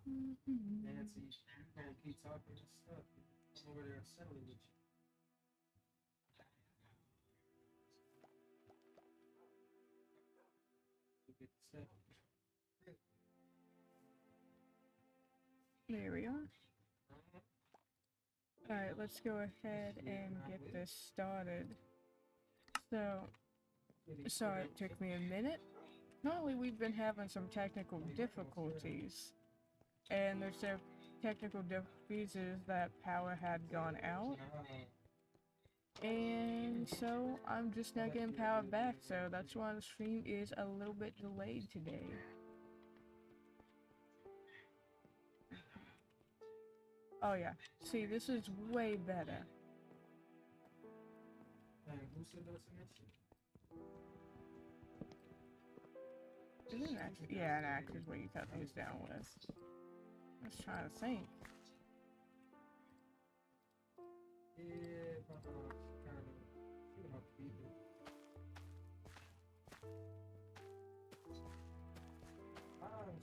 Nancy, you gonna keep talking and stuff. I'm over there settling with you. Get settled. There we are. Alright, let's go ahead and get this started. So, sorry it took me a minute. Normally we've been having some technical difficulties, and there's some technical difficulties is that power had gone out, and so I'm just now getting power back, so that's why the stream is a little bit delayed today. Oh yeah, see, this is way better. Who said that's an issue? Is it an axe? Yeah, an axe is what you cut things down with. I was trying to think. Yeah, kind of. She would have to be there.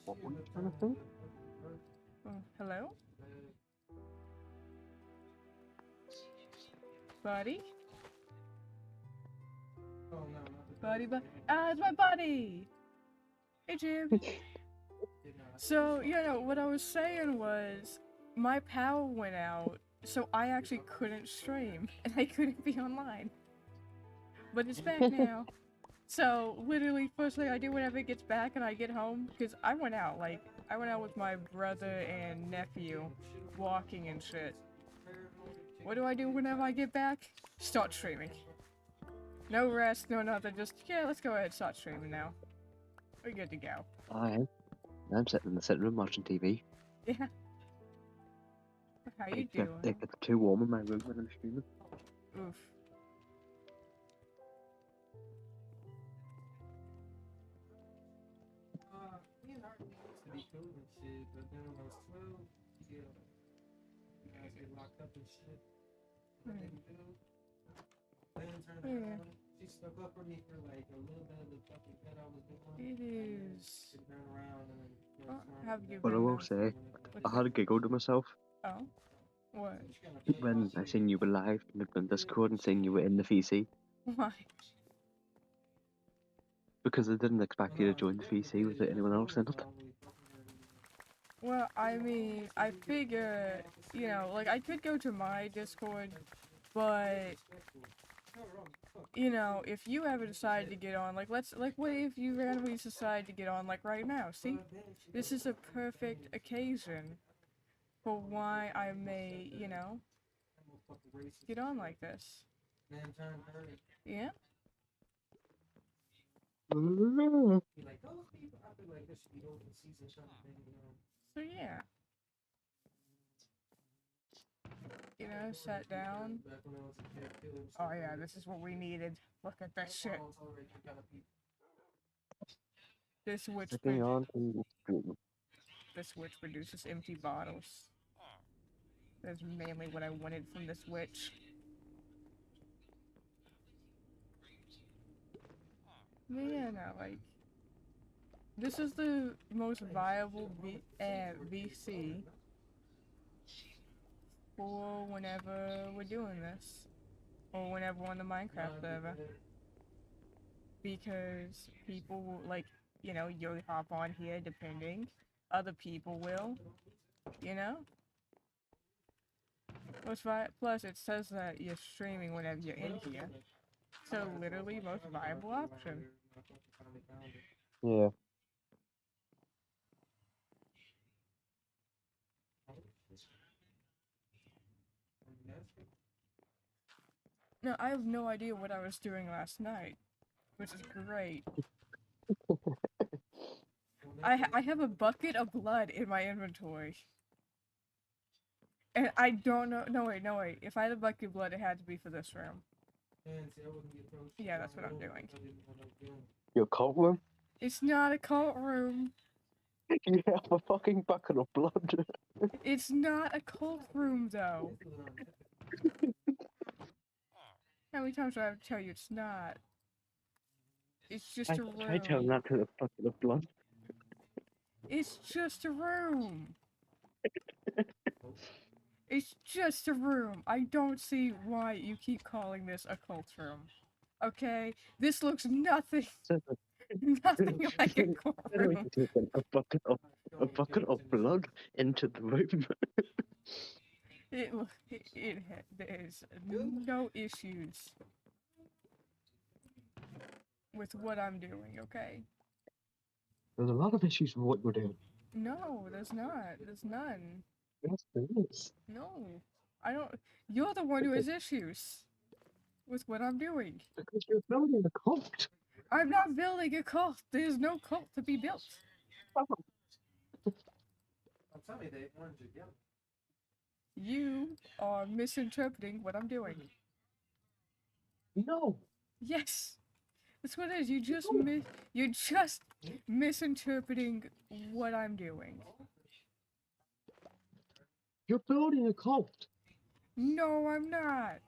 What were you trying to think? Oh, hello? Buddy? Oh, no, not the Buddy, it's my buddy! Hey, Jim. So, you know, what I was saying was, my power went out, so I actually couldn't stream, and I couldn't be online. But it's back now. So, literally, first thing I do whenever it gets back and I get home, because I went out, like, I went out with my brother and nephew, walking and shit. What do I do whenever I get back? Start streaming. No rest, no nothing, just, yeah, let's go ahead and start streaming now. We're good to go. I'm sitting in the sitting room watching TV. Yeah. How you doing? It gets too warm in my room when I'm streaming. Oof. Me and Art used to be cool and shit, but then when I was 12, yeah, you guys get locked up and shit. Then turned around. She stuck up for me for like a little bit of the fucking cut I was doing. It is. She turned around and Have you But I been will say, I had a giggle to myself Oh? What? when I seen you were live in Discord and seen you were in the VC. Why? Because I didn't expect you to join the VC without anyone else in it. Well, I mean, I figure, you know, like, I could go to my Discord, but, you know, if you ever decide to get on, like, what if you randomly decide to get on, like, right now? See? This is a perfect occasion for why I may, you know, get on like this. Yeah? So, yeah. You know, sat down. Oh, yeah, this is what we needed. Look at this shit. This witch produces empty bottles. That's mainly what I wanted from this witch. But yeah, no, like, this is the most viable VC for whenever we're doing this. Or whenever we're on the Minecraft server. Because people will, like, you know, you'll hop on here depending. Other people will, you know? Plus, it says that you're streaming whenever you're in here. So, literally, most viable option. Yeah. No, I have no idea what I was doing last night, which is great. I have a bucket of blood in my inventory. And I don't know. No, wait. If I had a bucket of blood, it had to be for this room. Yeah, that's what I'm doing. Your cult room? It's not a cult room. You have a fucking bucket of blood. It's not a cult room, though. How many times do I have to tell you it's not? It's just a room. Try telling that to the bucket of blood. It's just a room. It's just a room. I don't see why you keep calling this a cult room. Okay? This looks nothing, So, nothing like a cult then we room. taken a bucket of blood into the room. There's no issues with what I'm doing, okay? There's a lot of issues with what you're doing. No, there's not. There's none. Yes, there is. No. I don't. You're the one who has issues with what I'm doing. Because you're building a cult. I'm not building a cult. There's no cult to be built. I'm telling you, they orange and yellow. You are misinterpreting what I'm doing. No. Yes. That's what it is. You're just misinterpreting what I'm doing. You're building a cult. No, I'm not.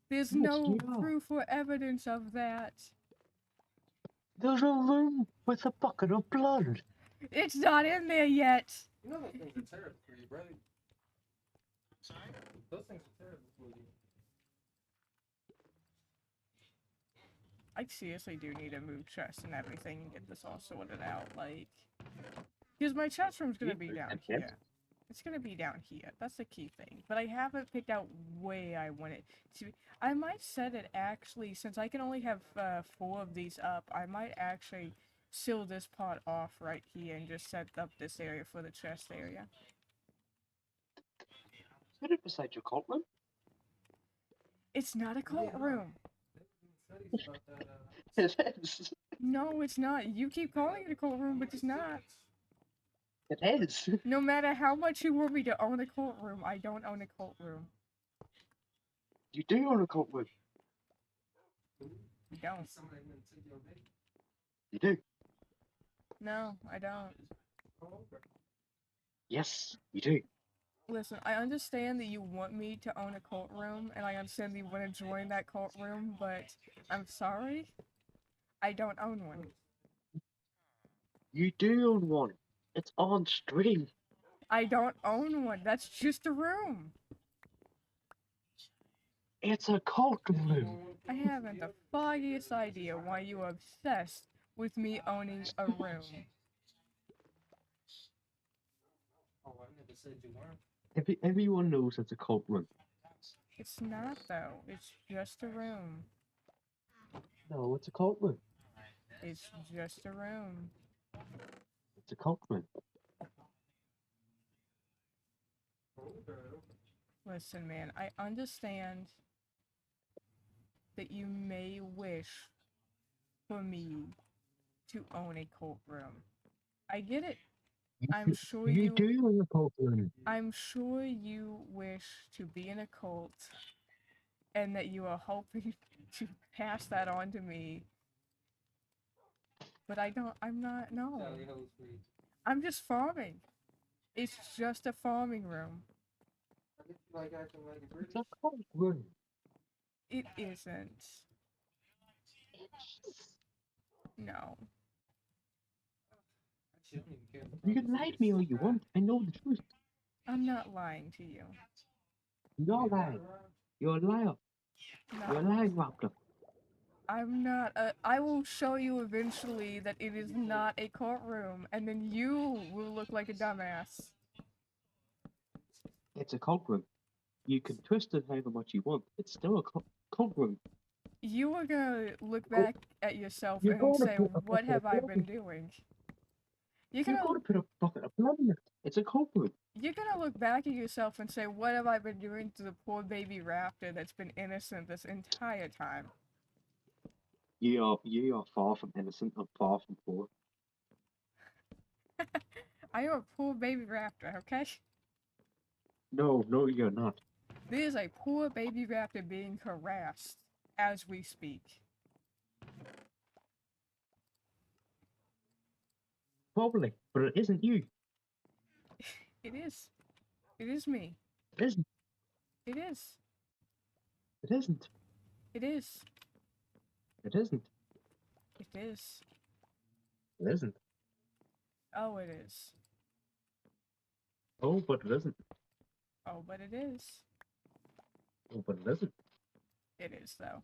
There's Yes, no you are. proof or evidence of that. There's a room with a bucket of blood. It's not in there yet. You know those things are terrible for you, brother. Those things are terrible for you. I seriously do need to move chest and everything and get this all sorted out, like... Because my chest room's gonna be down here. It's gonna be down here. That's the key thing. But I haven't picked out where I want it to be. I might set it actually, since I can only have 4 of these up, I might actually seal this part off right here and just set up this area for the chest area. Put it beside your cult room. It's not a cult room. Studies about that, It is. No, it's not. You keep calling it a cult room, but it's not. It is. No matter how much you want me to own a cult room, I don't own a cult room. You do own a cult room. You don't. somebody went to your baby. You do. No, I don't. Yes, you do. Listen, I understand that you want me to own a cult room, and I understand that you want to join that cult room, but I'm sorry, I don't own one. You do own one. It's on stream. I don't own one. That's just a room. It's a cult room. I haven't the foggiest idea why you are obsessed with me owning a room. Oh, I never said you weren't. Everyone knows it's a cult room. It's not, though. It's just a room. No, it's a cult room. It's just a room. It's a cult room. Listen, man, I understand that you may wish for me to own a cult room. I get it. I'm sure You you do own a cult room. I'm sure you wish to be in a cult and that you are hoping to pass that on to me. But I'm not, no. Sally Ho's free. I'm just farming. It's just a farming room. I think you like acting like a British. It's a cult room. It isn't. No. I shouldn't even care. You can lie to me all you want. I know the truth. I'm not lying to you. You're lying. You're a liar. You're a No. lying raptor. I'm not. I will show you eventually that it is not a courtroom, and then you will look like a dumbass. It's a cult room. You can twist it however much you want. It's still a cult room. You are gonna look back at yourself You're and gonna say, put a "What bucket have of I blood been in- doing?" You're gonna put a bucket of blood in it. It's a cult room. You're gonna look back at yourself and say, "What have I been doing to the poor baby raptor that's been innocent this entire time?" You are far from innocent and far from poor. I am a poor baby raptor, okay? No, you're not. There is a poor baby raptor being harassed as we speak. Probably, but it isn't you. It is. It is me. It isn't. It is. It isn't. It is. It isn't. It is. It isn't. Oh, it is. Oh, but it isn't. Oh, but it is. Oh, but it isn't. It is, though.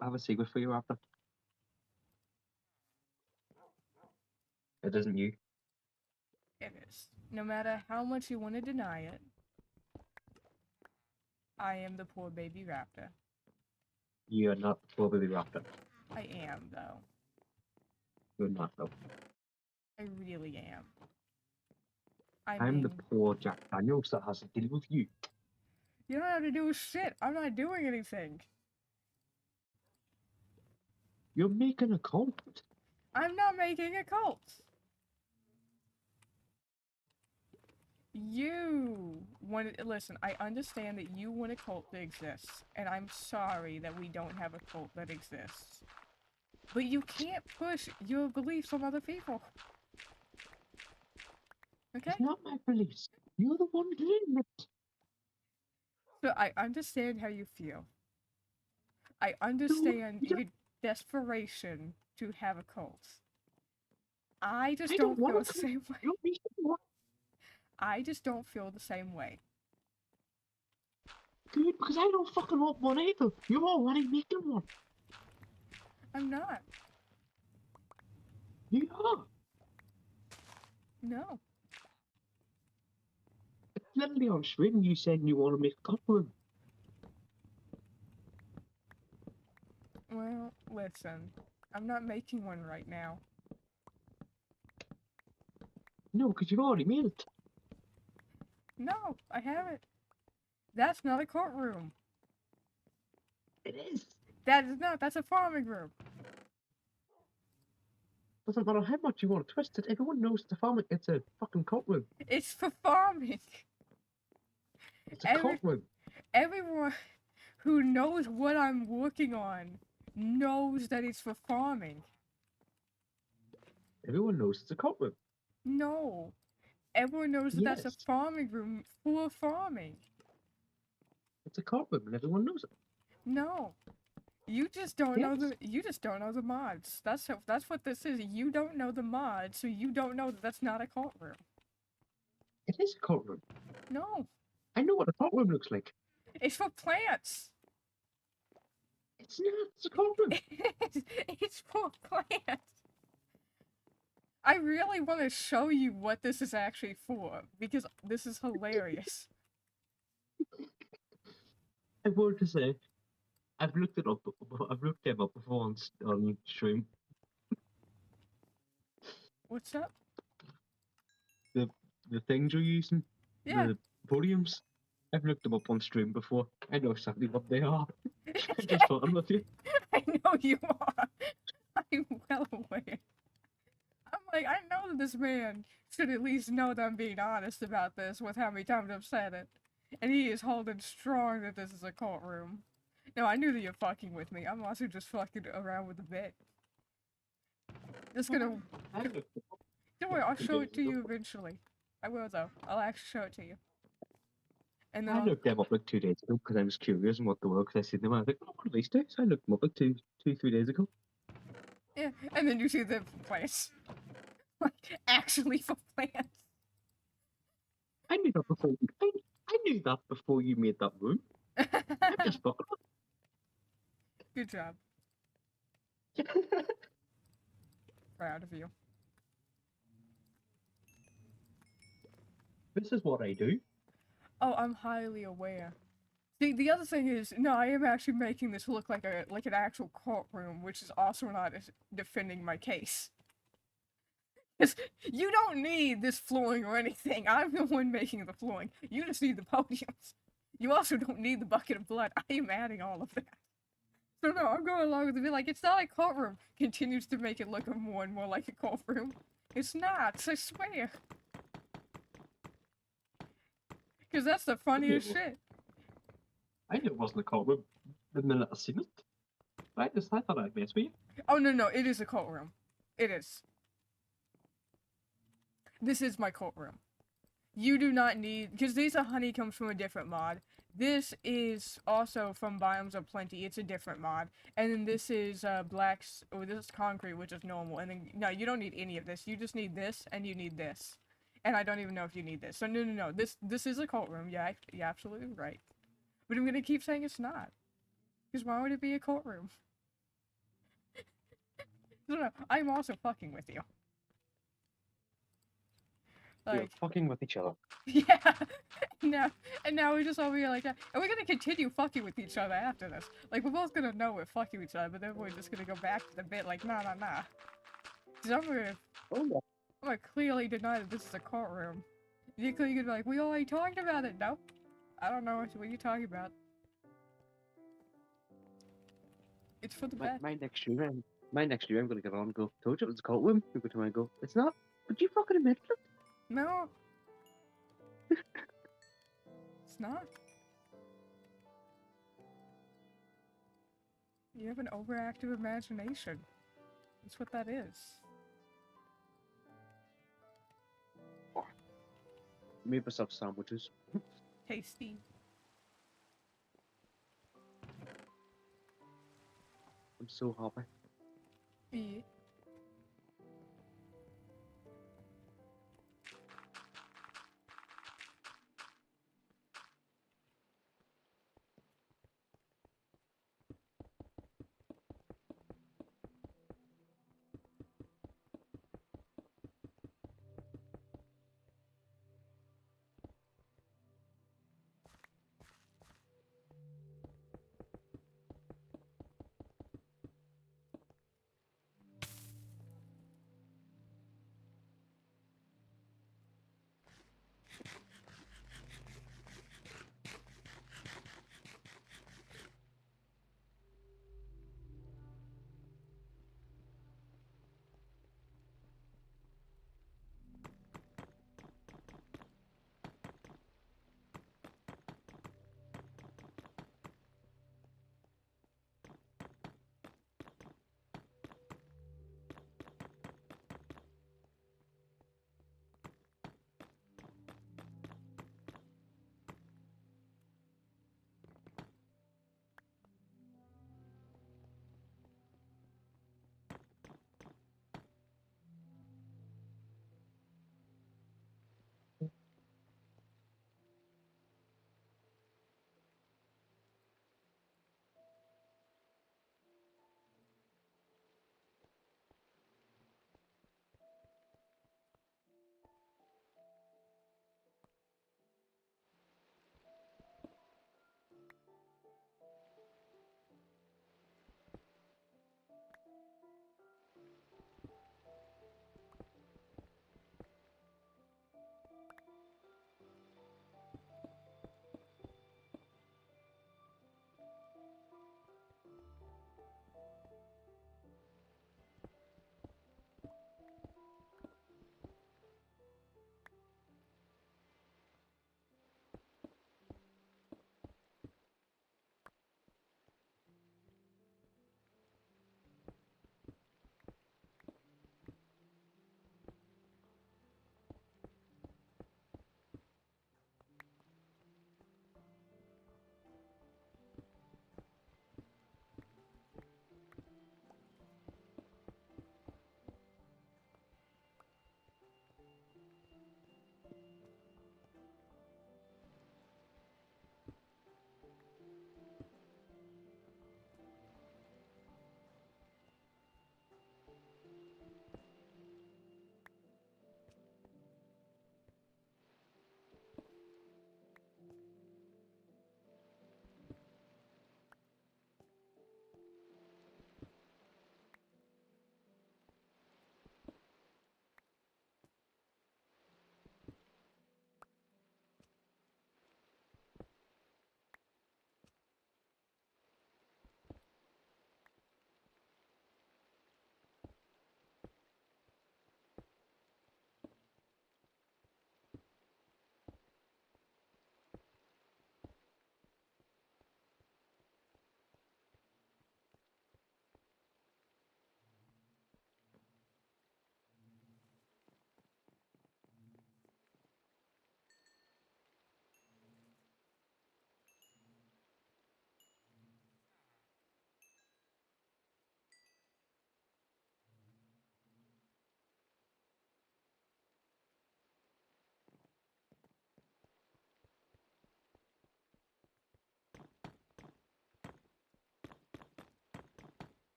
I have a secret for you after. It isn't you. It is. No matter how much you want to deny it, I am the poor baby raptor. You are not the poor baby raptor. I am, though. You're not, though. I really am. I'm the poor Jack Daniels that has to deal with you. You don't have to do shit. I'm not doing anything. You're making a cult. I'm not making a cult. You want to listen. I understand that you want a cult to exist, and I'm sorry that we don't have a cult that exists. But you can't push your beliefs on other people. Okay? It's not my beliefs. You're the one doing it. So I understand how you feel. I understand your desperation to have a cult. I just don't feel the same way. I just don't feel the same way. Good, because I don't fucking want one either. You're already making one. I'm not. You are. No. It's literally on stream you saying you want to make a cult room. Well, listen. I'm not making one right now. No, because you've already made it. No, I haven't. That's not a courtroom. It is. That is not. That's a farming room. Doesn't matter how much you want to twist it. Everyone knows it's a farming. It's a fucking cult room. It's for farming. It's a cult room. Everyone who knows what I'm working on knows that it's for farming. Everyone knows it's a cult room. No. Everyone knows that that's a farming room for farming. It's a cult room and everyone knows it. No. You just don't know the mods. That's what this is. You don't know the mods, so you don't know that that's not a cult room. It is a cult room. No. I know what a cult room looks like. It's for plants. It's not. It's a cult room. It's for plants. I really want to show you what this is actually for, because this is hilarious. I want to say, I've looked it up. I've looked them up before on stream. What's up? The things you're using. Yeah. The podiums. I've looked them up on stream before. I know exactly what they are. I'm just talking with you. I know you are. I'm well aware. I'm like, I know that this man should at least know that I'm being honest about this with how many times I've said it. And he is holding strong that this is a cult room. No, I knew that you're fucking with me. I'm also just fucking around with the bit. Just gonna... Don't worry, I'll show it to you eventually. I will though. I'll actually show it to you. And then I looked them up like 2 days ago because I was curious on what they were because I seen them and I was like, oh, what are these two? So I looked them up like 3 days ago. Yeah, and then you see the plants. Like, actually for plants. I knew that before. I knew that before you made that room. I'm just fucking up. Good job. Proud of you. This is what I do. Oh, I'm highly aware. The other thing is, no, I am actually making this look like an actual courtroom, which is also not defending my case. Because you don't need this flooring or anything. I'm the one making the flooring. You just need the podiums. You also don't need the bucket of blood. I am adding all of that. So no, I'm going along with it. Like, it's not a courtroom. Continues to make it look more and more like a courtroom. It's not, I swear. Because that's the funniest shit. I knew it wasn't a cult room the minute I seen it. I thought I'd mess with you. Oh, no, it is a cult room. It is. This is my cult room. You do not need... Because these are honey comes from a different mod. This is also from Biomes of Plenty. It's a different mod. And then this is this is concrete, which is normal. And then, no, you don't need any of this. You just need this, and you need this. And I don't even know if you need this. So no. This is a courtroom. Yeah, you're absolutely right. But I'm gonna keep saying it's not. Because why would it be a courtroom? No. I'm also fucking with you. We are Like, fucking with each other. yeah. Now we just all be like that. And we're gonna continue fucking with each other after this. Like, we're both gonna know we're fucking with each other, but then we're just gonna go back to the bit like, nah. Because Oh yeah. I'm gonna clearly deny that this is a courtroom. You're clearly gonna be like, we already talked about it. Nope. I don't know what you're talking about. It's for the best. My next year, I'm gonna get on and go. Told you it was a courtroom. You go to me and go. It's not. But you fucking admitted it. No. It's not. You have an overactive imagination. That's what that is. Made myself sandwiches. Tasty. I'm so happy. Yeah.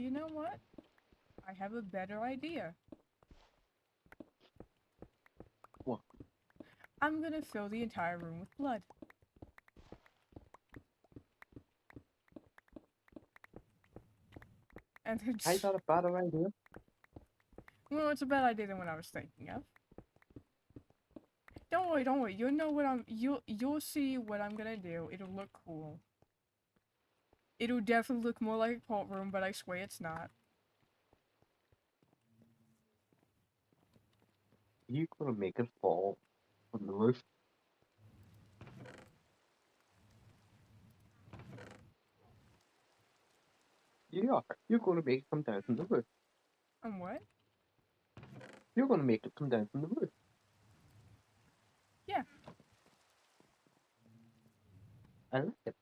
You know what? I have a better idea. What? I'm gonna fill the entire room with blood. And then Is that a bad idea? well, it's a better idea than what I was thinking of. Don't worry, don't worry. You'll know what you'll see what I'm gonna do. It'll look cool. It'll definitely look more like a cult room, but I swear it's not. You gonna make it fall from the roof? You are. You're gonna make it come down from the roof. What? You're gonna make it come down from the roof. Yeah. I like it.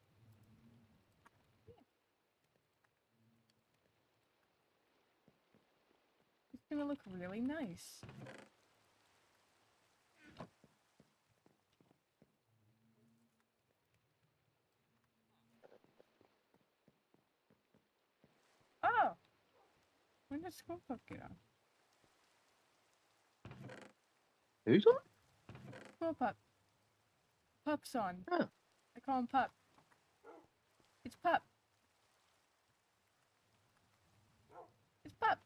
It's gonna look really nice. Oh! When did School Pup get on? Who's on? School Pup. Pup's on. Oh. I call him Pup. It's Pup. It's Pup.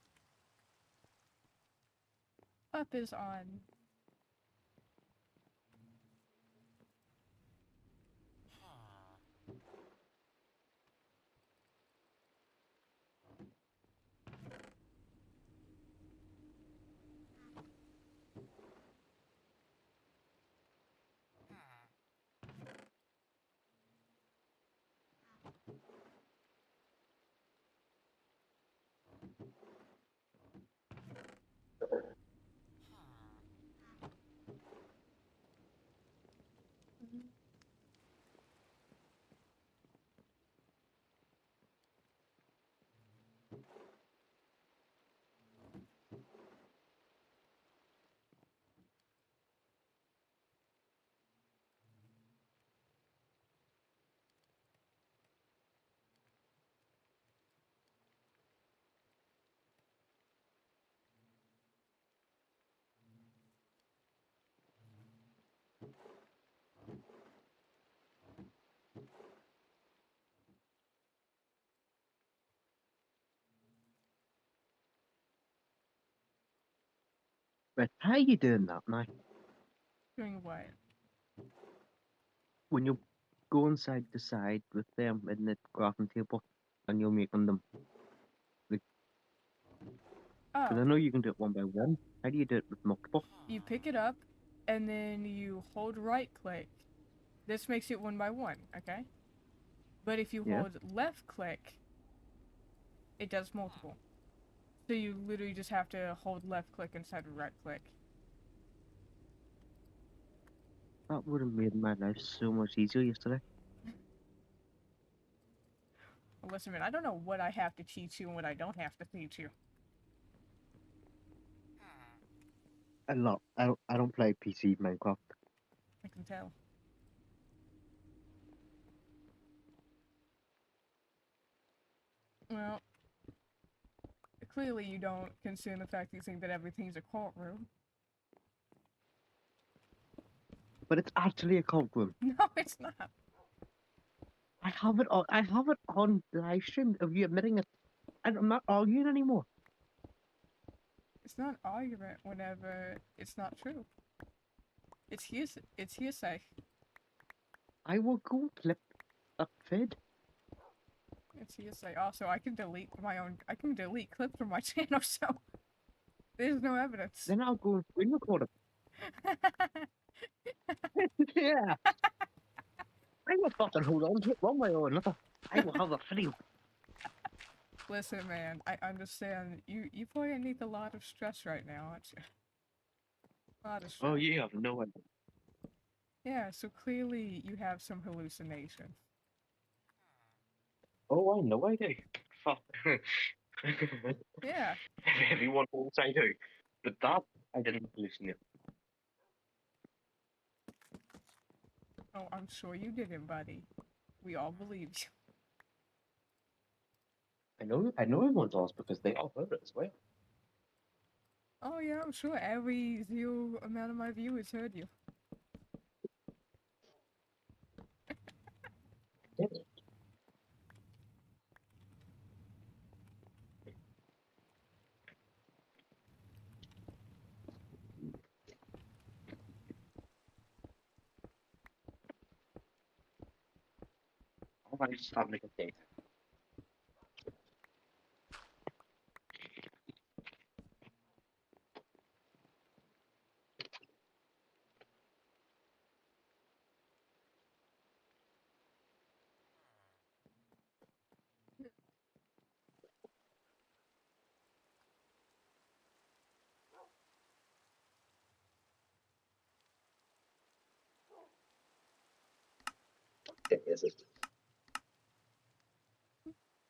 Pup is on. But how you doing that now? Doing what? When you go side to side with them in the crafting table and you're making them. Because Oh, I know you can do it one by one. How do you do it with multiple? you pick it up, and then you hold right click. This makes it one by one, okay? But if you Yeah. hold left click, it does multiple. So you literally just have to hold left click instead of right click. That would have made my life so much easier yesterday. Well, listen, man, I don't know what I have to teach you and what I don't have to teach you. A lot. I don't play PC Minecraft. I can tell. Well, clearly you don't consider the fact that you think that everything's a courtroom. But it's actually a cult room. No, it's not. I have it on. I have it on live stream of you admitting it, and I'm not arguing anymore. It's not an argument whenever it's not true. It's hearsay. I will go and clip that vid. It's hearsay. Also, I can delete clips from my channel, so there's no evidence. Then I'll go and screen record it. Yeah. I will fucking hold on to it one way or another. I will have a video. Listen, man, I understand. You probably need a lot of stress right now, aren't you? A lot of stress. Oh, you have no idea. Yeah, so clearly you have some hallucination. Oh, I know I do. Fuck. Yeah. Everyone thinks I do. But that, I didn't hallucinate. Oh, I'm sure you didn't, buddy. We all believe you. I know everyone does because they all heard it as well. Oh yeah, I'm sure every zero amount of my viewers heard you. Yeah. All right, stop making date. Is it?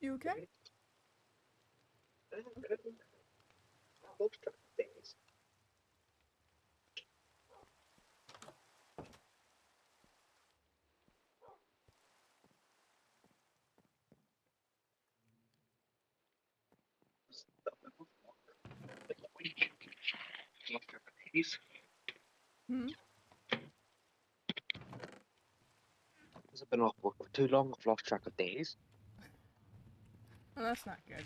You okay? Days. Days. Hmm. Has it been off work for too long? I've lost track of days. Well, that's not good.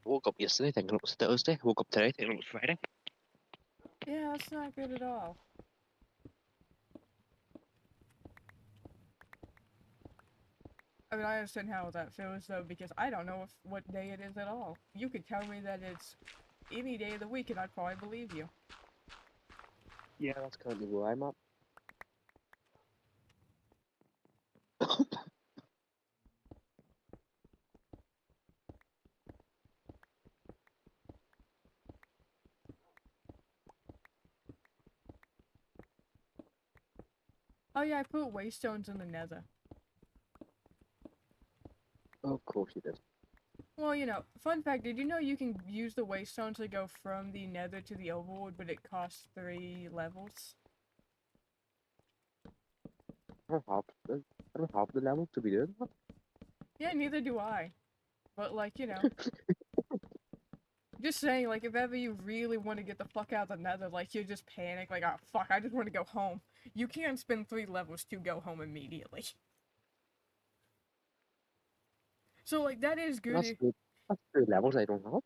Woke up yesterday thinking it was Thursday. Woke up today thinking it was Friday. Yeah, that's not good at all. I mean, I understand how that feels though, because I don't know what day it is at all. You could tell me that it's any day of the week, and I'd probably believe you. Yeah, that's currently where I'm at. Oh yeah, I put waystones in the nether. Oh, of course you did. Well, you know, fun fact, did you know you can use the waystones to go from the nether to the overworld, but it costs 3 levels? I don't have the level to be doing that. Yeah, neither do I. But like, you know, just saying, like, if ever you really want to get the fuck out of the nether, like, you just panic, like, oh fuck, I just want to go home. You can't spend 3 levels to go home immediately. So, like, that is good. That's good. That's 3 levels I don't have.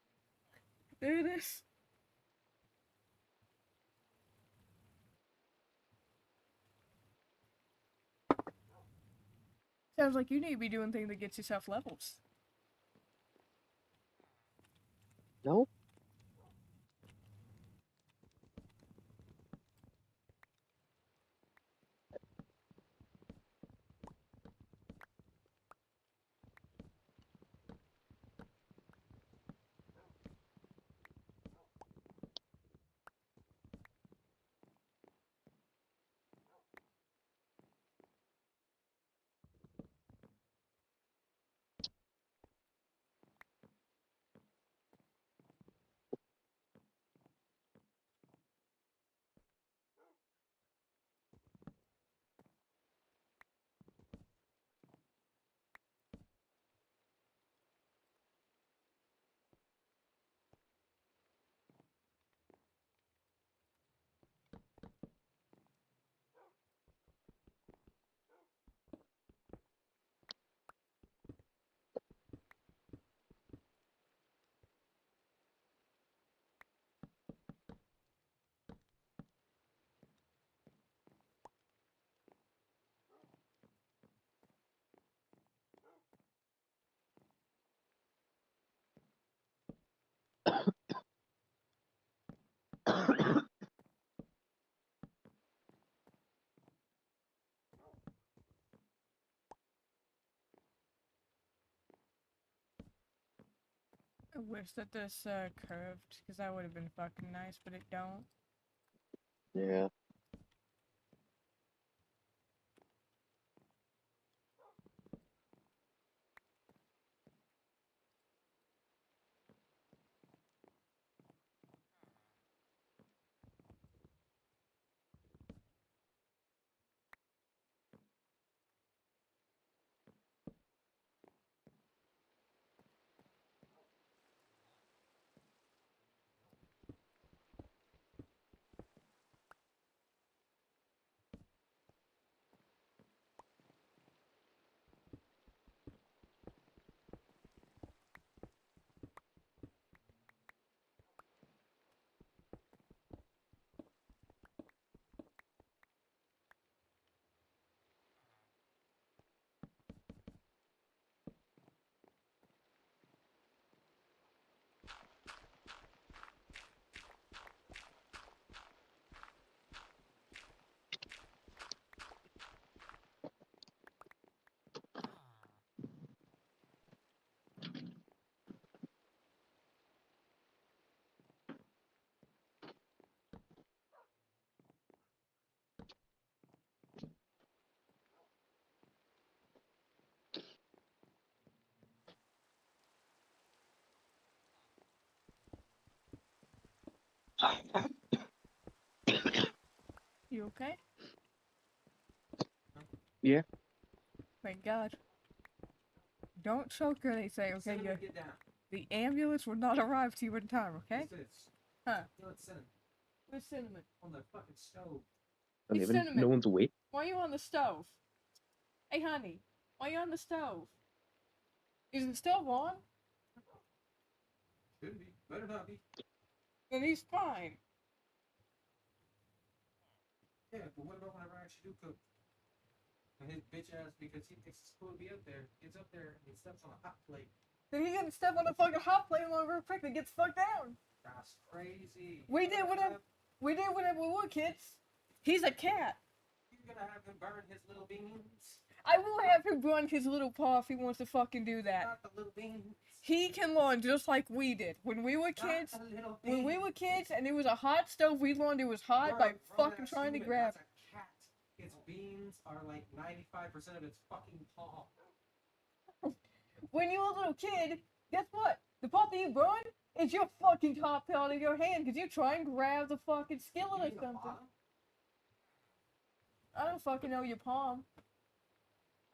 There it is. Sounds like you need to be doing things that gets yourself levels. No? I wish that this curved, because that would have been fucking nice, but it don't. Yeah. You okay? Yeah. Thank God. Don't choke or anything, okay? Cinnamon, get down. The ambulance will not arrive to you in time, okay? What's this? Huh? No, it's cinnamon. Where's Cinnamon? On the fucking stove. Don't Hey, even. Cinnamon. No one's awake. Why are you on the stove? Hey, honey. Why are you on the stove? Is the stove on? Could be. Better not be. And he's fine. Yeah, but what about whenever I actually do cook? And his bitch ass, because he thinks it's cool to be up there, gets up there and he steps on a hot plate. Then he gonna step on the fucking hot plate along real quick and gets fucked down. That's crazy. We did whatever we were kids. He's a cat. You're gonna have him burn his little beans. I will have him run his little paw if he wants to fucking do that. Not the little beans. He can learn just like we did. When we were kids, Not the little when we beans. were kids and it was a hot stove, we learned it was hot by fucking trying to grab it. That's a cat. Its beans are like 95% of its fucking paw. When you were a little kid, guess what? The part that you burn is your fucking top part of your hand because you try and grab the fucking skillet You or mean the something. bottom? I don't fucking know your palm.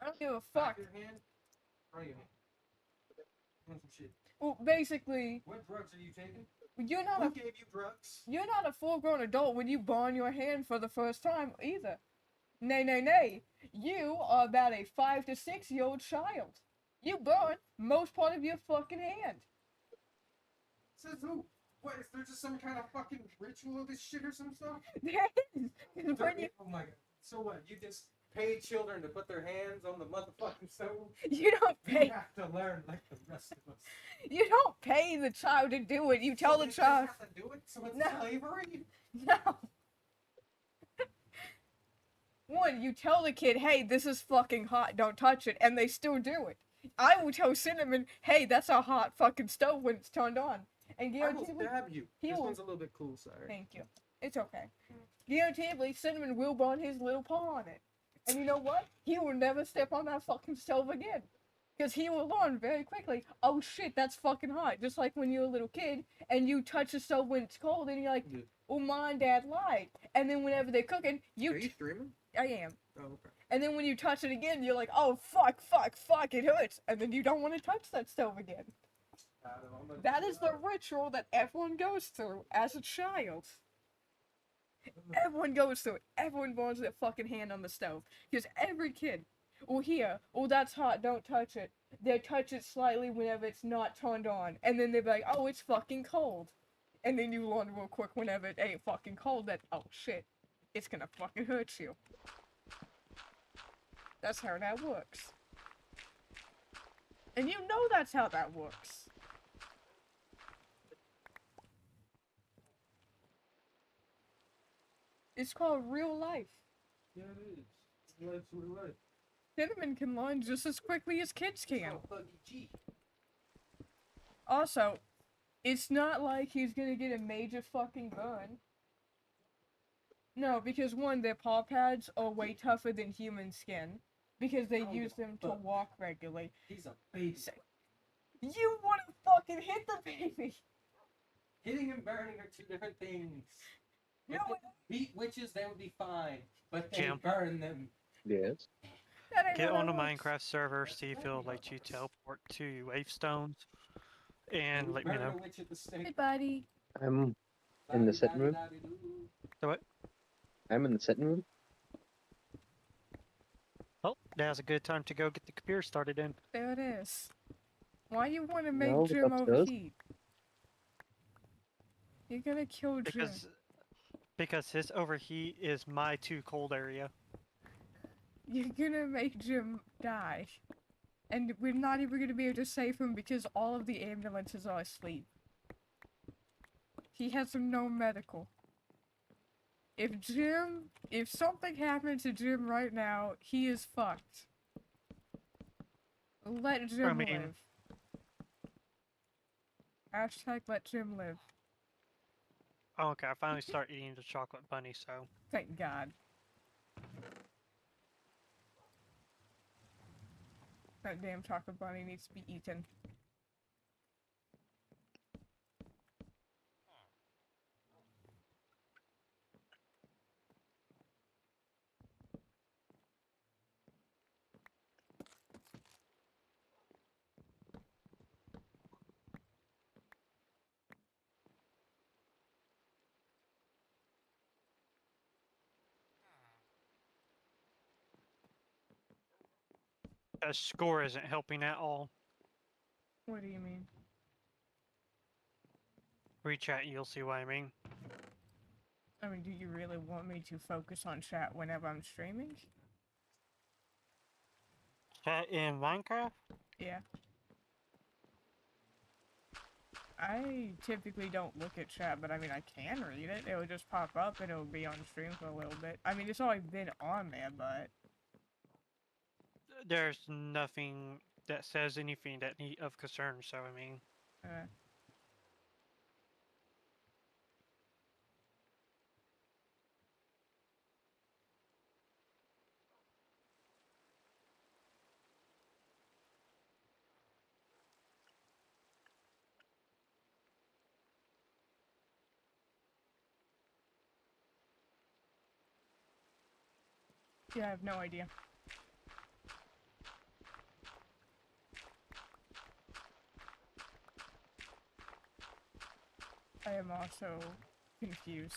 I don't give a Back fuck. of your hand? Front of your hand. Want some shit. Well, basically, What drugs are you taking? you're not Who a gave you drugs? you're not a full-grown adult when you burn your hand for the first time either. Nay, nay, nay. You are about a 5 to 6 year old child. You burn most part of your fucking hand. Says who? What, is there just some kind of fucking ritual of this shit or some stuff? There is. 'Cause when you, Oh my god. So what, you just pay children to put their hands on the motherfucking stove? you don't You pay have to learn like the rest of us. you don't pay the child to do it. You tell So the they just child have to do it? So it's No. slavery? no. One, you tell the kid, hey, this is fucking hot, don't touch it, and they still do it. I will tell Cinnamon, hey, that's a hot fucking stove when it's turned on. And I will guaranteedly, stab you. he This will- one's a little bit cool, sorry. thank you. It's okay. Guaranteedly, Cinnamon will burn his little paw on it. And you know what? He will never step on that fucking stove again. Because he will learn very quickly, oh shit, that's fucking hot. Just like when you're a little kid and you touch the stove when it's cold and you're like, Yeah. oh, mom and dad lied. And then whenever they're cooking, Are you streaming? I am. Oh, okay. And then when you touch it again, you're like, oh, fuck, fuck, fuck, it hurts. And then you don't want to touch that stove again. That is the ritual that everyone goes through as a child. Everyone goes through it. Everyone burns their fucking hand on the stove. Because every kid will hear, oh, that's hot, don't touch it. They touch it slightly whenever it's not turned on. And then they'll be like, oh, it's fucking cold. And then you learn real quick whenever it ain't fucking cold that, oh, shit, it's gonna fucking hurt you. That's how that works. And you know that's how that works. It's called real life. Yeah, it is. Life's real life. Cinnamon can learn just as quickly as kids can. Oh, Buggy G. Also, it's not like he's gonna get a major fucking burn. No, because one, their paw pads are way tougher than human skin. Because they Oh, use them to fuck. walk regularly. He's a baby. So- You wanna fucking hit the baby! Hitting and burning are two different things. No, If they beat witches, they would be fine. But they Jim. burn them. Yes. that ain't Get how on the that works. Minecraft server, see if it'll let you teleport to wavestones, and You let me burn a know. witch at the Hey, stake. buddy. I'm in the sitting room. Daddy-daddy-daddy-doo. So what? I'm in the sitting room. Oh, now's a good time to go get the computer started in. There it is. Why you want to make No, it's Jim upstairs. overheat? You're gonna kill Jim. Because his overheat is my too cold area. You're gonna make Jim die. And we're not even gonna be able to save him because all of the ambulances are asleep. He has no medical. If something happened to Jim right now, he is fucked. Let Jim mean- live. Hashtag let Jim live. Oh, okay, I finally start eating the chocolate bunny, so. Thank God. That damn chocolate bunny needs to be eaten. That score isn't helping at all. What do you mean? Rechat, you'll see what I mean. I mean, do you really want me to focus on chat whenever I'm streaming? Chat in Minecraft? Yeah. I typically don't look at chat, but I mean, I can read it. It'll just pop up and it'll be on stream for a little bit. I mean, it's always been on there, but... There's nothing that says anything that of concern, so I mean... Uh, yeah, I have no idea. I am also confused.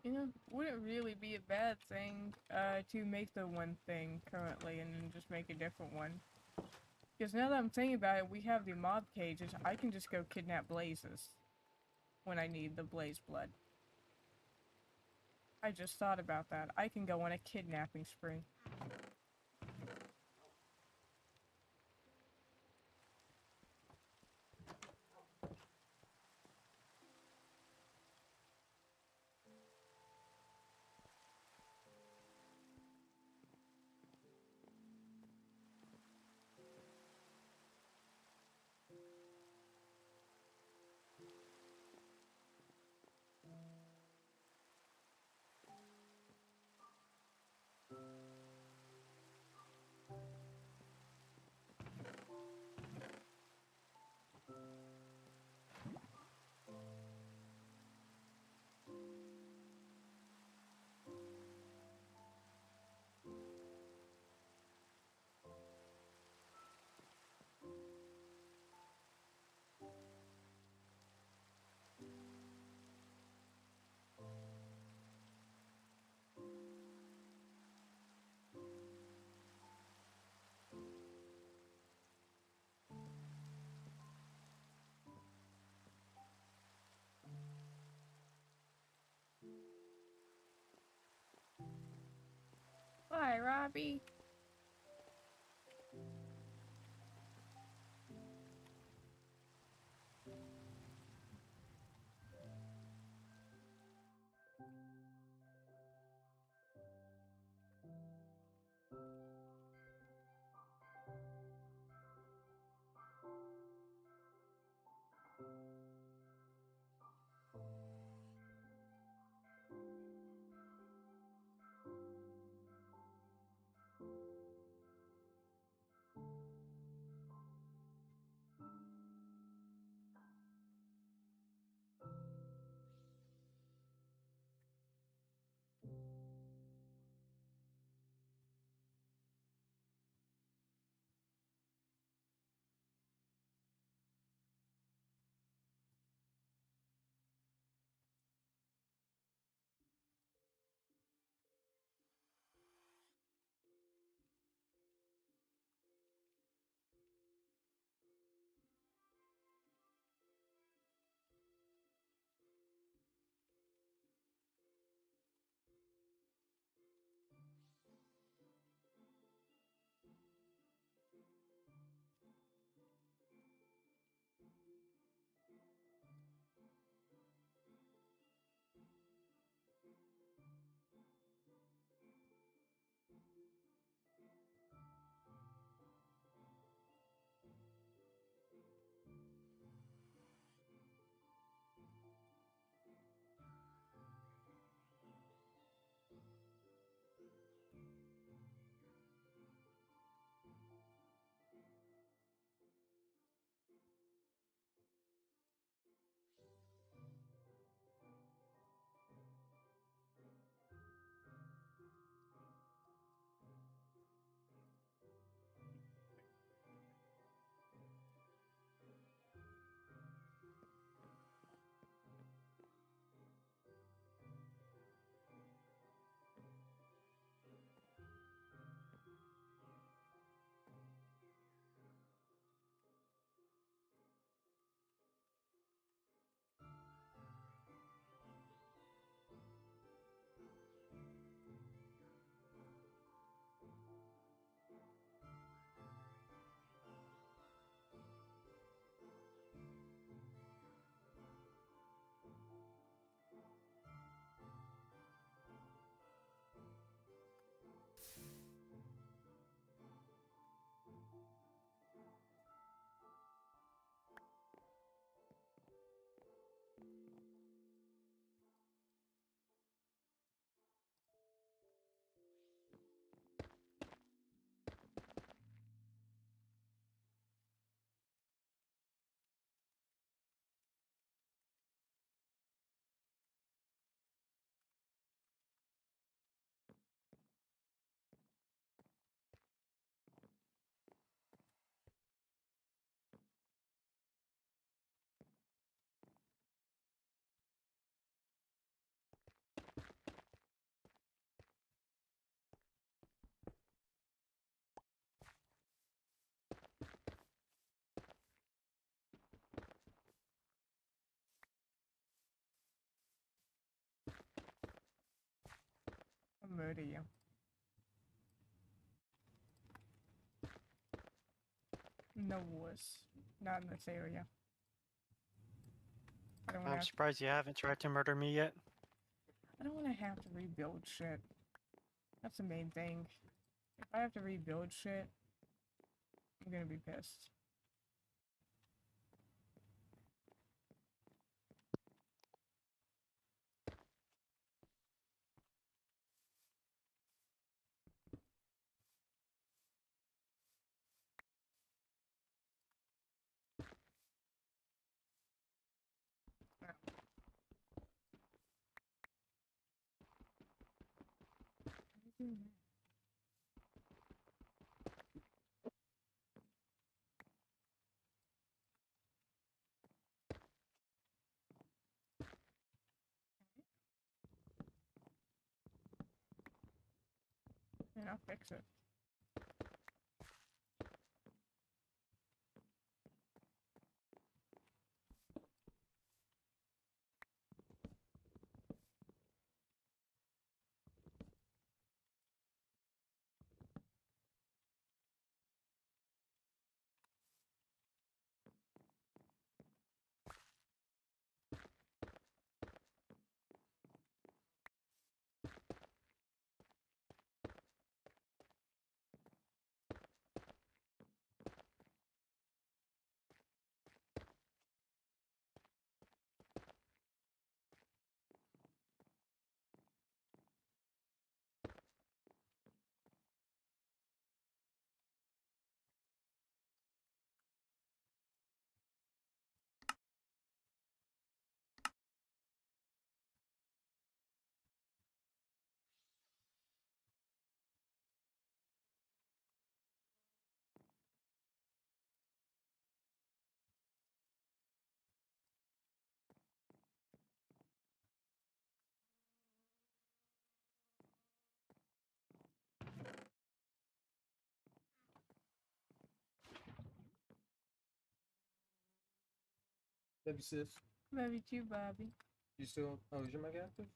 You know, wouldn't really be a bad thing, to make the one thing currently and then just make a different one. Because now that I'm thinking about it, we have the mob cages. I can just go kidnap blazes when I need the blaze blood. I just thought about that. I can go on a kidnapping spree. Hi, Robbie. murder you. No wars. Not in this area. I don't I'm wanna. surprised you haven't tried to murder me yet. I don't wanna have to rebuild shit. That's the main thing. If I have to rebuild shit, I'm gonna be pissed. Yeah, I'll fix it. Love you, sis. Love you too, Bobby. You still? Oh, is your mic active?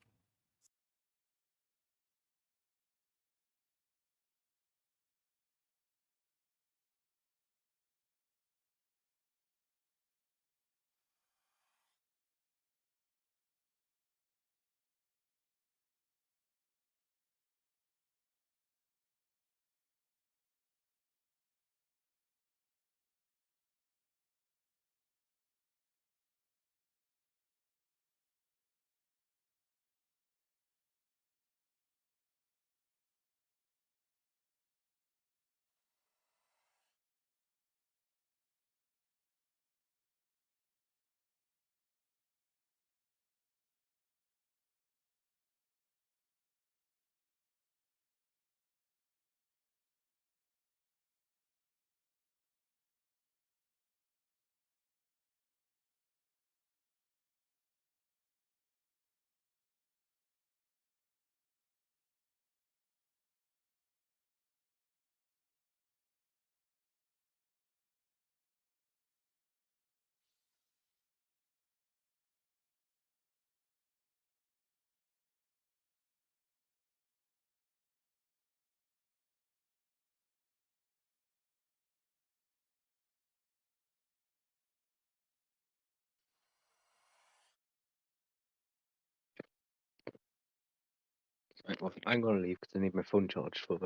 Right, well, I'm gonna leave because I need my phone charged for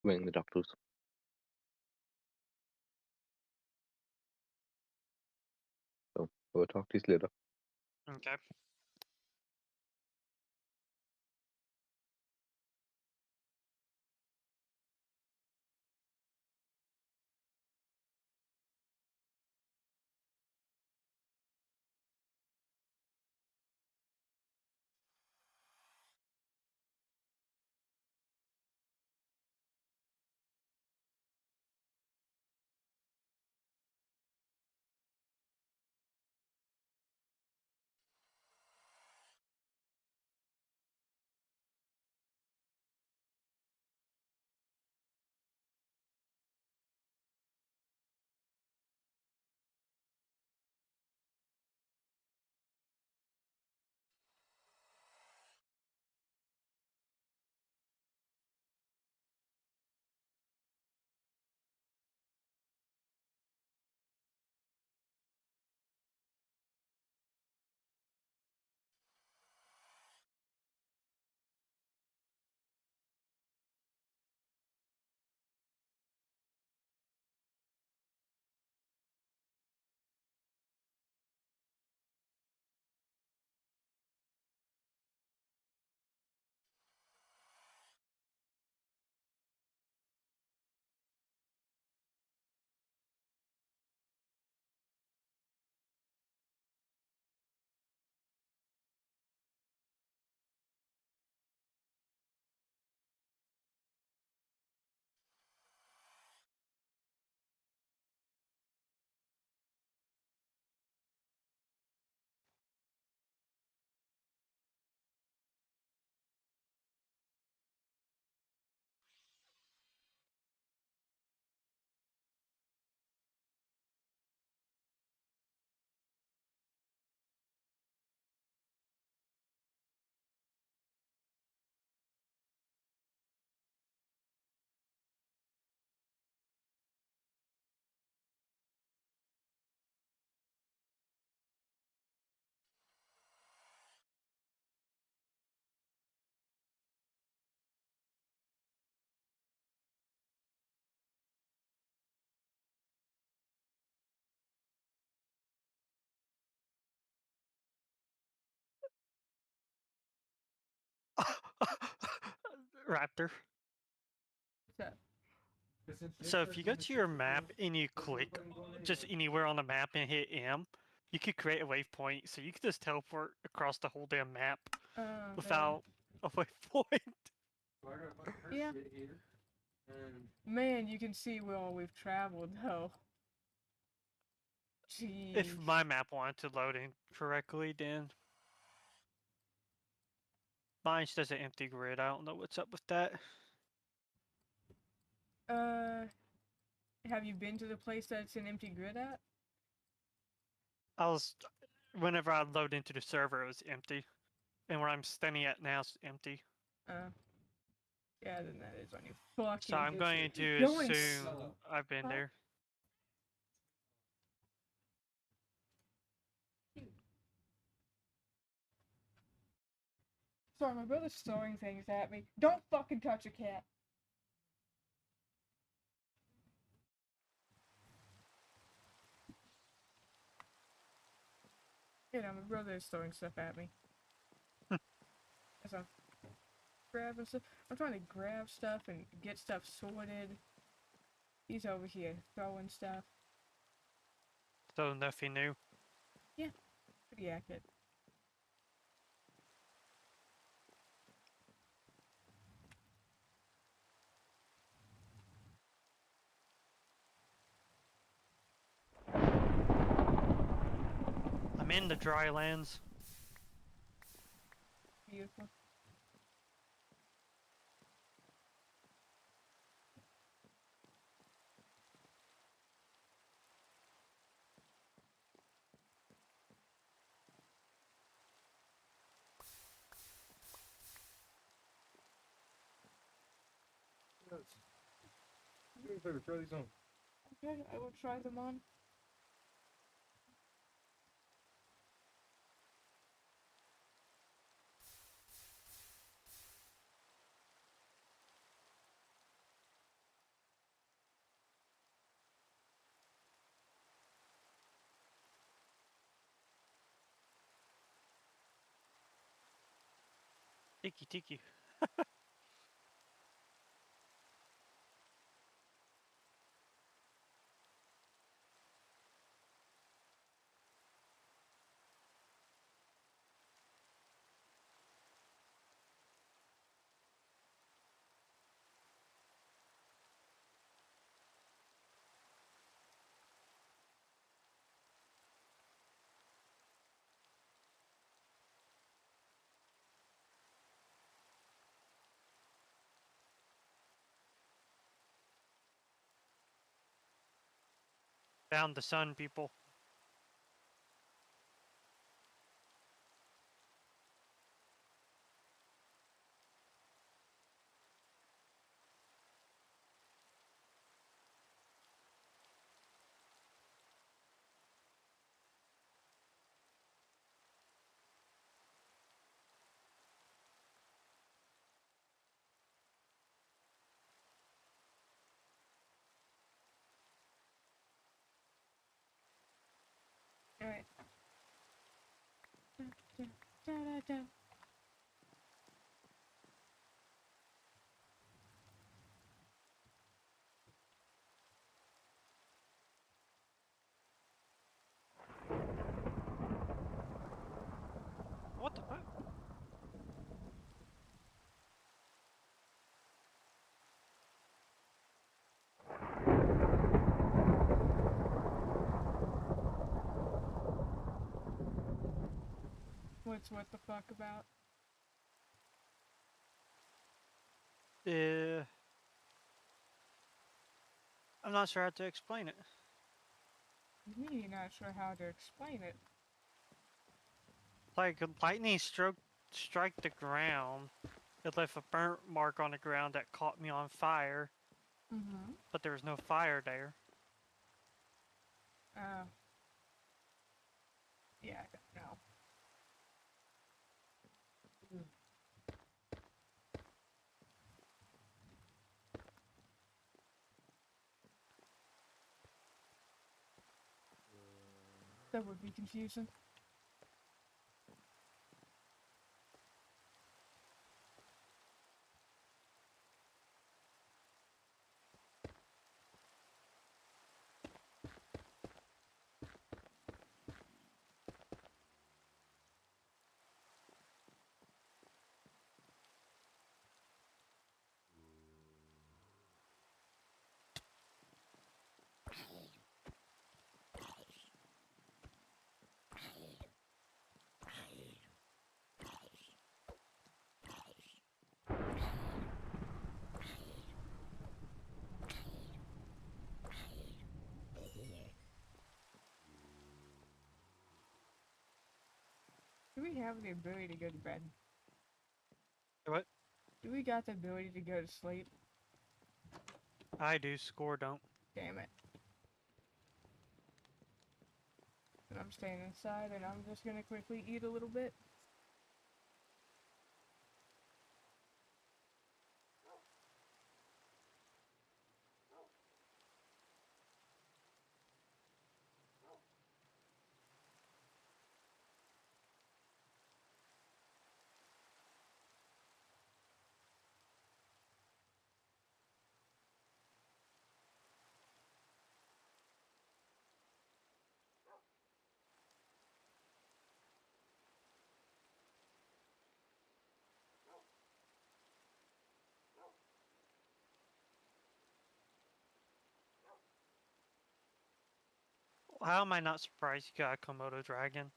ringing the doctors. So we'll talk to you later. Okay. Raptor. What's that? So if you go to your map and you click just anywhere on the map and hit M, you could create a waypoint. So you could just teleport across the whole damn map without a waypoint. Yeah. Man, you can see where all we've traveled, though. Jeez. If my map wanted to load in correctly, then mine does an empty grid. I don't know what's up with that. Have you been to the place that's an empty grid at? Whenever I load into the server, it was empty, and where I'm standing at now is empty. Yeah, then that is on your fucking. So I'm going to Going assume slow. I've been there. Sorry, my brother's throwing things at me. Don't fucking touch a cat. You know, my brother is throwing stuff at me. As I'm grabbing stuff. I'm trying to grab stuff and get stuff sorted. He's over here throwing stuff. So nothing new. Yeah, pretty accurate. I'm in the dry lands. Beautiful. Do me a favor, try these on. Okay, I will try them on. Tiki. Found the sun, people. Alright. Da. What the fuck? What's what the fuck about? I'm not sure how to explain it. You're not sure how to explain it. Like lightning strike the ground. It left a burnt mark on the ground that caught me on fire. But there was no fire there. Yeah, I don't know. That would be confusing. we have the ability to go to bed? What? Do we got the ability to go to sleep? I do. Score don't. Damn it. And I'm staying inside and I'm just gonna quickly eat a little bit. How am I not surprised you got a Komodo dragon?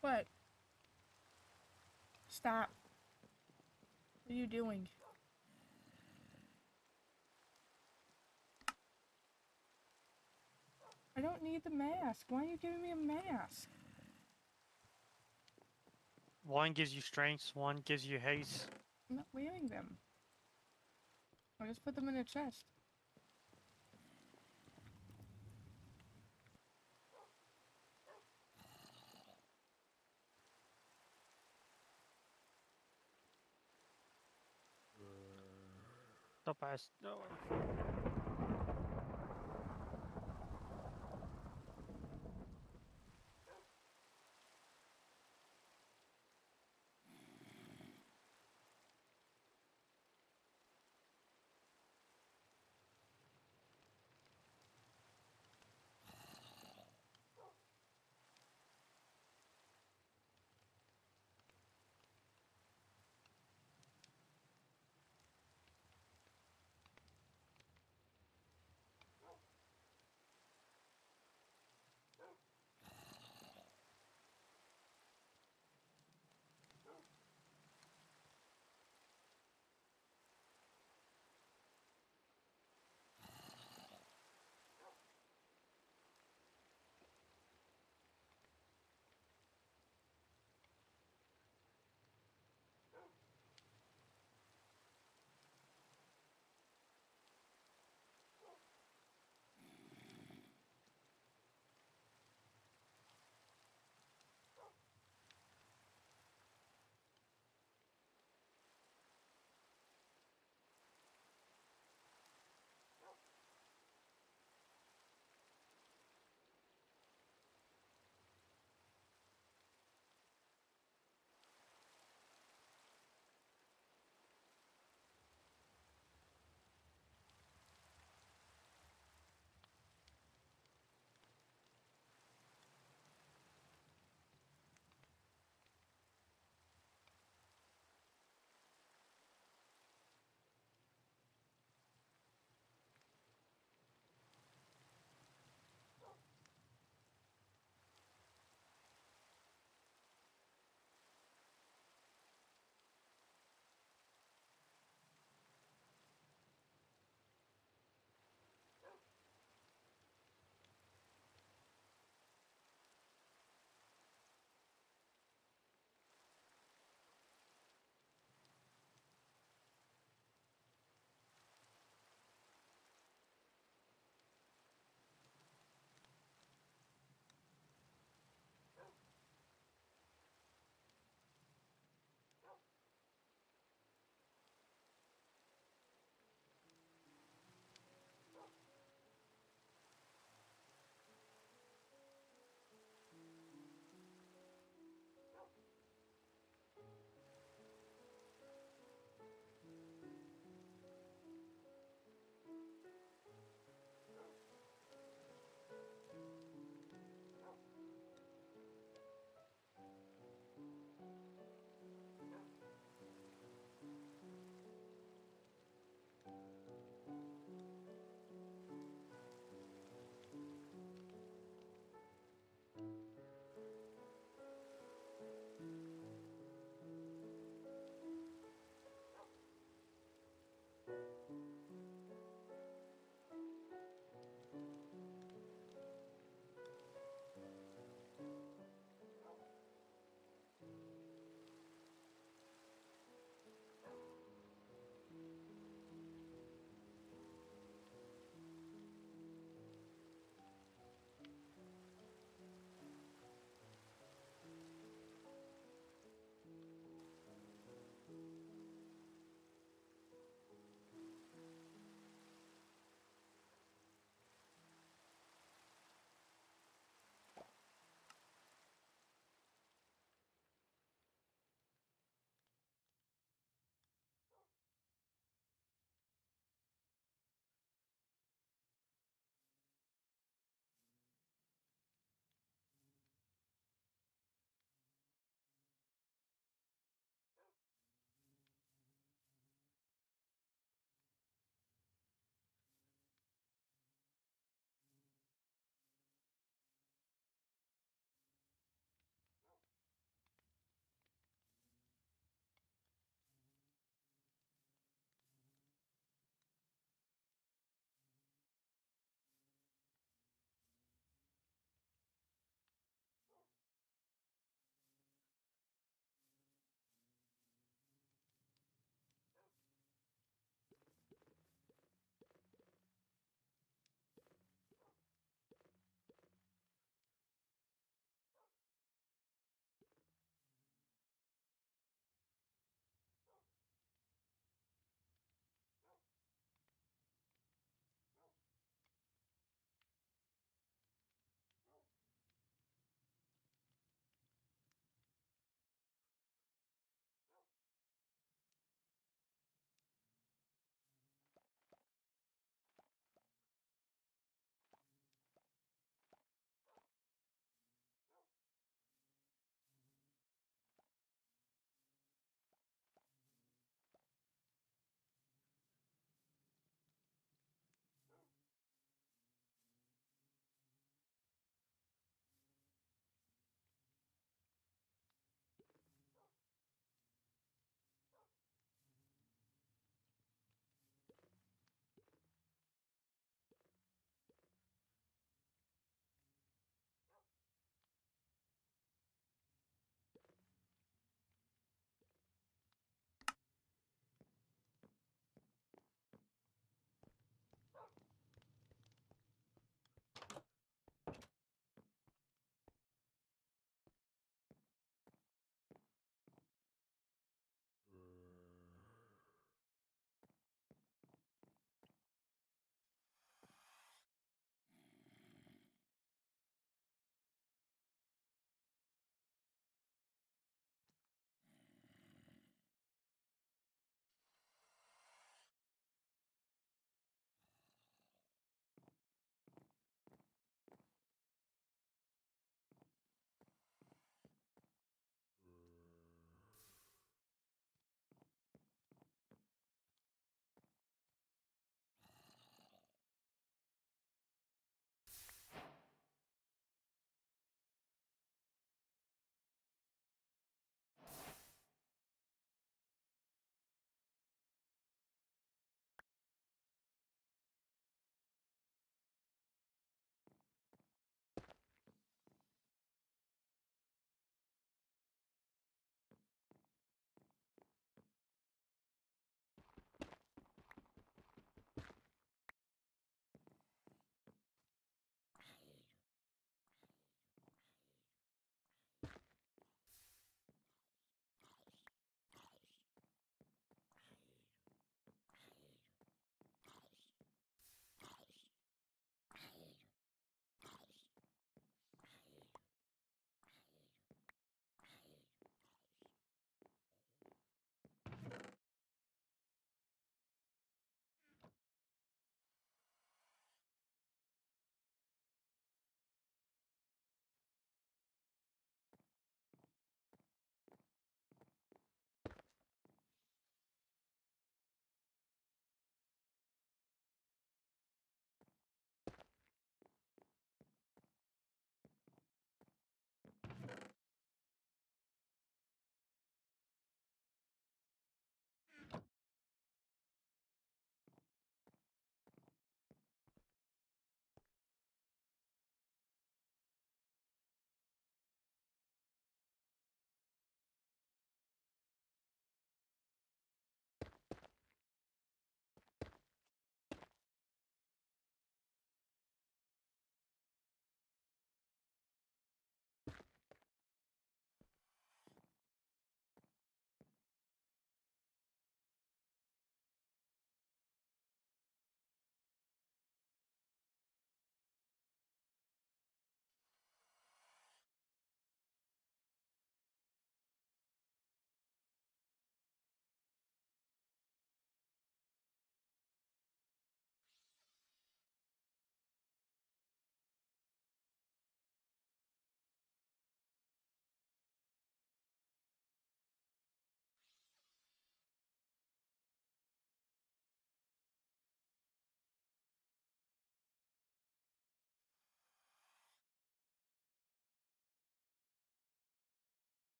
What? Stop. What are you doing? I don't need the mask. Why are you giving me a mask? One gives you strength, one gives you haste. I'm not wearing them. I'll just put them in a chest. Stop ass. No.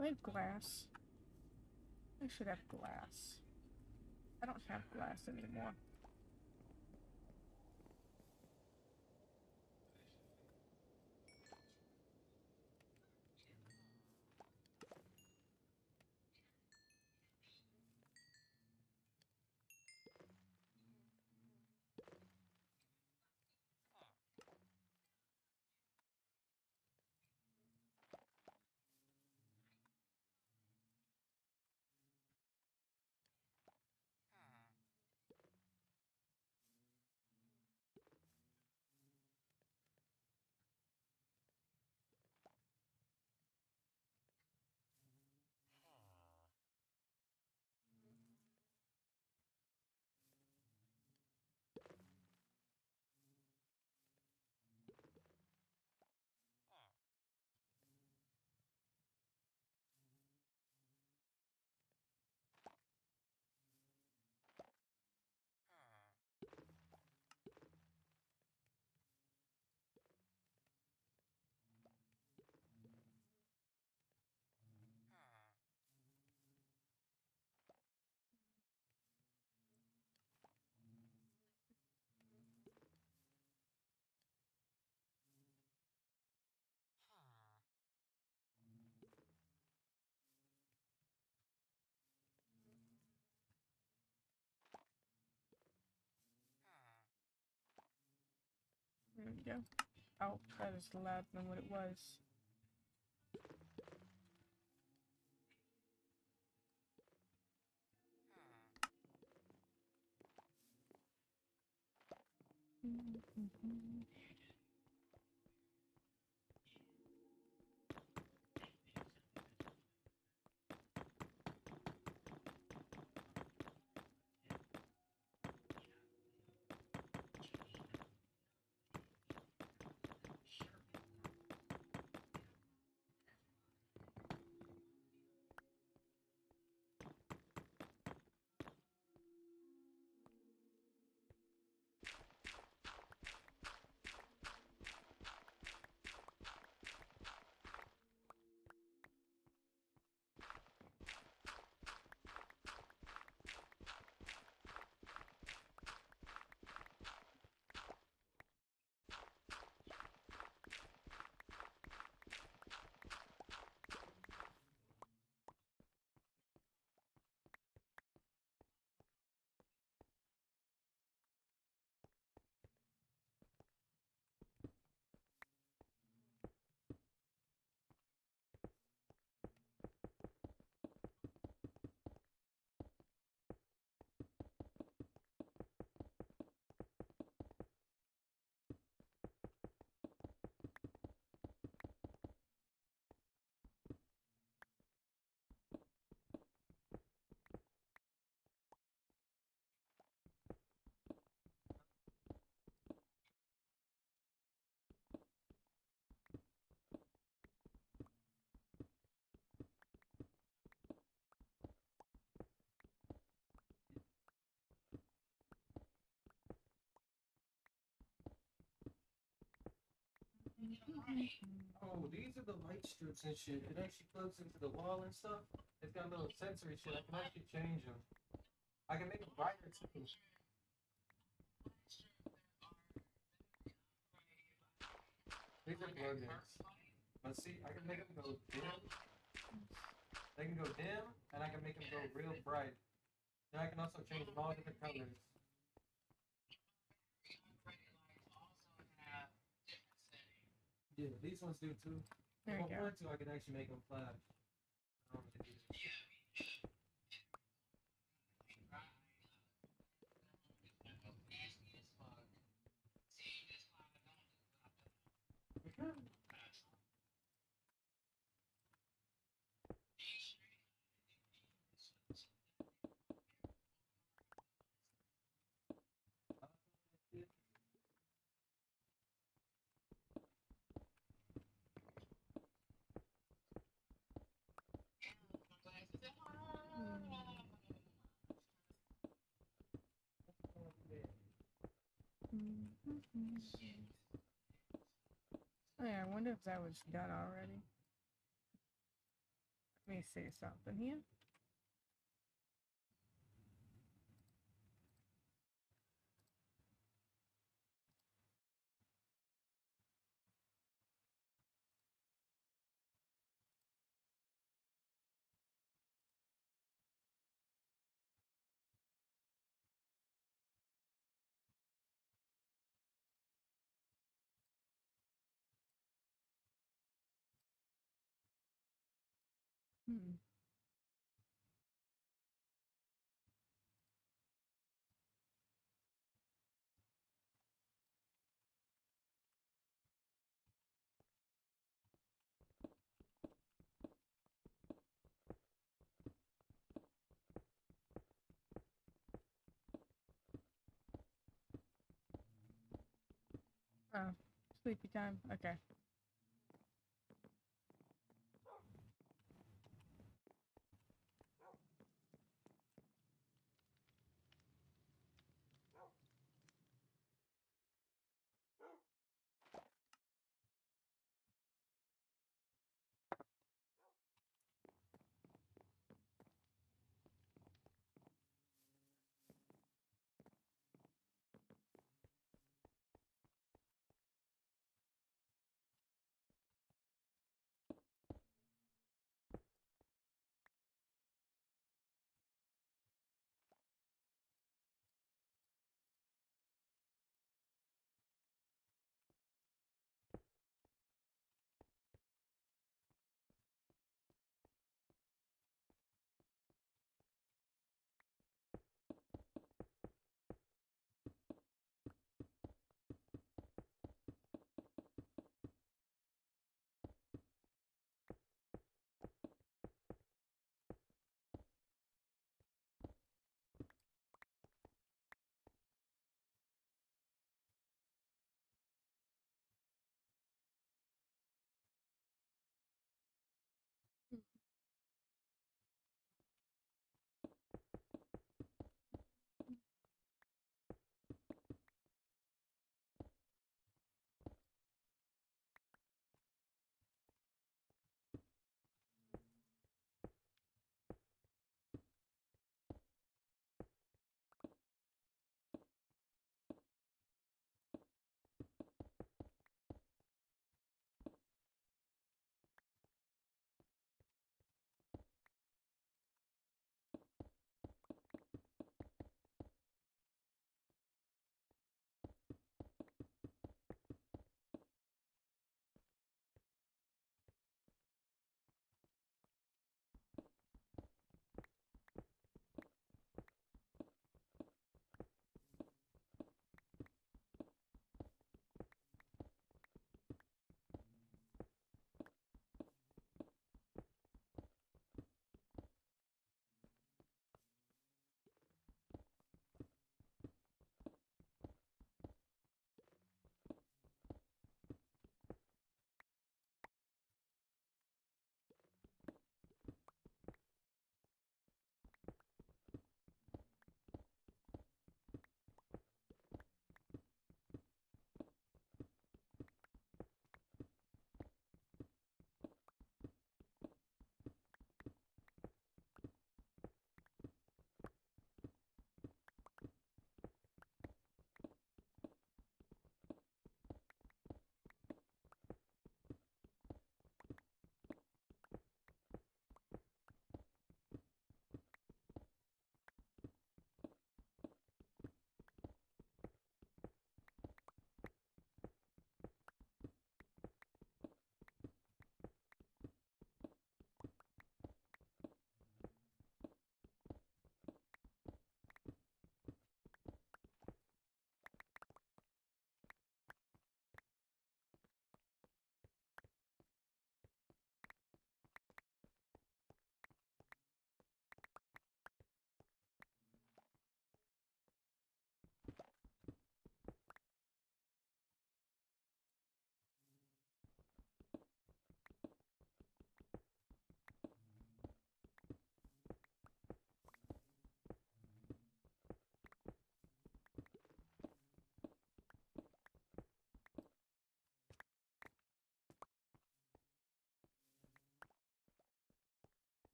Do I have glass? I should have glass. I don't have glass anymore. There we go. Oh, that is louder than what it was. Oh, these are the light strips and shit. It actually plugs into the wall and stuff. It's got little sensory shit. I can actually change them. I can make them brighter too. These are plugins. But see, I can make them go dim. They can go dim, and I can make them go real bright. Then I can also change them all different colors. Yeah, these ones do too. There If you I go. want to, I can actually make them flash. I don't really do this. Oh yeah, I wonder if that was done already. Let me see something here. Hmm. Oh, sleepy time. Okay.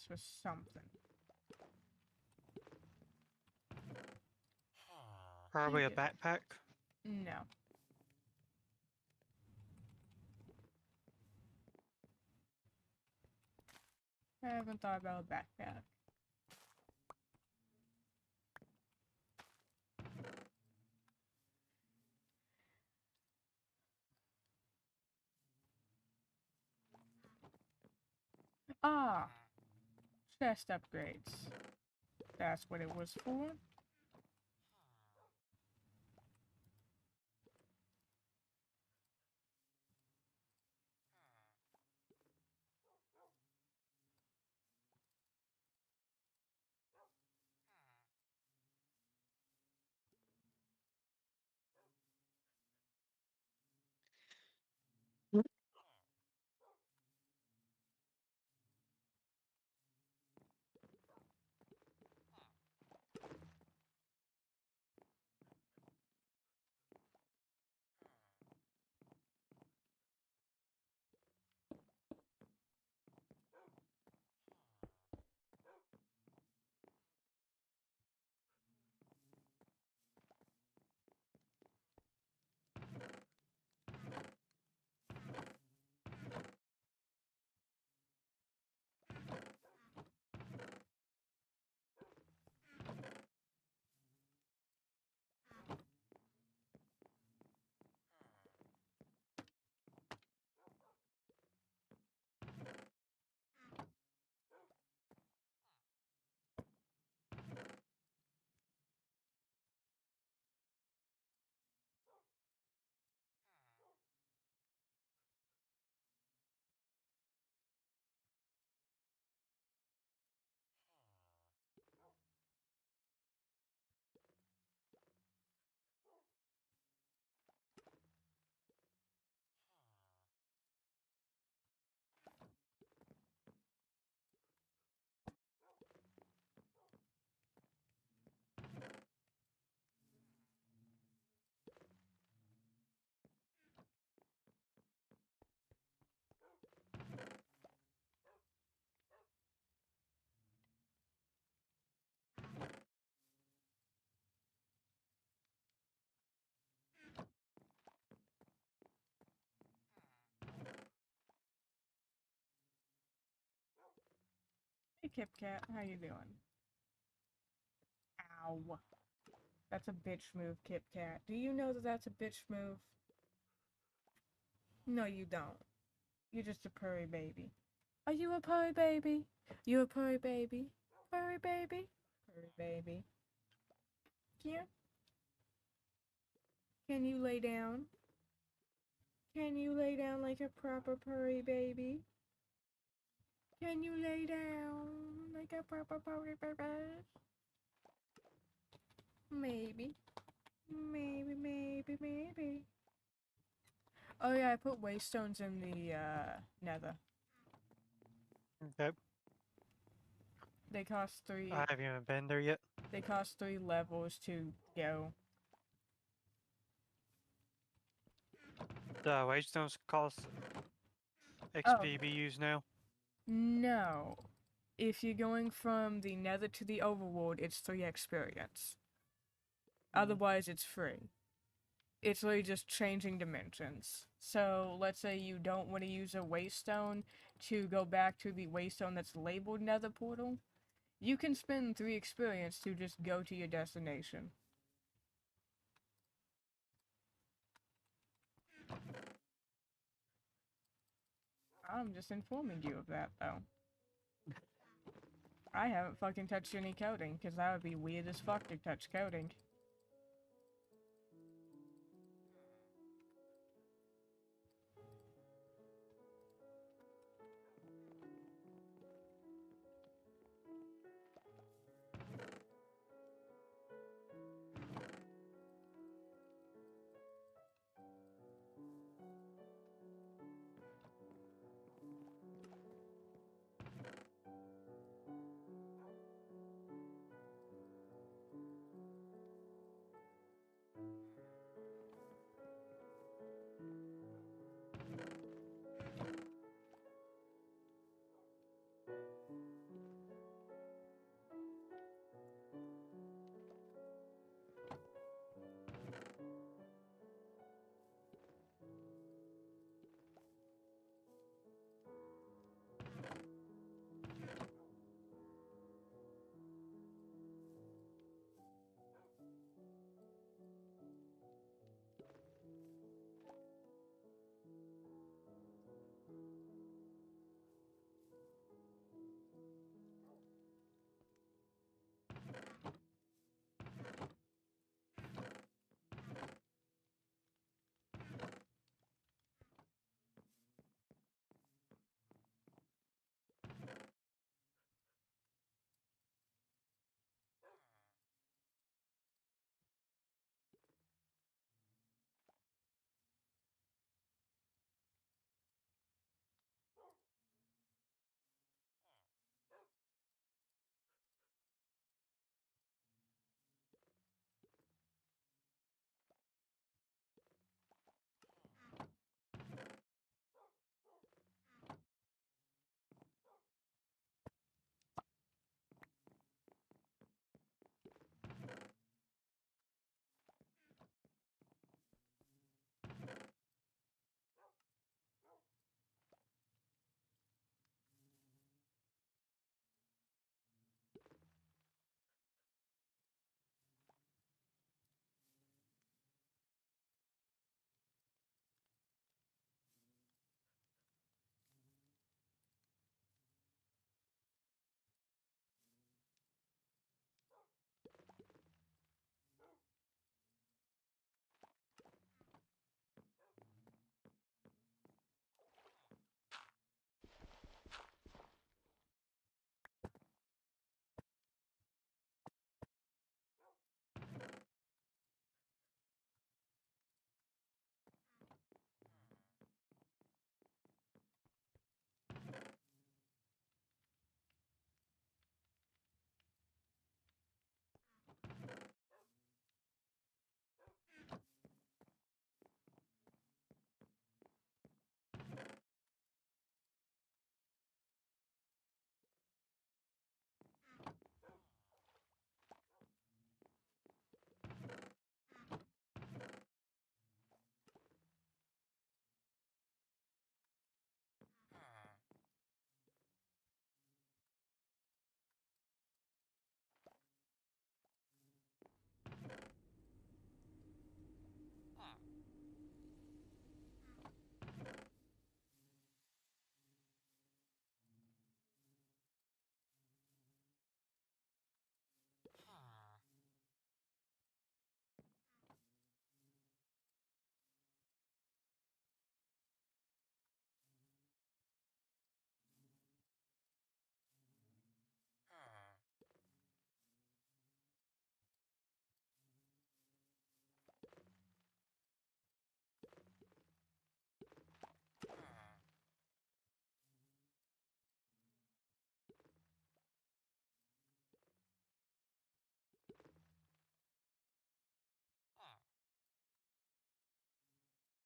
pots for something. Probably a Yeah. backpack. No. I haven't thought about a backpack. Ah, chest upgrades. That's what it was for. Hey, Kip Kat, how you doing? Ow. That's a bitch move, Kip Kat. Do you know that that's a bitch move? No, you don't. You're just a purry baby. Are you a purry baby? You a purry baby? Purry baby? Purry baby. Yeah? Can you lay down? Can you lay down like a proper purry baby? Can you lay down like a proper purry baby? Maybe. Maybe, maybe, maybe. Oh yeah, I put waystones in the nether. Okay. They cost 3. I haven't even been there yet. They cost 3 levels to go. The waystones cost XP be used now. No. If you're going from the nether to the overworld, it's 3 experience. Otherwise, it's free. It's really just changing dimensions. So, let's say you don't want to use a waystone to go back to the waystone that's labeled nether portal. You can spend 3 experience to just go to your destination. I'm just informing you of that, though. I haven't fucking touched any coding, because that would be weird as fuck to touch coding.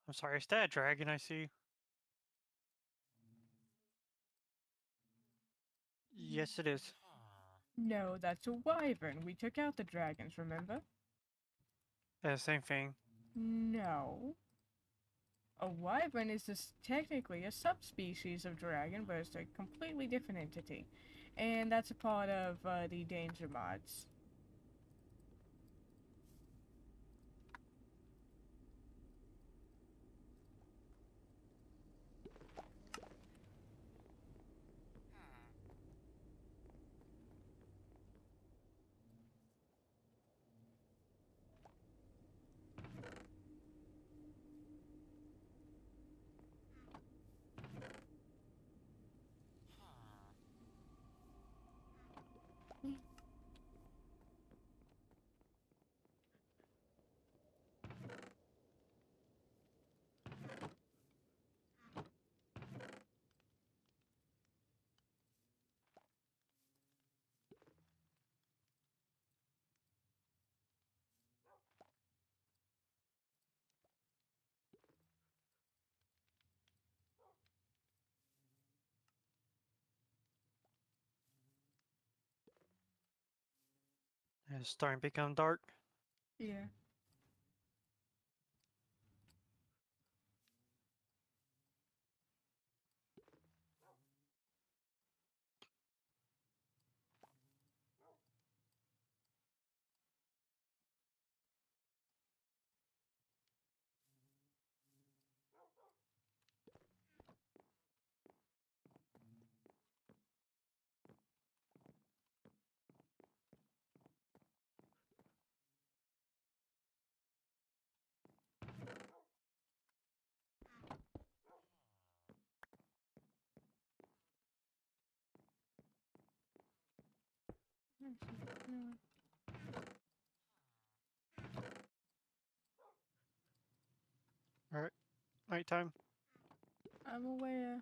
I'm sorry, is that a dragon I see? Yes, it is. No, that's a wyvern. We took out the dragons, remember? Yeah, same thing. No. A wyvern is technically a subspecies of dragon, but it's a completely different entity. And that's a part of the danger mods. It's starting to become dark. Yeah. Alright, nighttime. I'm aware.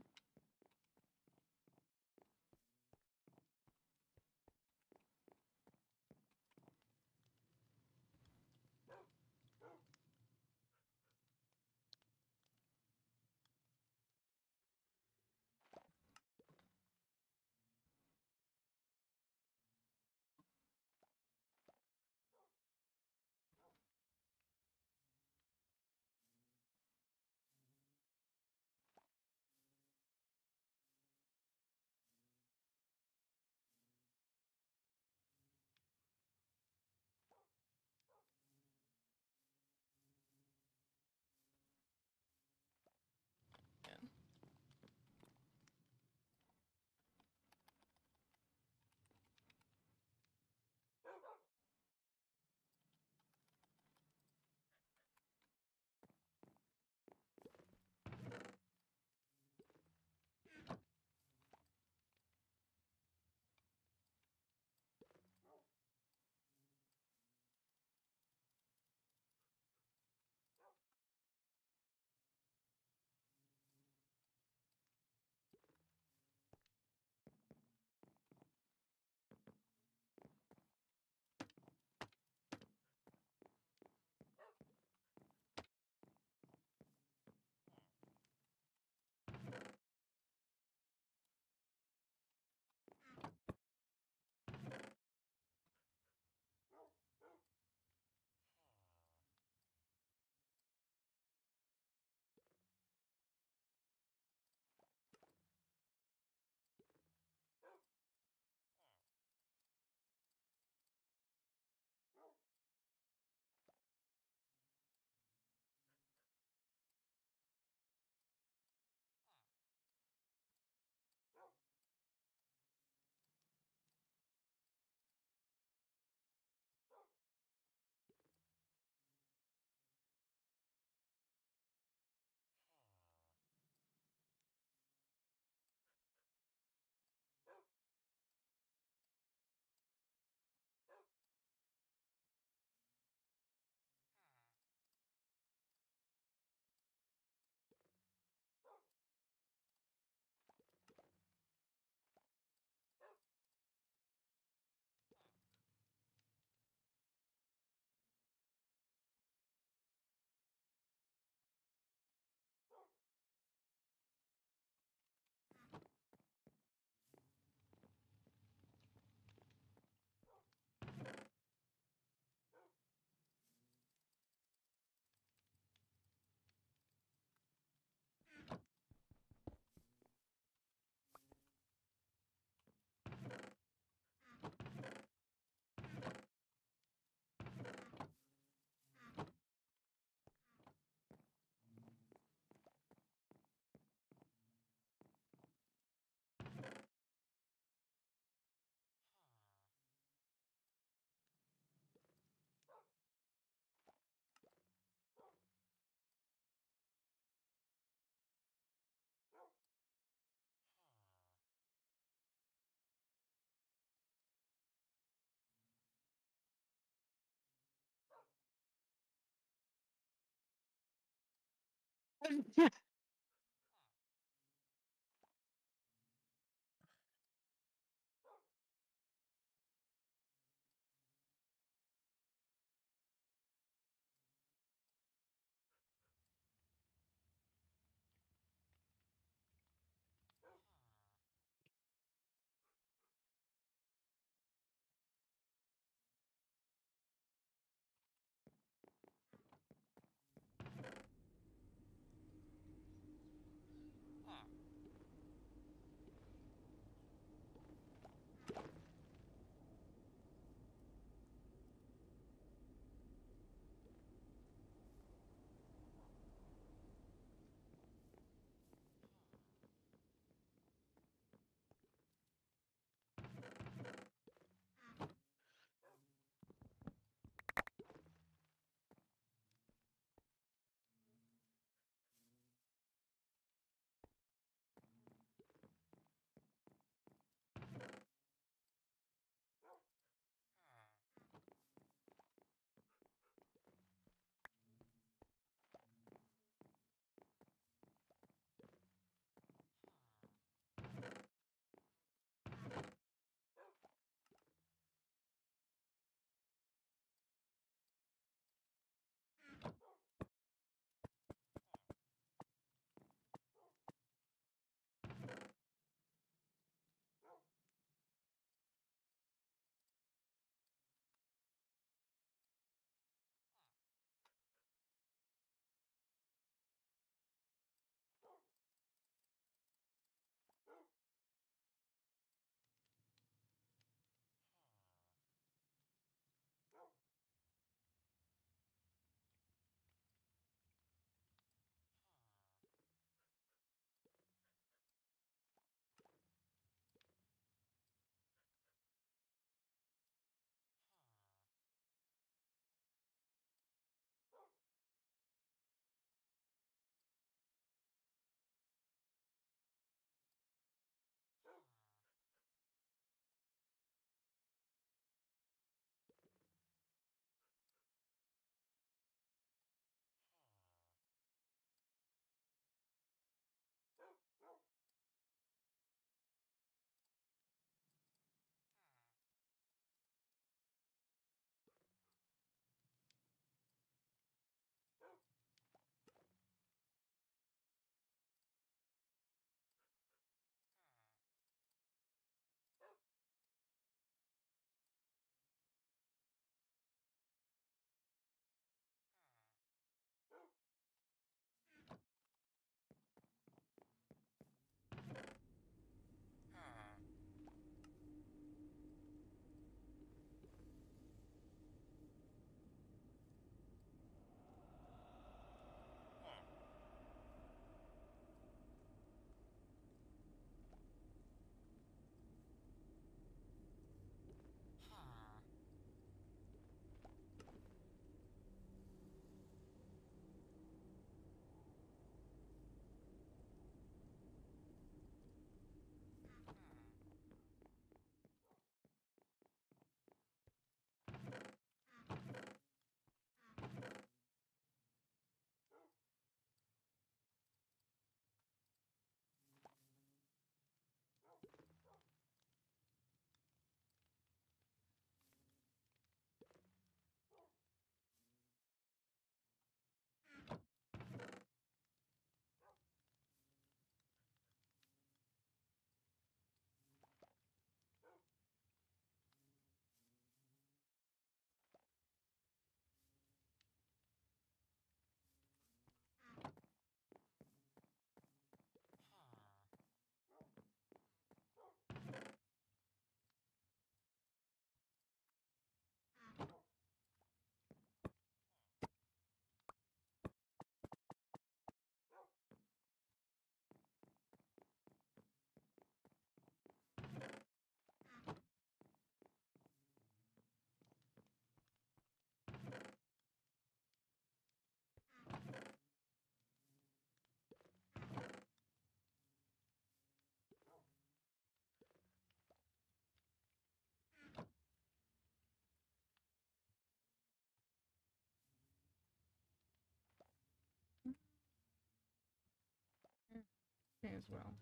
as well.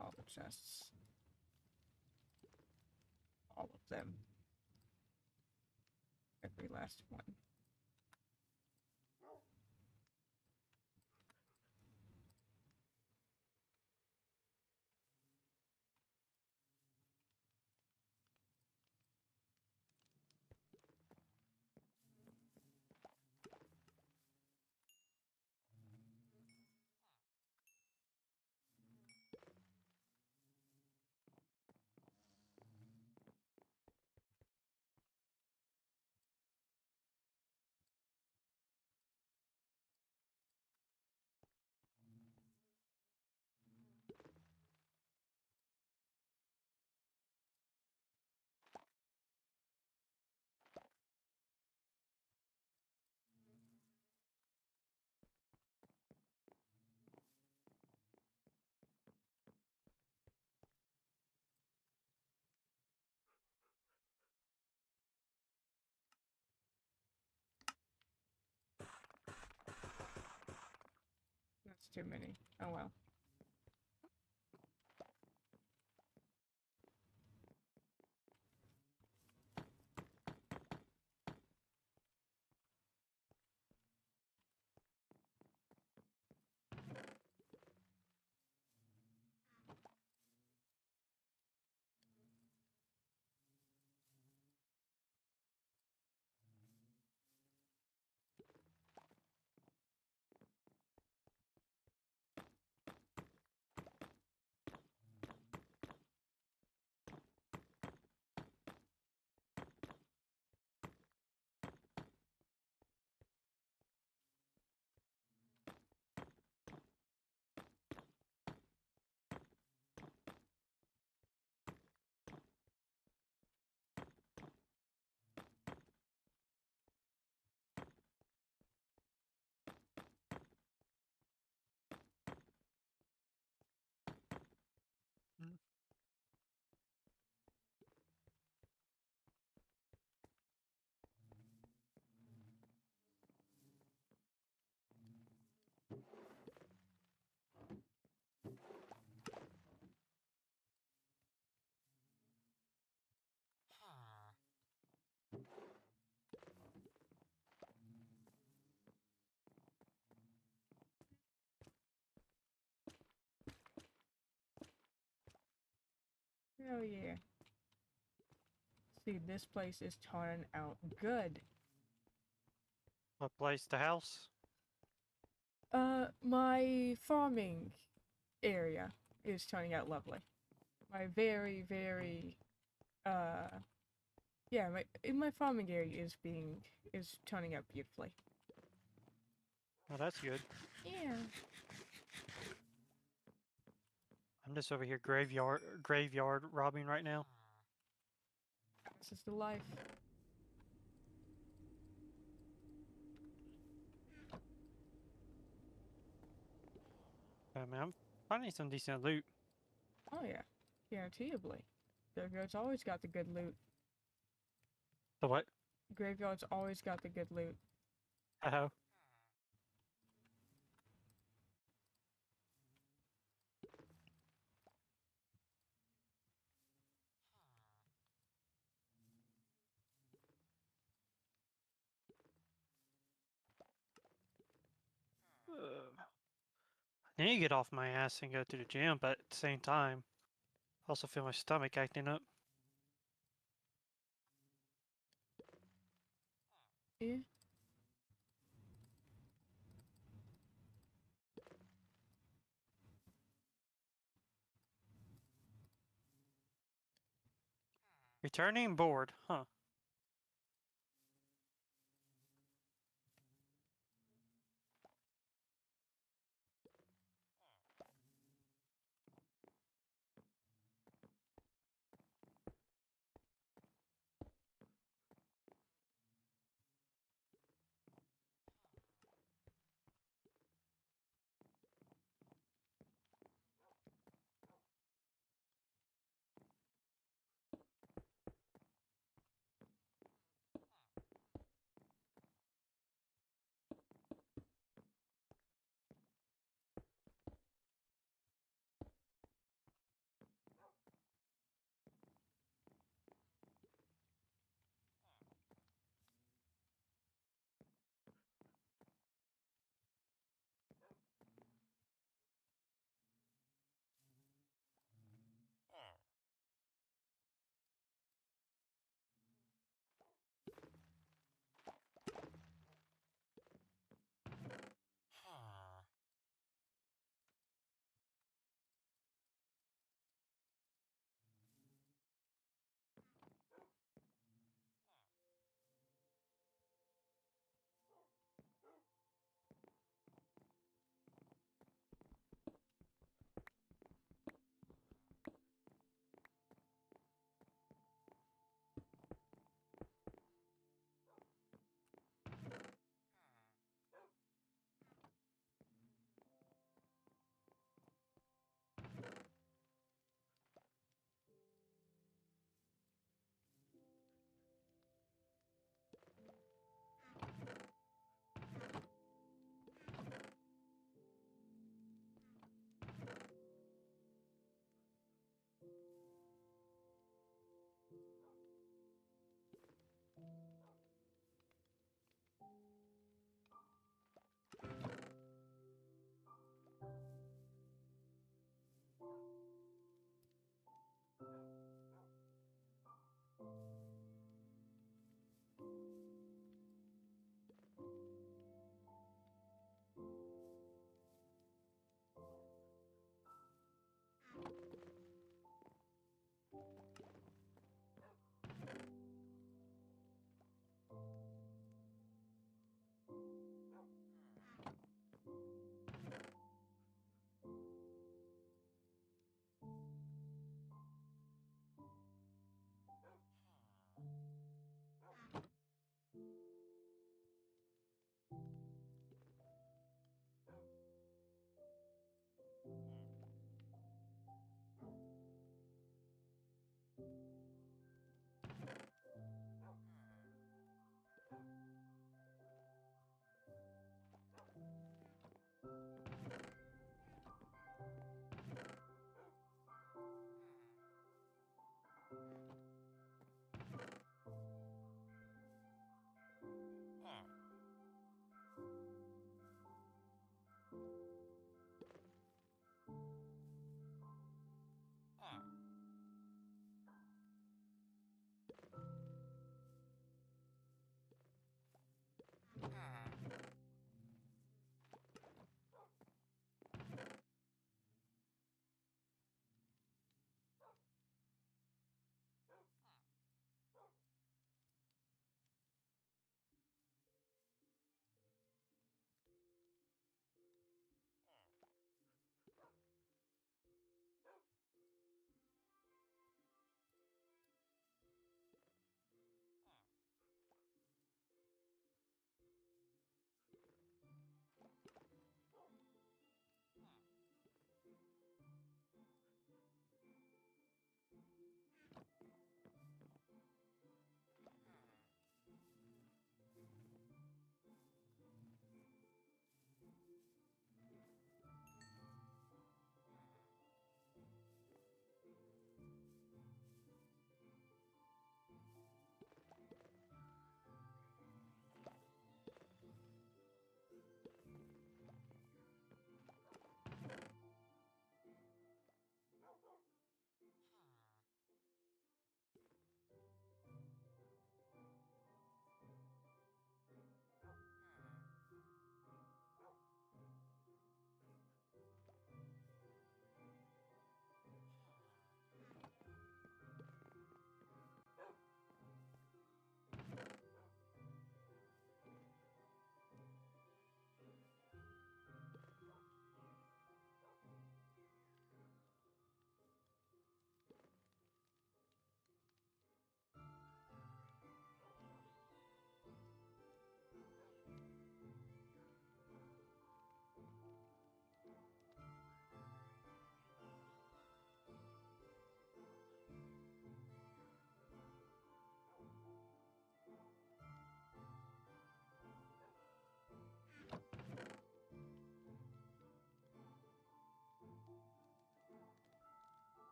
All the chests. All of them. Every last one. That's too many. Oh well. Oh yeah. See, this place is turning out good. What place? The house? My farming area is turning out lovely. My very, very, yeah, my farming area is turning out beautifully. Oh, that's good. Yeah. I'm just over here graveyard robbing right now. This is the life. Man, I'm finding some decent loot. Oh yeah, guaranteeably. Graveyard's always got the good loot. The what? Graveyard's always got the good loot. Oh. I need to get off my ass and go to the gym, but at the same time, I also feel my stomach acting up. Yeah. Returning board, huh?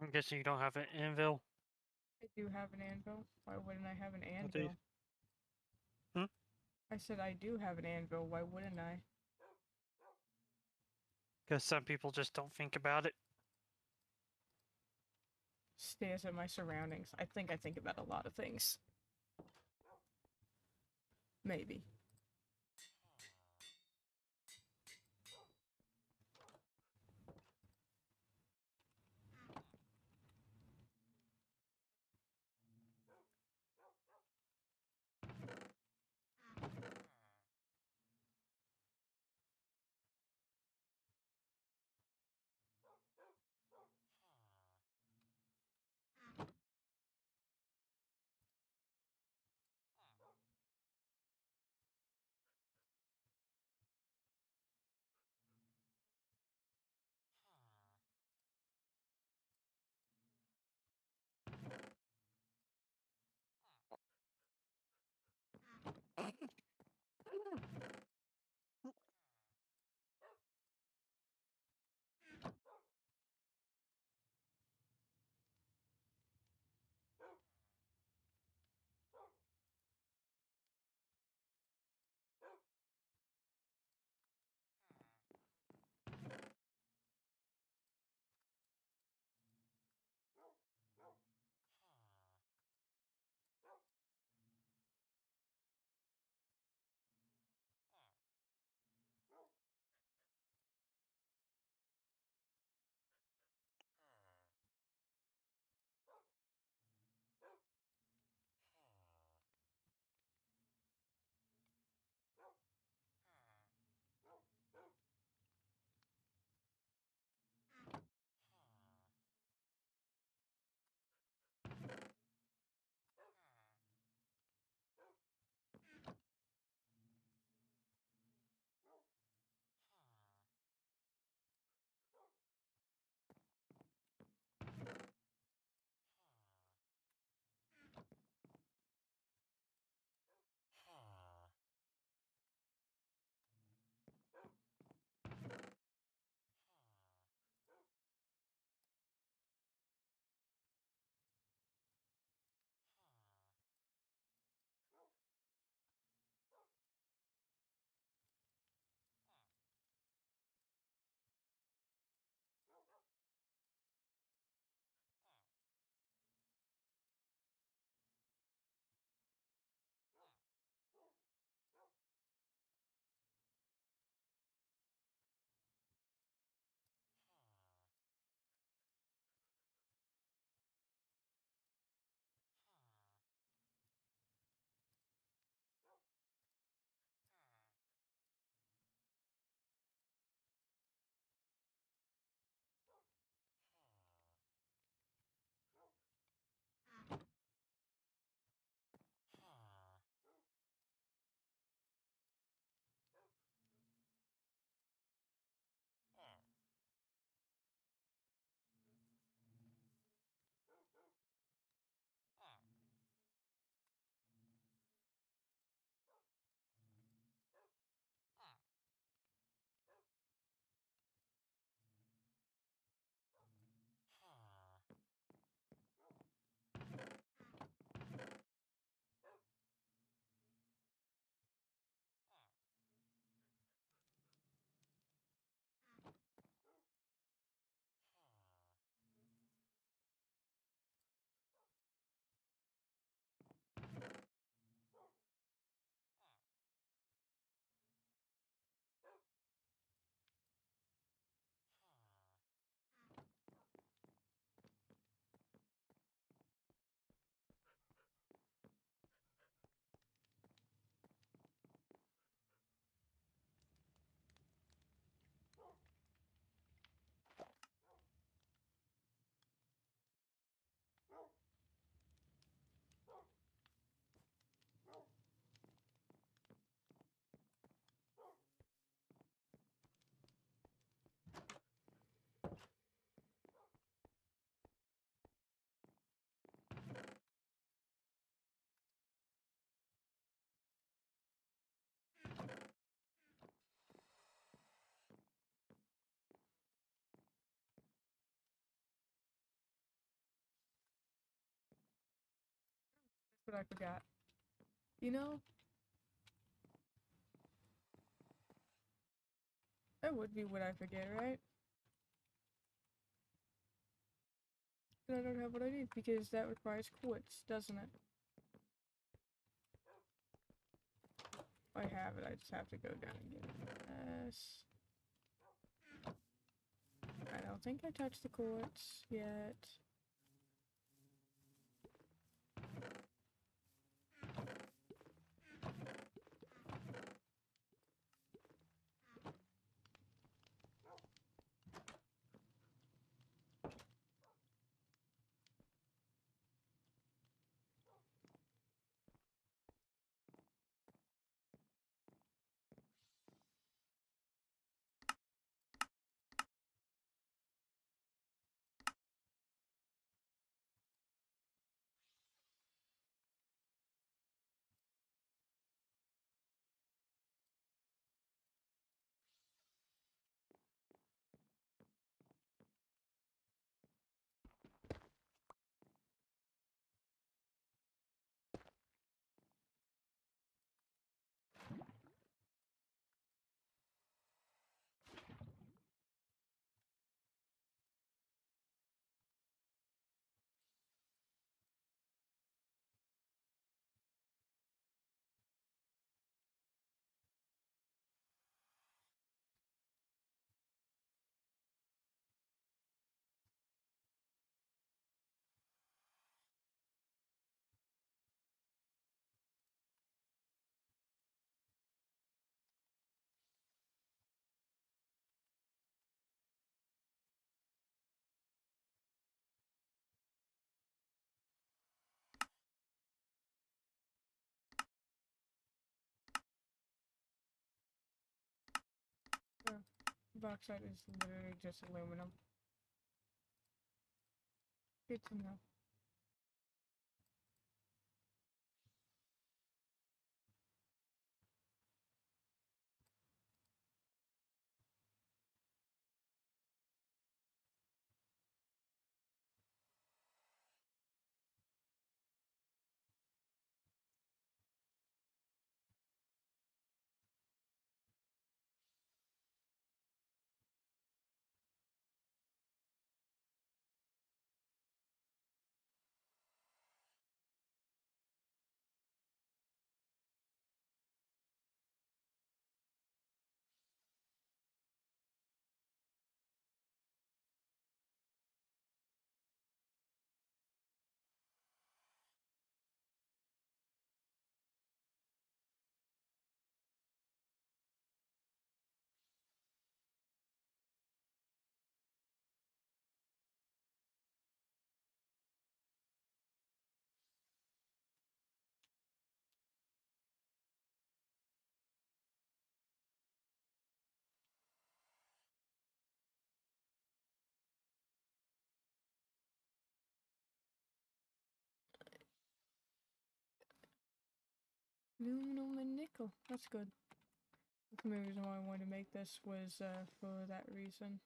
I'm guessing you don't have an anvil. I do have an anvil. Why wouldn't I have an Oh, do you? anvil? Hmm? I said I do have an anvil. Why wouldn't I? Because some people just don't think about it. Stares at my surroundings. I think about a lot of things. Maybe. what I forgot. You know? That would be what I forget, right? But I don't have what I need because that requires quartz, doesn't it? I have it, I just have to go down and get it. Yes. I don't think I touched the quartz yet. Oh, bauxite is literally just aluminum. Good to know. Aluminum and nickel. That's good. The main reason why I wanted to make this was for that reason.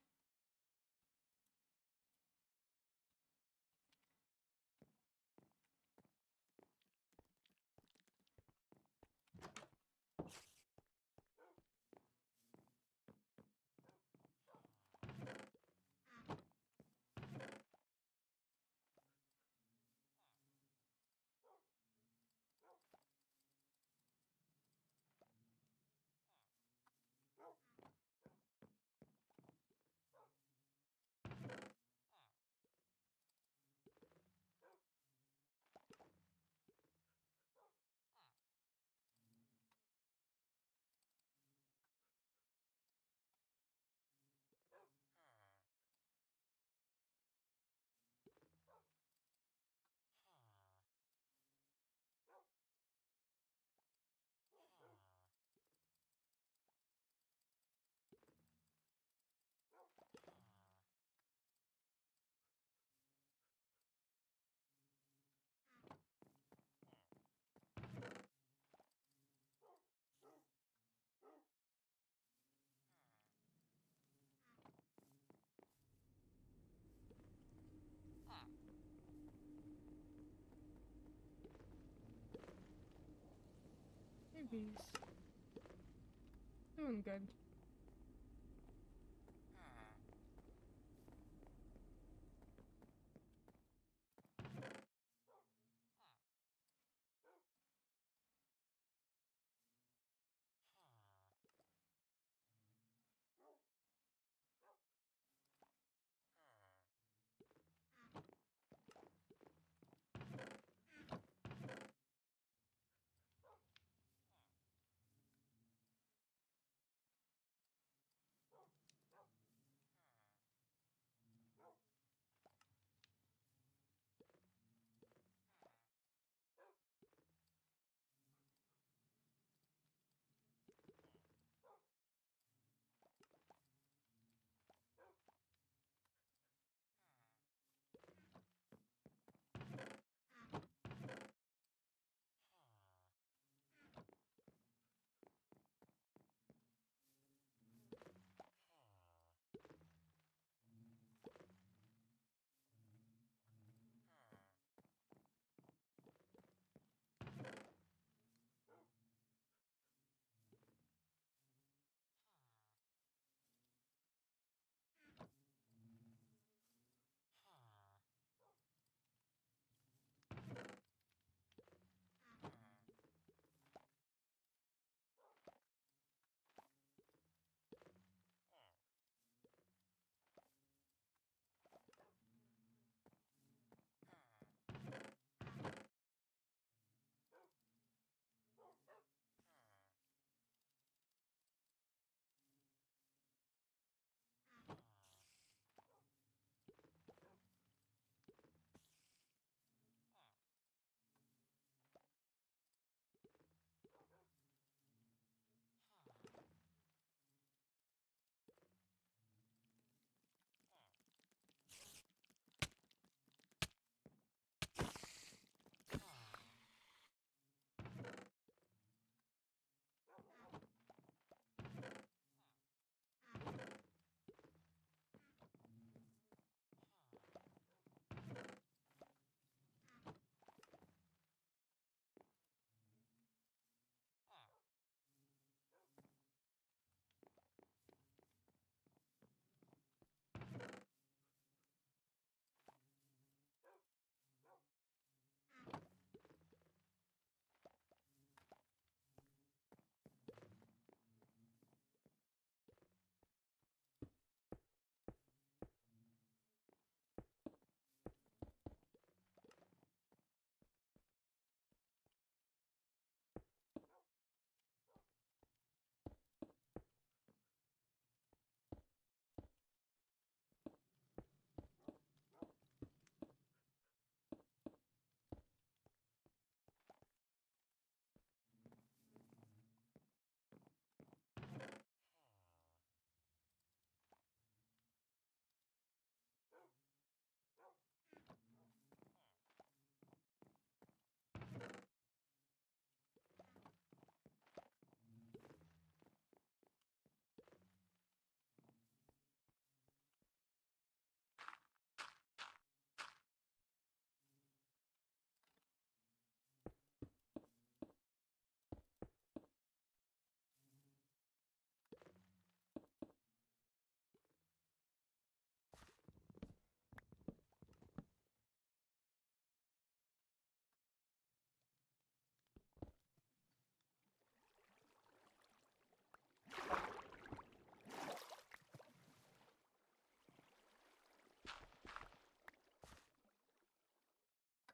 babies. Doing good.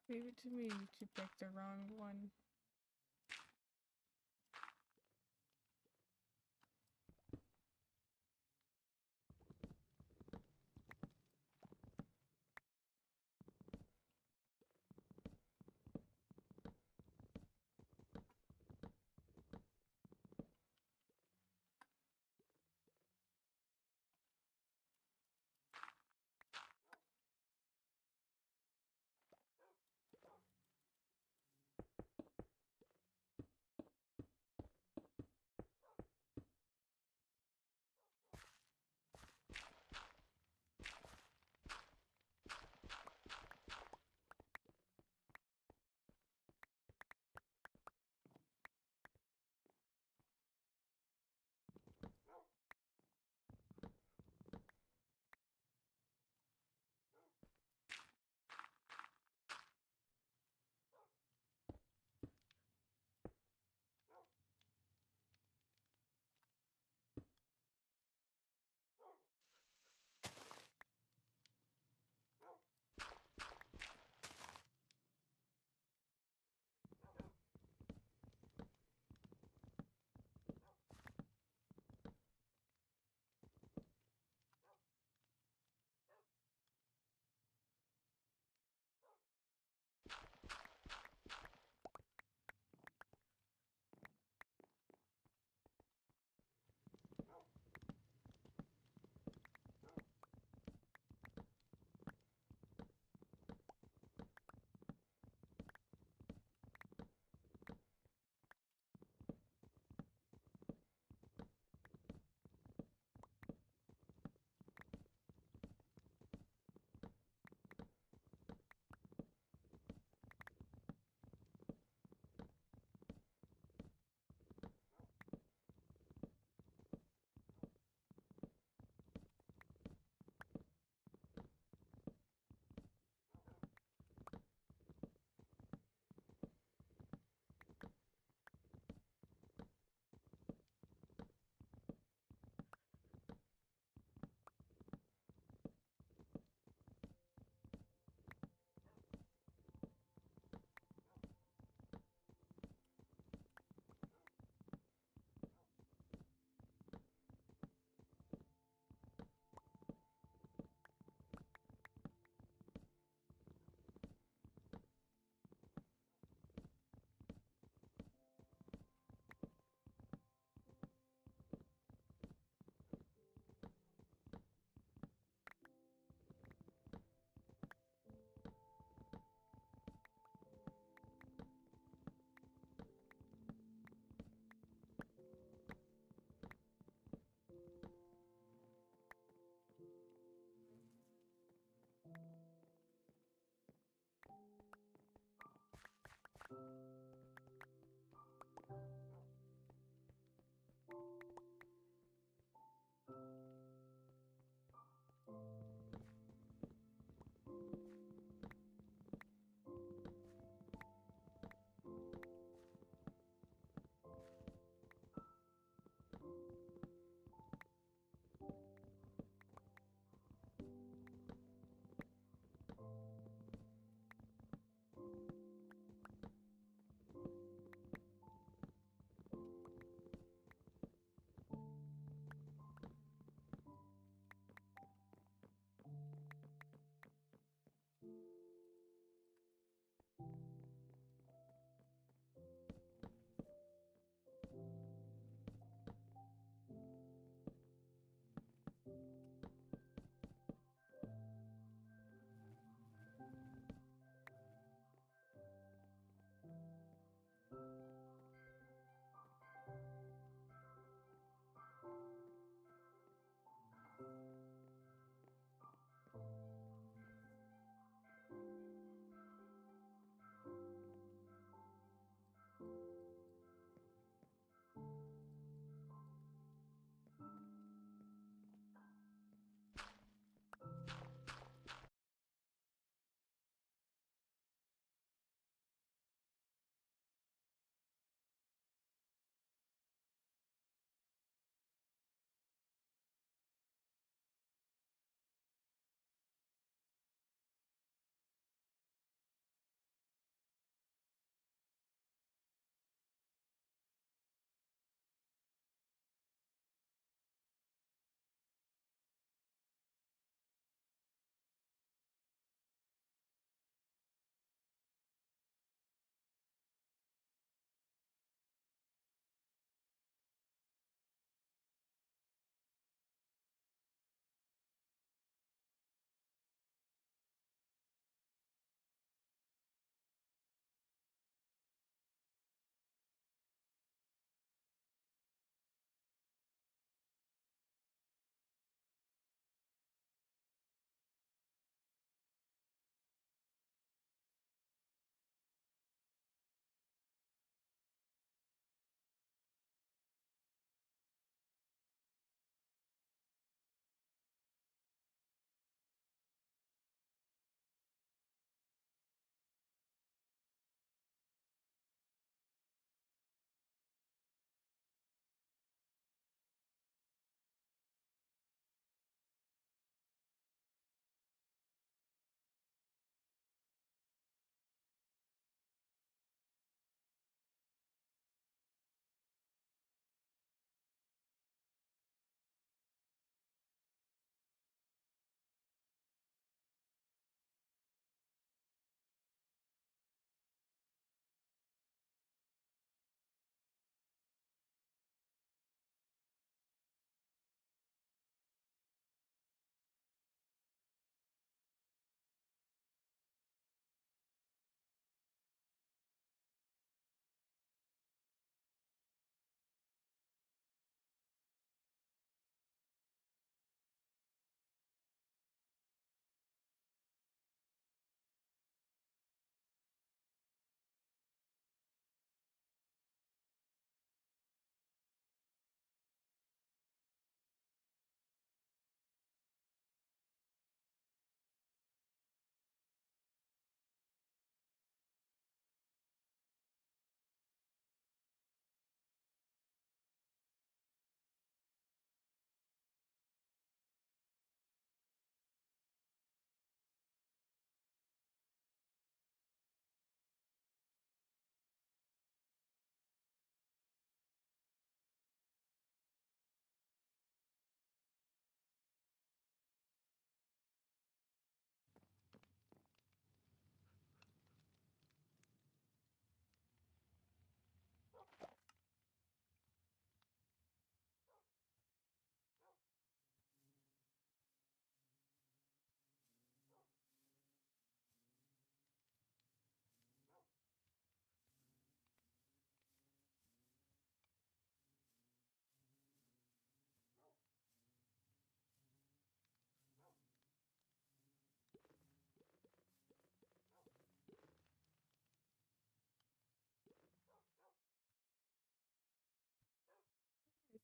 Leave it to me to pick the wrong one.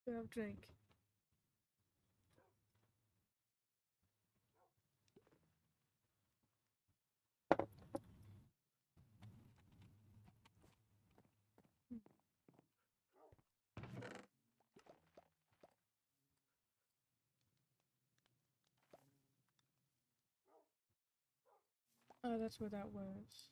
Have drink. Oh, that's where that was.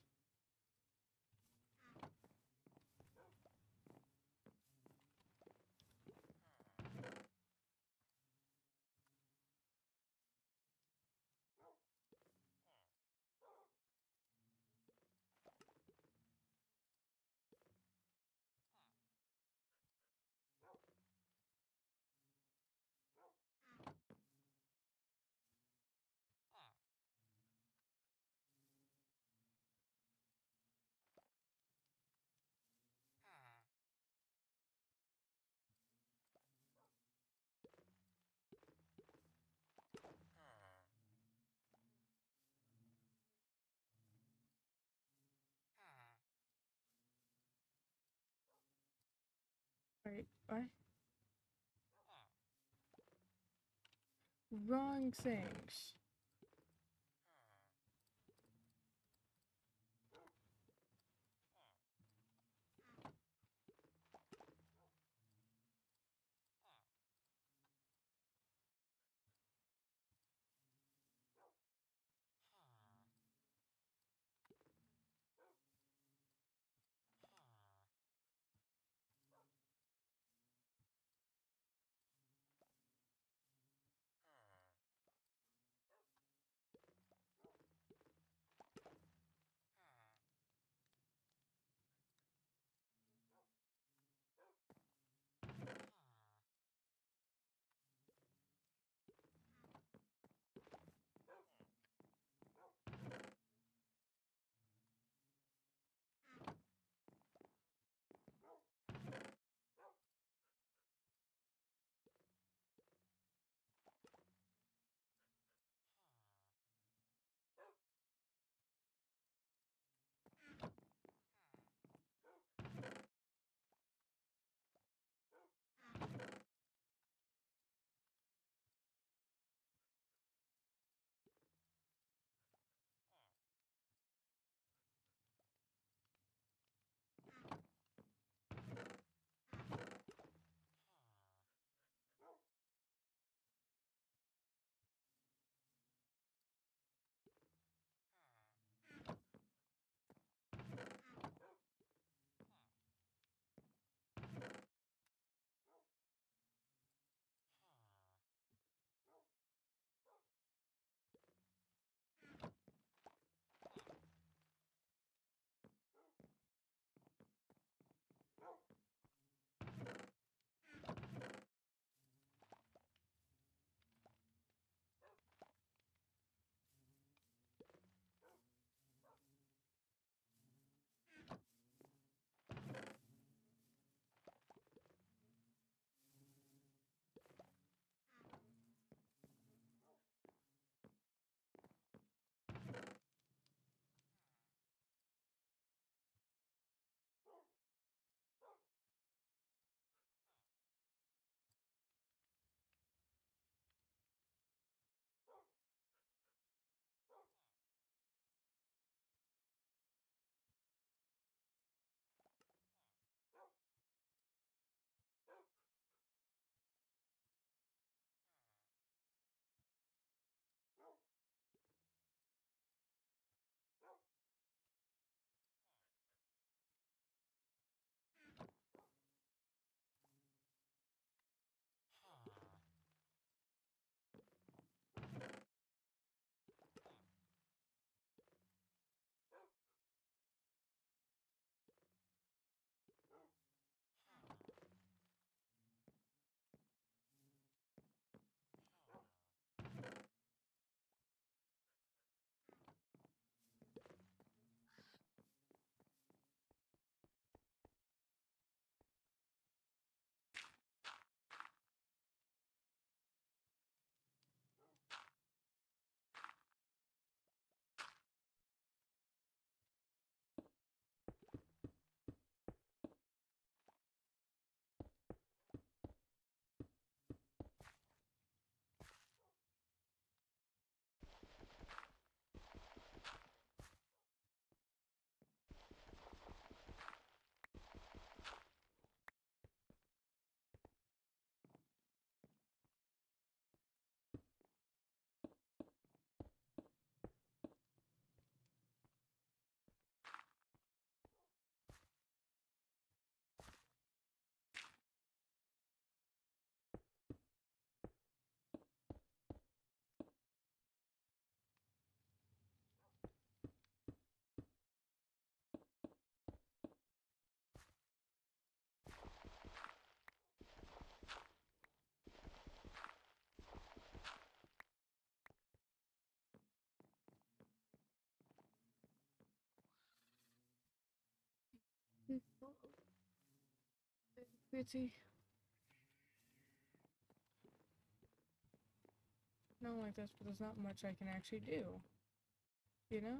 Wait, what? Wrong things. Bitsy. Not like this, but there's not much I can actually do. You know?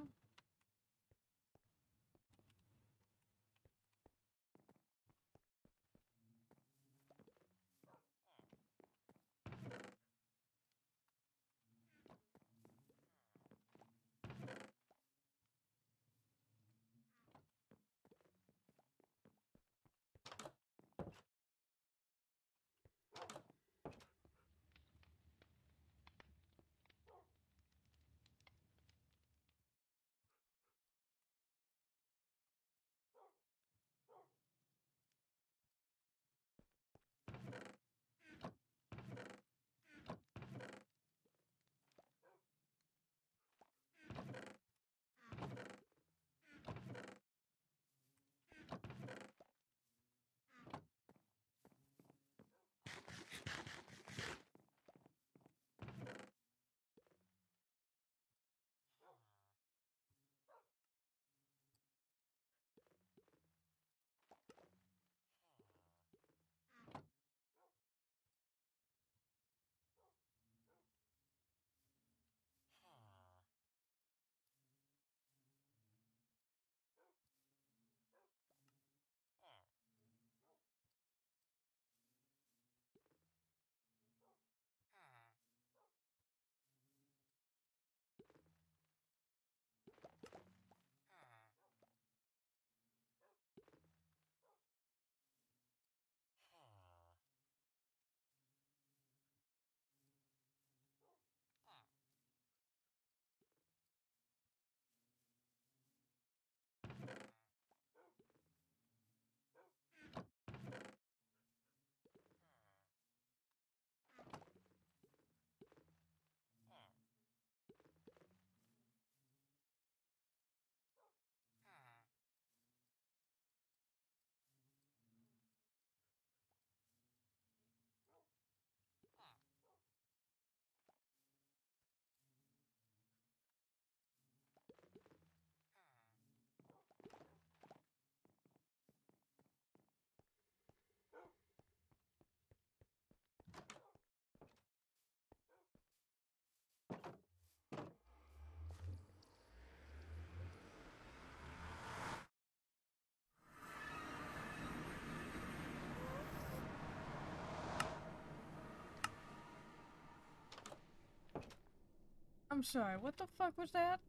I'm sorry, what the fuck was that?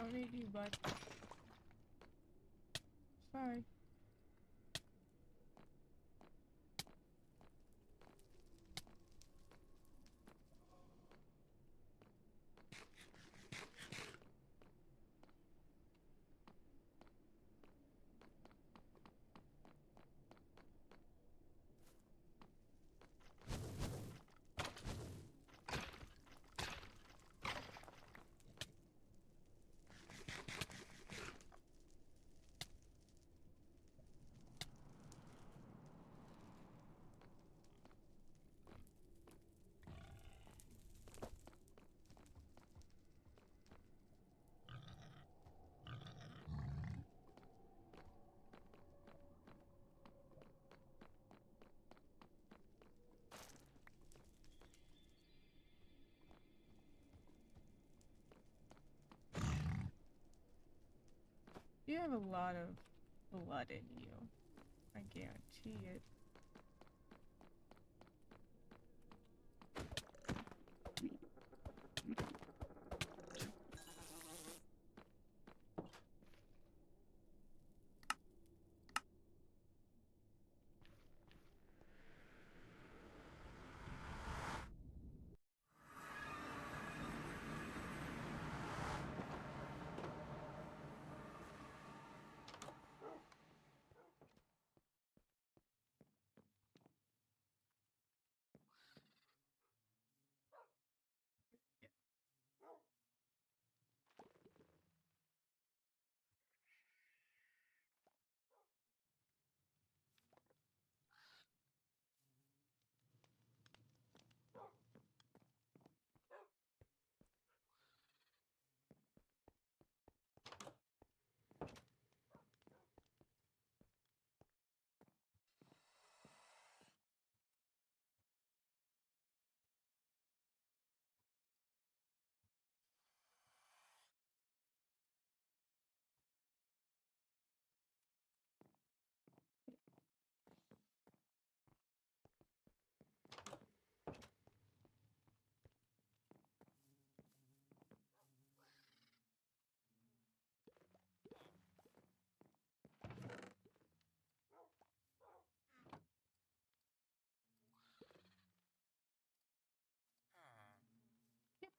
Don't need you, bud. Sorry. You have a lot of blood in you. I guarantee it.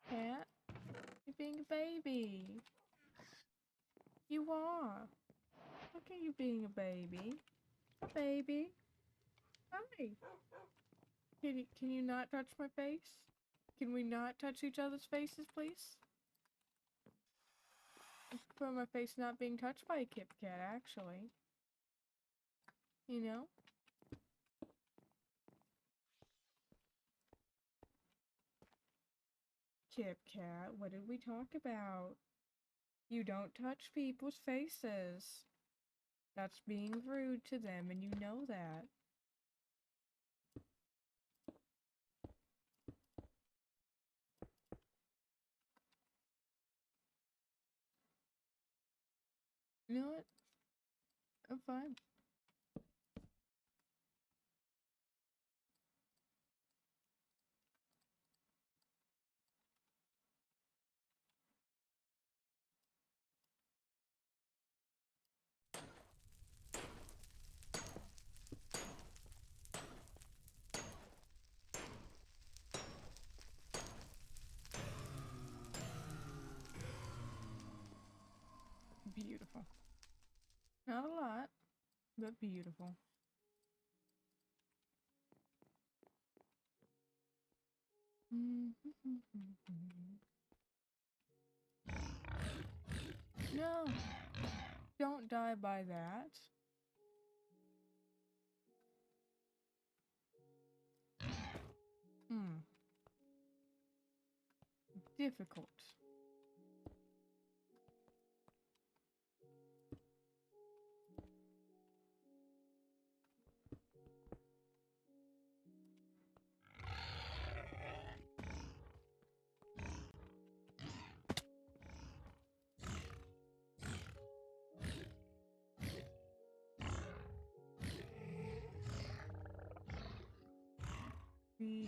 Cat, you're being a baby. You are. Look at you being a baby. A baby. Hi. Can you not touch my face? Can we not touch each other's faces, please? I prefer my face not being touched by a Kit Kat, actually. You know? Kit Kat, what did we talk about? You don't touch people's faces. That's being rude to them, and you know that. You know what? I'm fine. Beautiful. Not a lot, but beautiful. No! Don't die by that. Difficult. See?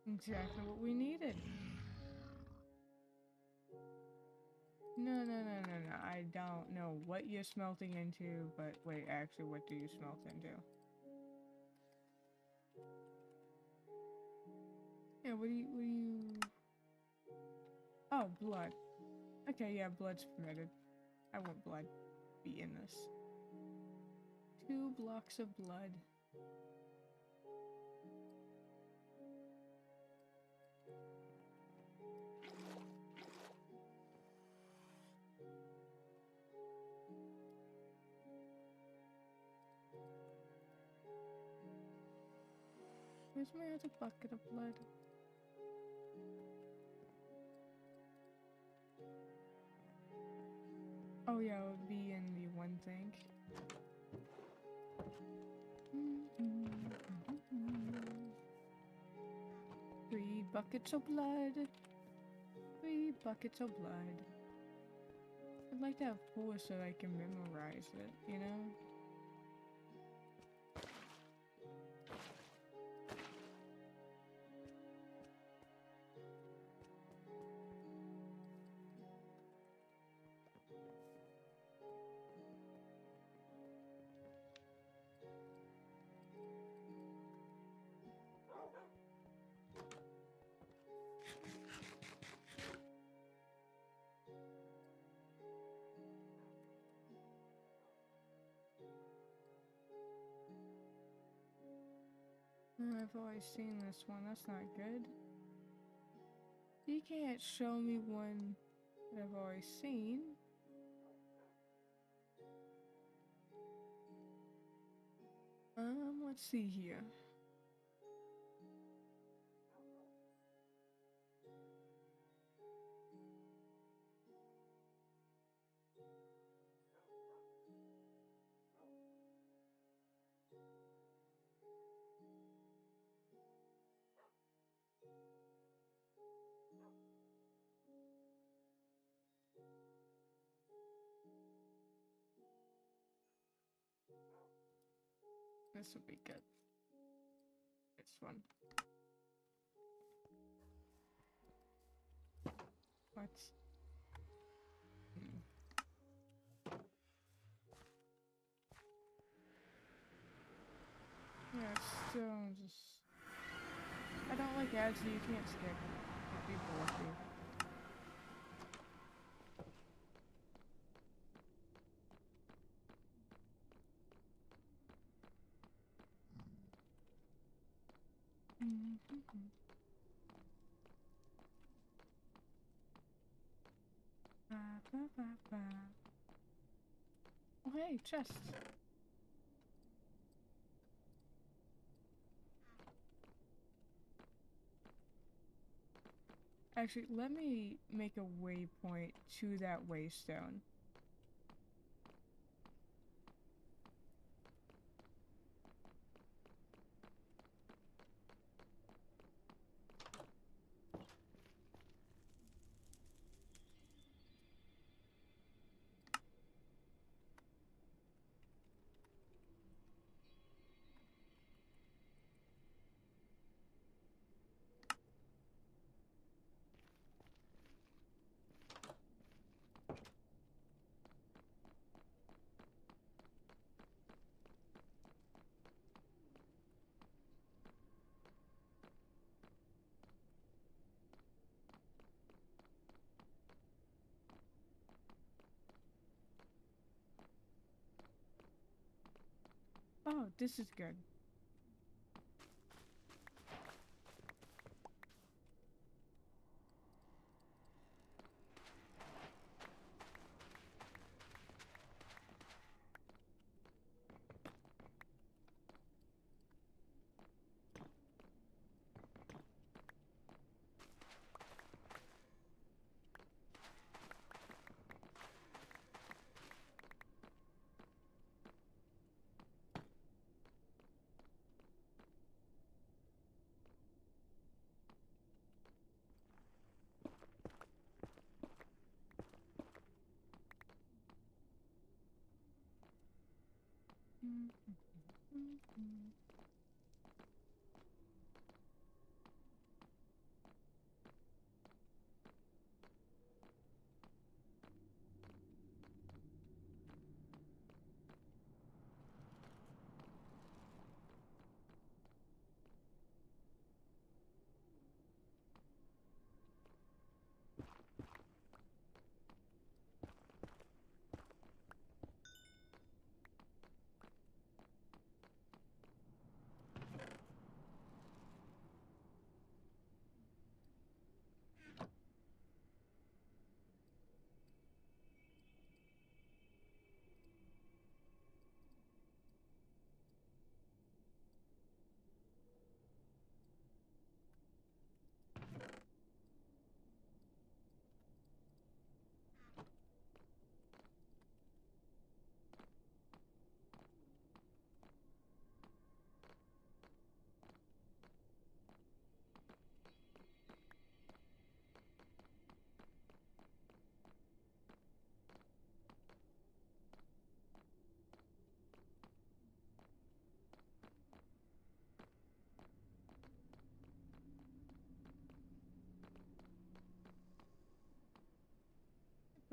Exactly what we needed. No. I don't know what you're smelting into, but wait, actually, what do you smelt into? Yeah, what do you... Oh, blood. Okay, yeah, blood's permitted. I want blood. Be in this. 2 blocks of blood. Where's my other bucket of blood? Oh yeah, it would be in the one thing. Three buckets of blood. 3 buckets of blood. I'd like to have 4 so I can memorize it, you know? I've always seen this one, that's not good. You can't show me one that I've already seen. Let's see here. This would be good. This one. What? Yeah, still just... I don't like ads that you can't skip. If people with you. Oh hey, chest. Actually, let me make a waypoint to that waystone. Oh, this is good.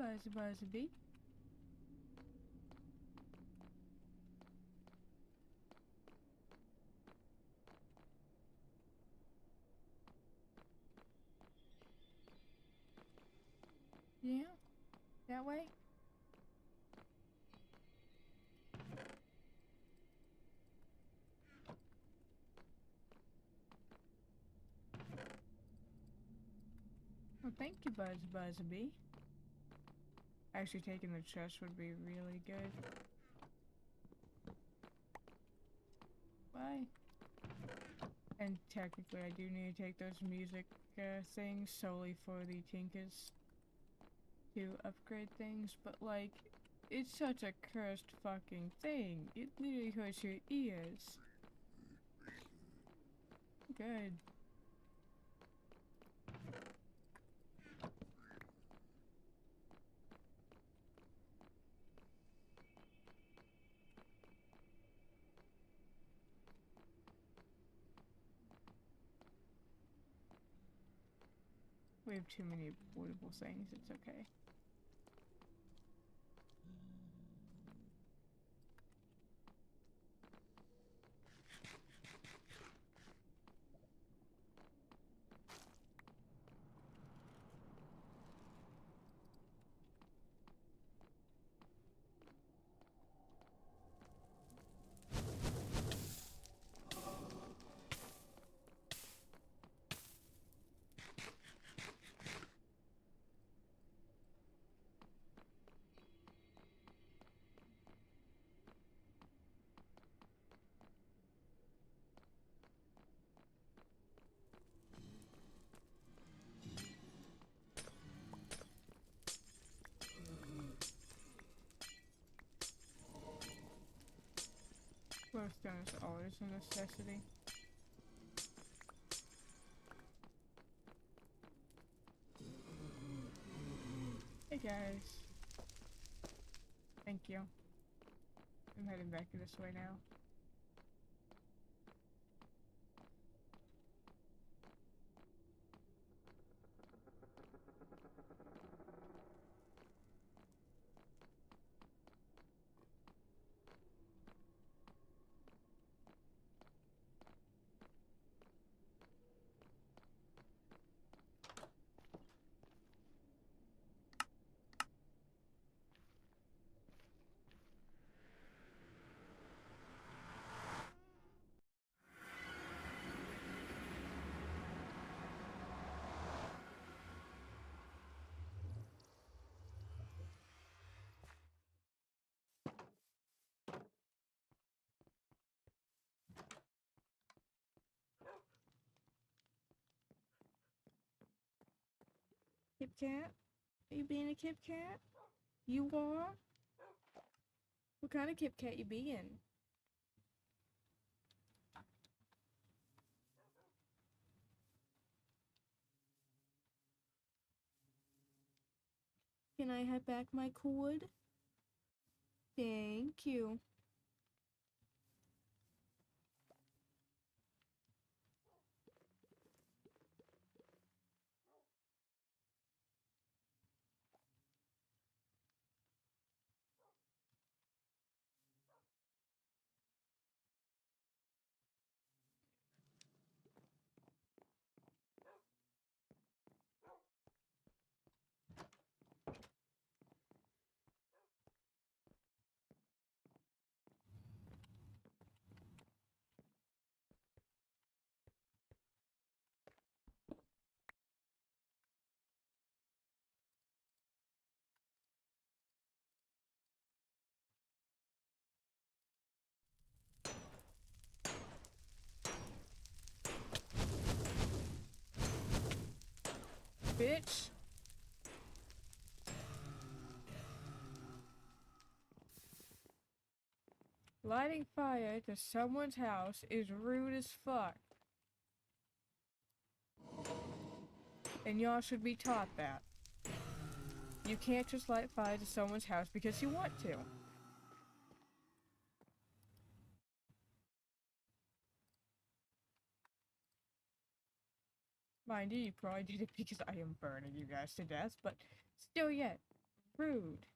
Buzzy bee. Yeah, that way. Well, thank you, Buzzy bee. Actually, taking the chest would be really good. Bye. And technically, I do need to take those music things solely for the Tinkers to upgrade things, but like, it's such a cursed fucking thing. It literally hurts your ears. Good. We have too many avoidable things, it's okay. Glowstone is always a necessity. Hey guys. Thank you. I'm heading back this way now. Kit Kat? Are you being a Kit Kat? You are? What kind of Kit Kat you being? Can I have back my cord? Thank you. Bitch. Lighting fire to someone's house is rude as fuck. And y'all should be taught that. You can't just light fire to someone's house because you want to. Mind you, you probably did it because I am burning you guys to death, but still yet. Rude.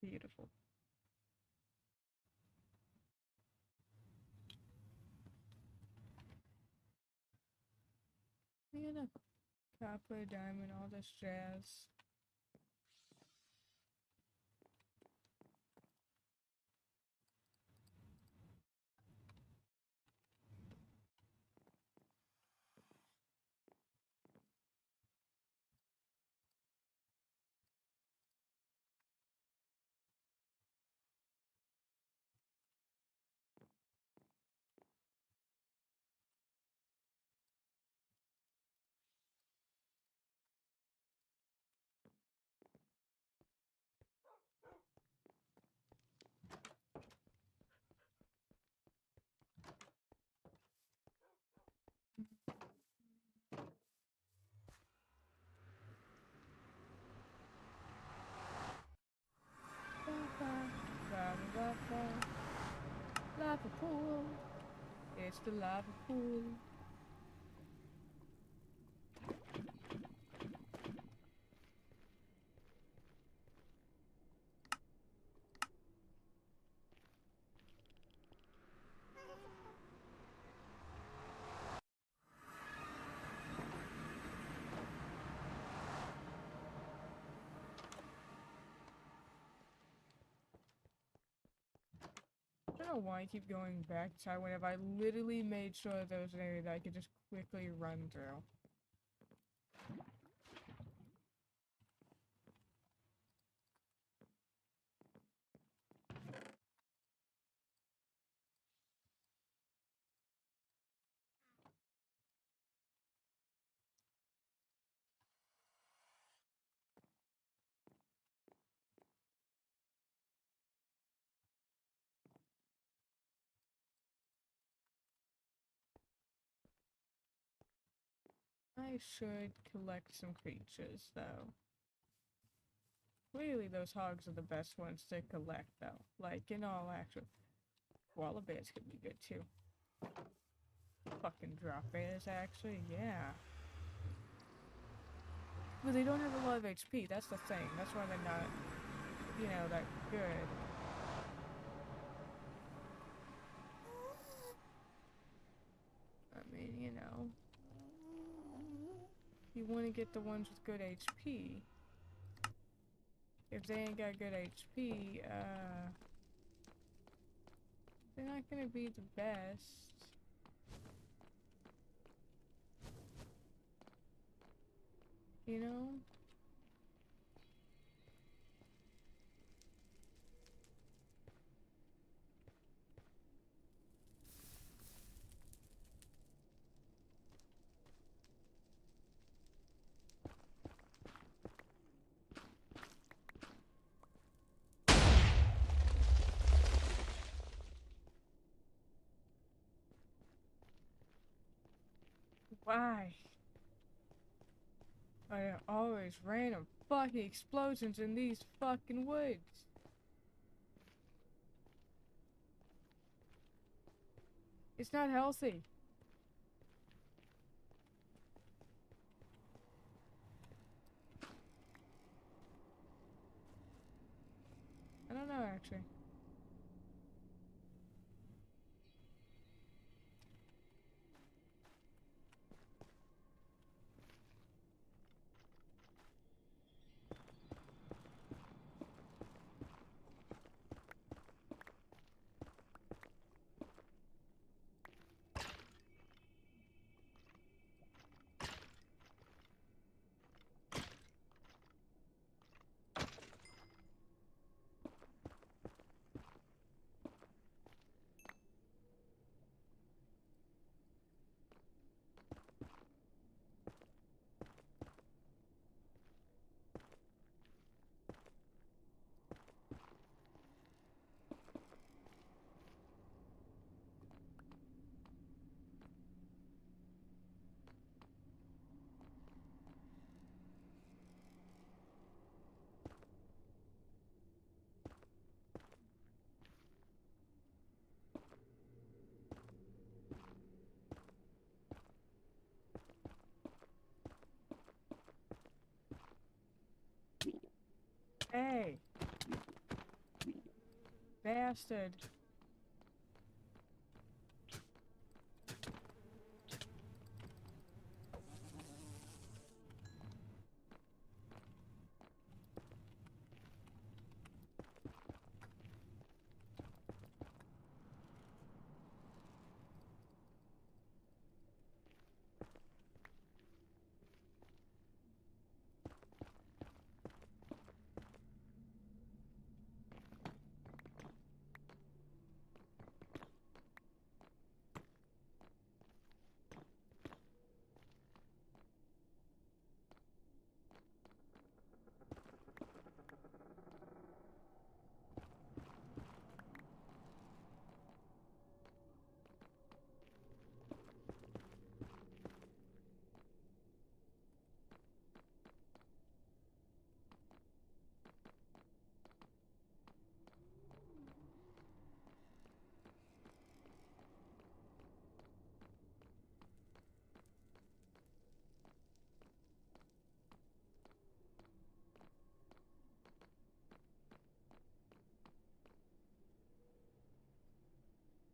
Beautiful. You know, copper, diamond, all this jazz. Lava pool. It's the lava pool. I don't know why I keep going back to whenever I literally made sure there was an area that I could just quickly run through. I should collect some creatures, though. Clearly those hogs are the best ones to collect, though. Like, in all actual... Koala bears could be good, too. Fucking drop bears, actually, yeah. But they don't have a lot of HP, that's the thing. That's why they're not, you know, that good. I mean, you know... You want to get the ones with good HP. If they ain't got good HP, they're not gonna be the best. You know? Why? There are always random fucking explosions in these fucking woods. It's not healthy. I don't know, actually. Hey! Bastard!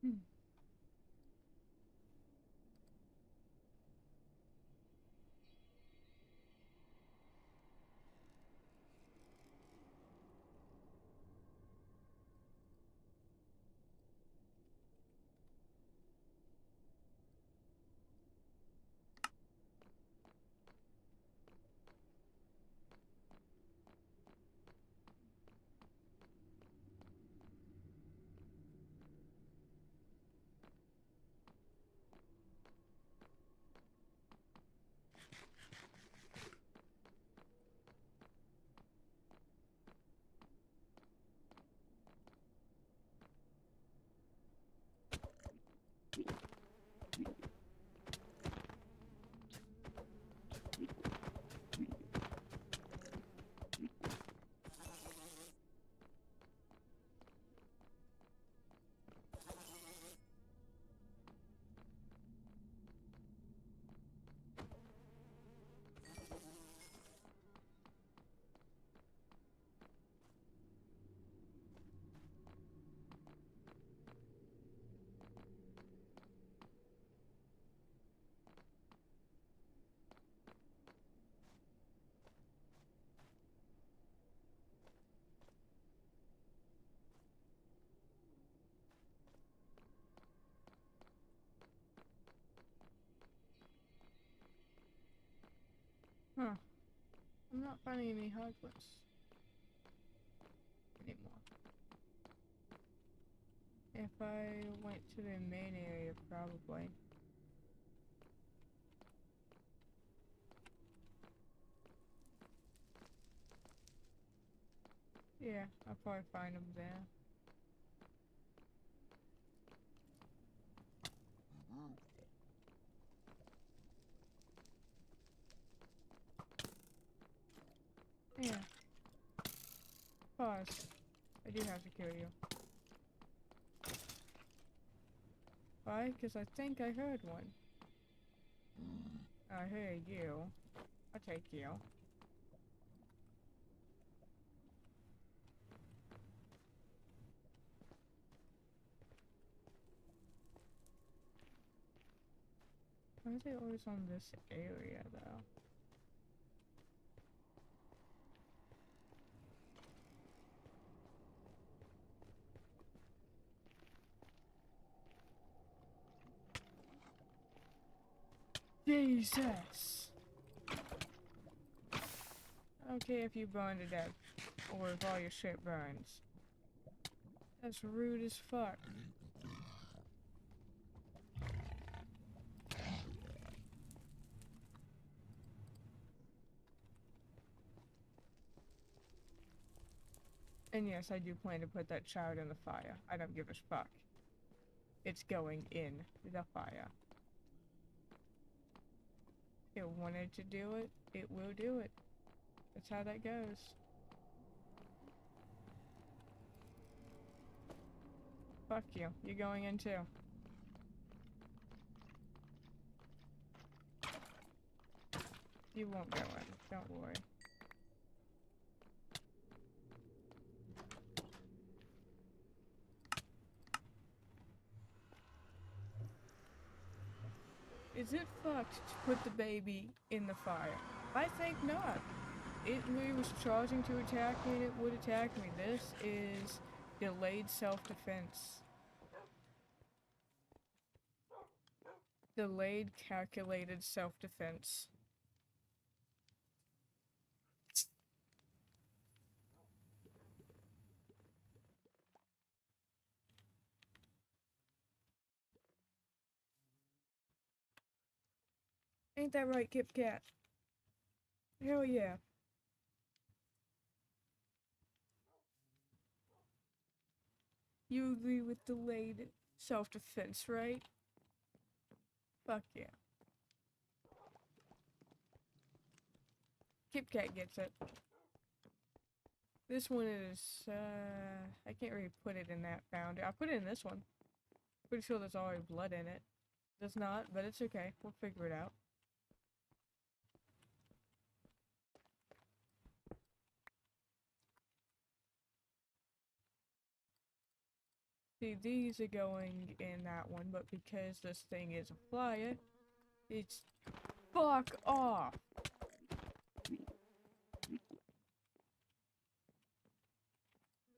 Hmm. Huh. I'm not finding any hardwoods anymore. If I went to the main area, probably. Yeah, I'll probably find them there. Yeah. Pause. I do have to kill you. Why? Because I think I heard one. I heard you. I'll take you. Why are they always on this area, though? Jesus! I don't care if you burn to death, or if all your shit burns. That's rude as fuck. And yes, I do plan to put that child in the fire. I don't give a fuck. It's going in the fire. It wanted to do it, it will do it. That's how that goes. Fuck you. You're going in too. You won't go in. Don't worry. Is it fucked to put the baby in the fire? I think not. It was charging to attack me and it would attack me. This is delayed self-defense. Delayed calculated self-defense. Ain't that right, Kip Kat? Hell yeah. You agree with delayed self-defense, right? Fuck yeah. Kip Kat gets it. This one is, I can't really put it in that boundary. I'll put it in this one. Pretty sure there's already blood in it. There's not, but it's okay. We'll figure it out. See, these are going in that one, but because this thing is a flyer, it's fuck off!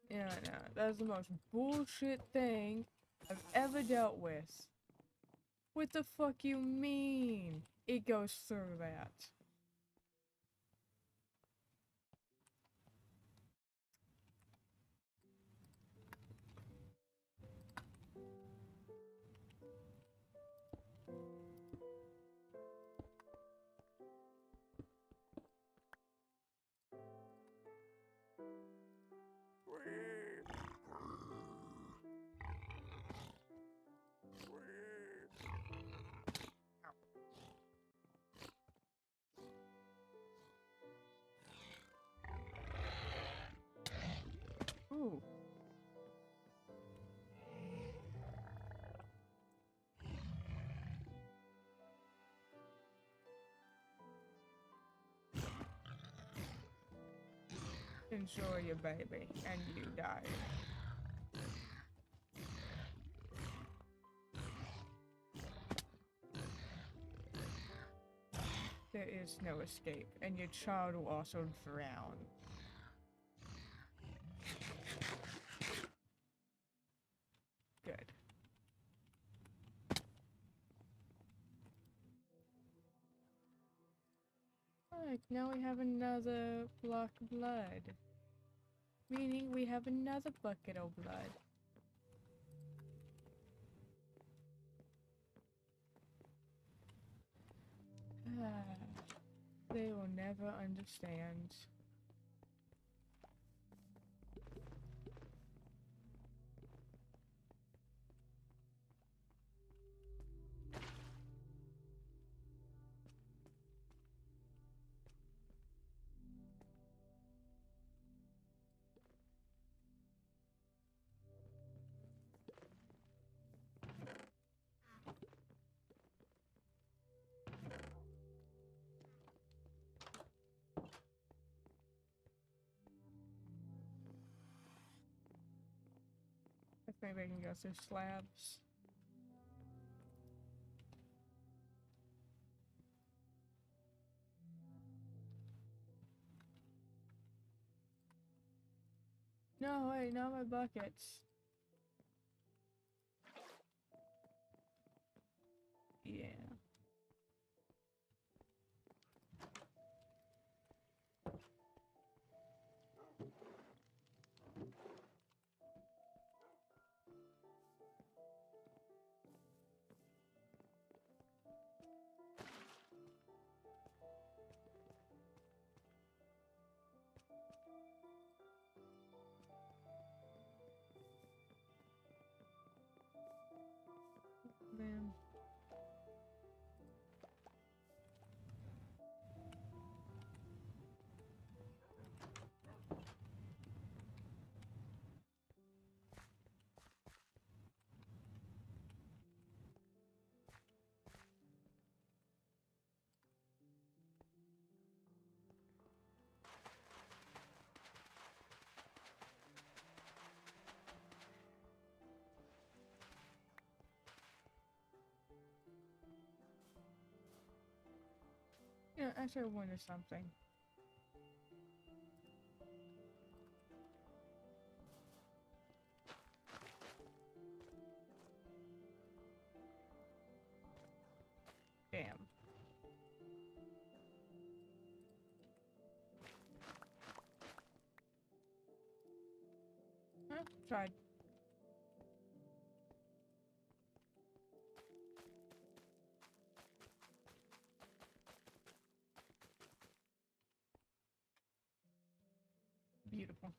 Yeah, no, that's the most bullshit thing I've ever dealt with. What the fuck you mean? It goes through that. Ooh. Enjoy your baby, and you die. There is no escape, and your child will also drown. Good. Alright, now we have another block of blood. Meaning we have another bucket of blood. They will never understand. I think they can go through slabs. No, wait, not my buckets. Yeah. Man. Yeah, actually, I wonder something. Damn. Huh? Tried. Beautiful.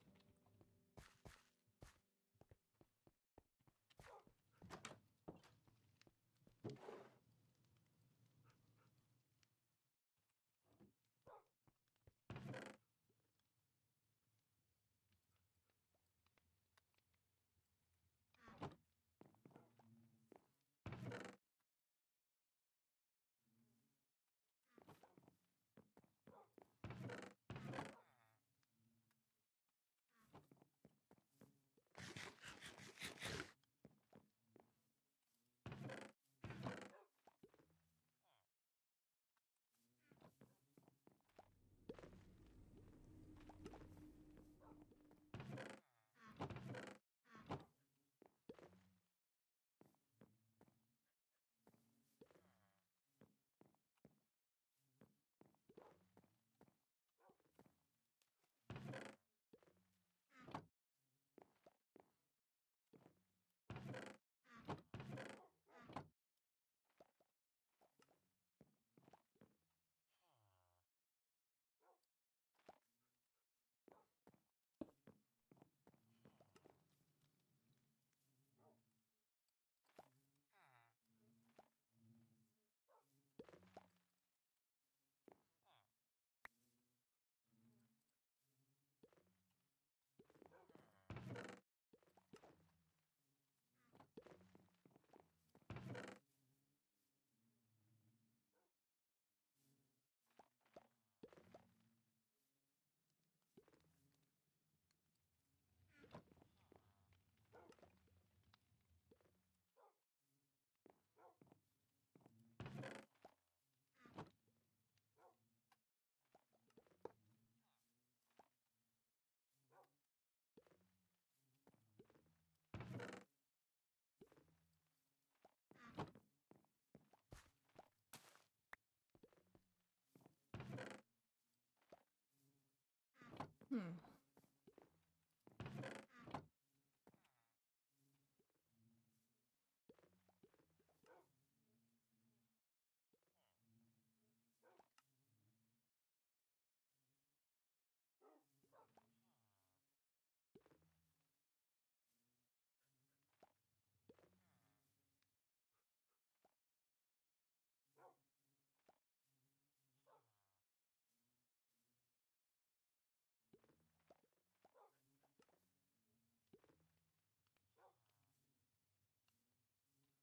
Hmm.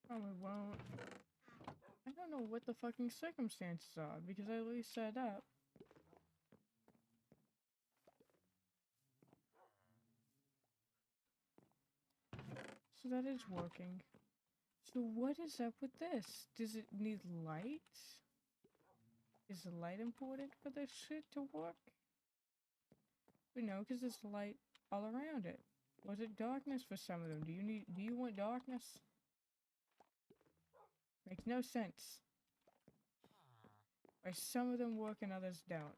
Probably won't. I don't know what the fucking circumstances are because I at least set up. So that is working. So what is up with this? Does it need light? Is the light important for this shit to work? But no, because there's light all around it. Was it darkness for some of them? Do you want darkness? Makes no sense. Why some of them work and others don't.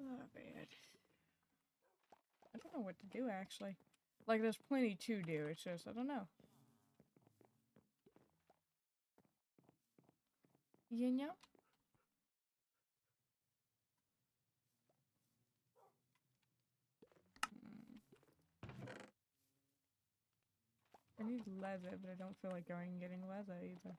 Oh, bad. I don't know what to do actually. Like, there's plenty to do, it's just, I don't know. You know? I need leather, but I don't feel like going and getting leather either.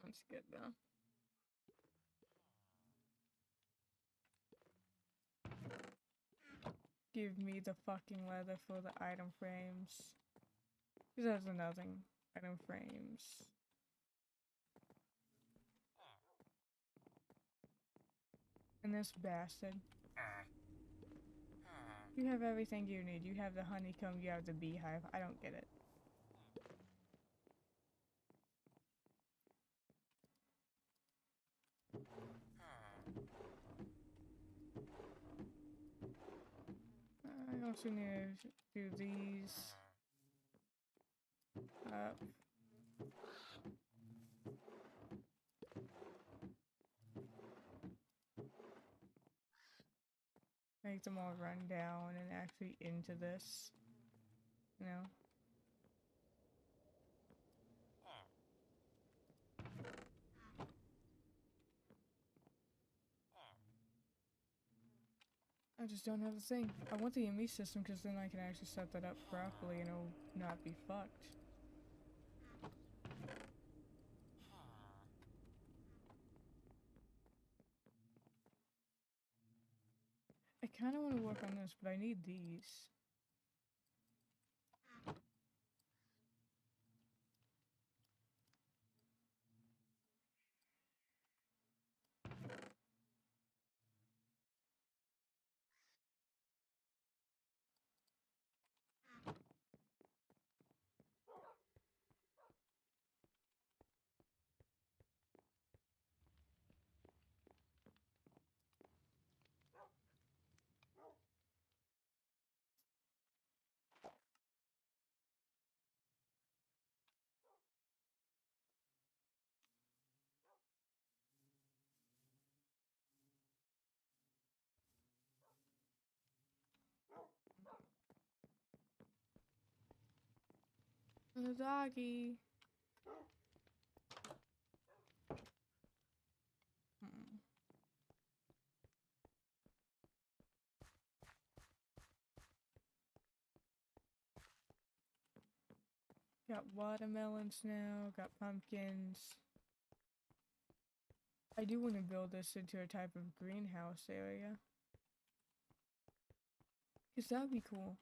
That's good though. Give me the fucking leather for the item frames. Because that's another thing. Item frames. And this bastard. You have everything you need. You have the honeycomb, you have the beehive. I don't get it. I also need to do these up. Make them all run down and actually into this. You know? I just don't have the thing. I want the ME system because then I can actually set that up properly and it'll not be fucked. I kind of want to work on this, but I need these. The doggy. Got watermelons now, got pumpkins. I do want to build this into a type of greenhouse area. Cause that'd be cool.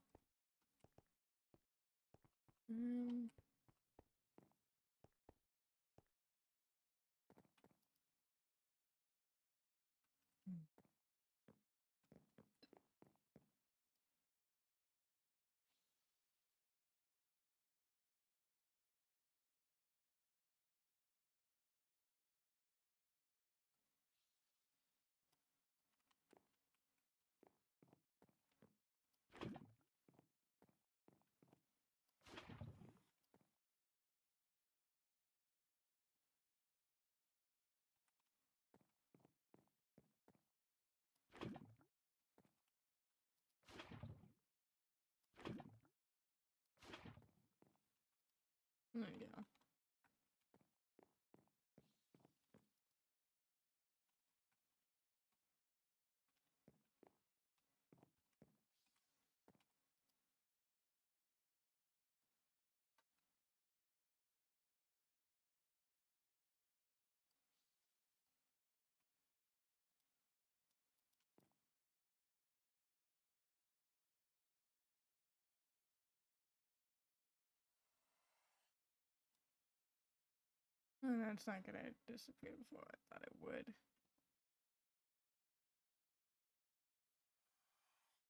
Oh, that's not gonna disappear before I thought it would.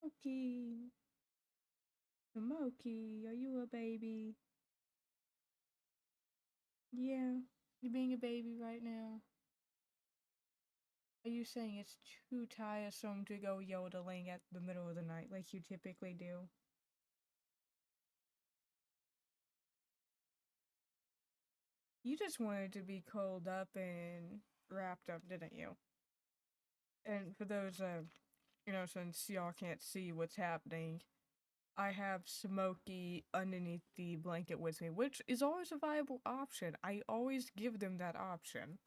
Okay. Moki, are you a baby? Yeah, you're being a baby right now. Are you saying it's too tiresome to go yodeling at the middle of the night like you typically do? You just wanted to be curled up and wrapped up, didn't you? And for those, since y'all can't see what's happening, I have Smokey underneath the blanket with me, which is always a viable option. I always give them that option.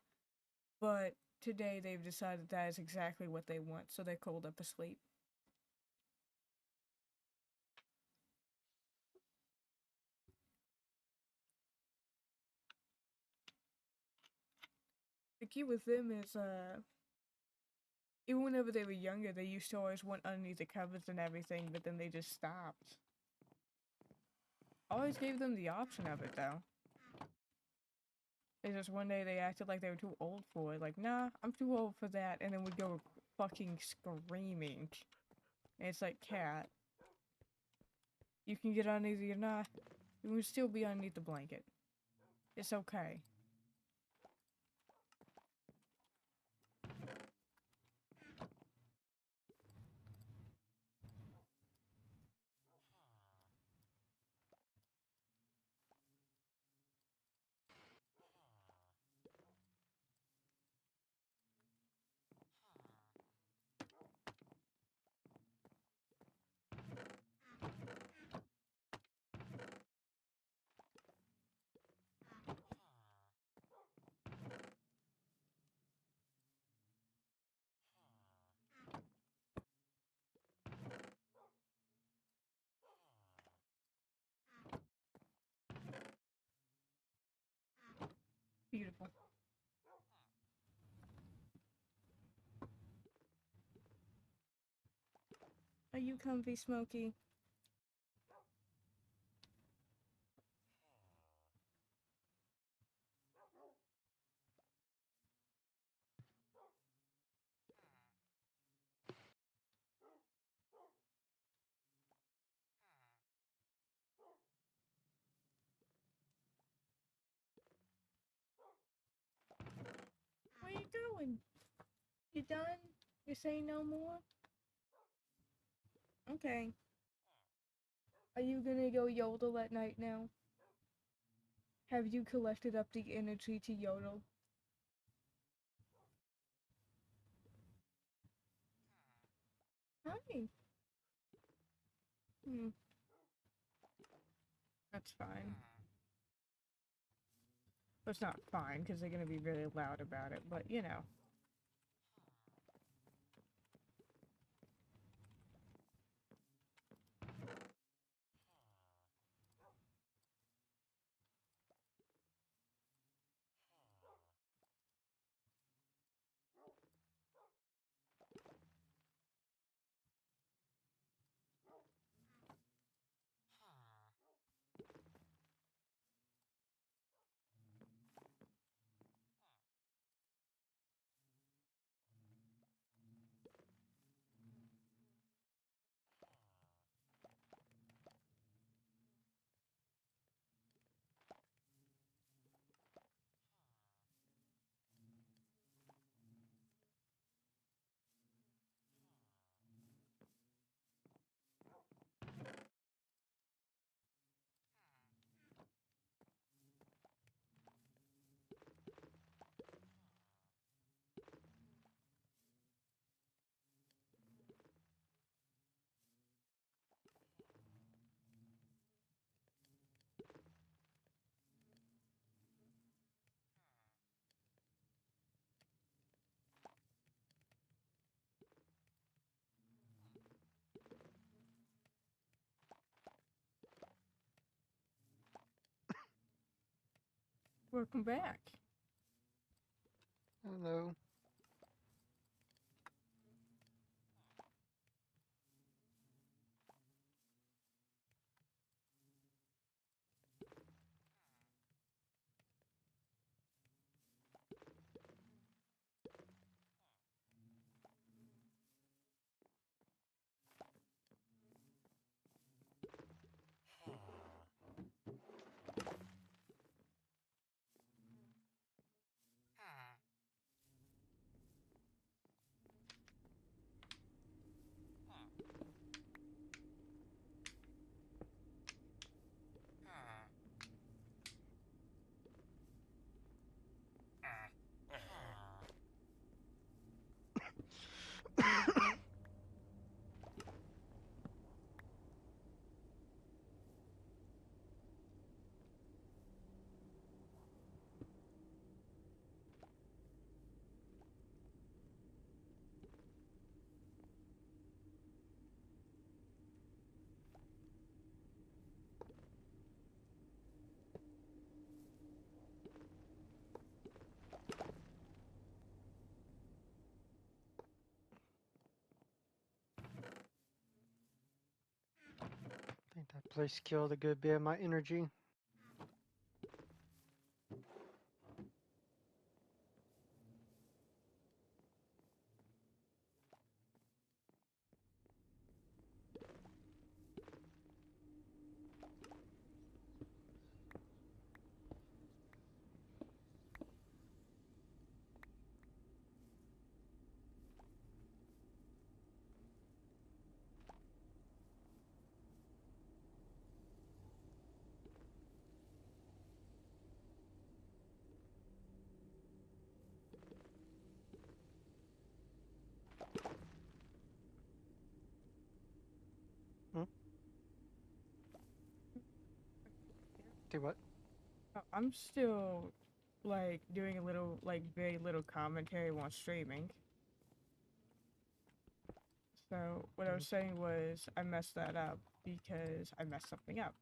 But today they've decided that is exactly what they want, so they're curled up asleep. The key with them is, even whenever they were younger, they used to always want underneath the covers and everything, but then they just stopped. Always gave them the option of it, though. It's just one day they acted like they were too old for it. Like, nah, I'm too old for that, and then would go fucking screaming. And it's like, cat, you can get underneath your knot. You would still be underneath the blanket. It's okay. Beautiful. Are you comfy, Smokey? Where you going? You done? You say no more? Okay. Are you gonna go yodel at night now? Have you collected up the energy to yodel? Hi. Hmm. That's fine. Well, it's not fine, because they're gonna be really loud about it, but you know. Welcome back. Hello. place killed a good bit of my energy. Do what? I'm still, like, doing a little, like, very little commentary while streaming. So, what I was saying was, I messed that up because I messed something up.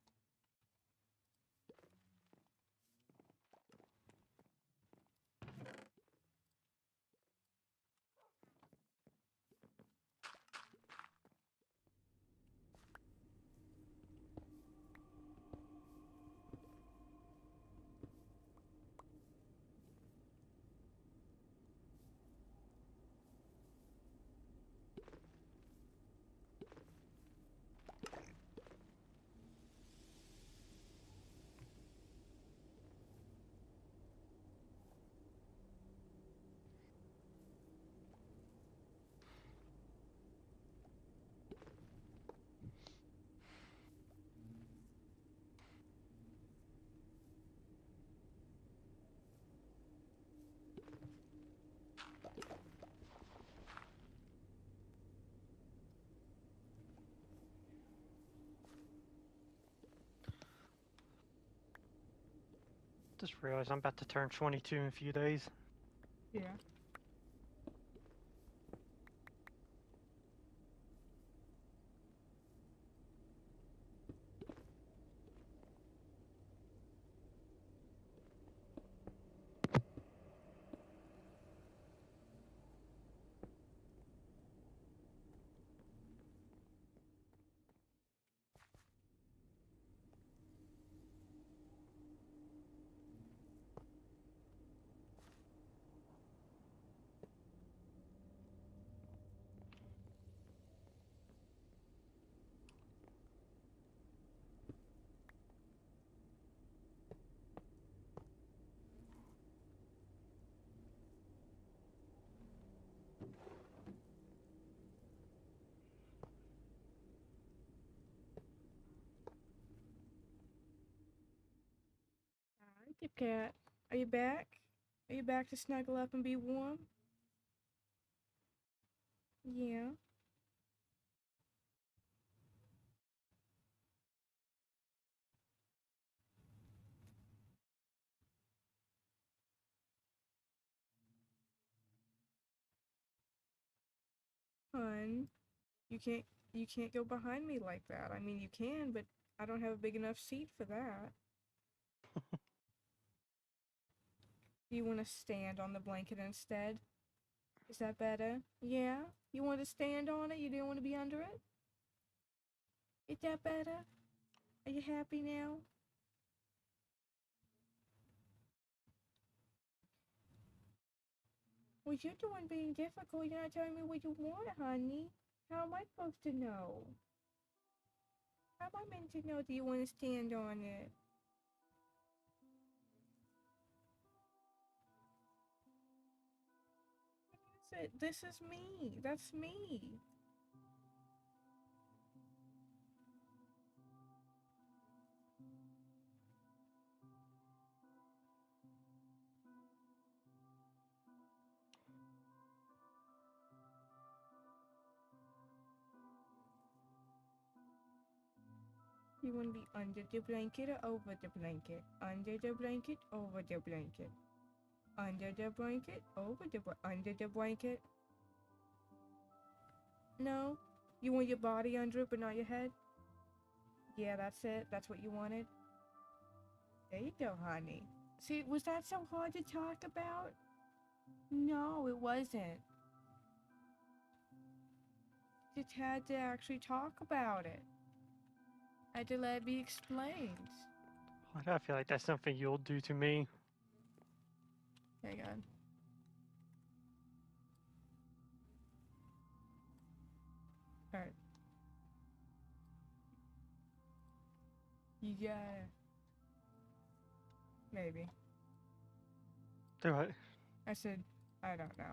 Just realized I'm about to turn 22 in a few days. Yeah. Alright, you cat. Are you back? Are you back to snuggle up and be warm? Yeah. Hun, you can't go behind me like that. I mean, you can, but I don't have a big enough seat for that. Do you want to stand on the blanket instead? Is that better? Yeah? You want to stand on it? You don't want to be under it? Is that better? Are you happy now? Well, you're the one being difficult. You're not telling me what you want, honey. How am I supposed to know? How am I meant to know that you want to stand on it? That's it. This is me. That's me. You want to be under the blanket or over the blanket? Under the blanket, over the blanket. Under the blanket, over the under the blanket. No? You want your body under it but not your head? Yeah, that's it. That's what you wanted. There you go, honey. See, was that so hard to talk about? No, it wasn't. Just had to actually talk about it. I had to let it be explained. I feel like that's something you'll do to me. Hang on. Alright. You gotta... Maybe. Do it. I said, I don't know.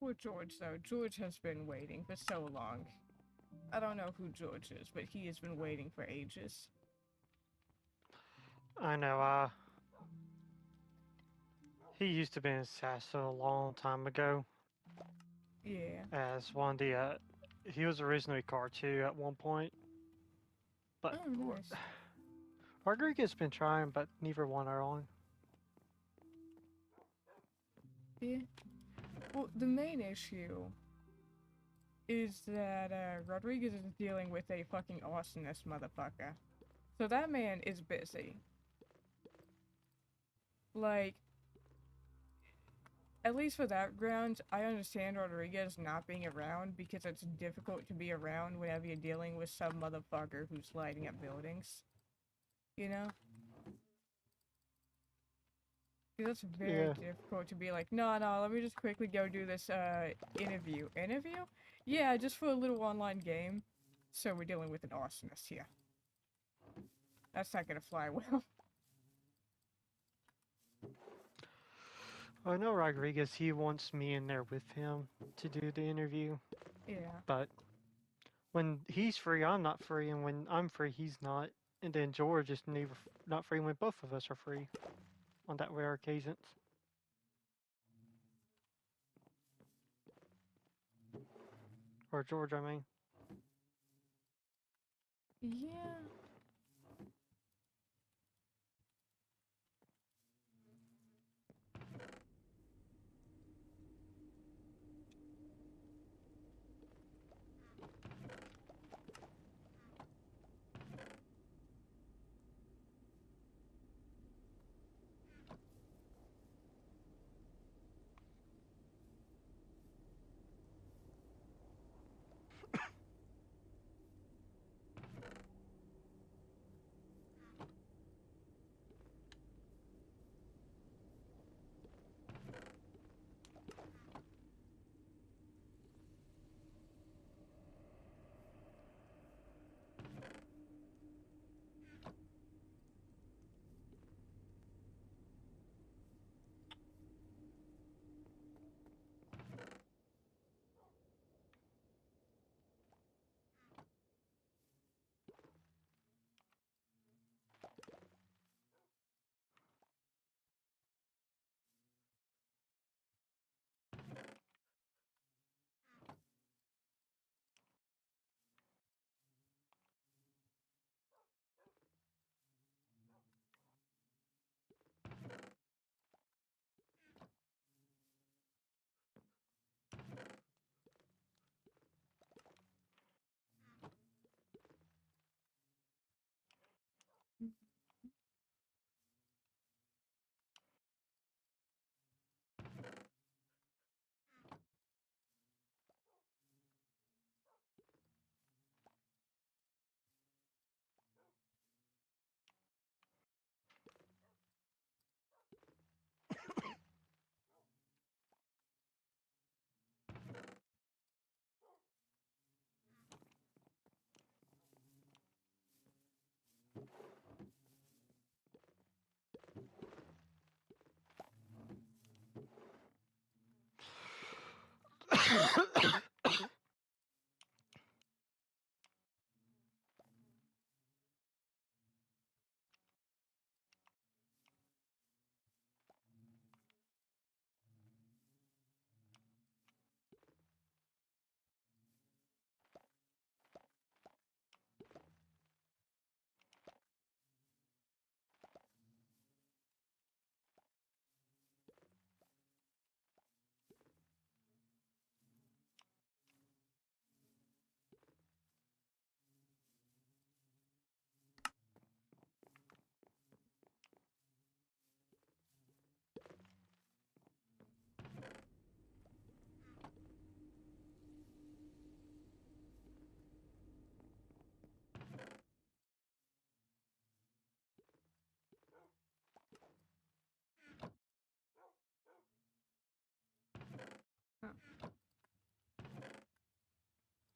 Poor George, though. George has been waiting for so long. I don't know who George is, but he has been waiting for ages. I know, he used to be an assassin a long time ago. Yeah. As one of the, he was originally Car 2 at one point. But Oh, nice. Rodriguez's been trying, but neither one are on. Yeah. Well, the main issue is that Rodriguez is dealing with a fucking arsonist motherfucker. So that man is busy. Like, at least for that grounds, I understand Rodriguez not being around because it's difficult to be around whenever you're dealing with some motherfucker who's lighting up buildings. You know? Because it's very difficult to be like, no, let me just quickly go do this, interview. Interview? Yeah, just for a little online game. So we're dealing with an arsonist here. That's not gonna fly well. I know Rodriguez, he wants me in there with him to do the interview. Yeah. But when he's free, I'm not free, and when I'm free, he's not. And then George is neither not free when both of us are free on that rare occasions. Or George, I mean. Yeah.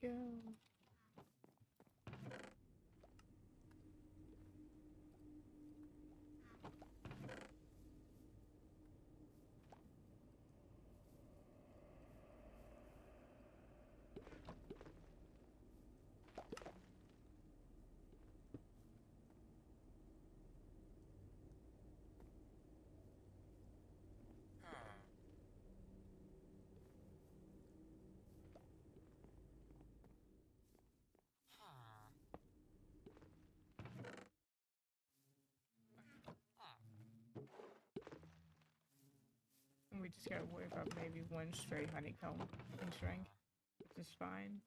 go. And we just gotta worry about maybe one stray honeycomb and shrink, which is fine.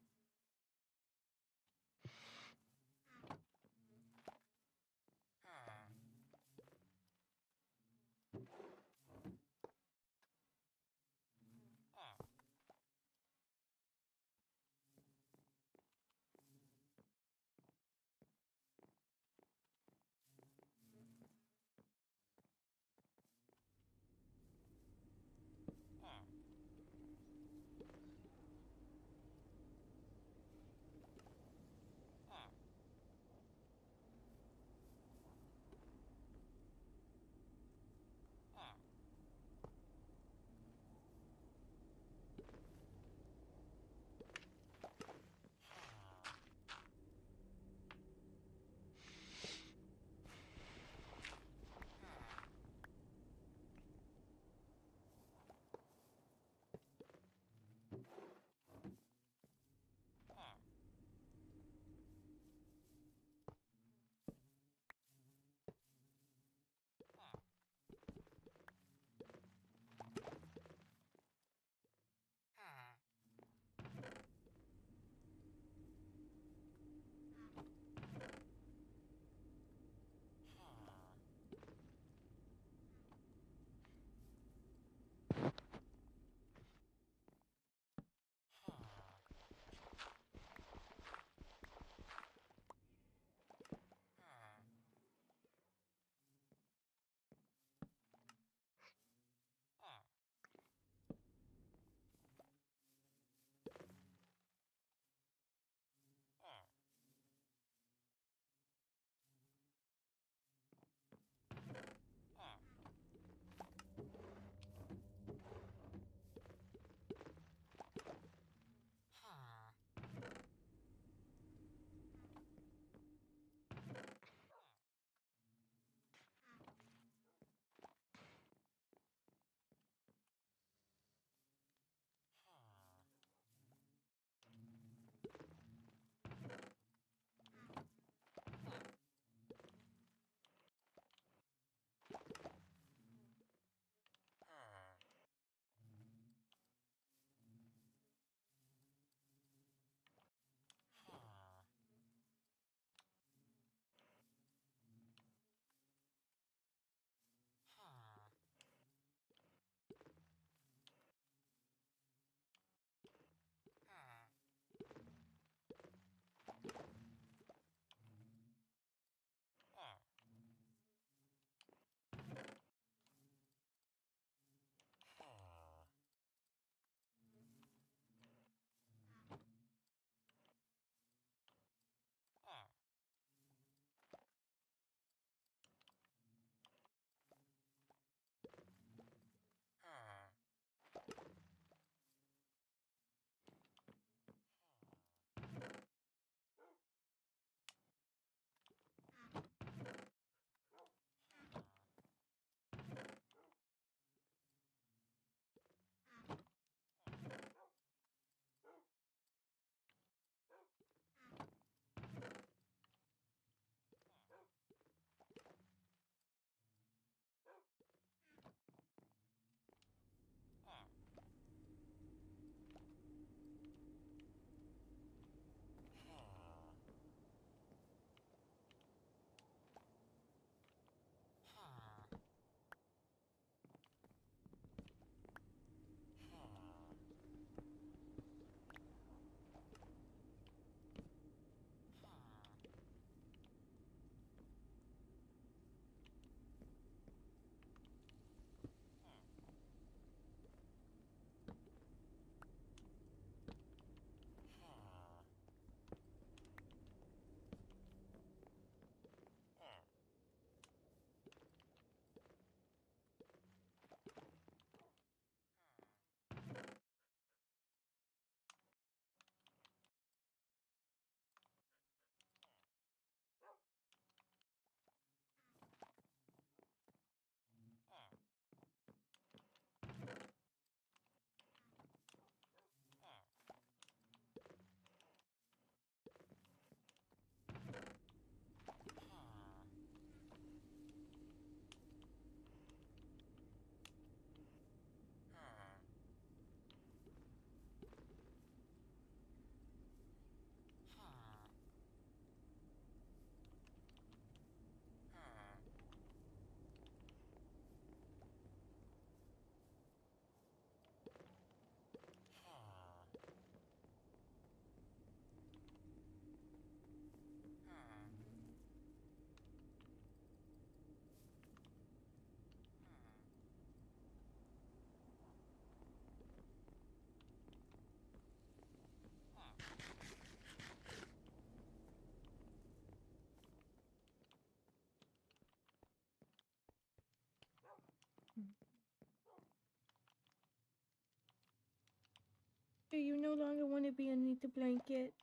So you no longer want to be underneath the blanket?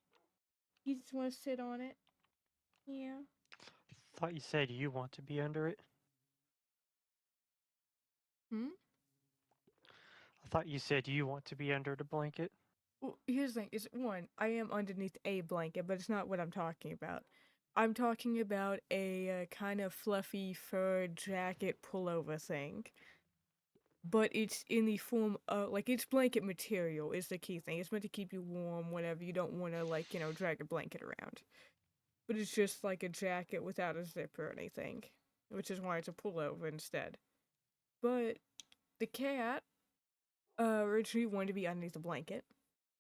You just want to sit on it? Yeah. Thought you said you want to be under it. Hmm? I thought you said you want to be under the blanket. Well, here's the thing. Is one, I am underneath a blanket, but it's not what I'm talking about. I'm talking about a kind of fluffy fur jacket pullover thing. But it's in the form of, like, it's blanket material is the key thing. It's meant to keep you warm whenever you don't want to, like, you know, drag a blanket around. But it's just like a jacket without a zip or anything, which is why it's a pullover instead. But the cat originally wanted to be underneath the blanket,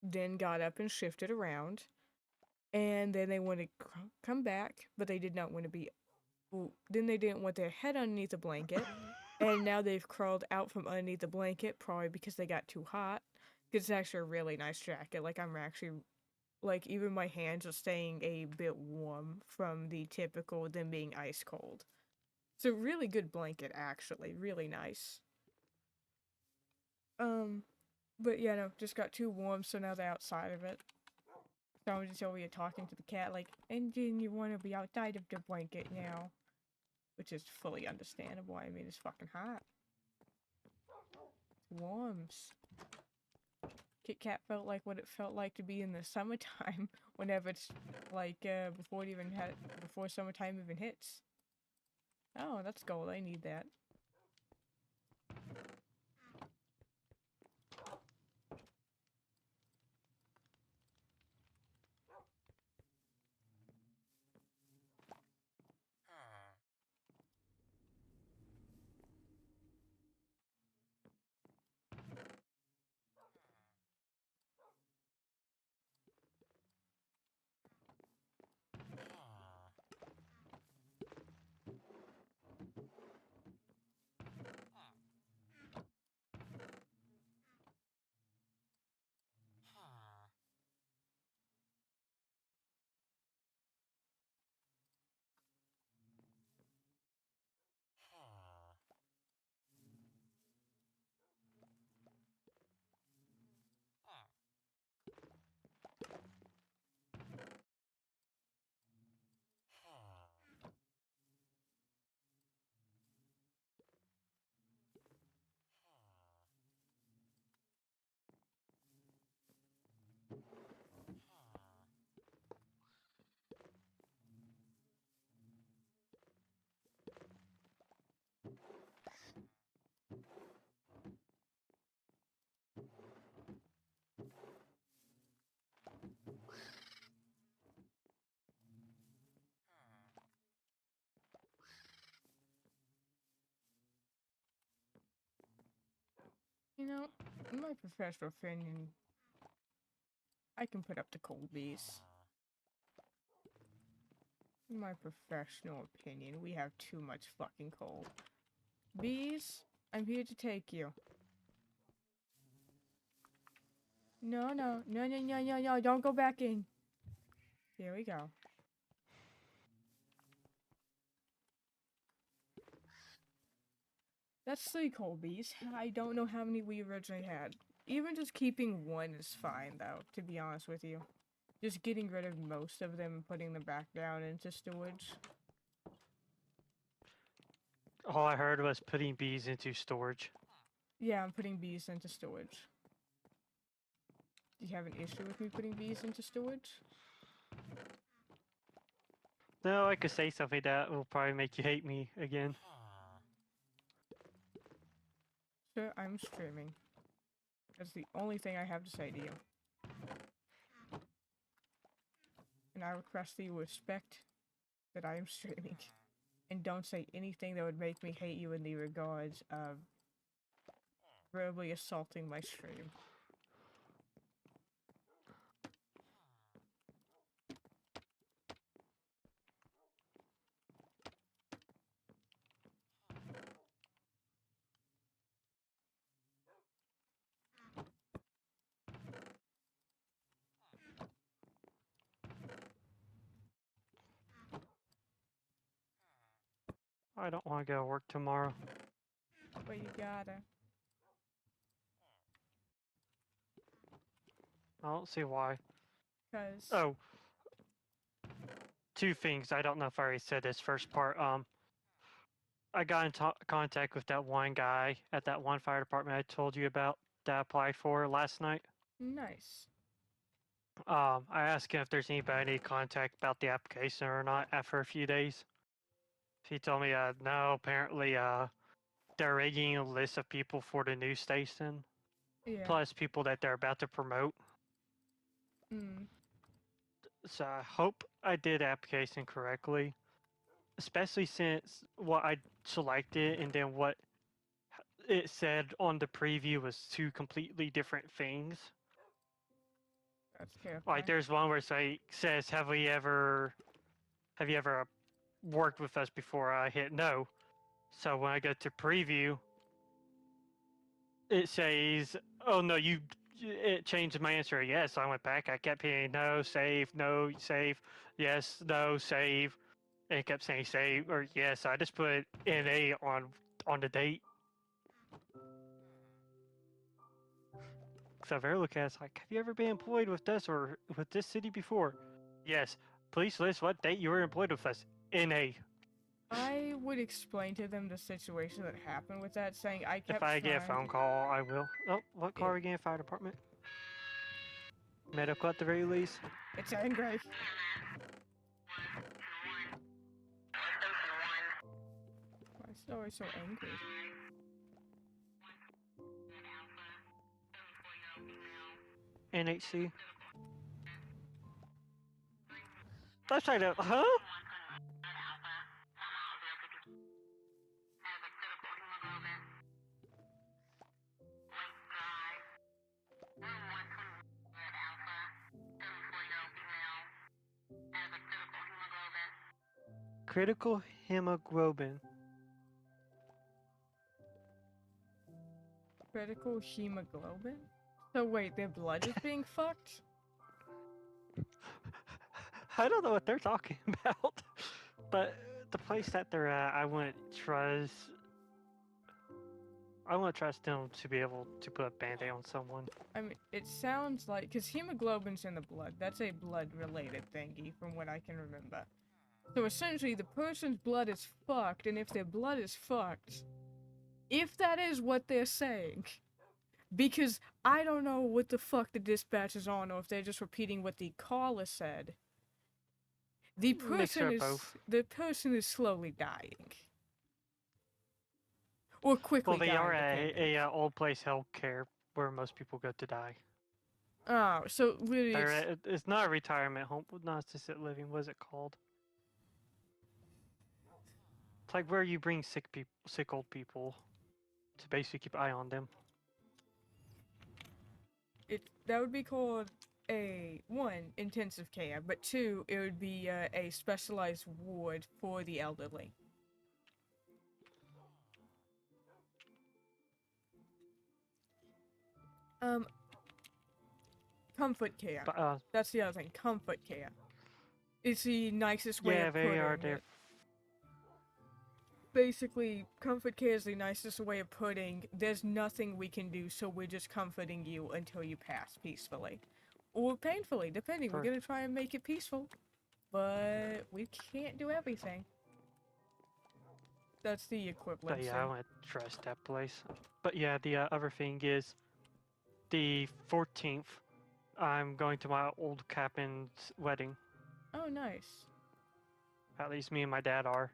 then got up and shifted around, and then they wanted to come back, but they did not want to be. Then they didn't want their head underneath the blanket, and now they've crawled out from underneath the blanket, probably because they got too hot. Because it's actually a really nice jacket. Like, I'm actually, like, even my hands are staying a bit warm from the typical them being ice cold. It's a really good blanket, actually. Really nice. But yeah, no, just got too warm, so now they're outside of it. So I'm just over here talking to the cat, like, and then you want to be outside of the blanket now. Which is fully understandable. I mean, it's fucking hot. It's warms. Kit Kat felt like what it felt like to be in the summertime whenever it's like before summertime even hits. Oh, that's gold. I need that. You know, in my professional opinion, I can put up the cold bees. In my professional opinion, we have too much fucking cold. Bees, I'm here to take you. No, no, no, no, no, no, no, don't go back in. Here we go. That's 3 cold bees. I don't know how many we originally had. Even just keeping one is fine, though, to be honest with you. Just getting rid of most of them and putting them back down into storage. All I heard was putting bees into storage. Yeah, I'm putting bees into storage. Do you have an issue with me putting bees into storage? No, I could say something that will probably make you hate me again. Sir, I'm streaming. That's the only thing I have to say to you. And I request that you respect that I am streaming. And don't say anything that would make me hate you in the regards of verbally assaulting my stream. I don't want to go to work tomorrow. But you gotta. I don't see why. Cause Oh, two things. I don't know if I already said this first part. I got in contact with that one guy at that one fire department I told you about that I applied for last night. nice. I asked him if there's anybody I need to contact about the application or not after a few days. He told me, no, apparently, they're making a list of people for the news station, Yeah. plus people that they're about to promote. Mm. So I hope I did the application correctly, especially since what I selected and then what it said on the preview was two completely different things. That's terrifying. Like there's one where it says, have you ever worked with us before? I hit no. So when I go to preview, it says, oh no, it changed my answer to yes. So I went back, I kept hitting no, save, yes, no, save. And it kept saying save or yes. So I just put NA on the date. So if I look at it, it's like, have you ever been employed with us or with this city before? Yes. Please list what date you were employed with us. NA. I would explain to them the situation that happened with that, saying I kept If I get a trying phone to- call, I will. Oh, what car are we getting? Fire department? Medical at the very least. It's angry. Why is it always so angry? NHC. Let's try to. Huh? Critical hemoglobin. Critical hemoglobin? So wait, their blood is being fucked? I don't know what they're talking about, but the place that they're at, I wouldn't trust. I want to trust them to be able to put a band-aid on someone. I mean, it sounds like, because hemoglobin's in the blood. That's a blood-related thingy, from what I can remember. So essentially, the person's blood is fucked, and if their blood is fucked, if that is what they're saying, because I don't know what the fuck the dispatch is on, or if they're just repeating what the caller said. Mixture of both. The person is slowly dying. Or quickly Well, they dying, are at depending. a old place healthcare where most people go to die. Oh, so really They're it's... at, it's not a retirement home, not assisted living. What is it called? It's like where you bring sick old people to basically keep an eye on them. That would be called a, 1, intensive care, but 2, it would be a specialized ward for the elderly. Comfort care. But, That's the other thing, comfort care. It's the nicest way yeah, of they putting are it. there. Basically, comfort care is the nicest way of putting, there's nothing we can do, so we're just comforting you until you pass peacefully. Or painfully, depending. We're gonna try and make it peaceful. But we can't do everything. That's the equivalent. But yeah, I wouldn't trust that place. But yeah, the other thing is, the 14th, I'm going to my old captain's wedding. Oh, nice. At least me and my dad are.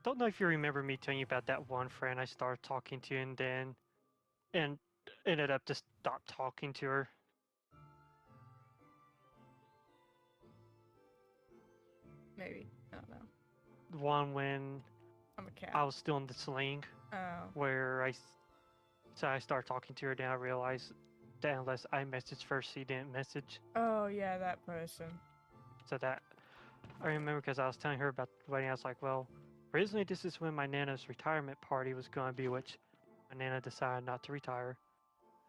Don't know if you remember me telling you about that one friend I started talking to and then ended up just stopped talking to her. Maybe. I don't know. The one when I'm a cat. I was still in the sling, Oh. where I started talking to her, then I realized that unless I messaged first, she didn't message. Oh, yeah, that person. So that, I remember because I was telling her about the wedding, I was like, well, originally this is when my Nana's retirement party was going to be, which my Nana decided not to retire.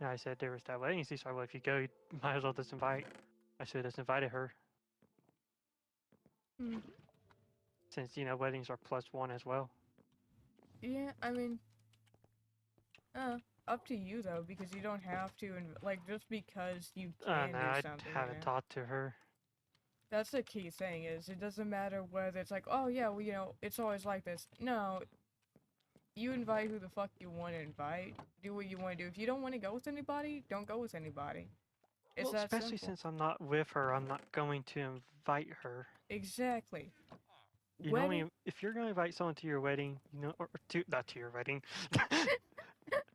And I said, there was that wedding. She's like, well, if you go, you might as well just invite. I should have just invited her. Hmm. Since, you know, weddings are +1 as well. Yeah, I mean... Up to you though, because you don't have to, and like just because you No, can do I something. haven't talked to her. That's the key thing is it doesn't matter whether it's like, oh yeah, well, it's always like this. No, you invite who the fuck you want to invite. Do what you want to do. If you don't want to go with anybody, don't go with anybody. It's Well, that especially simple. since I'm not with her, I'm not going to invite her. Exactly. You know me, if you're going to invite someone to your wedding, or not to your wedding.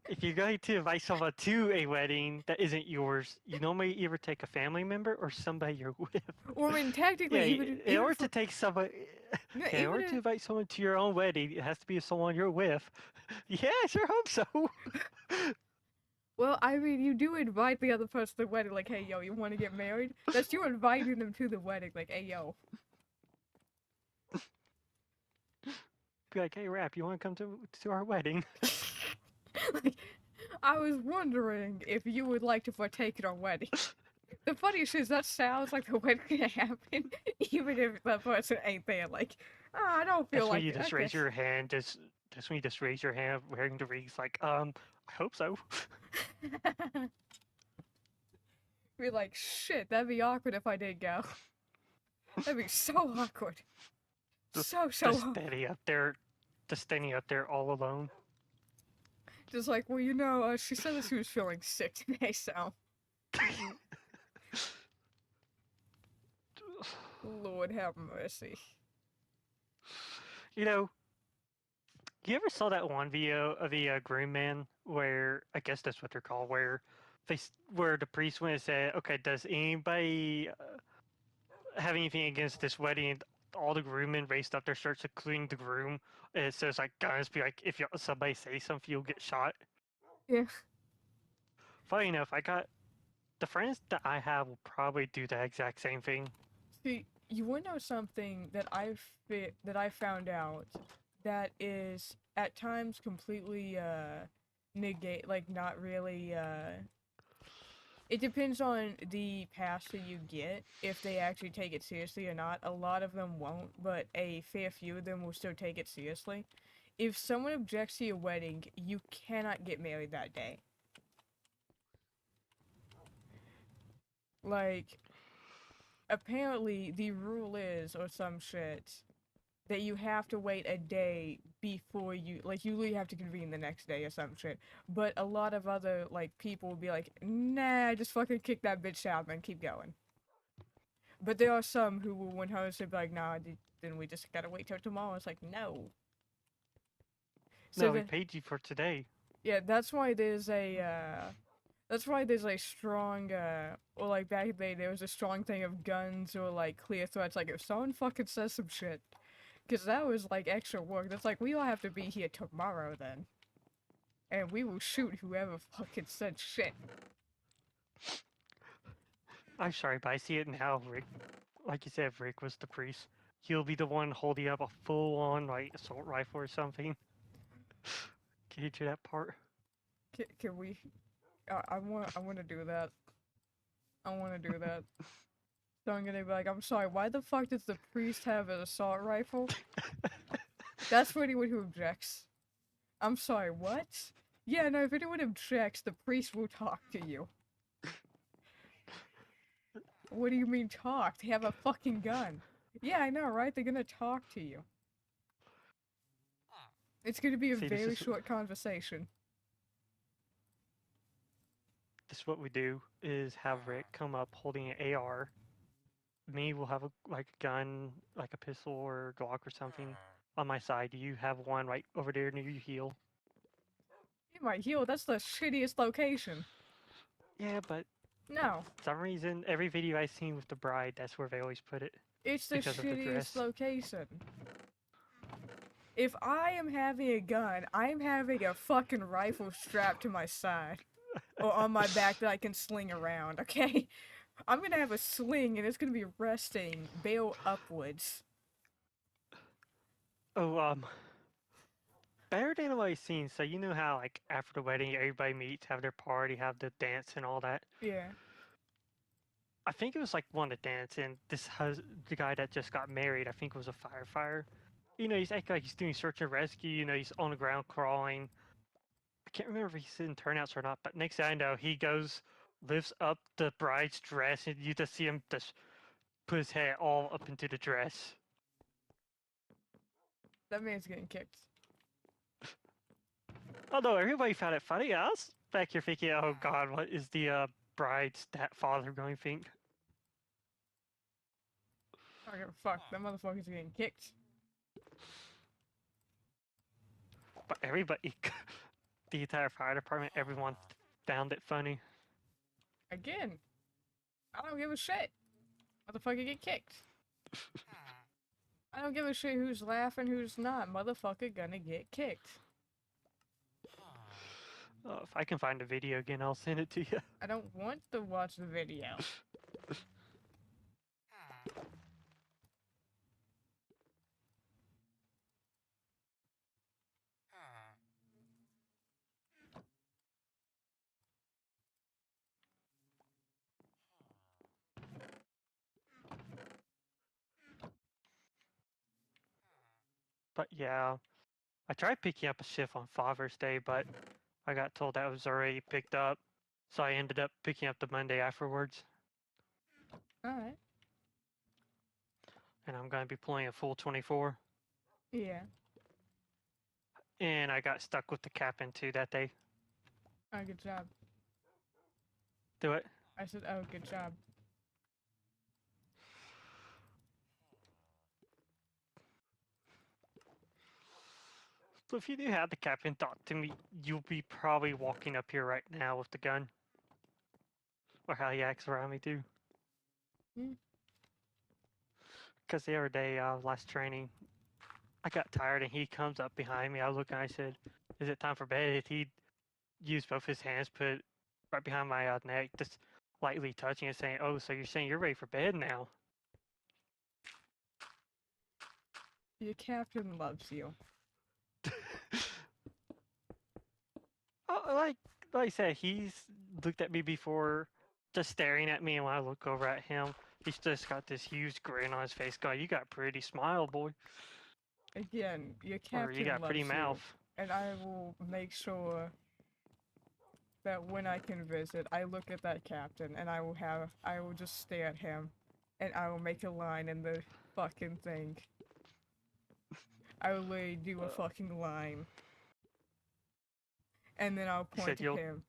If you're going to invite someone to a wedding that isn't yours, you normally either take a family member or somebody you're with. Or when technically, in order to take somebody, in order to invite someone to your own wedding, it has to be someone you're with. Yeah, I sure hope so. Well, I mean, you do invite the other person to the wedding, like, hey, yo, you want to get married? That's you inviting them to the wedding, like, hey, yo. Be like, hey, Rap, you want to come to our wedding? Like, I was wondering if you would like to partake in our wedding. The funniest is that sounds like the wedding can happen, even if that person ain't there. Like, oh, I don't feel That's like when you just raise your hand. That's when you just raise your hand wearing the rings. Like, I hope so. Be like, shit, that'd be awkward if I did go. That'd be so awkward. Just standing up there all alone. Just like, well, she said that she was feeling sick today, so. Lord have mercy. You ever saw that one video of the groom man where, I guess that's what they're called, where the priest went and said, okay, does anybody have anything against this wedding? And all the groommen raised up their shirts, including the groom. And it says, like, guys, be like, if somebody say something, you'll get shot. Yeah. Funny enough, the friends that I have will probably do the exact same thing. See, you want to know something that I found out that is at times completely negate, like not really it depends on the pastor you get if they actually take it seriously or not. A lot of them won't, but a fair few of them will still take it seriously. If someone objects to your wedding, you cannot get married that day. Like, apparently the rule is, or some shit, that you have to wait a day before you usually have to convene the next day or some shit. But a lot of other, people will be like, nah, just fucking kick that bitch out and keep going. But there are some who will 100% be like, nah, then we just gotta wait till tomorrow. It's like, no. So we paid you for today. Yeah, that's why there's a strong, or like back in the day, there was a strong thing of guns or clear threats. Like, if someone fucking says some shit, because that was extra work. That's like, we all have to be here tomorrow then. And we will shoot whoever fucking said shit. I'm sorry, but I see it now, Rick. Like you said, if Rick was the priest, he'll be the one holding up a full-on, assault rifle or something. Can you do that part? Can we? I want to do that. I want to do that. So I'm gonna be like, I'm sorry, why the fuck does the priest have an assault rifle? That's for anyone who objects. I'm sorry, what? Yeah, no, if anyone objects, the priest will talk to you. What do you mean talk? They have a fucking gun. Yeah, I know, right? They're gonna talk to you. It's gonna be a very short conversation. This is what we do, is have Rick come up holding an AR. Me will have a gun, like a pistol or a Glock or something on my side. You have one right over there near your heel. Near my heel? That's the shittiest location. Yeah, but... No. For some reason, every video I've seen with the bride, that's where they always put it. It's the shittiest location. If I am having a gun, I'm having a fucking rifle strapped to my side. Or on my back that I can sling around, okay? I'm gonna have a sling and it's gonna be resting, barrel upwards. Oh, better than what I've seen. So you know how, after the wedding, everybody meets, have their party, have the dance and all that? Yeah. I think it was, one of the dance, and the guy that just got married, I think was a firefighter. He's acting like he's doing search and rescue, he's on the ground crawling. I can't remember if he's in turnouts or not, but next thing I know, he goes, lifts up the bride's dress, and you just see him just put his head all up into the dress. That man's getting kicked. Although everybody found it funny, I was back here thinking, oh god, what is the bride's stepfather going to think? I don't give a fuck. That motherfucker's getting kicked. But everybody, the entire fire department, everyone found it funny. Again, I don't give a shit. Motherfucker get kicked. I don't give a shit who's laughing, who's not. Motherfucker gonna get kicked. If I can find the video again, I'll send it to you. I don't want to watch the video. But yeah, I tried picking up a shift on Father's Day, but I got told that was already picked up, so I ended up picking up the Monday afterwards. Alright. And I'm going to be pulling a full 24. Yeah. And I got stuck with the captain too that day. Oh, good job. Do it. I said, oh, good job. So if you do have the captain talk to me, you'll be probably walking up here right now with the gun. Or how he acts around me too. Hmm. Because the other day, last training, I got tired and he comes up behind me. I look and I said, is it time for bed? He used both his hands, put it right behind my neck, just lightly touching and saying, oh, so you're saying you're ready for bed now? Your captain loves you. Oh, like I said, he's looked at me before, just staring at me, and when I look over at him, he's just got this huge grin on his face going, you got a pretty smile, boy. Again, your Or captain you got a loves pretty you. mouth. And I will make sure that when I can visit, I look at that captain and I will just stare at him and I will make a line in the fucking thing. I will literally do a fucking line. And then I'll point to him.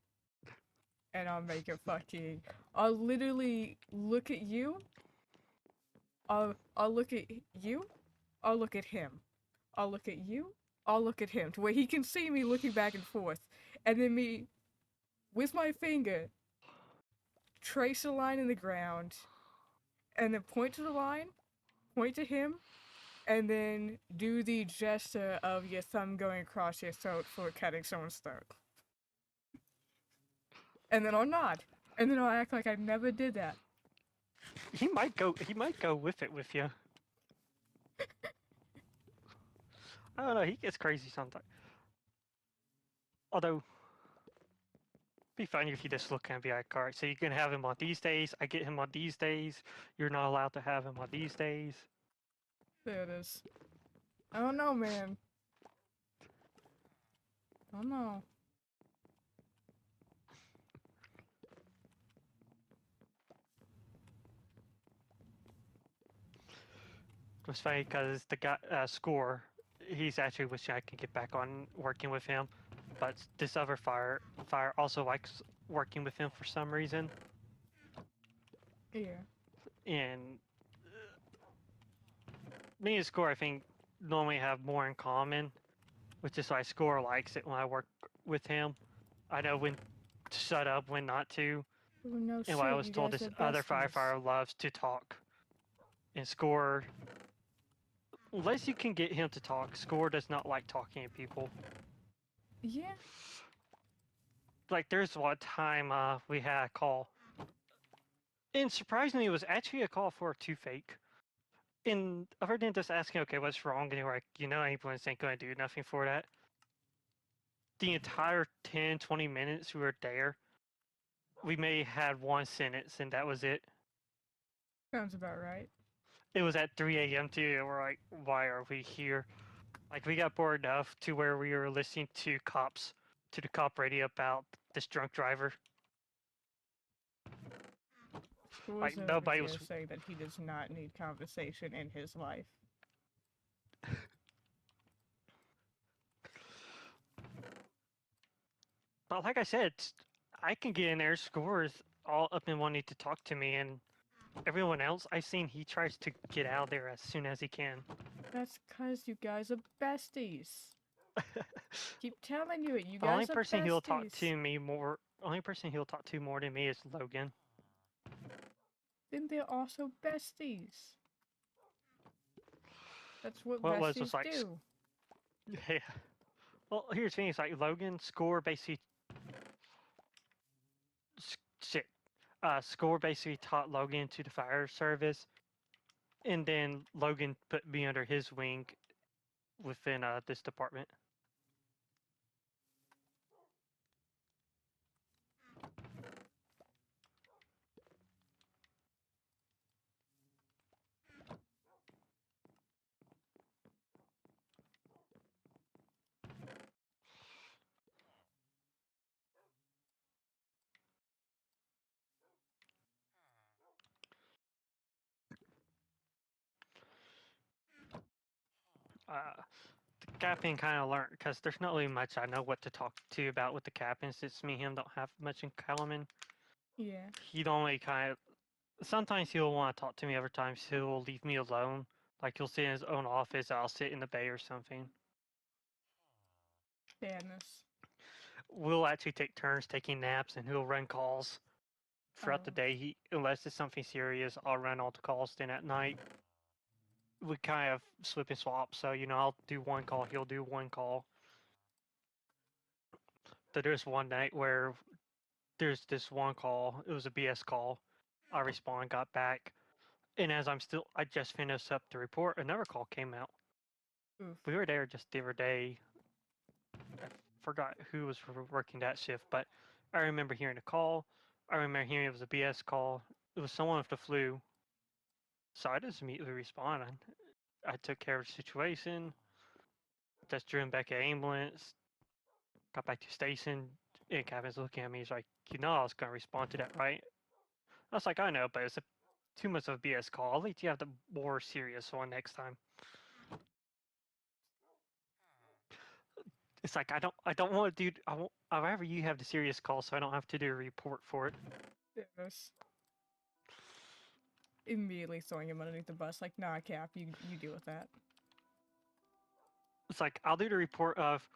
And I'll make it fucking... I'll literally look at you. I'll look at you. I'll look at him. I'll look at you. I'll look at him. To where he can see me looking back and forth. And then me, with my finger, trace a line in the ground. And then point to the line. Point to him. And then do the gesture of your thumb going across your throat for cutting someone's throat. And then I'll nod. And then I'll act like I never did that. He might go with it with you. I don't know, he gets crazy sometimes. Although, it'd be funny if you just look and be like, alright, so you can have him on these days, I get him on these days, you're not allowed to have him on these days. There it is. I don't know, man. I don't know. It's funny because the guy, Score, he's actually wishing I could get back on working with him, but this other fire also likes working with him for some reason. Yeah. And me and Score, I think, normally have more in common, which is why Score likes it when I work with him. I know when to shut up, when not to, Oh, no and why I shit, was you told guys this are other besties. firefighter loves to talk. And Score, unless you can get him to talk, Score does not like talking to people. Yeah. Like, there's one time we had a call, and surprisingly, it was actually a call for a toothache. And other than just asking, okay, what's wrong? And they were like, you know, ambulance ain't gonna do nothing for that. The entire 10, 20 minutes we were there, we may have had one sentence, and that was it. Sounds about right. It was at 3 a.m. too, and we're like, why are we here? Like, we got bored enough to where we were listening to cops to the cop radio about this drunk driver. Who Like, was nobody was saying that he does not need conversation in his life. But like I said, I can get in there, scores all up and wanting to talk to me, and everyone else I've seen, he tries to get out of there as soon as he can. That's because you guys are besties. Keep telling you it. You The guys only are person besties. he'll talk to me more, only person he'll talk to more than me is Logan. Then they're also besties. That's what What besties was like, do. yeah. Well, here's the thing: it's like Logan Score basically, Score basically taught Logan to the fire service, and then Logan put me under his wing within this department. The captain kind of learned because there's not really much I know what to talk to you about with the captain since me and him don't have much in common. Yeah. He'd only kind of sometimes he'll want to talk to me, other times he'll leave me alone. Like he'll sit in his own office, I'll sit in the bay or something. Sadness. We'll actually take turns taking naps, and he'll run calls throughout the Oh. day. Unless it's something serious, I'll run all the calls. Then at night, we kind of swip and swap. So I'll do one call, he'll do one call. But there's one night where there's this one call. It was a BS call. I respond, got back, and as I just finished up the report, another call came out. Oof. We were there just the other day. I forgot who was working that shift, but I remember hearing the call. I remember hearing it was a BS call. It was someone with the flu. So I just immediately responded. I took care of the situation. Just driven back an ambulance. Got back to station. And Kevin's looking at me. He's like, I was going to respond to that, right? I was like, I know, but it's too much of a BS call. I'll let you have the more serious one next time. It's like I don't want to do. However, you have the serious call, so I don't have to do a report for it. Yes. Immediately throwing him underneath the bus, like, nah, Cap, you deal with that. It's like I'll do the report of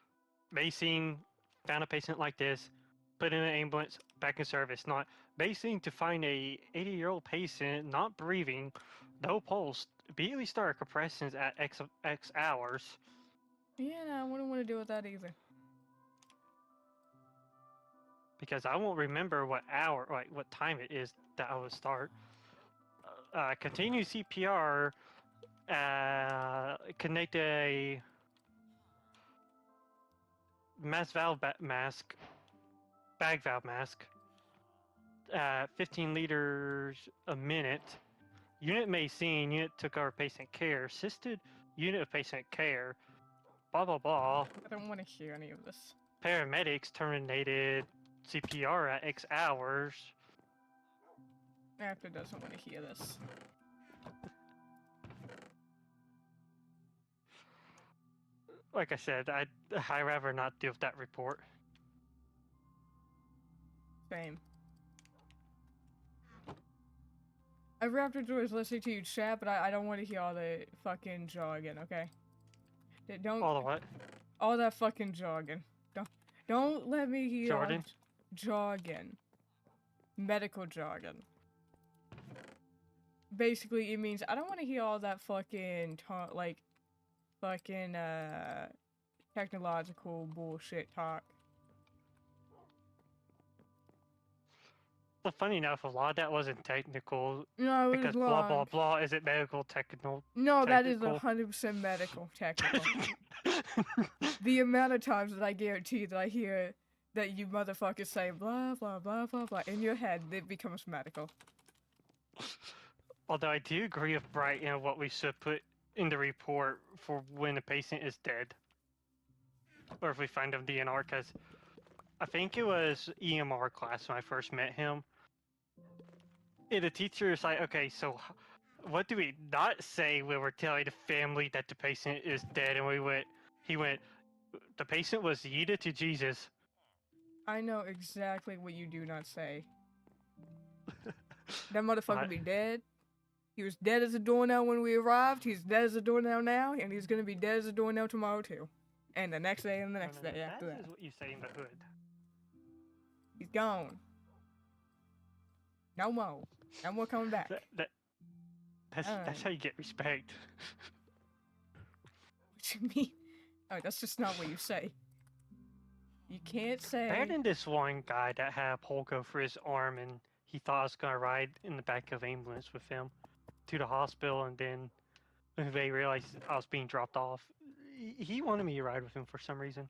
Basing found a patient like this, put in an ambulance, back in service. Not Basing to find a 80-year-old patient not breathing, no pulse, immediately start compressions at X hours. Yeah, no, I wouldn't want to deal with that either. Because I won't remember what time it is that I would start. Continue CPR. Connect a bag valve mask. 15 liters a minute. Unit may seen. Unit took over patient care. Assisted unit of patient care. Blah blah blah. I don't want to hear any of this. Paramedics terminated CPR at X hours. Actor doesn't want to hear this. Like I said, I'd rather not deal with that report. Same. I'd rather enjoy listening to you chat, but I don't want to hear all the fucking jargon, okay? Don't. All the what? All that fucking jargon. Don't let me hear Jordan? Jargon. Medical jargon. Basically, it means I don't want to hear all that fucking technological bullshit talk. Well, funny enough, a lot of that wasn't technical. No, it was because long. blah blah blah isn't medical technical. No, that is technical. 100% medical technical. The amount of times that I guarantee that I hear that you motherfuckers say blah blah blah blah blah in your head, it becomes medical. Although I do agree with Bright in what we should put in the report for when the patient is dead. Or if we find them DNR, because I think it was EMR class when I first met him. And the teacher is like, okay, so what do we not say when we're telling the family that the patient is dead? And he went, the patient was yeeted to Jesus. I know exactly what you do not say. That motherfucker be dead. He was dead as a doornail when we arrived. He's dead as a doornail now, and he's gonna be dead as a doornail tomorrow too, and the next day and the next day after that. That is what you say in the hood. He's gone. No more. No more coming back. That's how you get respect. What you mean? Oh, that's just not what you say. You can't say. Better than this one guy that had a pole go for his arm, and he thought I was gonna ride in the back of ambulance with him to the hospital, and then when they realized I was being dropped off, he wanted me to ride with him for some reason.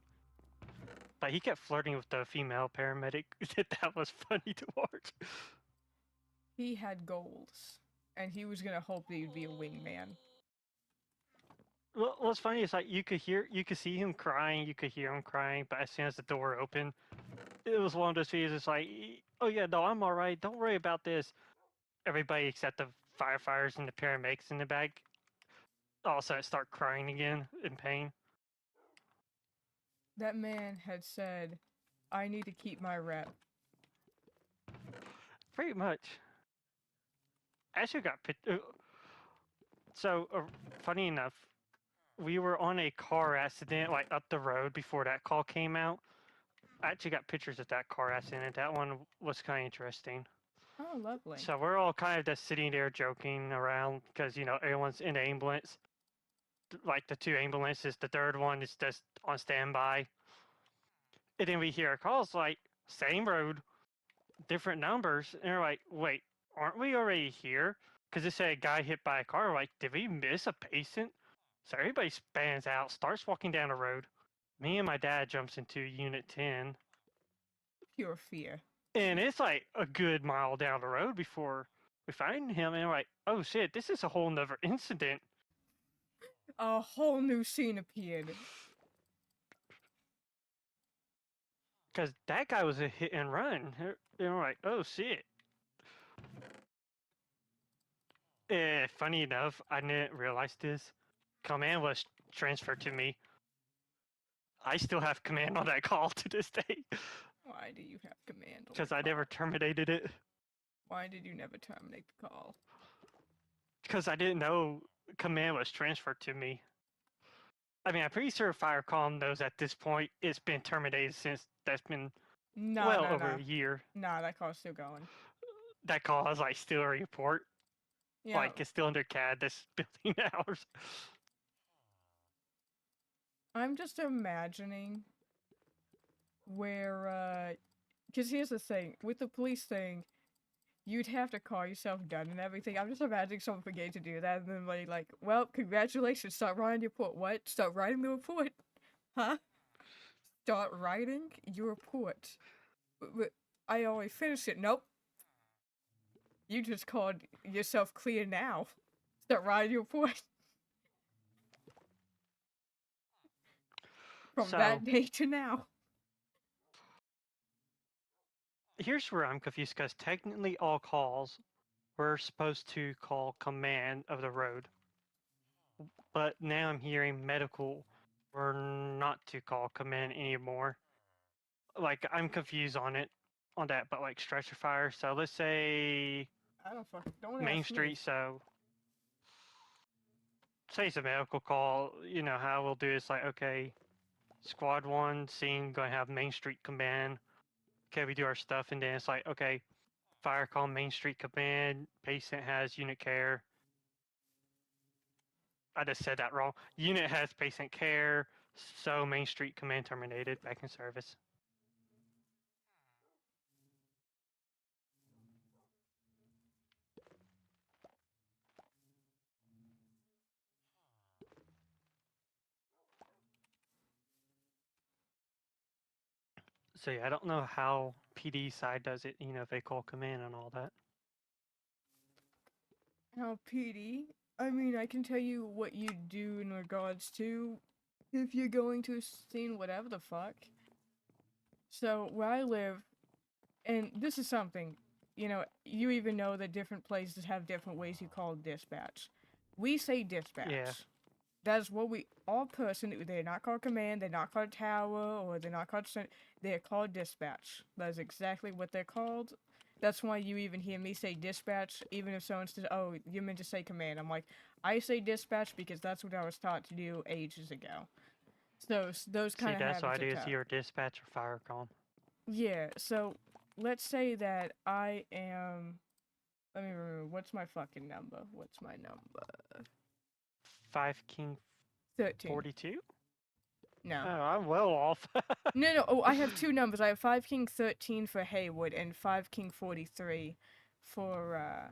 But he kept flirting with the female paramedic. That was funny to watch. He had goals, and he was gonna hope that he'd be a wingman. Well, what's funny is like you could see him crying, you could hear him crying, but as soon as the door opened, it was one of those videos. It's like, oh yeah, no, I'm all right. Don't worry about this. Everybody except the firefighters and the paramedics in the back all of a sudden start crying again in pain. That man had said, "I need to keep my rep." Pretty much. I actually got so funny enough, we were on a car accident like up the road before that call came out. I actually got pictures of that car accident. That one was kind of interesting. Oh, lovely. So we're all kind of just sitting there joking around because, you know, everyone's in the ambulance. Like the two ambulances, the third one is just on standby. And then we hear a call, it's like, same road, different numbers. And we're like, wait, aren't we already here? Because it said a guy hit by a car. We're like, did we miss a patient? So everybody spans out, starts walking down the road. Me and my dad jumps into Unit 10. Pure fear. And it's like a good mile down the road before we find him. And we're like, oh shit, this is a whole nother incident. A whole new scene appeared. Because that guy was a hit and run. And we're like, oh shit. Funny enough, I didn't realize this. Command was transferred to me. I still have command on that call to this day. Why do you have command? Because I never terminated it. Why did you never terminate the call? Because I didn't know command was transferred to me. I mean, I'm pretty sure Firecom knows at this point it's been terminated since that's been over a year. Nah, that call's still going. That call is like still a report. Yeah. Like it's still under CAD that's building hours. I'm just imagining where, because here's the thing, with the police thing, you'd have to call yourself done and everything. I'm just imagining someone forgetting to do that, and then like, well, congratulations, start writing your report. What? Start writing the report? Huh? Start writing your report. But I already finished it. Nope. You just called yourself clear now. Start writing your report. From that day to now. Here's where I'm confused, because technically all calls were supposed to call command of the road. But now I'm hearing medical were not to call command anymore. Like, I'm confused on that, but like stretcher fire. So let's say Main Street, so say it's a medical call, you know, how we'll do is like, okay, squad 1 scene gonna have Main Street command. Okay, we do our stuff, and then it's like, okay, fire call Main Street command, patient has unit care. I just said that wrong. Unit has patient care, so Main Street command terminated, back in service. So yeah, I don't know how PD side does it, you know, if they call command and all that. How PD? I mean, I can tell you what you do in regards to if you're going to a scene, whatever the fuck. So where I live, and this is something, you know, you even know that different places have different ways you call dispatch. We say dispatch. Yeah. That's what we all person. They're not called command. They're not called tower, or they're not called. They're called dispatch. That's exactly what they're called. That's why you even hear me say dispatch, even if someone says, "Oh, you meant to say command." I'm like, I say dispatch because that's what I was taught to do ages ago. So those See, kind of that's why habits I are do tough. is your dispatch or firecom. Yeah. So let's say that I am. Let me remember. What's my fucking number? What's my number? 5 King 13. 42? No. Oh, I'm well off. No. Oh, I have two numbers. I have 5 King 13 for Haywood and 5 King 43 for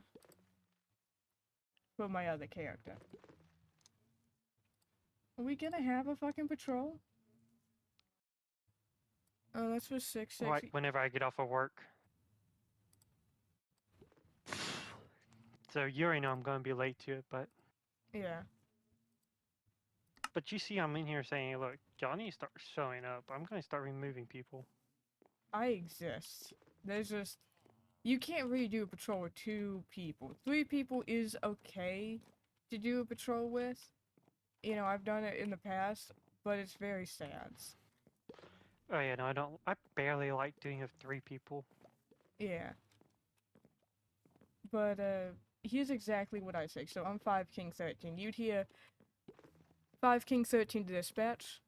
my other character. Are we gonna have a fucking patrol? Oh, that's for 660. Like whenever I get off of work. So you already know I'm going to be late to it, but Yeah. you see I'm in here saying, look, y'all need to start showing up. I'm going to start removing people. I exist. There's just... You can't really do a patrol with 2 people. 3 people is okay to do a patrol with. You know, I've done it in the past, but it's very sad. Oh yeah, no, I don't. I barely like doing it with 3 people. Yeah. But, here's exactly what I say. So I'm 5 King 13. You'd hear 5 King 13 to dispatch.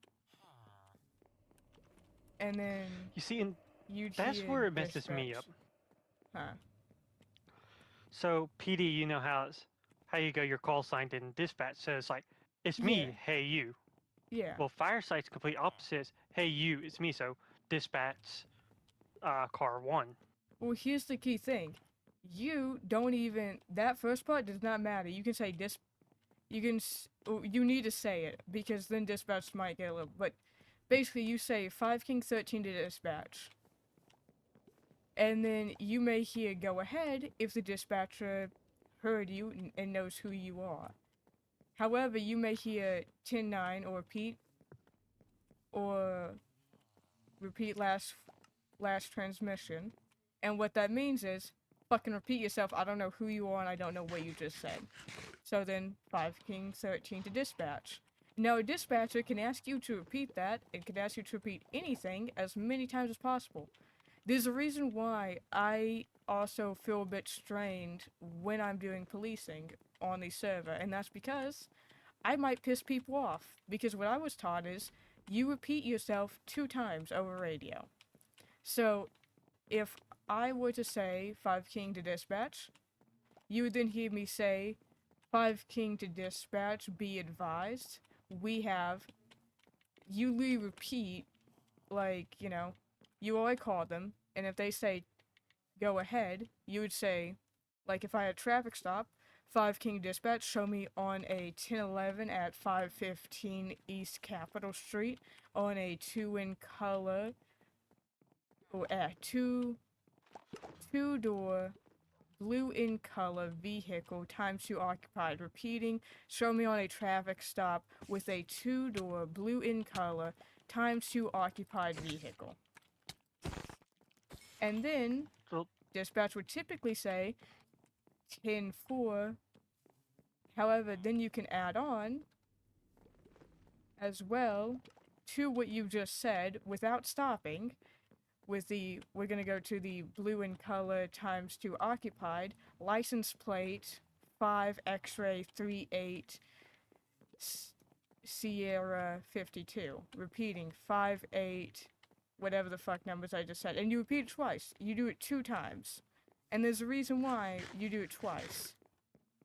And then You see, and you'd that's hear where it messes me dispatch. up. Huh. So PD, you know how you go your call sign in dispatch says like, it's me, Yeah. hey you. Yeah. Well, Firesight's complete opposite. Hey you, it's me. So dispatch, car 1. Well, here's the key thing. You don't even... That first part does not matter. You can say you need to say it, because then dispatch might get a little... But basically, you say 5 King 13 to dispatch. And then you may hear go ahead if the dispatcher heard you and knows who you are. However, you may hear 10-9 or repeat last transmission. And what that means is, fucking repeat yourself, I don't know who you are and I don't know what you just said. So then, 5 King 13 to dispatch. Now, a dispatcher can ask you to repeat that, and can ask you to repeat anything as many times as possible. There's a reason why I also feel a bit strained when I'm doing policing on the server, and that's because I might piss people off. Because what I was taught is, you repeat yourself 2 times over radio. So, if I were to say 5 King to dispatch, you would then hear me say 5 King to dispatch, be advised. You repeat, like, you know, you already called them, and if they say go ahead, you would say, like if I had a traffic stop, 5 King dispatch, show me on a 1011 at 515 East Capitol Street on a 2 in color, or at 2-door blue in color vehicle ×2 occupied. Repeating, show me on a traffic stop with a 2-door blue in color ×2 occupied vehicle. And then Well, dispatch would typically say 10-4. However, then you can add on as well to what you just said without stopping. We're gonna go to the blue in color ×2 occupied, license plate 5 X-ray 38 Sierra 52. Repeating 5-8, whatever the fuck numbers I just said, and you repeat it twice. You do it 2 times, and there's a reason why you do it twice,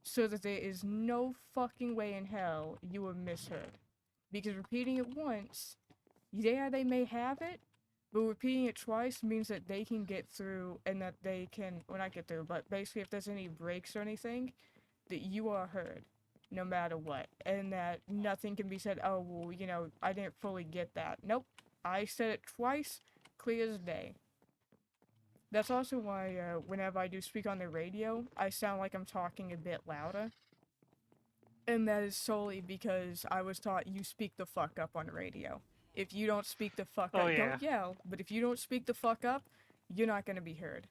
so that there is no fucking way in hell you were misheard. Because repeating it once, yeah, they may have it, but repeating it twice means that they can get through, and that they can, well, not get through, but basically if there's any breaks or anything, that you are heard, no matter what. And that nothing can be said, oh, well, you know, I didn't fully get that. Nope. I said it twice, clear as day. That's also why, whenever I do speak on the radio, I sound like I'm talking a bit louder. And that is solely because I was taught you speak the fuck up on the radio. If you don't speak the fuck Oh, up, yeah. don't yell, but if you don't speak the fuck up, you're not gonna be heard.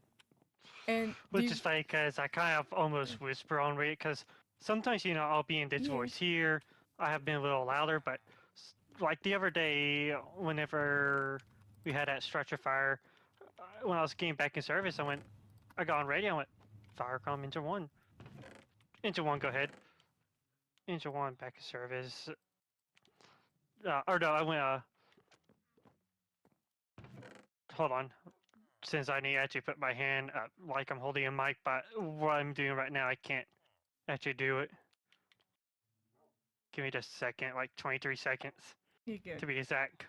And Which is funny because I kind of almost whisper on radio because sometimes, I'll be in this Yeah. voice here. I have been a little louder, but like the other day, whenever we had that structure fire, when I was getting back in service, I got on radio and went, Firecom Engine 1. Engine 1, go ahead. Engine 1, back in service. Or no, I went, hold on. Since I need to actually put my hand up like I'm holding a mic, but what I'm doing right now, I can't actually do it. Give me just a second, like 23 seconds you're good. to be exact.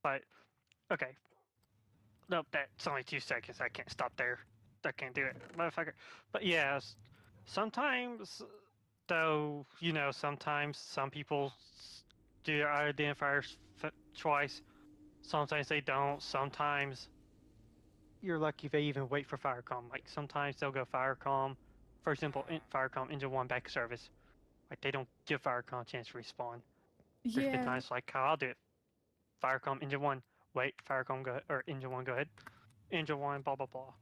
But, okay. Nope, that's only 2 seconds. I can't stop there. I can't do it, motherfucker. But yeah, sometimes, though, sometimes some people do their identifiers twice. Sometimes they don't. Sometimes you're lucky if they even wait for Firecom. Like sometimes they'll go Firecom, for example, Firecom Engine 1 back service. Like they don't give Firecom a chance to respawn. There's been Yeah. times like how I'll do it. Firecom Engine 1, wait, Firecom go or Engine 1 go ahead. Engine 1, blah blah blah.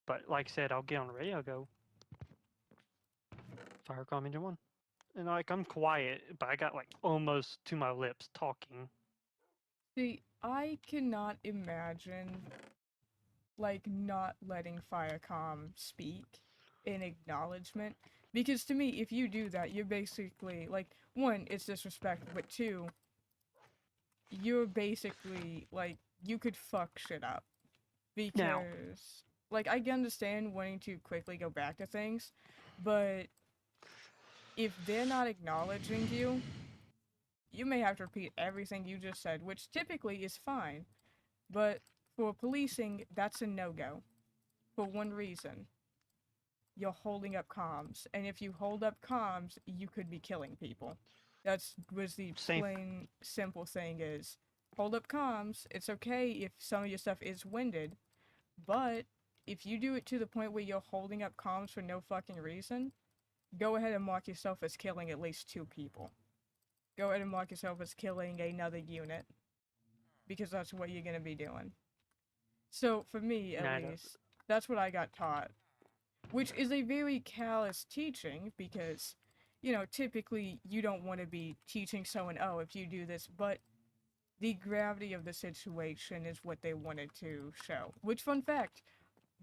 But like I said, I'll get on the radio, go Firecom Engine 1. And like I'm quiet, but I got like almost to my lips talking. See, I cannot imagine like not letting Firecom speak in acknowledgement. Because to me, if you do that, you're basically like, one, it's disrespectful, but two, you're basically like, you could fuck shit up. Because like I can understand wanting to quickly go back to things, but if they're not acknowledging you, you may have to repeat everything you just said, which typically is fine. But for policing, that's a no-go. For one reason. You're holding up comms. And if you hold up comms, you could be killing people. That's was the plain, simple thing is, hold up comms, it's okay if some of your stuff is winded, but if you do it to the point where you're holding up comms for no fucking reason, go ahead and mark yourself as killing at least 2 people. Go ahead and mark yourself as killing another unit. Because that's what you're gonna be doing. So, for me, at least, that's what I got taught. Which is a very callous teaching, because, typically you don't want to be teaching someone, oh, if you do this, but the gravity of the situation is what they wanted to show. Which, fun fact,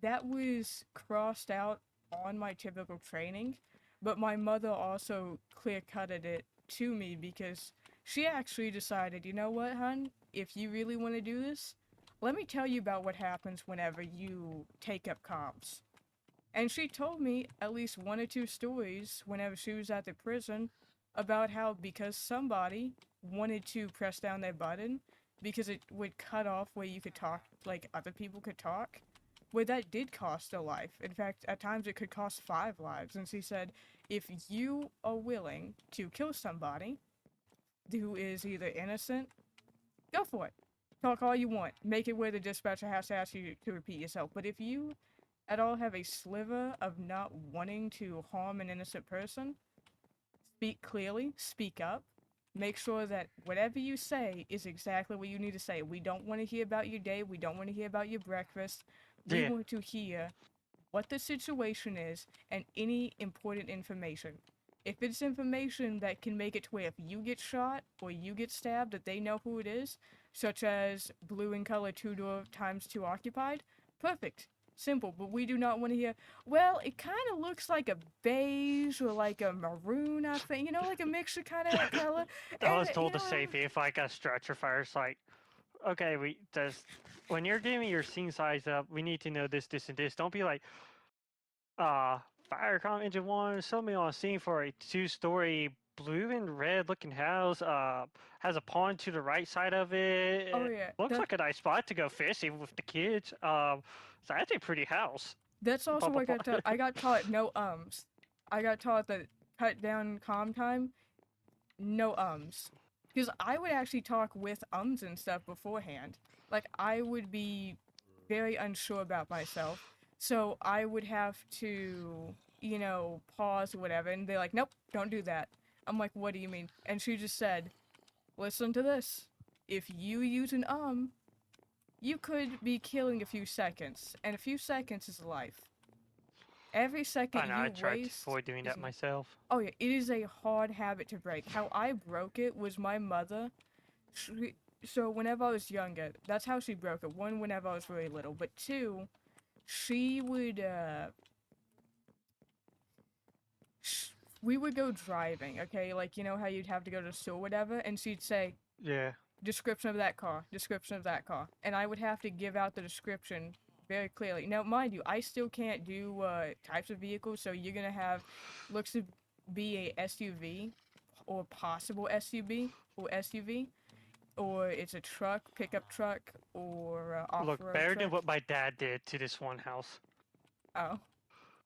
that was crossed out on my typical training, but my mother also clear-cutted it to me because she actually decided, you know what, hun, if you really want to do this, let me tell you about what happens whenever you take up comms. And she told me at least 1 or 2 stories whenever she was at the prison about how because somebody wanted to press down their button because it would cut off where you could talk, like other people could talk, where that did cost a life. In fact, at times it could cost 5 lives. And she said, if you are willing to kill somebody who is either innocent, go for it. Talk all you want. Make it where the dispatcher has to ask you to repeat yourself. But if you at all have a sliver of not wanting to harm an innocent person, speak clearly, speak up, make sure that whatever you say is exactly what you need to say. We don't want to hear about your day, we don't want to hear about your breakfast, we want to hear what the situation is and any important information. If it's information that can make it to where if you get shot or you get stabbed that they know who it is, such as blue in color 2-door times 2 occupied, perfect. Simple, but we do not want to hear, well, it kind of looks like a beige or like a maroon, I think, like a mixture kind of color. I was told the same thing. If like a structure fire, it's like, okay, when you're giving your scene size up, we need to know this, this, and this. Don't be like, Firecom Engine 1, show me on a scene for a 2-story blue and red looking house, has a pond to the right side of it. Oh yeah. Looks like a nice spot to go fishing with the kids. It's actually a pretty house. That's also what I got taught. I got taught no ums. I got taught that cut down calm time, no ums. Because I would actually talk with ums and stuff beforehand. Like, I would be very unsure about myself. So I would have to, pause or whatever. And they're like, nope, don't do that. I'm like, what do you mean? And she just said, listen to this. if you use an you could be killing a few seconds, and a few seconds is life. Every second I know, you I tried to waste avoid doing is that myself. oh yeah, it is a hard habit to break. How I broke it was my mother. So whenever I was younger, that's how she broke it. One, whenever I was really little, but two, she would we would go driving, okay? Like, you know how you'd have to go to the store, whatever, and she'd say, Yeah. description of that car, description of that car. And I would have to give out the description very clearly. Now, mind you, I still can't do types of vehicles, so you're gonna have, looks to be a SUV, or possible SUV, or it's a truck, pickup truck, or Look, off-road better than truck. what my dad did to this one house. Oh.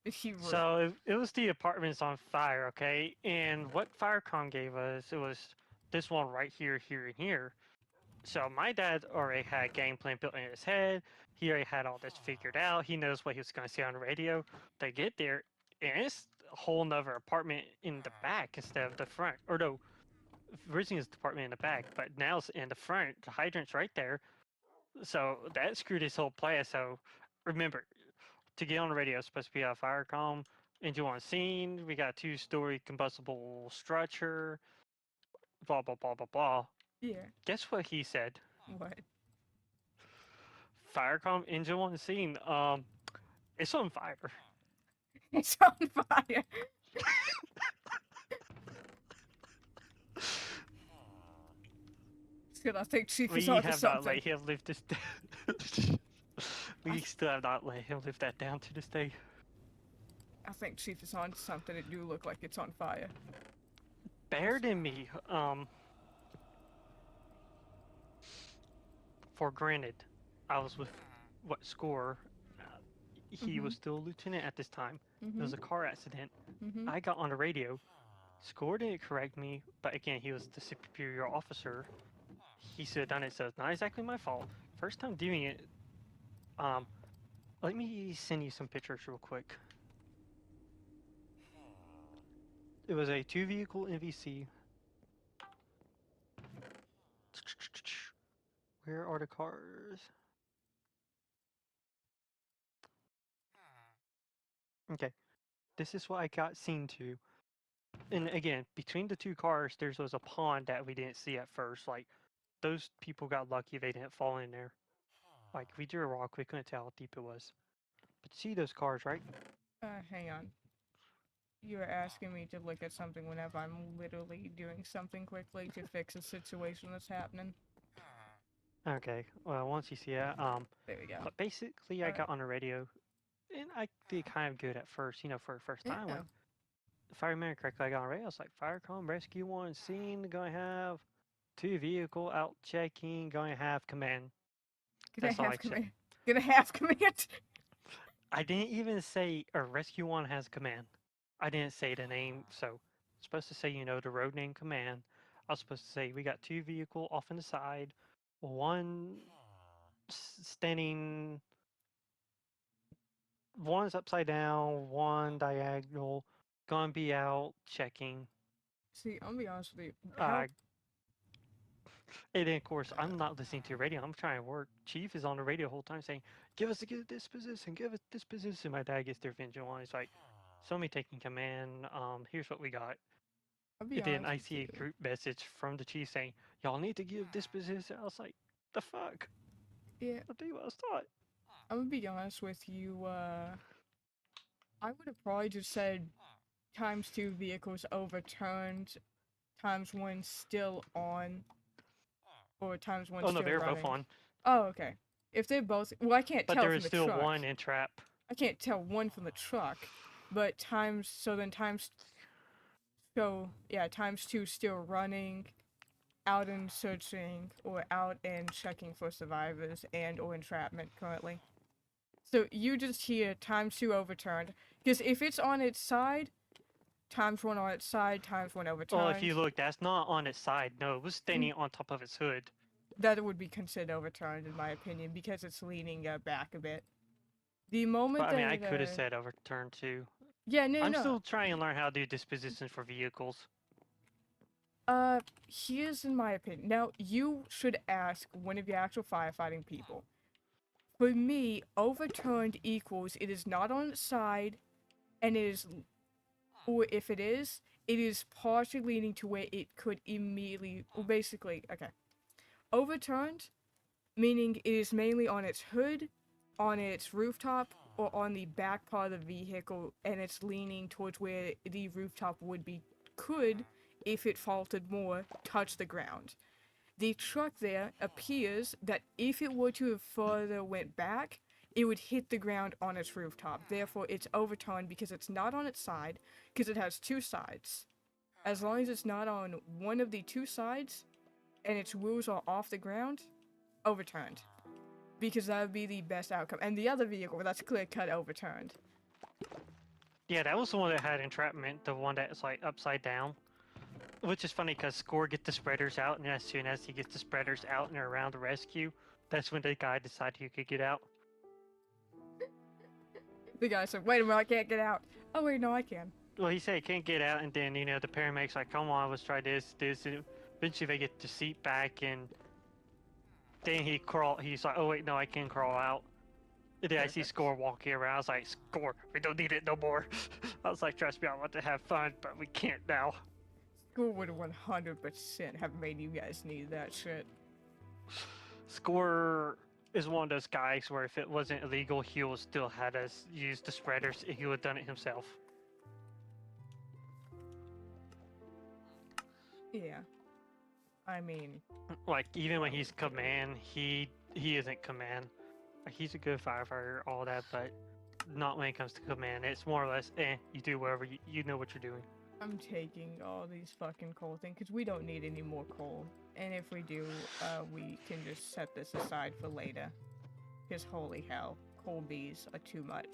He wrote. So it was the apartments on fire, okay? And what Firecom gave us, it was this one right here, here, and here. So my dad already had a game plan built in his head. He already had all this figured out. He knows what he was going to see on the radio. They get there, and it's a whole nother apartment in the back instead of the front. Or no, originally it's the apartment in the back, but now it's in the front. The hydrant's right there. So that screwed his whole plan. So remember, to get on the radio, it's supposed to be a Firecom. Engine on scene. We got a 2-story combustible structure. Blah, blah, blah, blah, blah. Yeah. Guess what he said? What? Firecom engine on the scene. It's on fire. It's on fire. Good, I think Chief We is onto have not something. let him live this. We still have not let him live that down to this day. I think Chief is onto something. It do look like it's on fire. Better than me. For granted, I was with what score? He was still a lieutenant at this time. It was a car accident. I got on the radio. Score didn't correct me, but again, he was the superior officer. He should have done it, so it's not exactly my fault. First time doing it. Let me send you some pictures real quick. It was a 2-vehicle NVC. Where are the cars? Okay, this is what I got seen to. And again, between the two cars, there was a pond that we didn't see at first. Like, those people got lucky they didn't fall in there. Like, we drew a rock, we couldn't tell how deep it was. But see those cars, right? Hang on. You were asking me to look at something whenever I'm literally doing something quickly to fix a situation that's happening. Okay, well, once you see it, There we go. but basically I got on the radio, and I did kind of good at first, you know, for the first time. Like, if I remember correctly, I got on the radio, I was like, Firecom, Rescue 1, scene, going to have 2 vehicle out checking, going to have command. That's all I said. Gonna have command. I didn't even say a Rescue 1 has command. I didn't say the name, so I'm supposed to say, you know, the road name command. I was supposed to say we got 2 vehicle off on the side, 1 standing, 1's upside down, 1 diagonal, gonna be out checking. See, I'm gonna be honest with you. And then, of course, I'm not listening to the radio. I'm trying to work. Chief is on the radio the whole time saying, give us this position, give us this position. My dad gets their engine on. He's like, so me taking command. Here's what we got. And then I see a group message from the chief saying, y'all need to give this position. I was like, the fuck? Yeah. I'll tell you what I thought. I'm gonna be honest with you, I would have probably just said ×2 vehicles overturned, ×1 still on, or ×1 still running. Oh no, they're both on. Oh, okay. If they're both, well, I can't tell from the truck. But there is still 1 in trap. I can't tell 1 from the truck, but ×2 still running, out and searching, or out and checking for survivors and or entrapment currently. So you just hear ×2 overturned, because if it's on its side, ×1 on its side, ×1 overturned. Well, if you look, that's not on its side. No, it was standing on top of its hood. That would be considered overturned, in my opinion, because it's leaning back a bit. The moment But, I mean, I could have said overturned too. Yeah, no, I'm still trying to learn how to do disposition for vehicles. Here's in my opinion. Now, you should ask one of your actual firefighting people. For me, overturned equals it is not on its side, and it is, or if it is partially leaning to where it could immediately, well, basically, okay. Overturned, meaning it is mainly on its hood, on its rooftop, or on the back part of the vehicle, and it's leaning towards where the rooftop would be, could, if it faulted more, touch the ground. The truck there appears that if it were to have further went back, it would hit the ground on its rooftop. Therefore, it's overturned because it's not on its side, because it has two sides. As long as it's not on one of the two sides, and its wheels are off the ground, overturned. Because that would be the best outcome. And the other vehicle, that's clear-cut overturned. Yeah, that was the one that had entrapment, the one that's like upside down. Which is funny because Score get the spreaders out, and as soon as he gets the spreaders out and around the rescue, that's when the guy decided he could get out. The guy said, wait a minute, I can't get out. Oh wait, no, I can. Well, he said he can't get out, and then, you know, the paramedics like, come on, let's try this, and eventually they get the seat back, and then he's like, oh wait, no, I can crawl out. And then I see Score walking around, I was like, Score, we don't need it no more. I was like, trust me, I want to have fun, but we can't now. Score would 100% have made you guys need that shit. Score is one of those guys where if it wasn't illegal, he would still had us use the spreaders. He would have done it himself. Yeah. I mean... Like, even when he's command, he isn't command. Like, he's a good firefighter, all that, but not when it comes to command. It's more or less, you do whatever, you know what you're doing. I'm taking all these fucking coal things, because we don't need any more coal. And if we do, we can just set this aside for later. Because holy hell, coal bees are too much.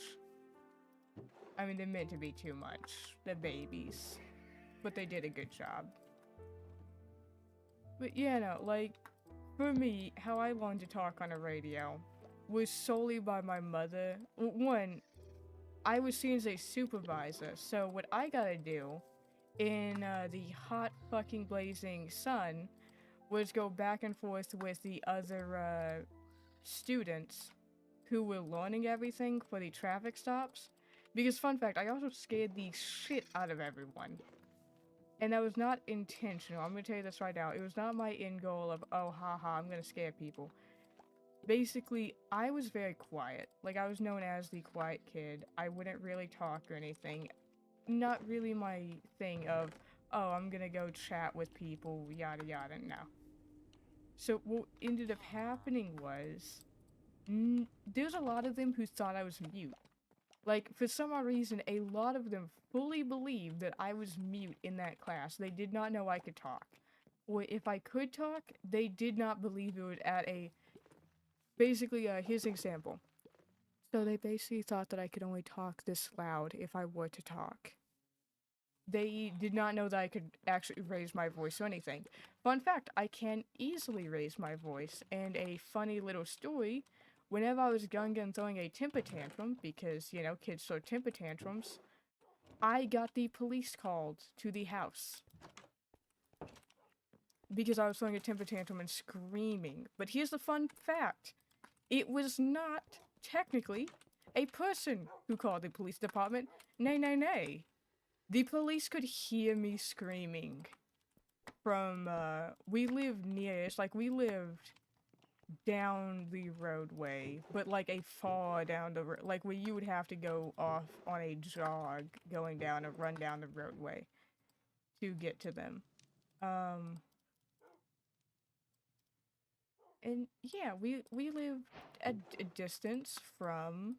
I mean, they're meant to be too much. They're babies. But they did a good job. But yeah, no, like, for me, how I learned to talk on a radio was solely by my mother. One, I was seen as a supervisor, so what I gotta do in the hot fucking blazing sun was go back and forth with the other students who were learning everything for the traffic stops. Because fun fact, I also scared the shit out of everyone. And that was not intentional. I'm gonna tell you this right now. It was not my end goal of, oh haha, I'm gonna scare people. Basically, I was very quiet. Like, I was known as the quiet kid. I wouldn't really talk or anything. Not really my thing of, oh, I'm gonna go chat with people, yada yada, no. So what ended up happening was, there's a lot of them who thought I was mute. Like, for some odd reason, a lot of them fully believed that I was mute in that class. They did not know I could talk. Or if I could talk, they did not believe it would at a... Basically, here's an example. So they basically thought that I could only talk this loud if I were to talk. They did not know that I could actually raise my voice or anything. Fun fact, I can easily raise my voice, and a funny little story, whenever I was young and throwing a temper tantrum, because, you know, kids throw temper tantrums, I got the police called to the house. Because I was throwing a temper tantrum and screaming. But here's the fun fact. It was not, technically, a person who called the police department. Nay, nay, nay. The police could hear me screaming from, we lived near, it's like we lived down the roadway, but like a far down the road, like where you would have to go off on a jog going down and run down the roadway to get to them. And yeah, we lived at a distance from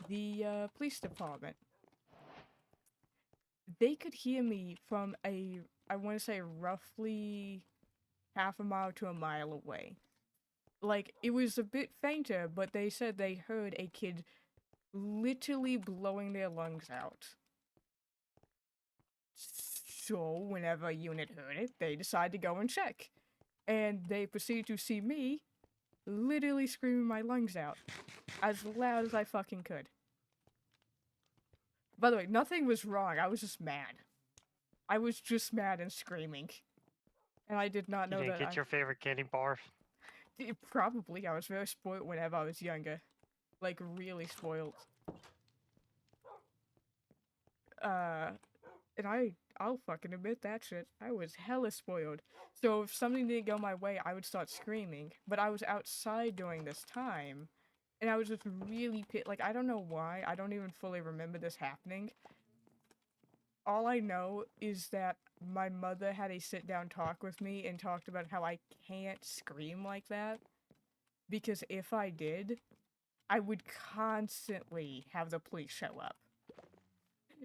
the police department. They could hear me from a, I want to say roughly half a mile to a mile away. Like, it was a bit fainter, but they said they heard a kid literally blowing their lungs out. So, whenever a unit heard it, they decided to go and check. And they proceeded to see me literally screaming my lungs out as loud as I fucking could. By the way, nothing was wrong, I was just mad. I was just mad and screaming. And I did not You know didn't that get your favorite candy bar. Probably. I was very spoiled whenever I was younger. Like, really spoiled. And I'll fucking admit that shit. I was hella spoiled. So if something didn't go my way, I would start screaming. But I was outside during this time, and I was just really like, I don't know why. I don't even fully remember this happening. All I know is that my mother had a sit-down talk with me and talked about how I can't scream like that. Because if I did, I would constantly have the police show up.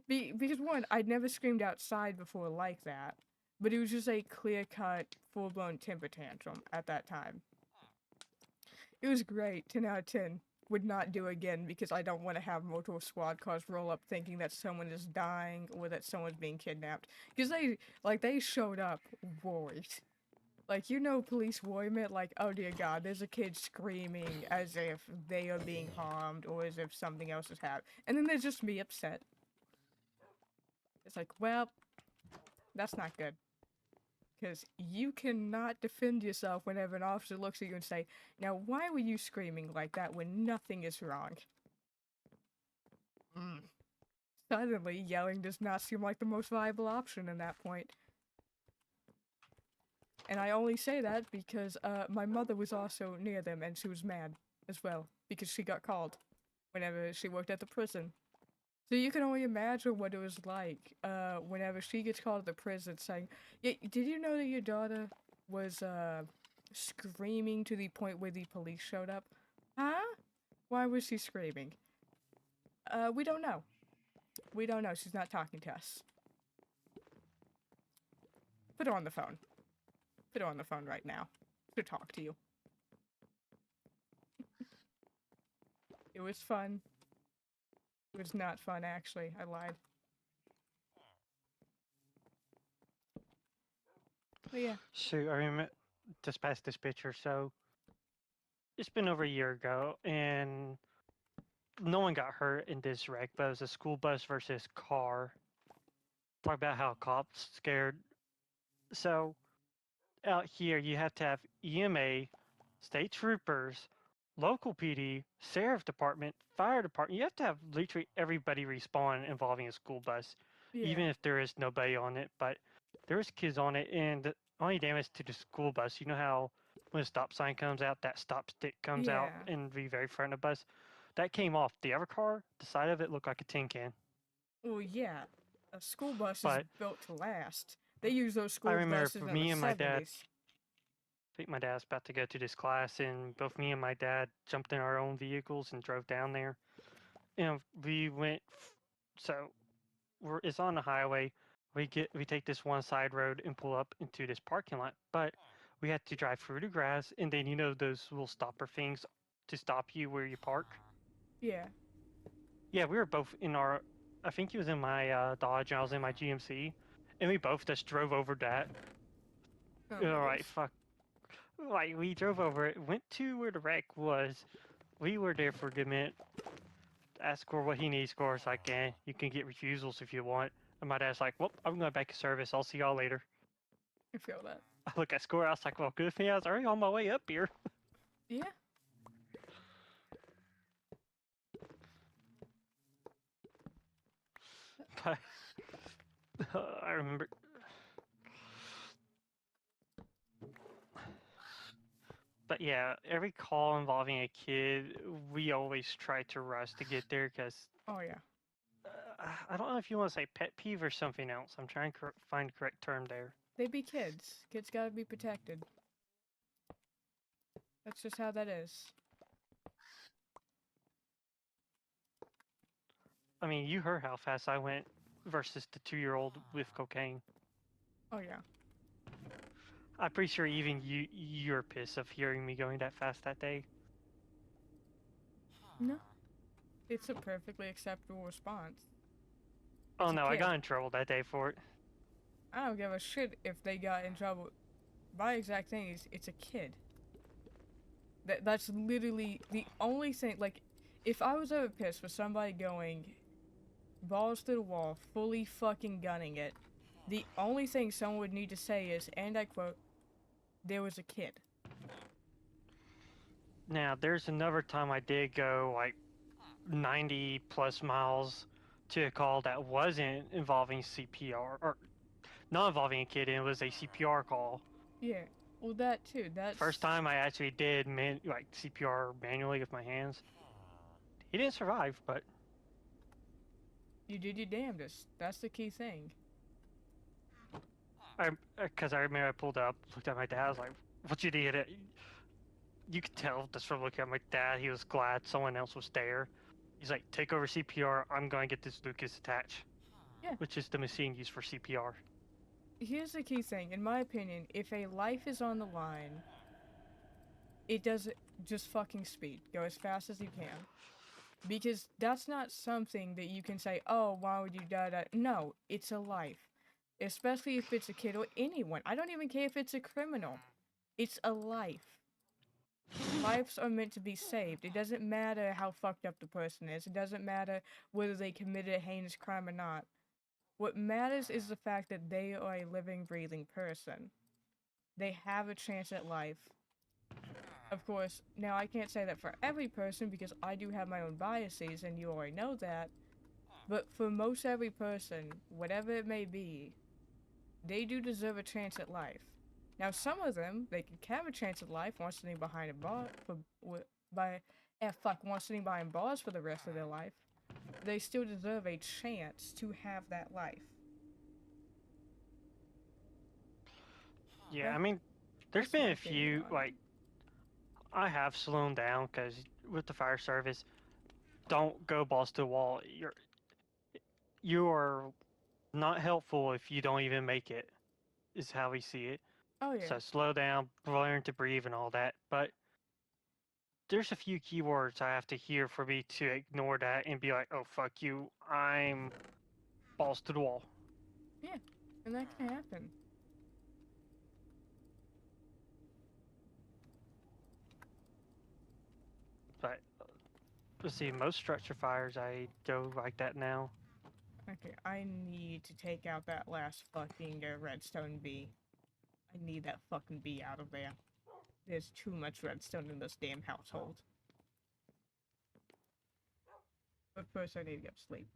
Because one, I'd never screamed outside before like that, but it was just a clear-cut, full-blown temper tantrum at that time. It was great, 10 out of 10. Would not do again because I don't want to have multiple squad cars roll up thinking that someone is dying or that someone's being kidnapped. Because they showed up worried. Like, you know, police worriment, like, oh dear god, there's a kid screaming as if they are being harmed or as if something else has happened. And then there's just me upset. It's like, well, that's not good. Because you cannot defend yourself whenever an officer looks at you and say, now why were you screaming like that when nothing is wrong? Suddenly, yelling does not seem like the most viable option in that point. And I only say that because my mother was also near them and she was mad as well because she got called whenever she worked at the prison. So you can only imagine what it was like whenever she gets called to the prison saying, yeah, did you know that your daughter was screaming to the point where the police showed up? Huh? Why was she screaming? We don't know. We don't know. She's not talking to us. Put her on the phone. Put her on the phone right now to talk to you. It was fun. It was not fun, actually. I lied. But yeah. So I remember just past this picture. So it's been over a year ago, and no one got hurt in this wreck, but it was a school bus versus car. Talk about how cops scared. So out here, you have to have EMA, state troopers, local PD, sheriff department, fire department. You have to have literally everybody respawn involving a school bus, even if there is nobody on it. But there was kids on it, and the only damage to the school bus. You know how when a stop sign comes out, that stop stick comes out in the very front of the bus. That came off. The other car, the side of it looked like a tin can. Well, yeah. A school bus But is built to last. They use those school I remember buses for in me the and 70s. my dad, I think my dad's about to go to this class, and both me and my dad jumped in our own vehicles and drove down there. And we went, so it's on the highway. We take this one side road and pull up into this parking lot, but we had to drive through the grass, and then you know those little stopper things to stop you where you park. Yeah. Yeah, we were both in our. I think he was in my Dodge, and I was in my GMC, and we both just drove over that. Oh, All right, fuck. Like we drove over it, went to where the wreck was. We were there for a good minute. Asked Score what he needs. Score's like, you can get refusals if you want. And my dad's like, well, I'm going back to service. I'll see y'all later. I feel that. I look at Score. I was like, well, good thing I was already on my way up here. Yeah. But I remember. But yeah, every call involving a kid, we always try to rush to get there because. Oh yeah. I don't know if you want to say pet peeve or something else. I'm trying to find the correct term there. They be kids. Kids gotta be protected. That's just how that is. I mean, you heard how fast I went versus the 2-year-old with cocaine. Oh yeah. I'm pretty sure even you're pissed of hearing me going that fast that day. No. It's a perfectly acceptable response. Oh no, I got in trouble that day for it. I don't give a shit if they got in trouble. My exact thing is, it's a kid. That's literally the only thing, like, if I was ever pissed for somebody going balls to the wall, fully fucking gunning it, The only thing someone would need to say is, and I quote, "There was a kid." Now, there's another time I did go like 90 plus miles to a call that wasn't involving CPR or not involving a kid, and it was a CPR call. Yeah, well, that too. That's First time I actually did like CPR manually with my hands. He didn't survive, but you did your damnedest. That's the key thing. because I remember I pulled up, looked at my dad, I was like, "What you did?" You could tell just from looking at my dad, he was glad someone else was there. He's like, "Take over CPR. I'm going to get this Lucas attached." Yeah. Which is the machine used for CPR. Here's the key thing, in my opinion, if a life is on the line, it does just fucking speed. Go as fast as you can. Because that's not something that you can say, oh, why would you die? No, it's a life. Especially if it's a kid or anyone. I don't even care if it's a criminal. It's a life. Lives are meant to be saved. It doesn't matter how fucked up the person is. It doesn't matter whether they committed a heinous crime or not. What matters is the fact that they are a living, breathing person. They have a chance at life. Of course, now I can't say that for every person because I do have my own biases and you already know that. But for most every person, whatever it may be, they do deserve a chance at life. Now some of them, they can have a chance at life once sitting behind a bar once sitting behind bars for the rest of their life. They still deserve a chance to have that life. Yeah, I mean, there's That's my been a opinion few, on it. like, I have slowed down because with the fire service, don't go balls to the wall. You are not helpful if you don't even make it, is how we see it. Oh yeah. So slow down, learn to breathe and all that. But there's a few keywords I have to hear for me to ignore that and be like, oh, fuck you, I'm balls to the wall. Yeah, and that can happen. But let's see, most structure fires I do like that now. Okay, I need to take out that last fucking redstone bee. I need that fucking bee out of there. There's too much redstone in this damn household. But first I need to get to sleep.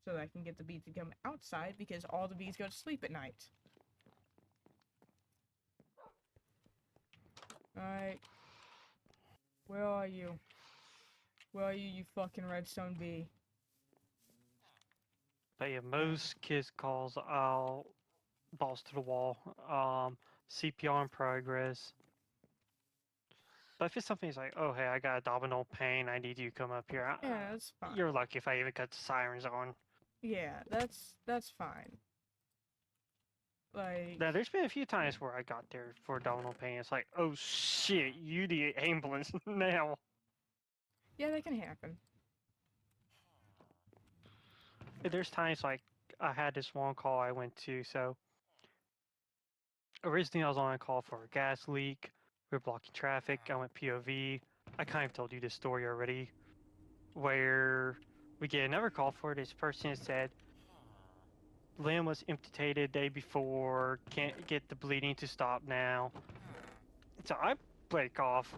So that I can get the bee to come outside because all the bees go to sleep at night. Alright. Where are you? Where are you, you fucking redstone bee? But yeah, most kids calls I'll balls to the wall. CPR in progress. But if it's something that's like, oh hey, I got abdominal pain, I need you to come up here. Yeah, that's fine. You're lucky if I even got the sirens on. Yeah, that's fine. Like, Now there's been a few times where I got there for abdominal pain. It's like, oh shit, you need an ambulance now. yeah, that can happen. There's times like I had this one call I went to. So originally I was on a call for a gas leak. We were blocking traffic. I went POV. I kind of told you this story already, where we get another call for this person said limb was amputated day before, can't get the bleeding to stop now. So I break off,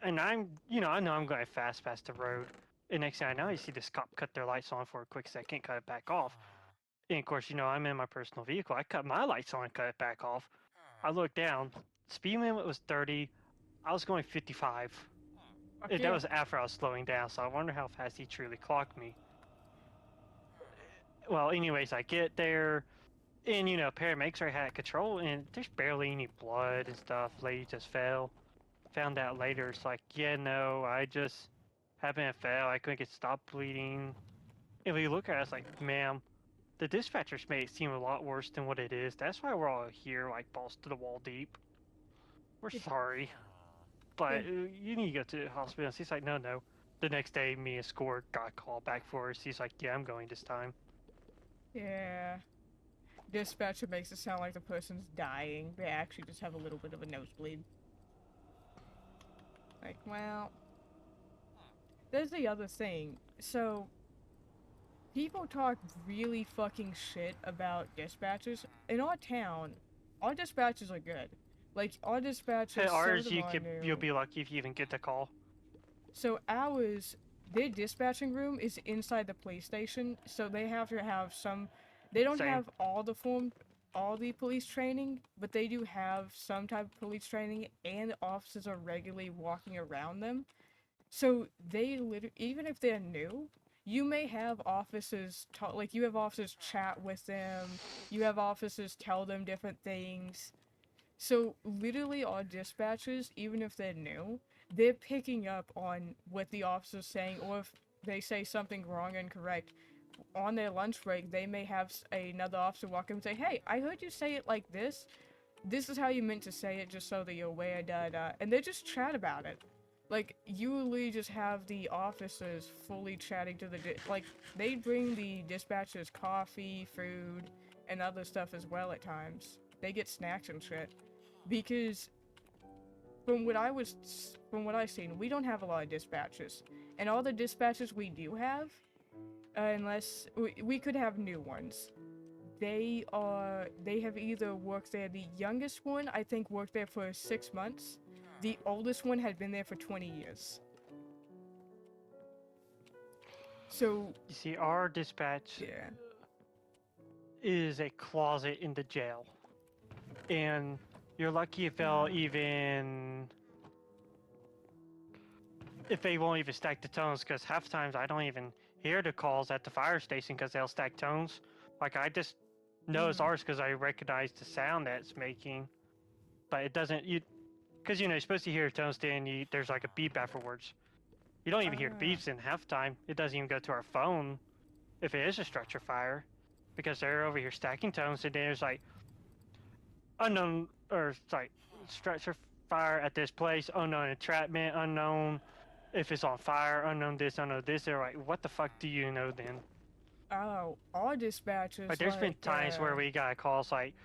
and I know I'm going fast past the road. And next thing I know, you see this cop cut their lights on for a quick second, cut it back off. And of course, I'm in my personal vehicle. I cut my lights on, cut it back off. I looked down. Speed limit was 30. I was going 55. Fuck That yeah. was after I was slowing down, so I wonder how fast he truly clocked me. Well, anyways, I get there, and paramedics are at control, and there's barely any blood and stuff. Lady just fell. Found out later, it's like, yeah, no, I just happened to fail. I couldn't get stopped bleeding. And we look at it, it's like, ma'am, the dispatchers made it seem a lot worse than what it is. That's why we're all here, like balls to the wall deep. We're sorry, but you need to go to the hospital. And she's like, no. The next day, me and Score got called back for her. She's like, yeah, I'm going this time. Yeah. Dispatcher makes it sound like the person's dying. They actually just have a little bit of a nosebleed. Like, well... There's the other thing. So, people talk really fucking shit about dispatchers. In our town, our dispatchers are good. Like, our dispatchers, Hey, some of ours, them are you'll new. be lucky if you even get the call. So ours, their dispatching room is inside the police station, so they have to have some. They don't Same. have all the police training, but they do have some type of police training, and the officers are regularly walking around them. So they literally, even if they're new, you may have officers talk, like you have officers chat with them, you have officers tell them different things. So literally all dispatchers, even if they're new, they're picking up on what the officer's saying, or if they say something wrong and incorrect, on their lunch break, they may have another officer walk in and say, "Hey, I heard you say it like this. This is how you meant to say it, just so that you're aware, da da." And they just chat about it. Like, you literally just have the officers fully chatting to the like, they bring the dispatchers coffee, food, and other stuff as well at times. They get snacks and shit. Because from what I've seen, we don't have a lot of dispatchers. And all the dispatchers we do have, unless we could have new ones. They have either worked there. The youngest one, I think, worked there for 6 months. The oldest one had been there for 20 years. So, You see, our dispatch yeah. is a closet in the jail. And you're lucky if they'll even... if they won't even stack the tones, because half the times I don't even hear the calls at the fire station because they'll stack tones. Like, I just know it's ours because I recognize the sound that it's making. But it doesn't... because, you're supposed to hear a tone stand, there's like a beep afterwards. You don't even hear the beeps in half the time. It doesn't even go to our phone if it is a structure fire, because they're over here stacking tones, and there's like unknown, or like structure fire at this place, unknown entrapment, unknown if it's on fire, unknown this, unknown this. They're like, what the fuck do you know then? Oh, our dispatchers, Like, there's been times where we got calls like,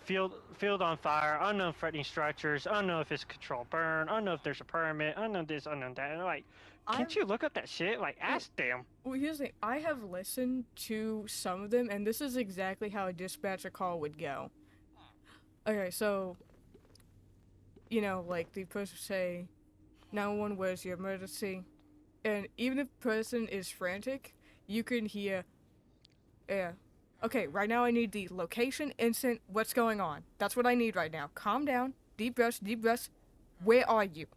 field on fire, unknown threatening structures, unknown if it's controlled burn, unknown if there's a permit, unknown this, unknown that. And like, can't you look up that shit? Like, ask them. Well, here's the thing. I have listened to some of them, and this is exactly how a dispatcher call would go. Okay, so, like, the person say, 911, where's your emergency? And even if the person is frantic, you can hear, yeah, okay, right now I need the location, instant, what's going on? That's what I need right now. Calm down, deep breaths, deep breaths. Where are you?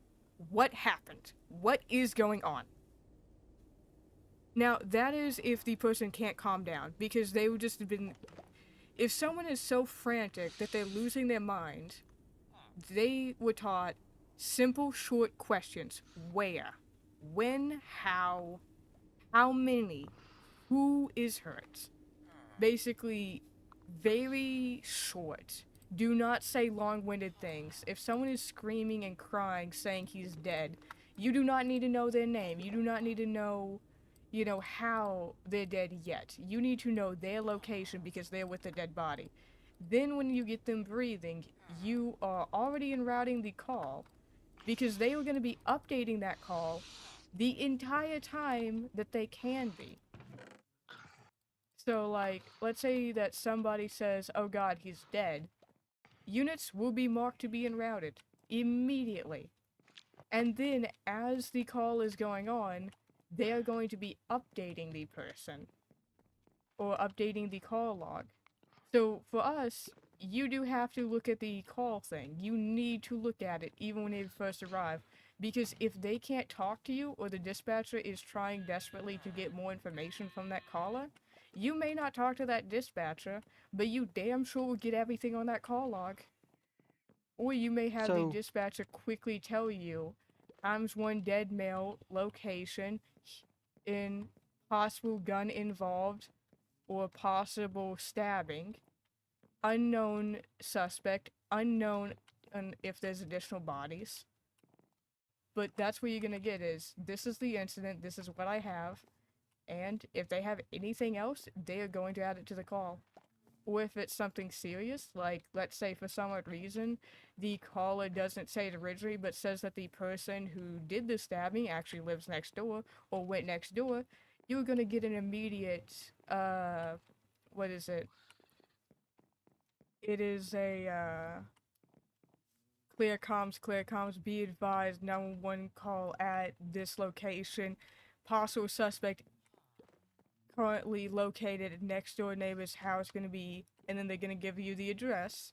What happened? What is going on? Now, that is if the person can't calm down, because they would just have been... If someone is so frantic that they're losing their mind, they were taught simple, short questions. Where? When? How many? Who is hurt? Basically, very short. Do not say long-winded things. If someone is screaming and crying, saying he's dead, you do not need to know their name. You do not need to know, how they're dead yet. You need to know their location because they're with the dead body. Then when you get them breathing, you are already en routing the call, because they are going to be updating that call the entire time that they can be. So, like, let's say that somebody says, oh god, he's dead. Units will be marked to be en routed immediately. And then, as the call is going on, they are going to be updating the person. Or updating the call log. So, for us, you do have to look at the call thing. You need to look at it, even when they first arrive. Because if they can't talk to you, or the dispatcher is trying desperately to get more information from that caller, you may not talk to that dispatcher, but you damn sure will get everything on that call log. Or you may have the dispatcher quickly tell you, times one dead male, location, in possible gun involved, or possible stabbing, unknown suspect, unknown if there's additional bodies. But that's what you're gonna get is, this is the incident, this is what I have, and if they have anything else, they are going to add it to the call. Or if it's something serious, like, let's say for some odd reason, the caller doesn't say it originally, but says that the person who did the stabbing actually lives next door, or went next door, you're gonna get an immediate, what is it? It is a, clear comms, be advised, 911 call at this location. Possible suspect currently located at next door neighbor's house gonna be, and then they're gonna give you the address.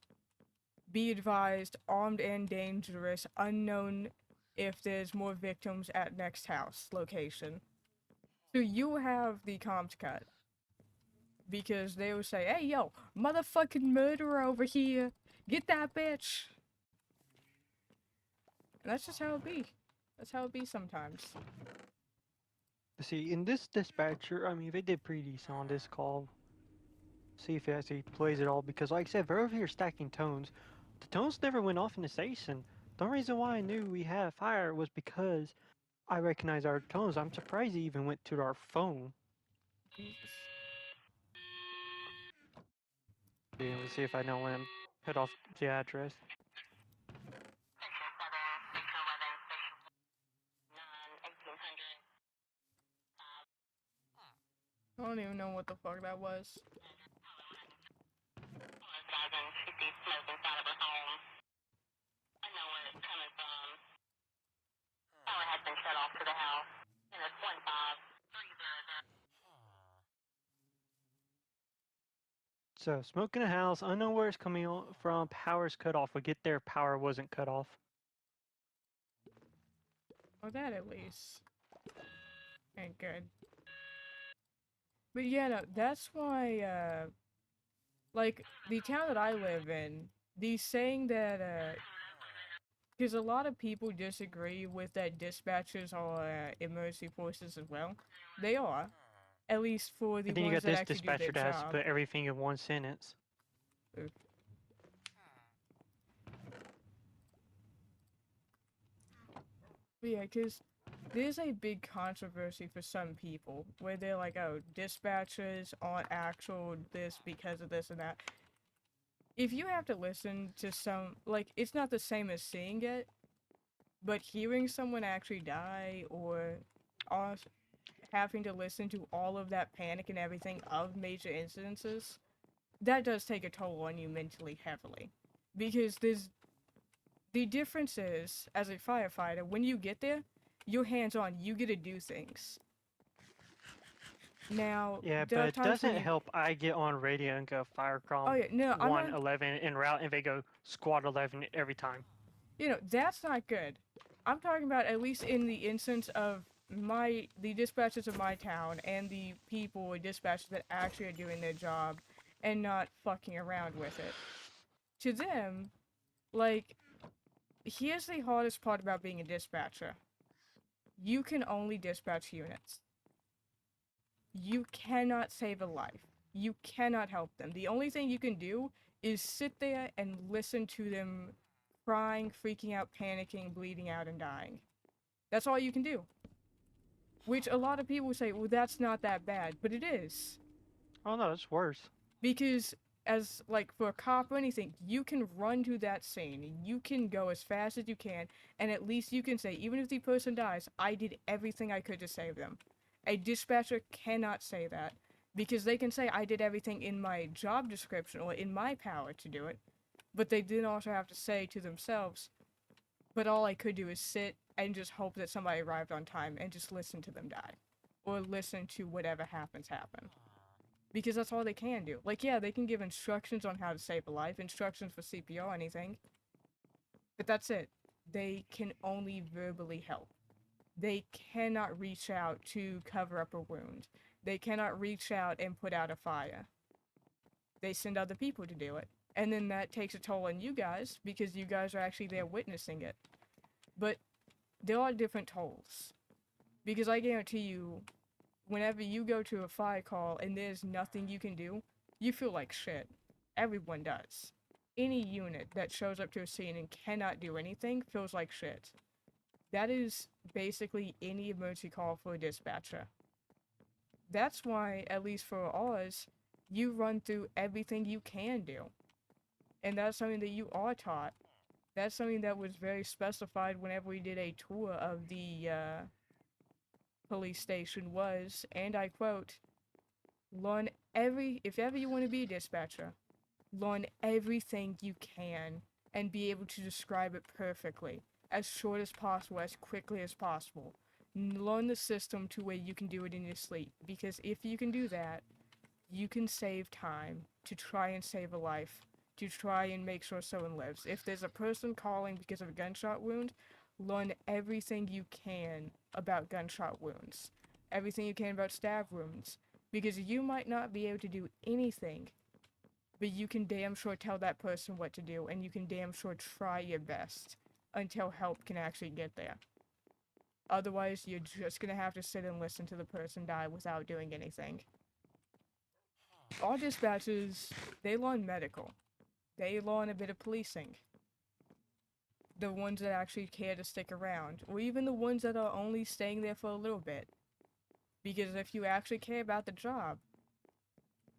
Be advised, armed and dangerous, unknown if there's more victims at next house location. So you have the comms cut. Because they will say, hey yo, motherfucking murderer over here, get that bitch. And that's just how it be. That's how it be sometimes. See, in this dispatcher, I mean, they did pretty decent on this call. See if it actually plays it all, because like I said, we're over here stacking tones. The tones never went off in the station. The only reason why I knew we had fire was because I recognized our tones. I'm surprised it even went to our phone. Jesus. Yeah, let's see if I know when I'm put off the address. I don't even know what the fuck that was. So, smoke in a house, unknown where it's coming from, power's cut off. We get there, power wasn't cut off. Oh, that at least. Ain't good. But yeah, no, that's why, like, the town that I live in, the saying that, because a lot of people disagree with that dispatchers are emergency forces as well. They are. At least for the And then you ones got that this actually do their dispatcher that has to job. put everything in one sentence. Oof. But yeah, because there's a big controversy for some people where they're like, oh, dispatchers aren't actual this because of this and that. If you have to listen to some, like, it's not the same as seeing it, but hearing someone actually die or having to listen to all of that panic and everything of major incidences, that does take a toll on you mentally heavily. Because the difference is, as a firefighter, when you get there, you're hands-on, you get to do things. Now, Yeah, there but are it times when doesn't help. I get on radio and go Oh Firecom yeah, no, I'm not. 111 en route, and they go Squad 11 every time. You know, that's not good. I'm talking about at least in the instance of the dispatchers of my town and the people or dispatchers that actually are doing their job and not fucking around with it. To them, like, here's the hardest part about being a dispatcher. You can only dispatch units. You cannot save a life. You cannot help them. The only thing you can do is sit there and listen to them crying, freaking out, panicking, bleeding out, and dying. That's all you can do. Which a lot of people say, well, that's not that bad, but it is. Oh no, it's worse. Because, as, like, for a cop or anything, you can run to that scene, you can go as fast as you can, and at least you can say, even if the person dies, I did everything I could to save them. A dispatcher cannot say that, because they can say, I did everything in my job description, or in my power to do it, but they then also have to say to themselves, but all I could do is sit and just hope that somebody arrived on time and just listen to them die. Or listen to whatever happens happen. Because that's all they can do. Like, yeah, they can give instructions on how to save a life, instructions for CPR, anything. But that's it. They can only verbally help. They cannot reach out to cover up a wound. They cannot reach out and put out a fire. They send other people to do it. And then that takes a toll on you guys, because you guys are actually there witnessing it. But there are different tolls. Because I guarantee you, whenever you go to a fire call and there's nothing you can do, you feel like shit. Everyone does. Any unit that shows up to a scene and cannot do anything feels like shit. That is basically any emergency call for a dispatcher. That's why, at least for ours, you run through everything you can do. And that's something that you are taught. That's something that was very specified whenever we did a tour of the police station was, and I quote, if ever you want to be a dispatcher, learn everything you can and be able to describe it perfectly, as short as possible, as quickly as possible. Learn the system to where you can do it in your sleep, because if you can do that, you can save time to try and save a life, to try and make sure someone lives. If there's a person calling because of a gunshot wound, learn everything you can about gunshot wounds, everything you can about stab wounds, because you might not be able to do anything, but you can damn sure tell that person what to do, and you can damn sure try your best until help can actually get there. Otherwise, you're just gonna have to sit and listen to the person die without doing anything. All dispatchers, they learn medical. They learn a bit of policing. The ones that actually care to stick around, or even the ones that are only staying there for a little bit. Because if you actually care about the job,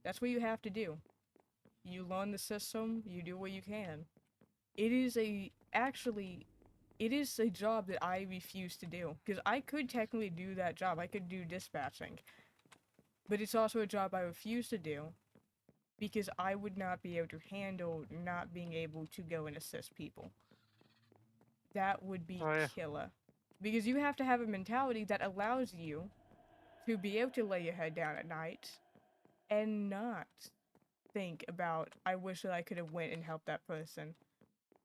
that's what you have to do. You learn the system, you do what you can. It is a job that I refuse to do, because I could technically do that job. I could do dispatching. But it's also a job I refuse to do, because I would not be able to handle not being able to go and assist people. That would be killer. Because you have to have a mentality that allows you to be able to lay your head down at night and not think about, I wish that I could have went and helped that person.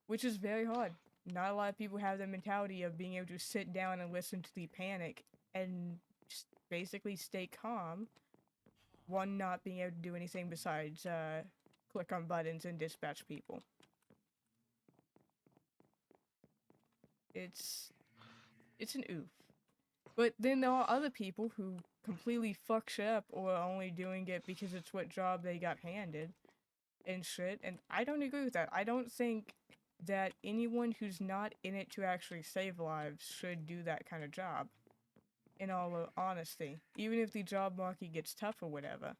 Which is very hard. Not a lot of people have the mentality of being able to sit down and listen to the panic and just basically stay calm, one not being able to do anything besides click on buttons and dispatch people. It's an oof. But then there are other people who completely fuck shit up or are only doing it because it's what job they got handed and shit, and I don't agree with that. I don't think that anyone who's not in it to actually save lives should do that kind of job, in all honesty, even if the job market gets tough or whatever.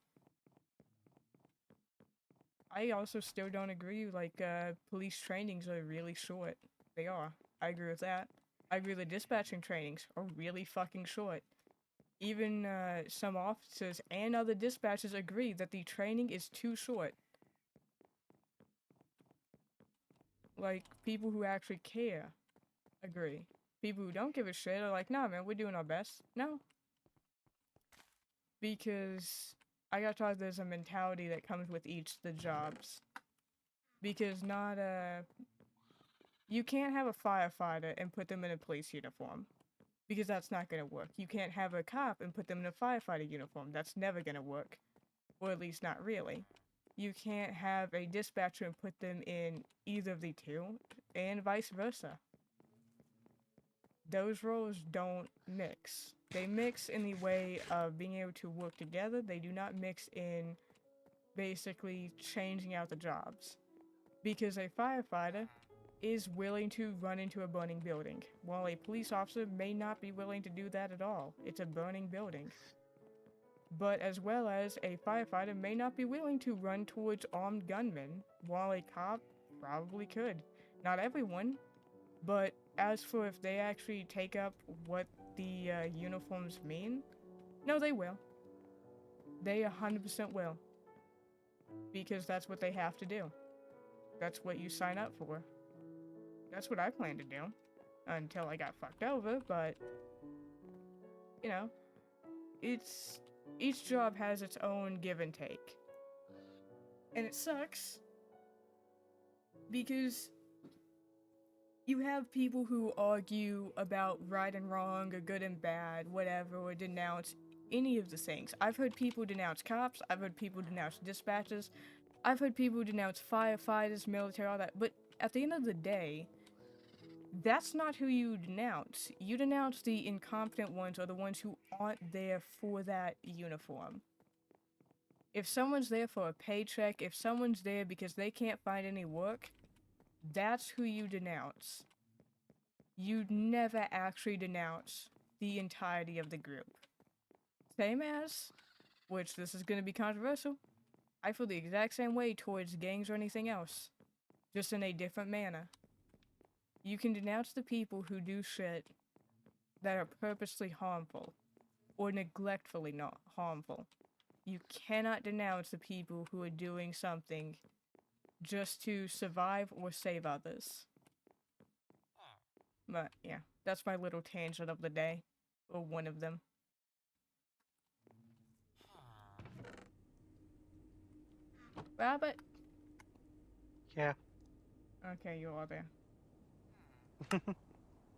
I also still don't agree, like, police trainings are really short. They are. I agree with that. I agree the dispatching trainings are really fucking short. Even, some officers and other dispatchers agree that the training is too short. Like, people who actually care agree. People who don't give a shit are like, nah, man, we're doing our best. No. Because I got taught there's a mentality that comes with each of the jobs. Because you can't have a firefighter and put them in a police uniform. Because that's not gonna work. You can't have a cop and put them in a firefighter uniform. That's never gonna work. Or at least not really. You can't have a dispatcher and put them in either of the two, and vice versa. Those roles don't mix. They mix in the way of being able to work together. They do not mix in basically changing out the jobs. Because a firefighter is willing to run into a burning building, while a police officer may not be willing to do that at all. It's a burning building. But as well as a firefighter may not be willing to run towards armed gunmen, while a cop probably could. Not everyone, but as for if they actually take up what the uniforms mean, no, they will. They 100% will. Because that's what they have to do. That's what you sign up for. That's what I plan to do. Until I got fucked over, but, you know, each job has its own give and take. And it sucks. Because you have people who argue about right and wrong, or good and bad, whatever, or denounce any of the things. I've heard people denounce cops, I've heard people denounce dispatchers, I've heard people denounce firefighters, military, all that, but at the end of the day, that's not who you denounce. You denounce the incompetent ones, or the ones who aren't there for that uniform. If someone's there for a paycheck, if someone's there because they can't find any work, that's who you denounce. You never actually denounce the entirety of the group. Same as, which this is going to be controversial, I feel the exact same way towards gangs or anything else, just in a different manner. You can denounce the people who do shit that are purposely harmful. or neglectfully not harmful. You cannot denounce the people who are doing something just to survive or save others. But yeah, that's my little tangent of the day, or one of them. Rabbit? Yeah. Okay, you are there.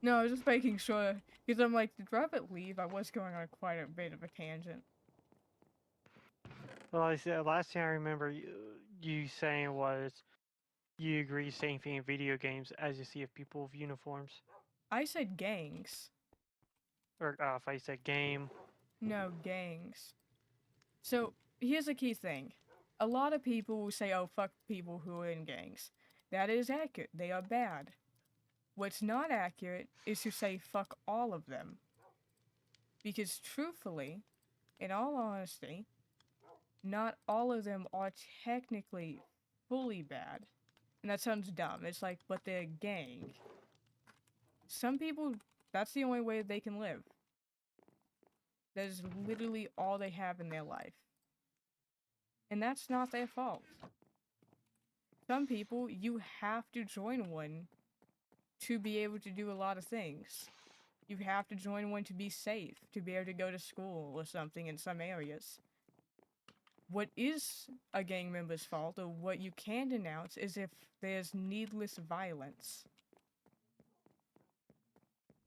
No, I was just making sure, because I'm like, did Rabbit leave? I was going on quite a bit of a tangent. Well, I said last thing I remember you saying was you agree same thing in video games as you see of people with uniforms. I said gangs. Or if I said game. No, gangs. So, here's a key thing. A lot of people will say, oh, fuck people who are in gangs. That is accurate. They are bad. What's not accurate is to say fuck all of them. Because truthfully, in all honesty, not all of them are technically fully bad. And that sounds dumb. It's like, but they're a gang. Some people, that's the only way they can live. That is literally all they have in their life. And that's not their fault. Some people, you have to join one to be able to do a lot of things. You have to join one to be safe, to be able to go to school or something in some areas. What is a gang member's fault, or what you can denounce, is if there's needless violence.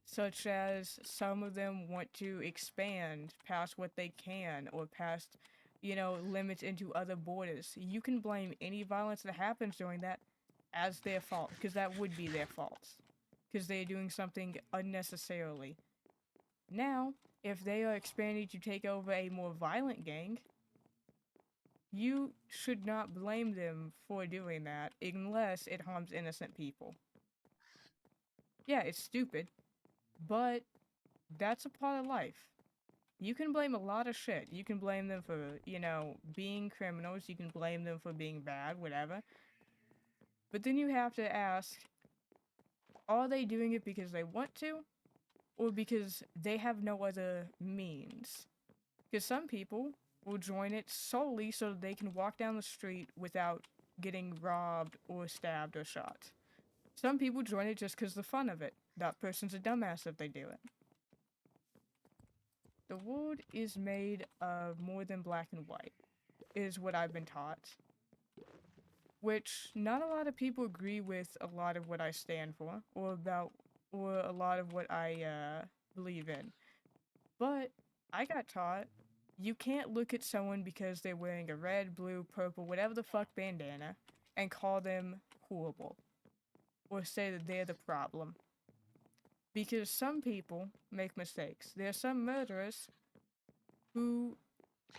Such as some of them want to expand past what they can, or past, limits into other borders. You can blame any violence that happens during that as their fault, because that would be their fault. Because they are doing something unnecessarily. Now, if they are expanding to take over a more violent gang, you should not blame them for doing that unless it harms innocent people. Yeah, it's stupid, but that's a part of life. You can blame a lot of shit. You can blame them for, being criminals. You can blame them for being bad, whatever. But then you have to ask, are they doing it because they want to? Or because they have no other means? Because some people will join it solely so that they can walk down the street without getting robbed or stabbed or shot. Some people join it just because of the fun of it. That person's a dumbass if they do it. The world is made of more than black and white, is what I've been taught. Which not a lot of people agree with a lot of what I stand for, or a lot of what I believe in. But I got taught you can't look at someone because they're wearing a red, blue, purple, whatever the fuck bandana and call them horrible. Or say that they're the problem. Because some people make mistakes. There are some murderers who,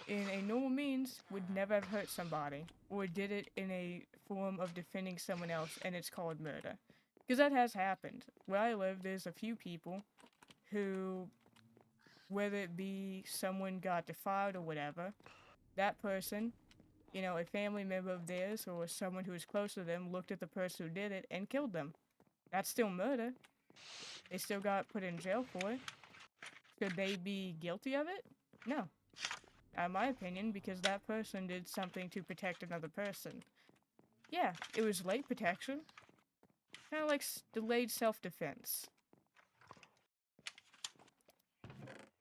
in a normal means, would never have hurt somebody. Or did it in a form of defending someone else, and it's called murder. Because that has happened. Where I live, there's a few people who, whether it be someone got defiled or whatever, that person, a family member of theirs or someone who was close to them looked at the person who did it and killed them. That's still murder. They still got put in jail for it. Could they be guilty of it? No. In my opinion, because that person did something to protect another person. Yeah, it was late protection. Kind of like delayed self-defense.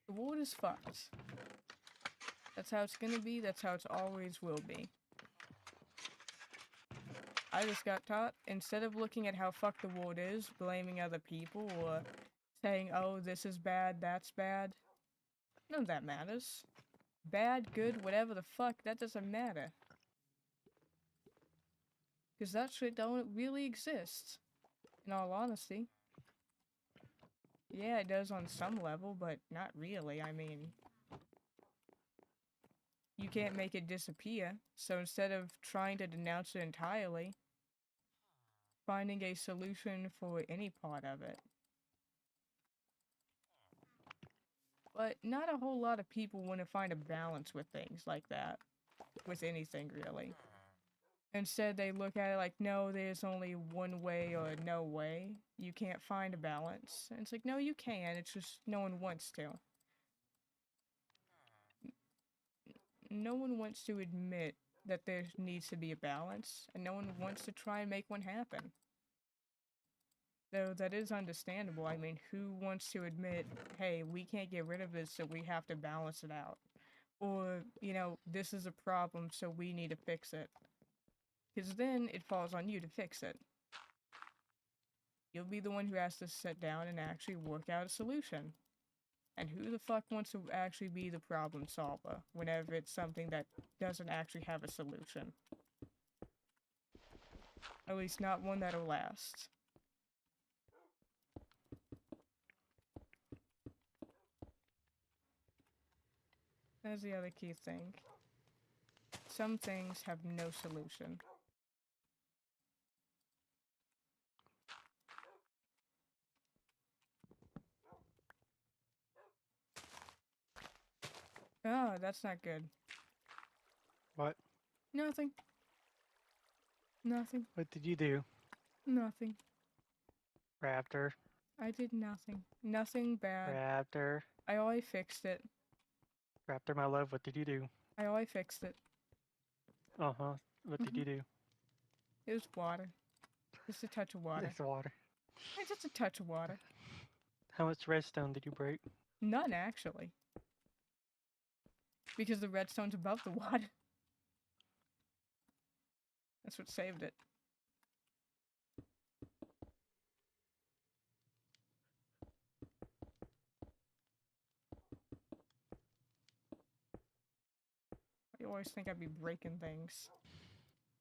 The world is fucked. That's how it's gonna be, that's how it always will be. I just got taught, instead of looking at how fucked the world is, blaming other people, or saying, oh, this is bad, that's bad, none of that matters. Bad, good, whatever the fuck, that doesn't matter. Because that shit don't really exist, in all honesty. Yeah, it does on some level, but not really, I mean... You can't make it disappear, so instead of trying to denounce it entirely, finding a solution for any part of it. But not a whole lot of people want to find a balance with things like that. With anything, really. Instead, they look at it like, no, there's only one way or no way. You can't find a balance. And it's like, no, you can, it's just no one wants to. no one wants to admit that there needs to be a balance, and no one wants to try and make one happen. Though that is understandable. I mean, who wants to admit, hey, we can't get rid of this, so we have to balance it out? Or, you know, this is a problem, so we need to fix it. Because then it falls on you to fix it. You'll be the one who has to sit down and actually work out a solution. And who the fuck wants to actually be the problem solver whenever it's something that doesn't actually have a solution? At least not one that'll last. That's the other key thing. Some things have no solution. Oh, that's not good. What? Nothing. Nothing. What did you do, Nothing. Raptor? I did nothing. Nothing bad. Raptor. I already fixed it. Raptor, my love, what did you do? I already fixed it. Uh-huh. What did you do? It was water. Just a touch of water. It's water. It's just a touch of water. How much redstone did you break? None, actually. Because the redstone's above the water. That's what saved it. You always think I'd be breaking things.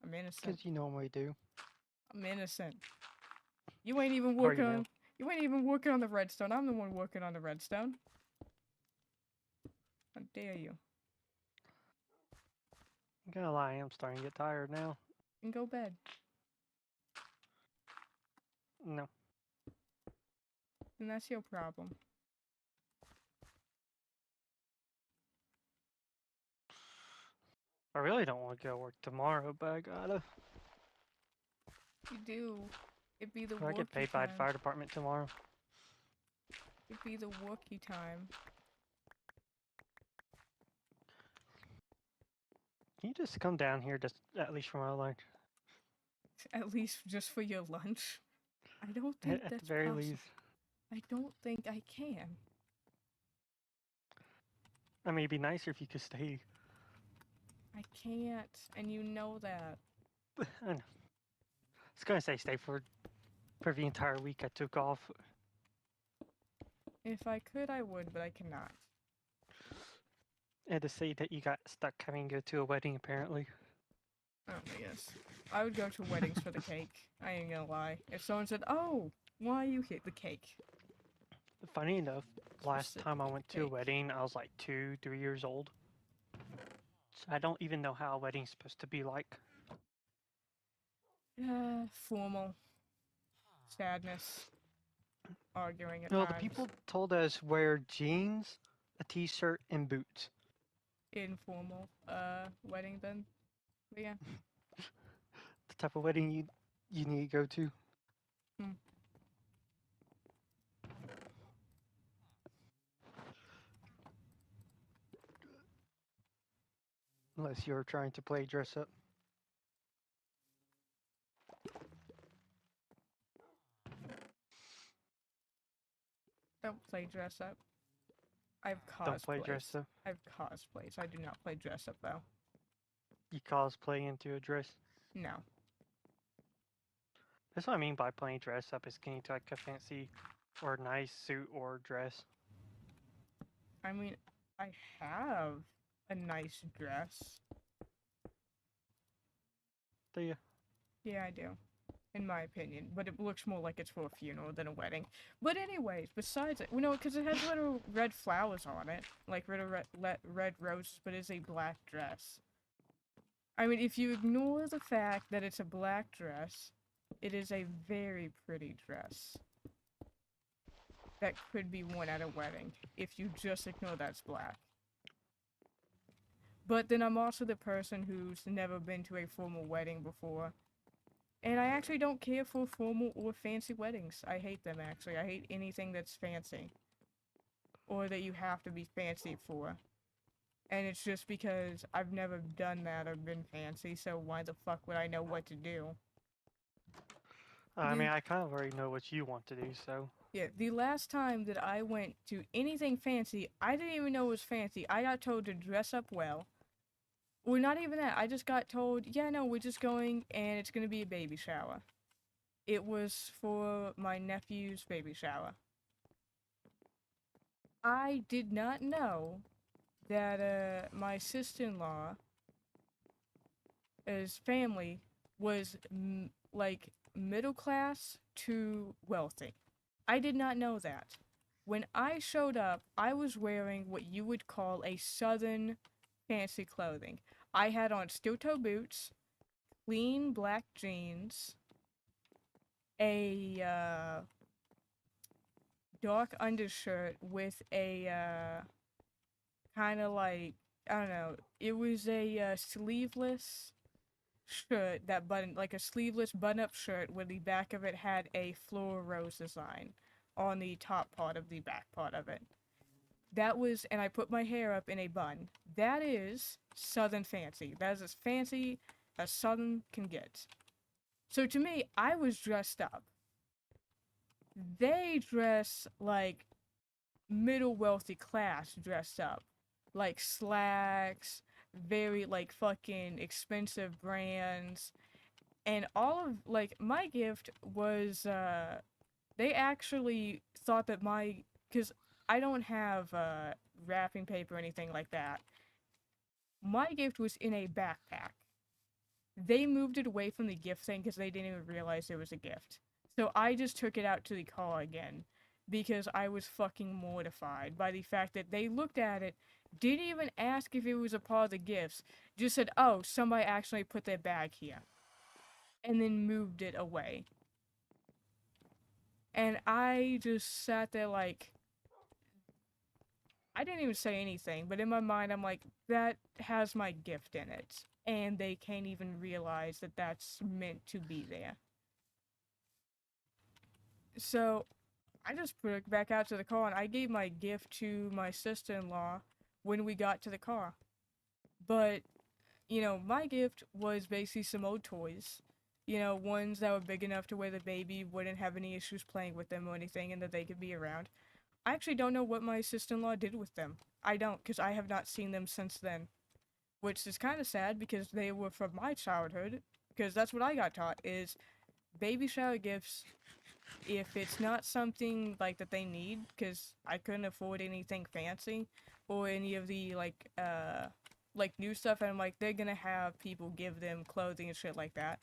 I'm innocent. Because you normally do. I'm innocent. You ain't even Are you working now? on. You ain't even working on the redstone. I'm the one working on the redstone. How dare you? I'm gonna lie, I'm starting to get tired now. And go bed. No. And that's your problem. I really don't want to go to work tomorrow, but I gotta. You do. It'd be the I worky get paid by the time. fire department tomorrow. It'd be the worky time. Can you just come down here, just at least for my lunch? At least just for your lunch. I don't think At that's the very possible. least. I don't think I can. I mean, it'd be nicer if you could stay. I can't, and you know that. I know. I was gonna say stay for the entire week I took off. If I could, I would, but I cannot. And to say that you got stuck having to go to a wedding, apparently. Oh, I guess. I would go to weddings for the cake. I ain't gonna lie. If someone said, "Oh, why you hit the cake?" Funny enough, last Specific time I went to a cake. wedding, I was like 2, 3 years old. So I don't even know how a wedding's supposed to be like. Formal. Sadness. Arguing at Well, the times. people told us wear jeans, a t-shirt, and boots. Informal. Wedding then. But yeah. The type of wedding you need to go to. Hmm. Unless you're trying to play dress up. Don't play dress up. I've cosplays. Don't play dress up. I've cosplays. I do not play dress up though. You cosplay into a dress. No. That's what I mean by playing dress up, is getting to like a fancy or nice suit or dress. I mean, I have a nice dress. Do you? Yeah, I do. In my opinion. But it looks more like it's for a funeral than a wedding. But anyways, besides it, no, because it has little red flowers on it. Like little red roses, but it's a black dress. I mean, if you ignore the fact that it's a black dress, it is a very pretty dress. That could be worn at a wedding, if you just ignore that's black. But then I'm also the person who's never been to a formal wedding before. And I actually don't care for formal or fancy weddings. I hate them, actually. I hate anything that's fancy. Or that you have to be fancy for. And it's just because I've never done that or been fancy, so why the fuck would I know what to do? I mean, I kind of already know what you want to do, so. Yeah, the last time that I went to anything fancy, I didn't even know it was fancy. I got told to dress up well. Well, not even that. I just got told, yeah, no, we're just going and it's gonna be a baby shower. It was for my nephew's baby shower. I did not know that my sister-in-law, his family, was like middle class to wealthy. I did not know that. When I showed up, I was wearing what you would call a southern fancy clothing. I had on steel-toe boots, clean black jeans, a dark undershirt with a kind of like, I don't know, it was a sleeveless shirt that button, like a sleeveless button-up shirt where the back of it had a floral rose design on the top part of the back part of it. That was, and I put my hair up in a bun. That is Southern fancy. That is as fancy as Southern can get. So to me, I was dressed up. They dress like middle wealthy class dressed up. Like slacks, very like fucking expensive brands. And all of, like, my gift was, they actually thought that because I don't have, wrapping paper or anything like that. My gift was in a backpack. They moved it away from the gift thing because they didn't even realize it was a gift. So I just took it out to the car again because I was fucking mortified by the fact that they looked at it, didn't even ask if it was a part of the gifts, just said, oh, somebody actually put their bag here, and then moved it away. And I just sat there like, I didn't even say anything, but in my mind, I'm like, that has my gift in it. And they can't even realize that that's meant to be there. So I just put it back out to the car and I gave my gift to my sister-in-law when we got to the car. But, you know, my gift was basically some old toys. You know, ones that were big enough to where the baby wouldn't have any issues playing with them or anything and that they could be around. I actually don't know what my sister-in-law did with them. I don't, because I have not seen them since then. Which is kind of sad because they were from my childhood. Because that's what I got taught is baby shower gifts, if it's not something like that they need, because I couldn't afford anything fancy or any of the like new stuff, and I'm like, they're gonna have people give them clothing and shit like that.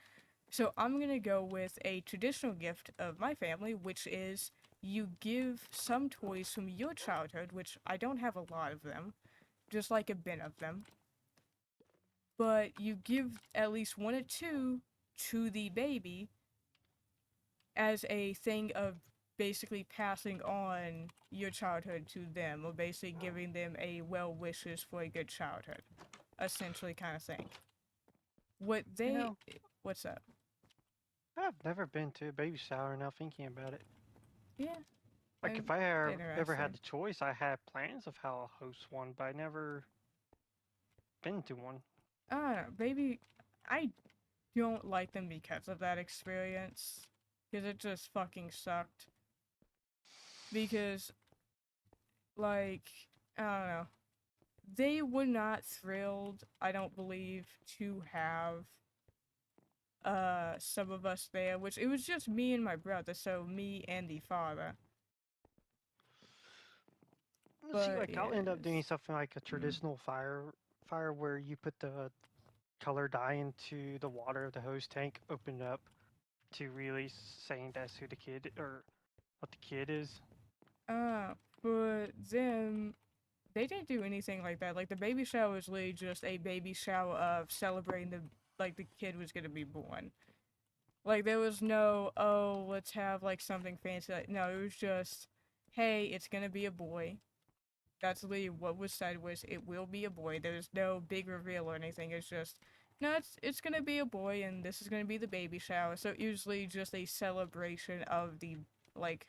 So I'm gonna go with a traditional gift of my family, which is you give some toys from your childhood, which I don't have a lot of them, just like a bin of them. But you give at least one or two to the baby as a thing of basically passing on your childhood to them, or basically giving them a well wishes for a good childhood, essentially, kind of thing. What they, what's up? I've never been to a baby shower now thinking about it. Yeah. Like, if I ever had the choice, I had plans of how I'll host one, but I never been to one. I don't know, baby, I don't like them because of that experience. Because it just fucking sucked. Because, like, I don't know. They were not thrilled, I don't believe, to have some of us there, which it was just me and my brother, so me and the father. But, see, like, I'll end up doing something like a traditional fire where you put the color dye into the water of the hose tank, open it up to really saying that's who the kid or what the kid is. For them, they didn't do anything like that. Like, the baby shower was literally just a baby shower of celebrating the kid was gonna be born. Like, there was no, oh, let's have, like, something fancy. Like, no, it was just, hey, it's gonna be a boy. That's literally what was said, was it will be a boy. There's no big reveal or anything. It's just, no, it's gonna be a boy, and this is gonna be the baby shower. So usually just a celebration of the, like,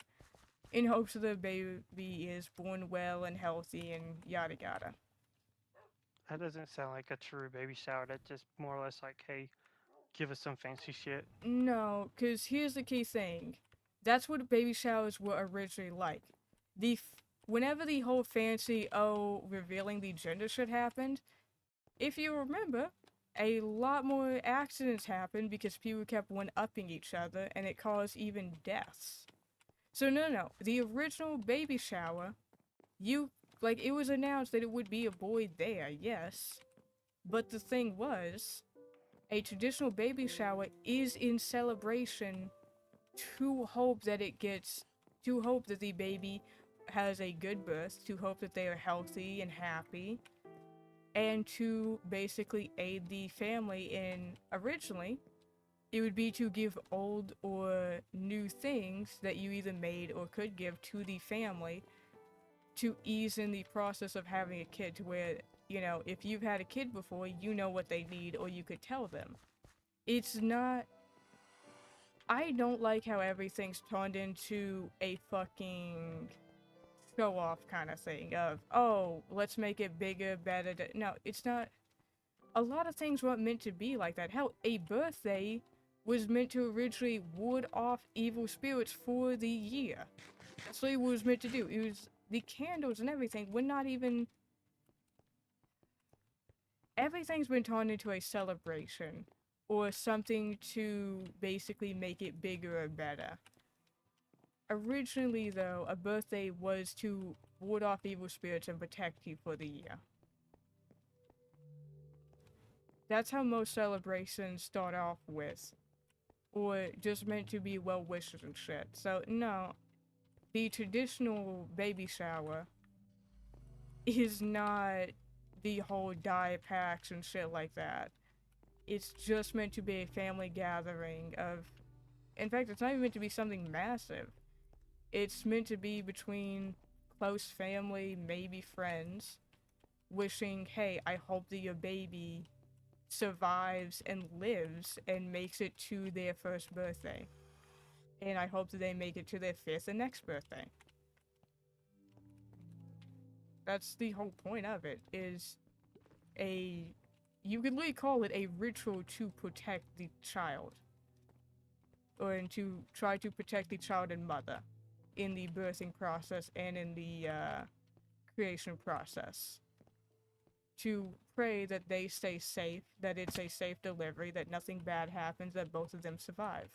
in hopes that the baby is born well and healthy and yada yada. That doesn't sound like a true baby shower. That's just more or less like, hey, give us some fancy shit. No, because here's the key thing. That's what baby showers were originally like. Whenever the whole fancy, revealing the gender shit happened, if you remember, a lot more accidents happened because people kept one-upping each other, and it caused even deaths. So no. The original baby shower, it was announced that it would be a boy there, yes. But the thing was, a traditional baby shower is in celebration to hope that the baby has a good birth, to hope that they are healthy and happy, and to basically aid the family in, originally, it would be to give old or new things that you either made or could give to the family to ease in the process of having a kid, to where, if you've had a kid before, you know what they need, or you could tell them. It's not. I don't like how everything's turned into a fucking show off kind of thing of, oh, let's make it bigger, better. No, it's not. A lot of things weren't meant to be like that. Hell, a birthday was meant to originally ward off evil spirits for the year. That's what it was meant to do. It was the candles and everything. We're not even. Everything's been turned into a celebration or something to basically make it bigger or better. Originally, though, a birthday was to ward off evil spirits and protect you for the year. That's how most celebrations start off with. Or just meant to be well wishes and shit. So, no. The traditional baby shower is not the whole dye packs and shit like that. It's just meant to be a family gathering of. In fact, it's not even meant to be something massive. It's meant to be between close family, maybe friends, wishing, hey, I hope that your baby survives and lives and makes it to their first birthday. And I hope that they make it to their fifth and next birthday. That's the whole point of it, is you could literally call it a ritual to protect the child. Or to try to protect the child and mother in the birthing process and in the creation process. To pray that they stay safe, that it's a safe delivery, that nothing bad happens, that both of them survive.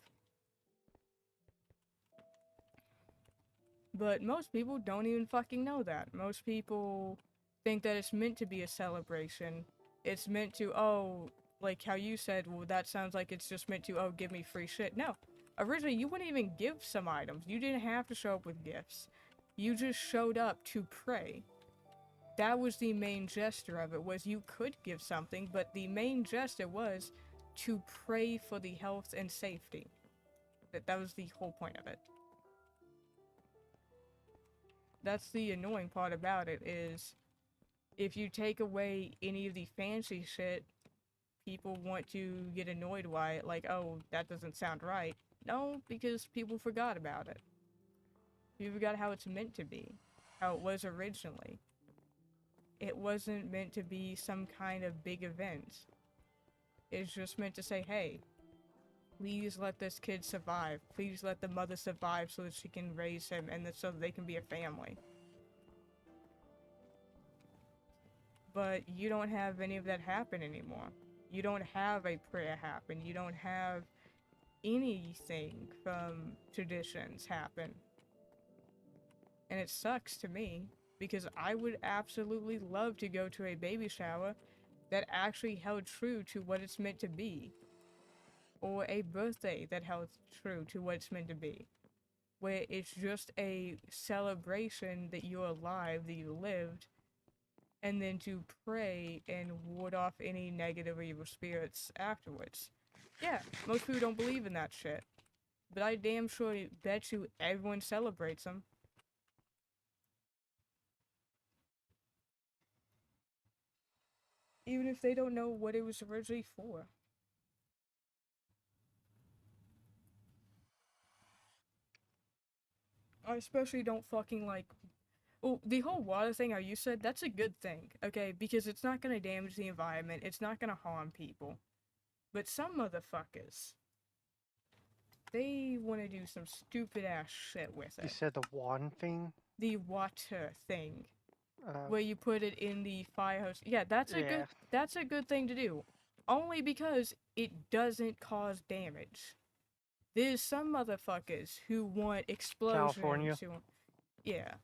But most people don't even fucking know that. Most people think that it's meant to be a celebration. It's meant to, like how you said, well, that sounds like it's just meant to, give me free shit. No. Originally, you wouldn't even give some items. You didn't have to show up with gifts. You just showed up to pray. That was the main gesture of it, was you could give something, but the main gesture was to pray for the health and safety. That was the whole point of it. That's the annoying part about it, is if you take away any of the fancy shit, people want to get annoyed by it, like, oh, that doesn't sound right. No, because people forgot about it. People forgot how it's meant to be, how it was originally. It wasn't meant to be some kind of big event. It's just meant to say, hey, please let this kid survive. Please let the mother survive so that she can raise him and so that they can be a family. But you don't have any of that happen anymore. You don't have a prayer happen. You don't have anything from traditions happen. And it sucks to me, because I would absolutely love to go to a baby shower that actually held true to what it's meant to be. Or a birthday that held true to what it's meant to be. Where it's just a celebration that you're alive, that you lived, and then to pray and ward off any negative or evil spirits afterwards. Yeah, most people don't believe in that shit. But I damn sure bet you everyone celebrates them. Even if they don't know what it was originally for. I especially don't fucking like Well, the whole water thing, how you said, that's a good thing, okay? Because it's not gonna damage the environment, it's not gonna harm people. But some motherfuckers, they want to do some stupid ass shit with You it. said the one thing. The water thing, Uh, where you put it in the fire hose. Yeah, that's Yeah. a good thing to do. Only because it doesn't cause damage. There's some motherfuckers who want explosions. California. Yeah.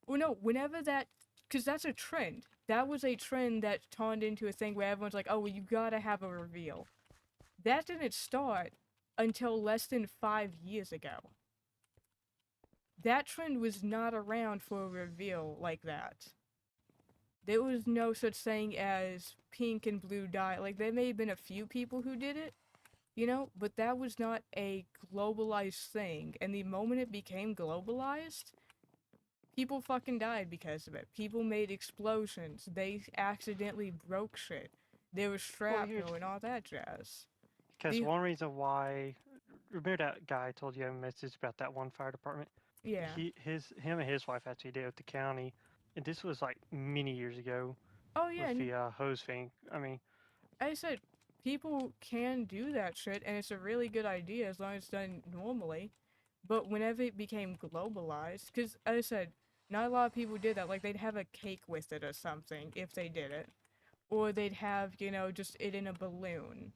Well, no, whenever that, because that's a trend. That was a trend that turned into a thing where everyone's like, oh, well, you gotta have a reveal. That didn't start until less than 5 years ago. That trend was not around for a reveal like that. There was no such thing as pink and blue dye. Like, there may have been a few people who did it, you know, but that was not a globalized thing. And the moment it became globalized, people fucking died because of it. People made explosions. They accidentally broke shit. There was shrapnel and all that jazz. Because one reason why, remember that guy I told you a message about that one fire department? Yeah. Him and his wife actually did with the county, and this was like many years ago. Oh yeah. With the hose thing. I mean, I said people can do that shit, and it's a really good idea as long as it's done normally. But whenever it became globalized, because as I said, not a lot of people did that. Like, they'd have a cake with it or something if they did it. Or they'd have, you know, just it in a balloon.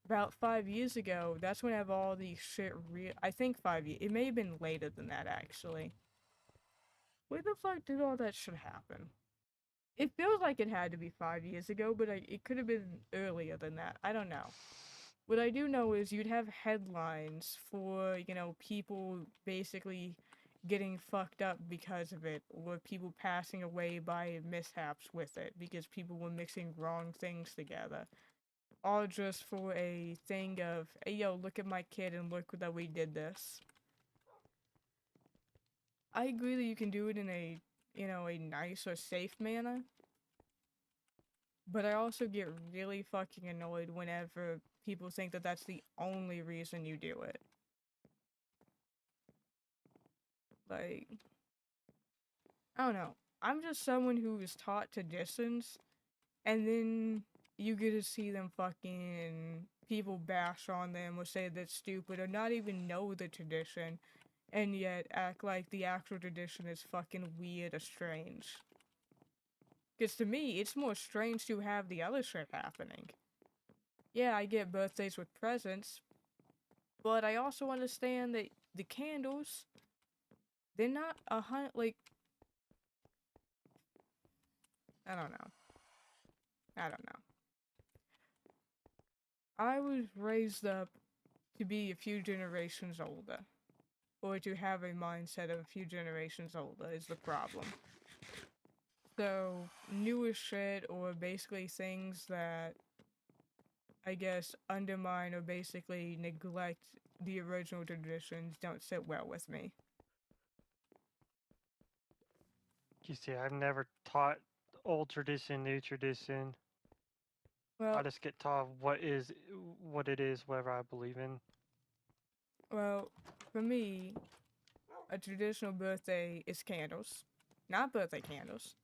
About 5 years ago, that's whenever all the shit I think 5 years. It may have been later than that, actually. Where the fuck did all that shit happen? It feels like it had to be 5 years ago, but it could have been earlier than that. I don't know. What I do know is you'd have headlines for, you know, people basically getting fucked up because of it, or people passing away by mishaps with it because people were mixing wrong things together. All just for a thing of, hey, yo, look at my kid and look that we did this. I agree that you can do it in a, you know, a nice or safe manner. But I also get really fucking annoyed whenever people think that that's the only reason you do it. Like, I don't know. I'm just someone who is taught to distance, and then you get to see them fucking people bash on them or say that's stupid or not even know the tradition, and yet act like the actual tradition is fucking weird or strange. Because to me, it's more strange to have the other shit happening. Yeah, I get birthdays with presents, but I also understand that the candles, they're not like, I don't know. I was raised up to be a few generations older. Or to have a mindset of a few generations older is the problem. So, newer shit, or basically things that, I guess, undermine or basically neglect the original traditions don't sit well with me. you see, I've never taught old tradition, new tradition. Well, I just get taught what it is, whatever I believe in. Well, for me, a traditional birthday is candles. Not birthday candles.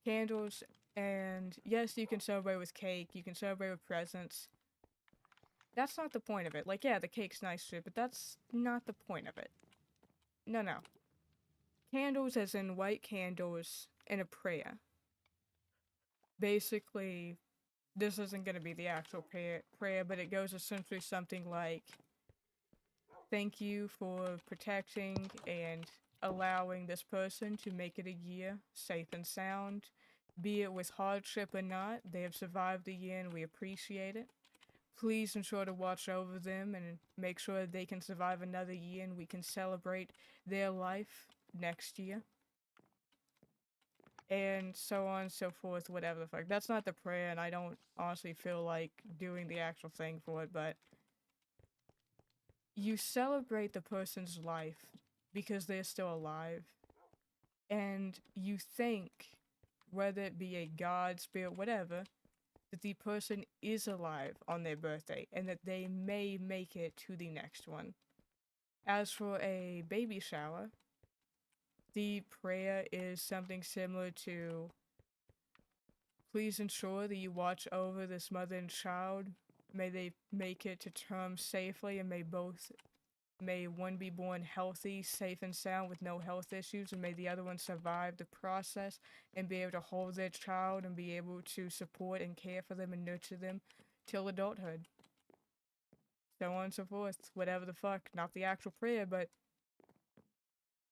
Candles, and yes, you can celebrate with cake, you can celebrate with presents. That's not the point of it. Like, yeah, the cake's nice shit, but that's not the point of it. No. Candles as in white candles and a prayer. Basically, this isn't going to be the actual prayer, but it goes essentially something like, thank you for protecting and allowing this person to make it a year safe and sound. Be it with hardship or not, they have survived the year and we appreciate it. Please ensure to watch over them and make sure they can survive another year and we can celebrate their life next year. And so on and so forth, whatever the fuck. That's not the prayer, and I don't honestly feel like doing the actual thing for it, but you celebrate the person's life because they're still alive, and you think, whether it be a god, spirit, whatever, that the person is alive on their birthday and that they may make it to the next one. As for a baby shower, the prayer is something similar to, please ensure that you watch over this mother and child. May they make it to term safely, and may one be born healthy, safe, and sound with no health issues, and may the other one survive the process and be able to hold their child and be able to support and care for them and nurture them till adulthood. So on and so forth. Whatever the fuck. Not the actual prayer, but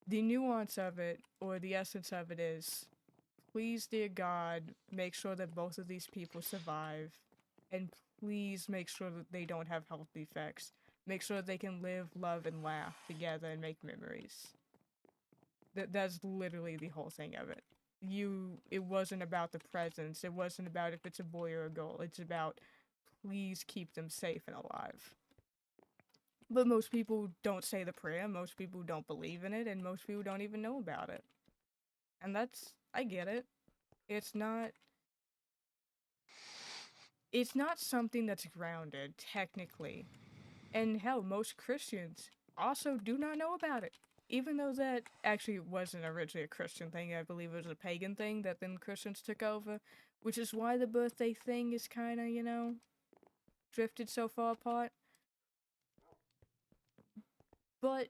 the nuance of it, or the essence of it is, please, dear God, make sure that both of these people survive. And please make sure that they don't have health defects. Make sure they can live, love, and laugh together and make memories. That's literally the whole thing of it. It wasn't about the presents. It wasn't about if it's a boy or a girl. It's about, please keep them safe and alive. But most people don't say the prayer, most people don't believe in it, and most people don't even know about it. And I get it. It's not something that's grounded, technically. And hell, most Christians also do not know about it. Even though that actually wasn't originally a Christian thing, I believe it was a pagan thing that then Christians took over, which is why the birthday thing is kind of, drifted so far apart. But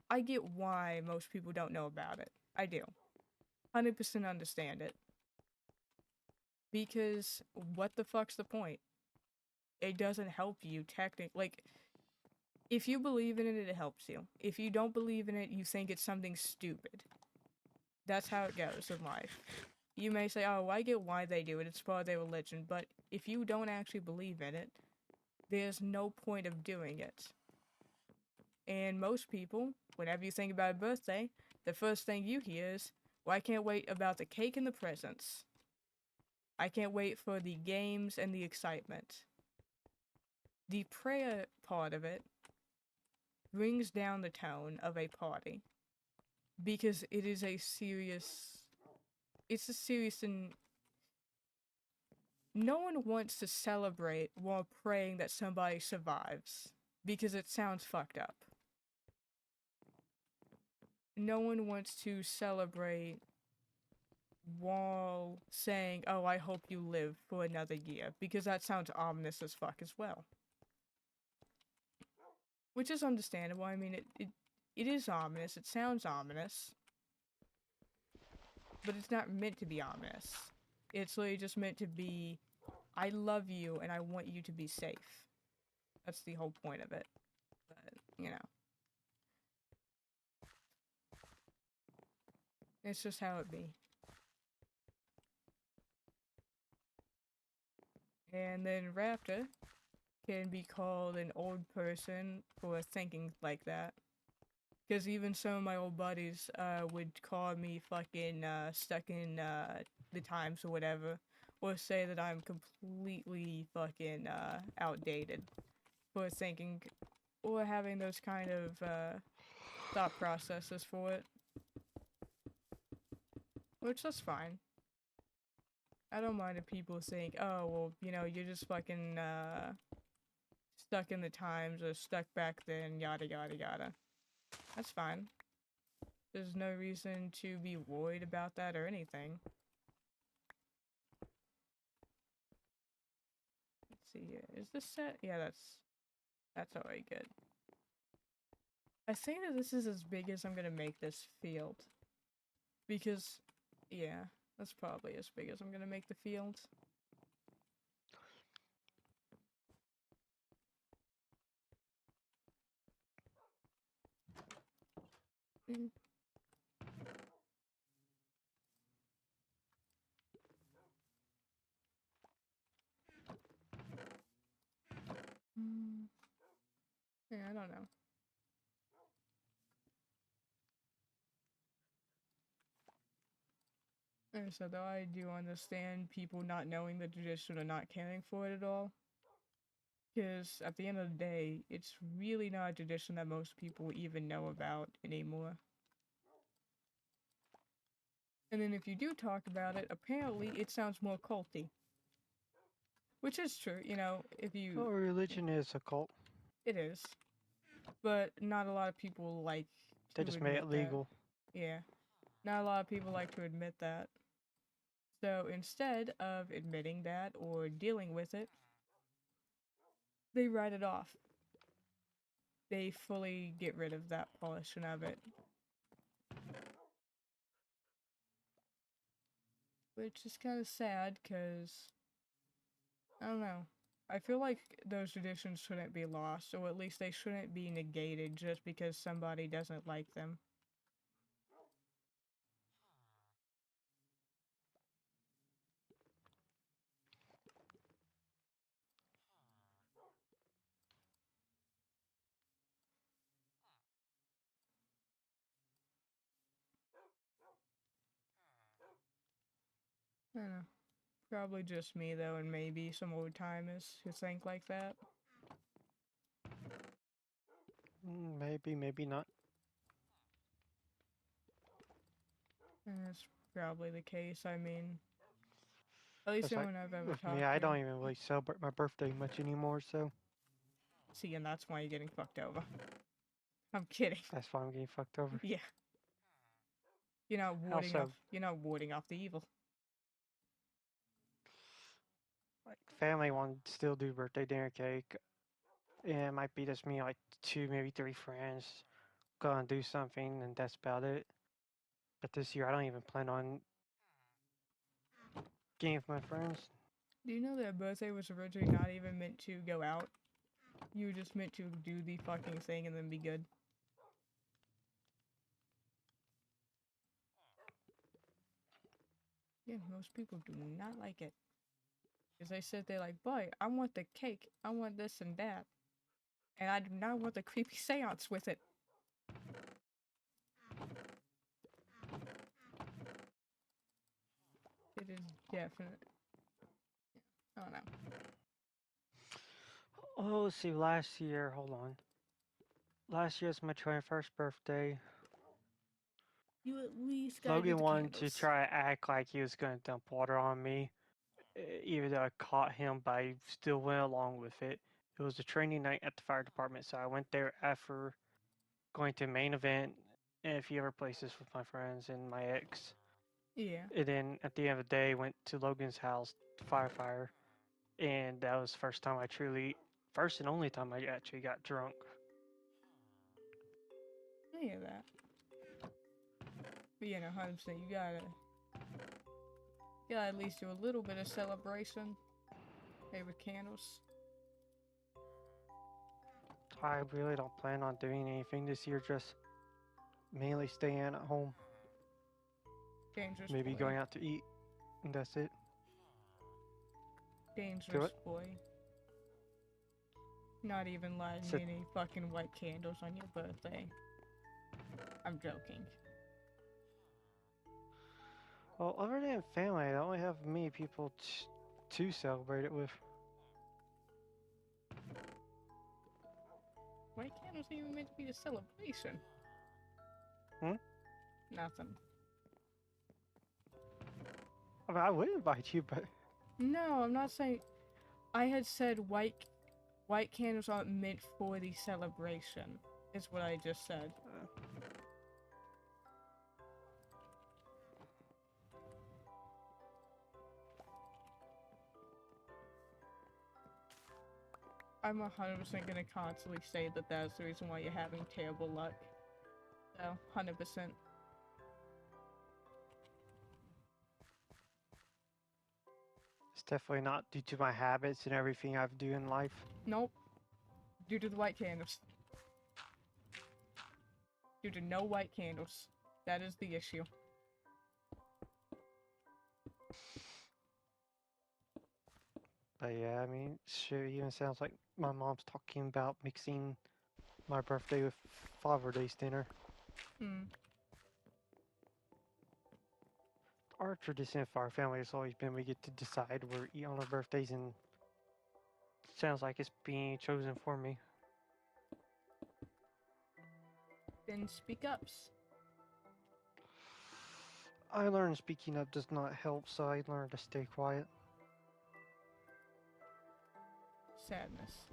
I get why most people don't know about it. I do. 100% understand it. Because what the fuck's the point? It doesn't help you technically. Like, if you believe in it, it helps you. If you don't believe in it, you think it's something stupid. That's how it goes in life. You may say, oh, I get why they do it, it's part of their religion, but if you don't actually believe in it, there's no point of doing it. And most people, whenever you think about a birthday, the first thing you hear is, well, I can't wait about the cake and the presents. I can't wait for the games and the excitement. The prayer part of it brings down the tone of a party. Because it is a serious... It's a serious and... No one wants to celebrate while praying that somebody survives. Because it sounds fucked up. No one wants to celebrate while saying, oh, I hope you live for another year, because that sounds ominous as fuck as well. Which is understandable. I mean, it is ominous, it sounds ominous, but it's not meant to be ominous. It's literally just meant to be, I love you and I want you to be safe. That's the whole point of it. But, it's just how it be. And then Raptor can be called an old person for thinking like that. Because even some of my old buddies would call me fucking stuck in the times or whatever. Or say that I'm completely fucking outdated for thinking or having those kind of thought processes for it. Which, that's fine. I don't mind if people think, oh, well, you're just fucking, stuck in the times or stuck back then, yada yada yada. That's fine. There's no reason to be worried about that or anything. Let's see here. Is this set? Yeah, that's alright, good. I think that this is as big as I'm gonna make this field. Because, yeah. That's probably as big as I'm gonna make the field. Mm. Yeah, I don't know. And so though I do understand people not knowing the tradition or not caring for it at all. Because at the end of the day, it's really not a tradition that most people even know about anymore. And then if you do talk about it, apparently it sounds more culty. Which is true, if you... Well, religion is a cult. It is. But not a lot of people like They to just made it admit that. legal. Yeah. Not a lot of people like to admit that. So instead of admitting that or dealing with it, they write it off. They fully get rid of that portion of it. Which is kind of sad, because, I don't know. I feel like those traditions shouldn't be lost, or at least they shouldn't be negated just because somebody doesn't like them. I don't know. Probably just me, though, and maybe some old timers who think like that. Maybe, maybe not. And that's probably the case. I mean, at least It's like, anyone I've ever with me, talked I to. don't even really celebrate my birthday much anymore, so See, and that's why you're getting fucked over. I'm kidding. that's why I'm getting fucked over. Yeah. You're not warding Also- off. You're not warding off the evil. Like, family want to still do birthday dinner cake. And it might be just me, like 2, maybe 3 friends gonna do something, and that's about it. But this year, I don't even plan on getting with my friends. Do you know that birthday was originally not even meant to go out? You were just meant to do the fucking thing and then be good. Yeah, most people do not like it. Because they sit there like, boy, I want the cake, I want this and that. And I do not want the creepy seance with it. It is definite. I don't know. Oh, let's see, last year, hold on. Last year's my 21st birthday. You at least gotta Logan get the wanted to candles. try to act like he was gonna dump water on me, even though I caught him, but I still went along with it. It was a training night at the fire department, so I went there after going to main event and a few other places with my friends and my ex. Yeah. And then at the end of the day, went to Logan's house to firefighter, and that was the first and only time I actually got drunk. I hear that. But yeah, no, 100%. You gotta at least do a little bit of celebration. Maybe with candles. I really don't plan on doing anything this year, just mainly staying at home. Dangerous Maybe boy. going out to eat, and that's it. Dangerous boy. Not even lighting Sit- any fucking white candles on your birthday. I'm joking. Well, other than family, I only have many people to celebrate it with. White candles ain't even meant to be a celebration. Hmm? Nothing. I mean, I would invite you, but No, I'm not saying. I had said white candles aren't meant for the celebration. Is what I just said. I'm 100% gonna constantly say that that's the reason why you're having terrible luck. So, 100%. it's definitely not due to my habits and everything I've do in life. Nope. Due to the white candles. Due to no white candles. That is the issue. But yeah, I mean, shit even sounds like my mom's talking about mixing my birthday with Father's Day's dinner. Hmm. Our tradition for our family has always been we get to decide where we eat on our birthdays, and sounds like it's being chosen for me. Then speak ups. I learned speaking up does not help, so I learned to stay quiet. Sadness.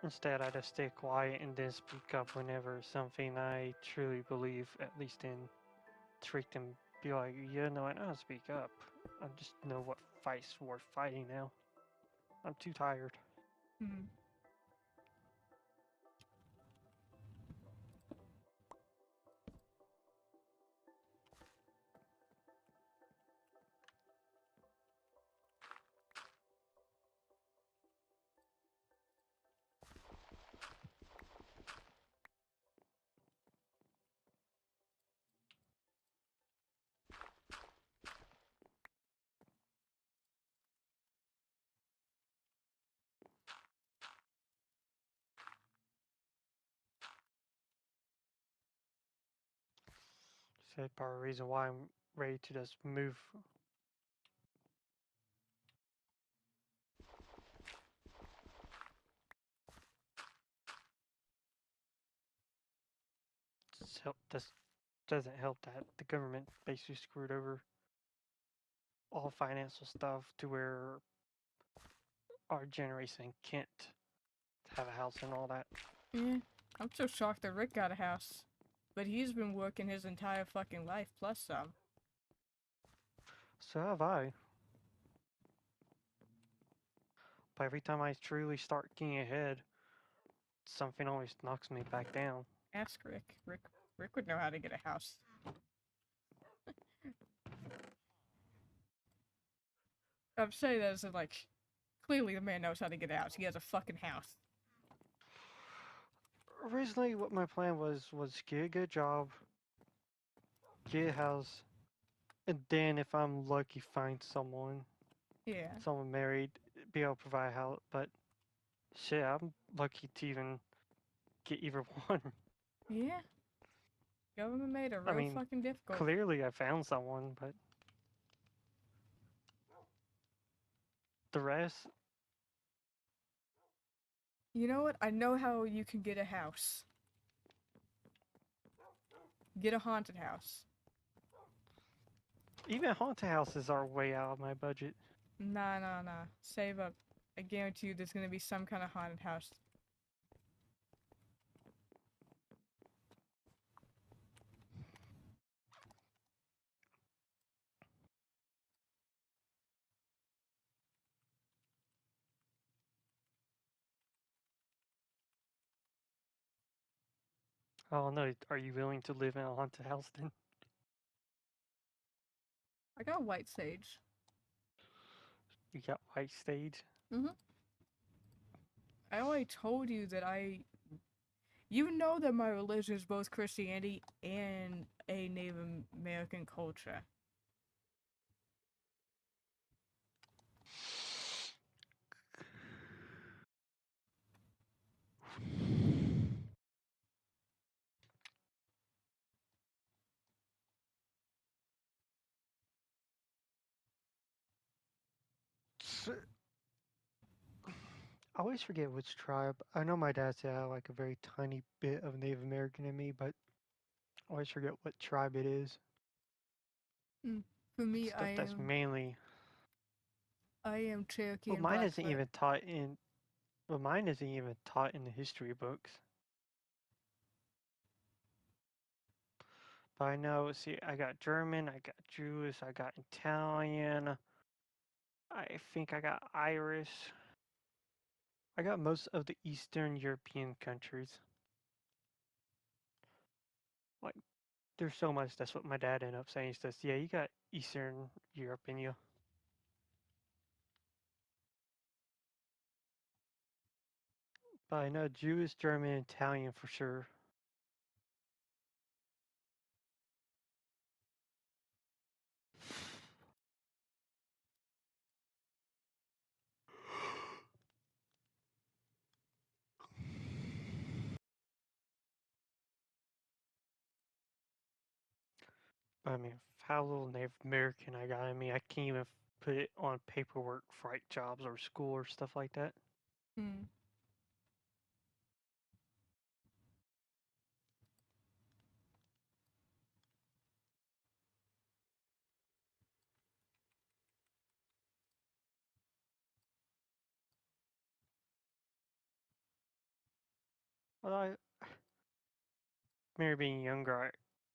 Instead, I just stay quiet and then speak up whenever something I truly believe, at least in trick them, be like, yeah, no, I know how to speak up. I just know what fight's worth fighting now. I'm too tired. Hmm. So that's part of the reason why I'm ready to just move. This doesn't help that the government basically screwed over all financial stuff to where our generation can't have a house and all that. Yeah. I'm so shocked that Rick got a house. But he's been working his entire fucking life, plus some. So have I. But every time I truly start getting ahead, something always knocks me back down. Ask Rick. Rick would know how to get a house. I'm saying that as in, like, clearly the man knows how to get a house. He has a fucking house. Originally, what my plan was get a good job, get a house, and then if I'm lucky, find someone, Yeah. someone married, be able to provide a house. But shit, I'm lucky to even get either one. Yeah. Government made it I real mean, fucking difficult. clearly I found someone, but the rest, You know what? I know how you can get a house. Get a haunted house. even haunted houses are way out of my budget. Nah. Save up. I guarantee you there's gonna be some kind of haunted house. Oh no, are you willing to live in a haunted house then? I got white sage. You got white stage. I already told you that you know that my religion is both Christianity and a Native American culture. I always forget which tribe. I know my dad said I have like a very tiny bit of Native American in me, but I always forget what tribe it is. For me, Stuff that's mainly. I am Cherokee Well, and mine isn't Blackfoot. even taught in. Well, mine isn't even taught in the history books. But I know. See, I got German, I got Jewish, I got Italian. I think I got Irish. I got most of the Eastern European countries. Like, there's so much. That's what my dad ended up saying. He says, "Yeah, you got Eastern Europe in you." But I know Jewish, German, Italian for sure. But I mean, how little Native American I got in me, I can't even put it on paperwork for like jobs or school or stuff like that. Hmm. Well, I remember being younger. I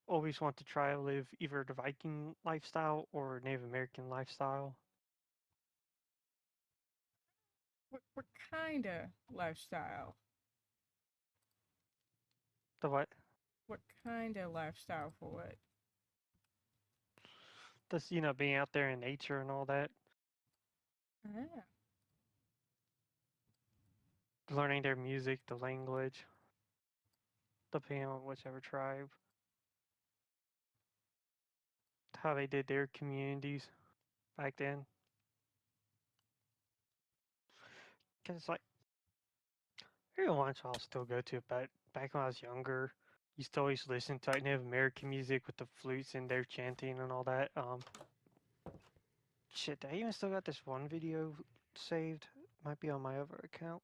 always want to try to live either the Viking lifestyle or Native American lifestyle. What kind of lifestyle? The what? What kind of lifestyle for what? Just being out there in nature and all that. Ah. Learning their music, the language, depending on whichever tribe. How they did their communities back then. Cause it's like every once in a while I'll still go to it, but back when I was younger, used to always listen to like Native American music with the flutes and their chanting and all that. Shit, I even still got this one video saved. Might be on my other account.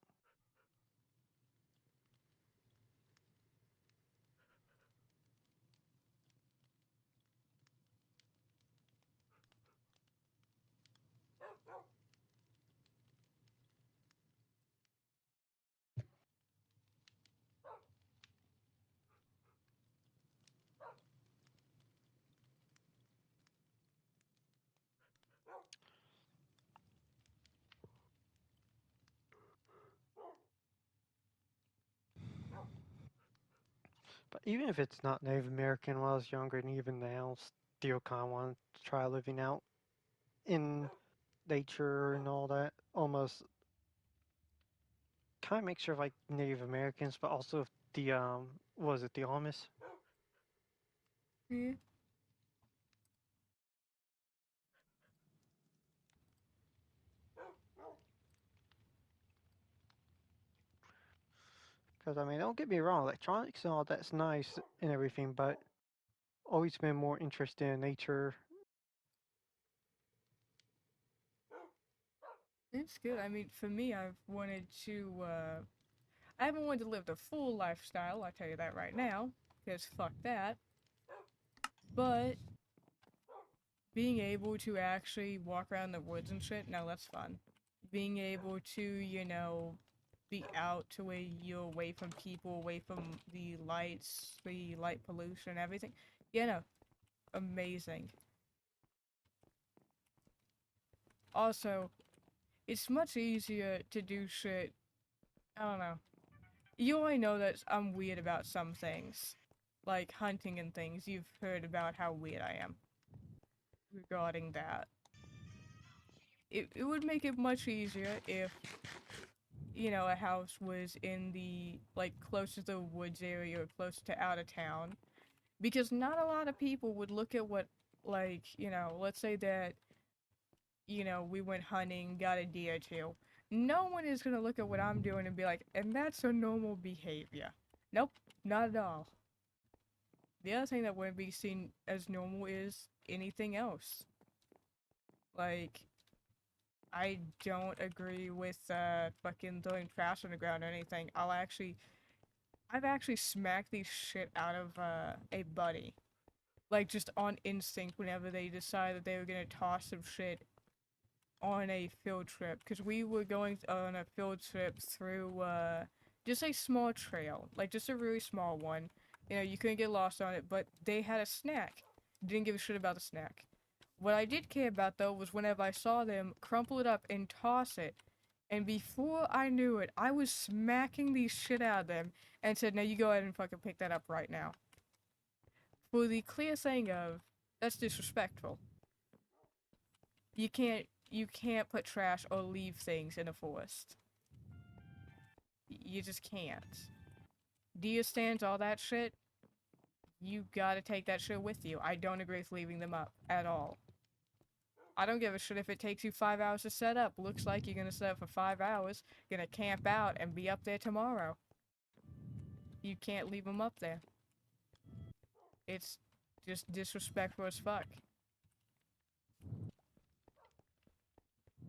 But even if it's not Native American when I was younger, and even now, still kind of want to try living out in nature and all that. Almost kind of mixture of like Native Americans, but also the was it the Amish? Yeah. Because I mean, don't get me wrong, electronics and all that's nice and everything, but always been more interested in nature. It's good. I mean, for me, I've wanted to, I haven't wanted to live the full lifestyle, I'll tell you that right now, because fuck that. But being able to actually walk around the woods and shit, now that's fun. Being able to, be out to where you're away from people, away from the lights, the light pollution, everything. No, amazing. Also, it's much easier to do shit. I don't know. You already know that I'm weird about some things. Like hunting and things. You've heard about how weird I am regarding that. It would make it much easier if, a house was in the, like, close to the woods area or close to out of town. Because not a lot of people would look at what, like, let's say that, we went hunting, got a deer or two. No one is gonna look at what I'm doing and be like, and that's a normal behavior. Nope, not at all. The other thing that wouldn't be seen as normal is anything else. Like, I don't agree with fucking throwing trash on the ground or anything. I've actually smacked the shit out of a buddy. Like, just on instinct whenever they decided they were gonna toss some shit on a field trip. Because we were going on a field trip through just a small trail. Like, just a really small one. You couldn't get lost on it, but they had a snack. Didn't give a shit about the snack. What I did care about, though, was whenever I saw them crumple it up and toss it. And before I knew it, I was smacking the shit out of them and said, "No, you go ahead and fucking pick that up right now." For the clear saying of, that's disrespectful. You can't put trash or leave things in a forest. You just can't. Deer stands, all that shit, you gotta take that shit with you. I don't agree with leaving them up at all. I don't give a shit if it takes you 5 hours to set up. Looks like you're gonna set up for 5 hours, gonna camp out, and be up there tomorrow. You can't leave them up there. It's just disrespectful as fuck.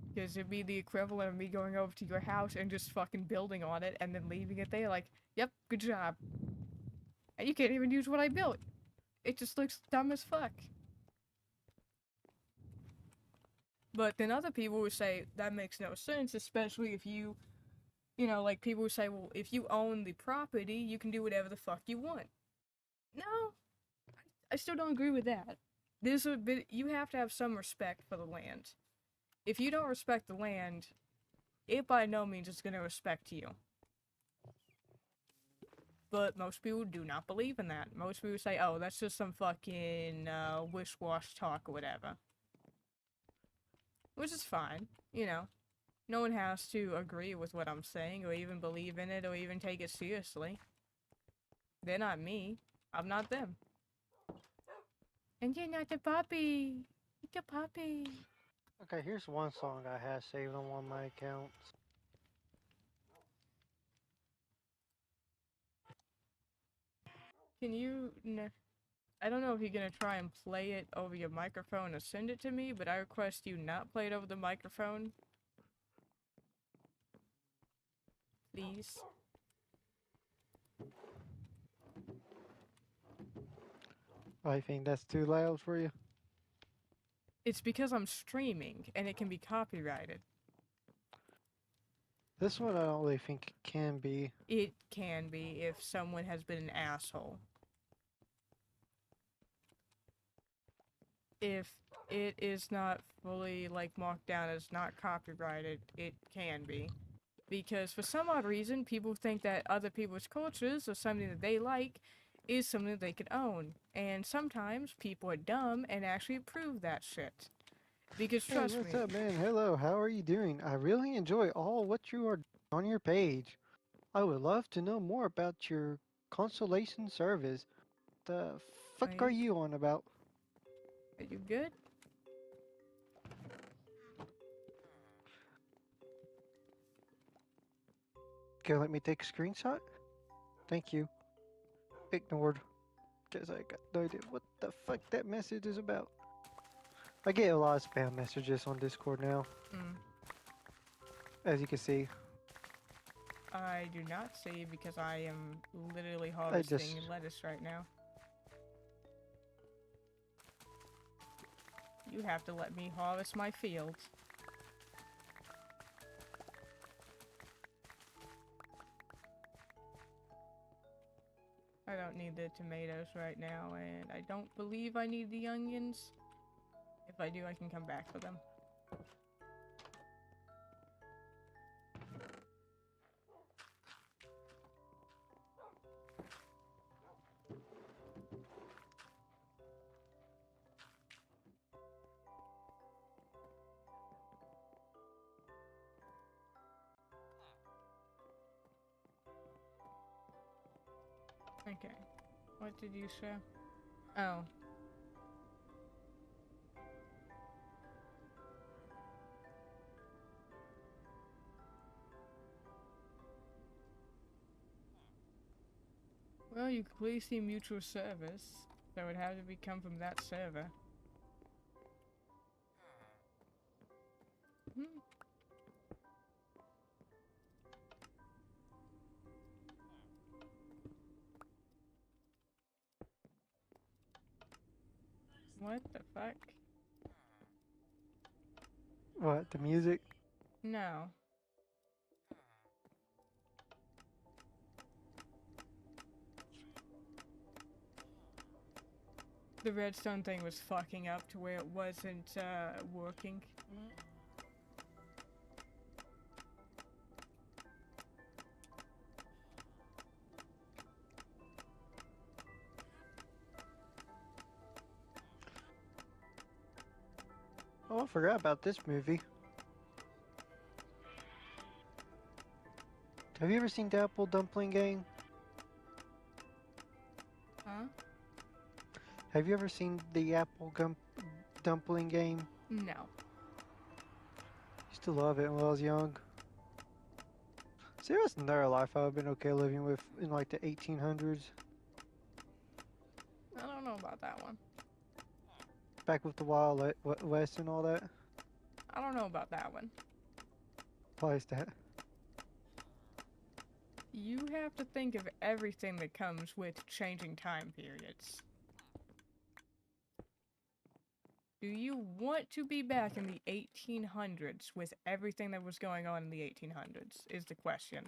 Because it'd be the equivalent of me going over to your house and just fucking building on it and then leaving it there like, yep, good job. And you can't even use what I built. It just looks dumb as fuck. But then other people would say that makes no sense, especially if you You know, like people who say, well, if you own the property, you can do whatever the fuck you want. No, I still don't agree with that. There's a bit, you have to have some respect for the land. If you don't respect the land, it by no means is going to respect you. But most people do not believe in that. Most people say, oh, that's just some fucking wish-wash talk or whatever. Which is fine, you know. No one has to agree with what I'm saying or even believe in it or even take it seriously. They're not me. I'm not them. And you're not the puppy. You're the puppy. Okay, here's one song I have saved on one of my accounts. Can you... I don't know if you're gonna try and play it over your microphone or send it to me, but I request you not play it over the microphone. Please. I think that's too loud for you. It's because I'm streaming, and it can be copyrighted. This one I don't really think it can be. It can be if someone has been an asshole. If it is not fully, like, marked down as not copyrighted, it can be. Because for some odd reason, people think that other people's cultures or something that they like is something that they could own. And sometimes people are dumb and actually approve that shit. Because Hey, trust what's me. up, man? Hello, how are you doing? I really enjoy all what you are doing on your page. I would love to know more about your consolation service. The fuck are you on about? Are you good? Okay, let me take a screenshot. Thank you. Ignored. Because I got no idea what the fuck that message is about. I get a lot of spam messages on Discord now. As you can see. I do not see because I am literally harvesting lettuce right now. You have to let me harvest my fields. I don't need the tomatoes right now, and I don't believe I need the onions. If I do, I can come back for them. Okay. What did you say? Oh. Well, you could please see mutual service. So it would have to come from that server. What the fuck? What, the music? No. The redstone thing was fucking up to where it wasn't working. Oh, I forgot about this movie. Have you ever seen the Apple Dumpling Gang? Huh? Have you ever seen the Apple Dumpling Game? No. Used to love it when I was young. See, there was another life I would have been okay living with in like the 1800s. I don't know about that one. Back with the Wild West and all that. I don't know about that one. Why is that? You have to think of everything that comes with changing time periods. Do you want to be back in the 1800s with everything that was going on in the 1800s? Is the question.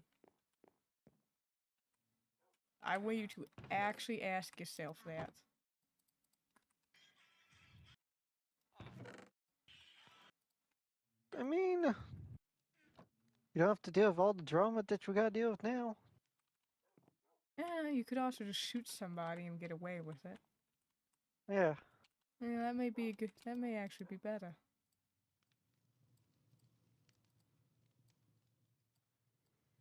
I want you to actually ask yourself that. I mean, you don't have to deal with all the drama that we gotta deal with now. Yeah, you could also just shoot somebody and get away with it. Yeah. Yeah, that may be a good. That may actually be better.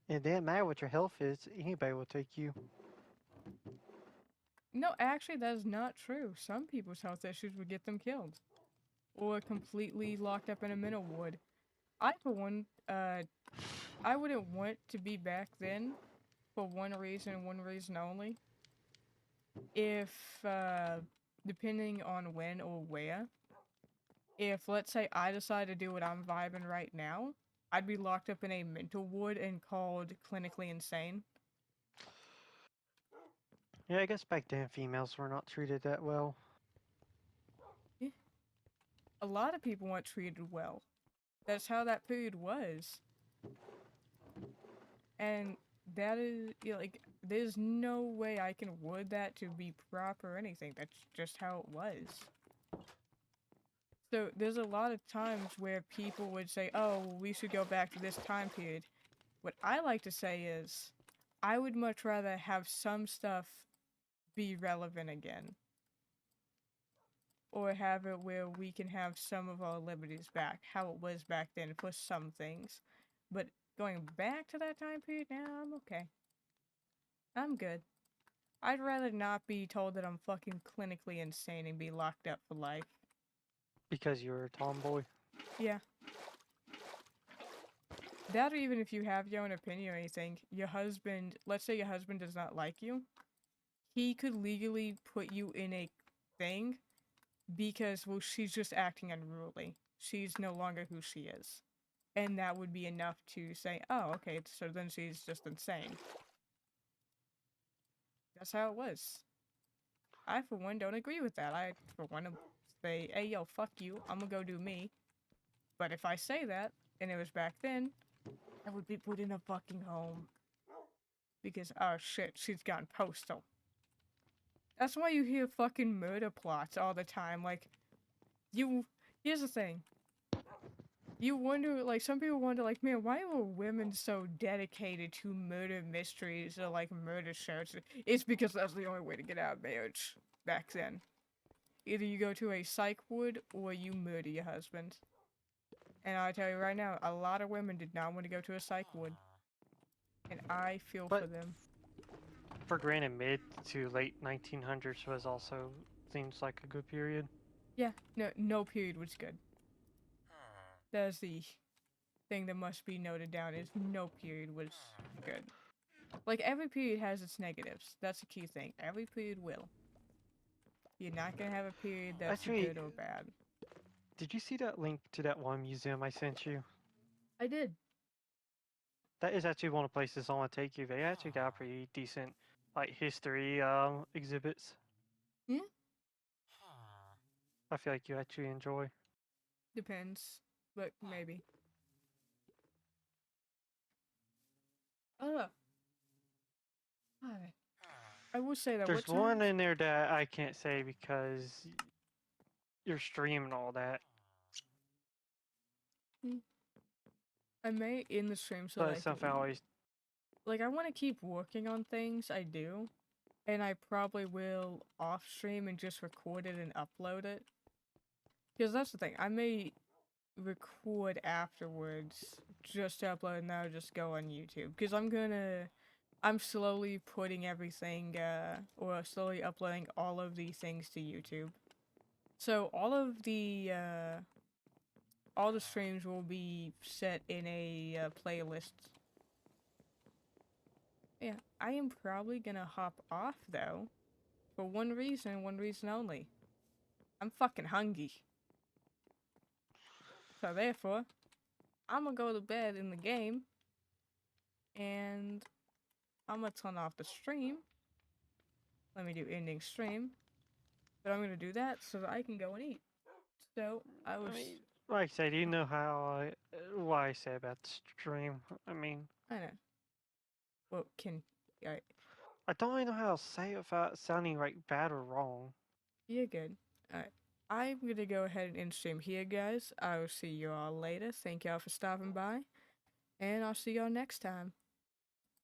It didn't matter what your health is, anybody will take you. No, actually, that is not true. Some people's health issues would get them killed. Or completely locked up in a mental ward. I, for one, I wouldn't want to be back then for one reason and one reason only. If, depending on when or where, if, let's say, I decide to do what I'm vibing right now, I'd be locked up in a mental ward and called clinically insane. Yeah, I guess back then females were not treated that well. Yeah. A lot of people weren't treated well. That's how that period was. And that is, you know, like, there's no way I can word that to be proper or anything. That's just how it was. So there's a lot of times where people would say, oh, we should go back to this time period. What I like to say is, I would much rather have some stuff be relevant again. Or have it where we can have some of our liberties back, how it was back then for some things. But going back to that time period now, I'm okay. I'm good. I'd rather not be told that I'm fucking clinically insane and be locked up for life. Because you were a tomboy. Yeah. That, or even if you have your own opinion or anything, your husband, let's say your husband does not like you, he could legally put you in a thing because, well, she's just acting unruly. She's no longer who she is. And that would be enough to say, oh, okay, so then she's just insane. That's how it was. I, for one, don't agree with that. I, for one, say, hey, yo, fuck you, I'm gonna go do me. But if I say that, and it was back then, I would be put in a fucking home. Because, oh shit, she's gone postal. That's why you hear fucking murder plots all the time. Like, here's the thing. You wonder, like, some people wonder, like, man, why were women so dedicated to murder mysteries or, like, murder shows? It's because that's the only way to get out of marriage back then. Either you go to a psych ward or you murder your husband. And I tell you right now, a lot of women did not want to go to a psych ward. And I feel for them. For granted, mid to late 1900s was also seems like a good period. Yeah, no period was good. That's the thing that must be noted down, is no period was good. Like, every period has its negatives. That's the key thing. Every period will. You're not gonna have a period that's Actually, good or bad. Did you see that link to that one museum I sent you? I did. That is actually one of the places I want to take you. They actually got pretty decent, like, history exhibits. Yeah? I feel like you actually enjoy. Depends. But maybe. Oh. I will say that There's one in there that I can't say because you're streaming all that. I may in the stream so But that I something can... always. Like, I want to keep working on things, I do. And I probably will off stream and just record it and upload it. Because that's the thing, I may record afterwards just to upload and that'll just go on YouTube. Because I'm slowly putting everything, or slowly uploading all of the things to YouTube. So all the streams will be set in a playlist. Yeah, I am probably gonna hop off though, for one reason only. I'm fucking hungry. So therefore, I'm gonna go to bed in the game, and I'm gonna turn off the stream. Let me do ending stream. But I'm gonna do that so that I can go and eat. So I was. I mean, like I said, you know how what I say about the stream. I mean, I know. Well, I? I don't really know how to say it without sounding like bad or wrong. You're good. Alright. I'm gonna go ahead and end stream here, guys. I will see you all later. Thank y'all for stopping by. And I'll see y'all next time.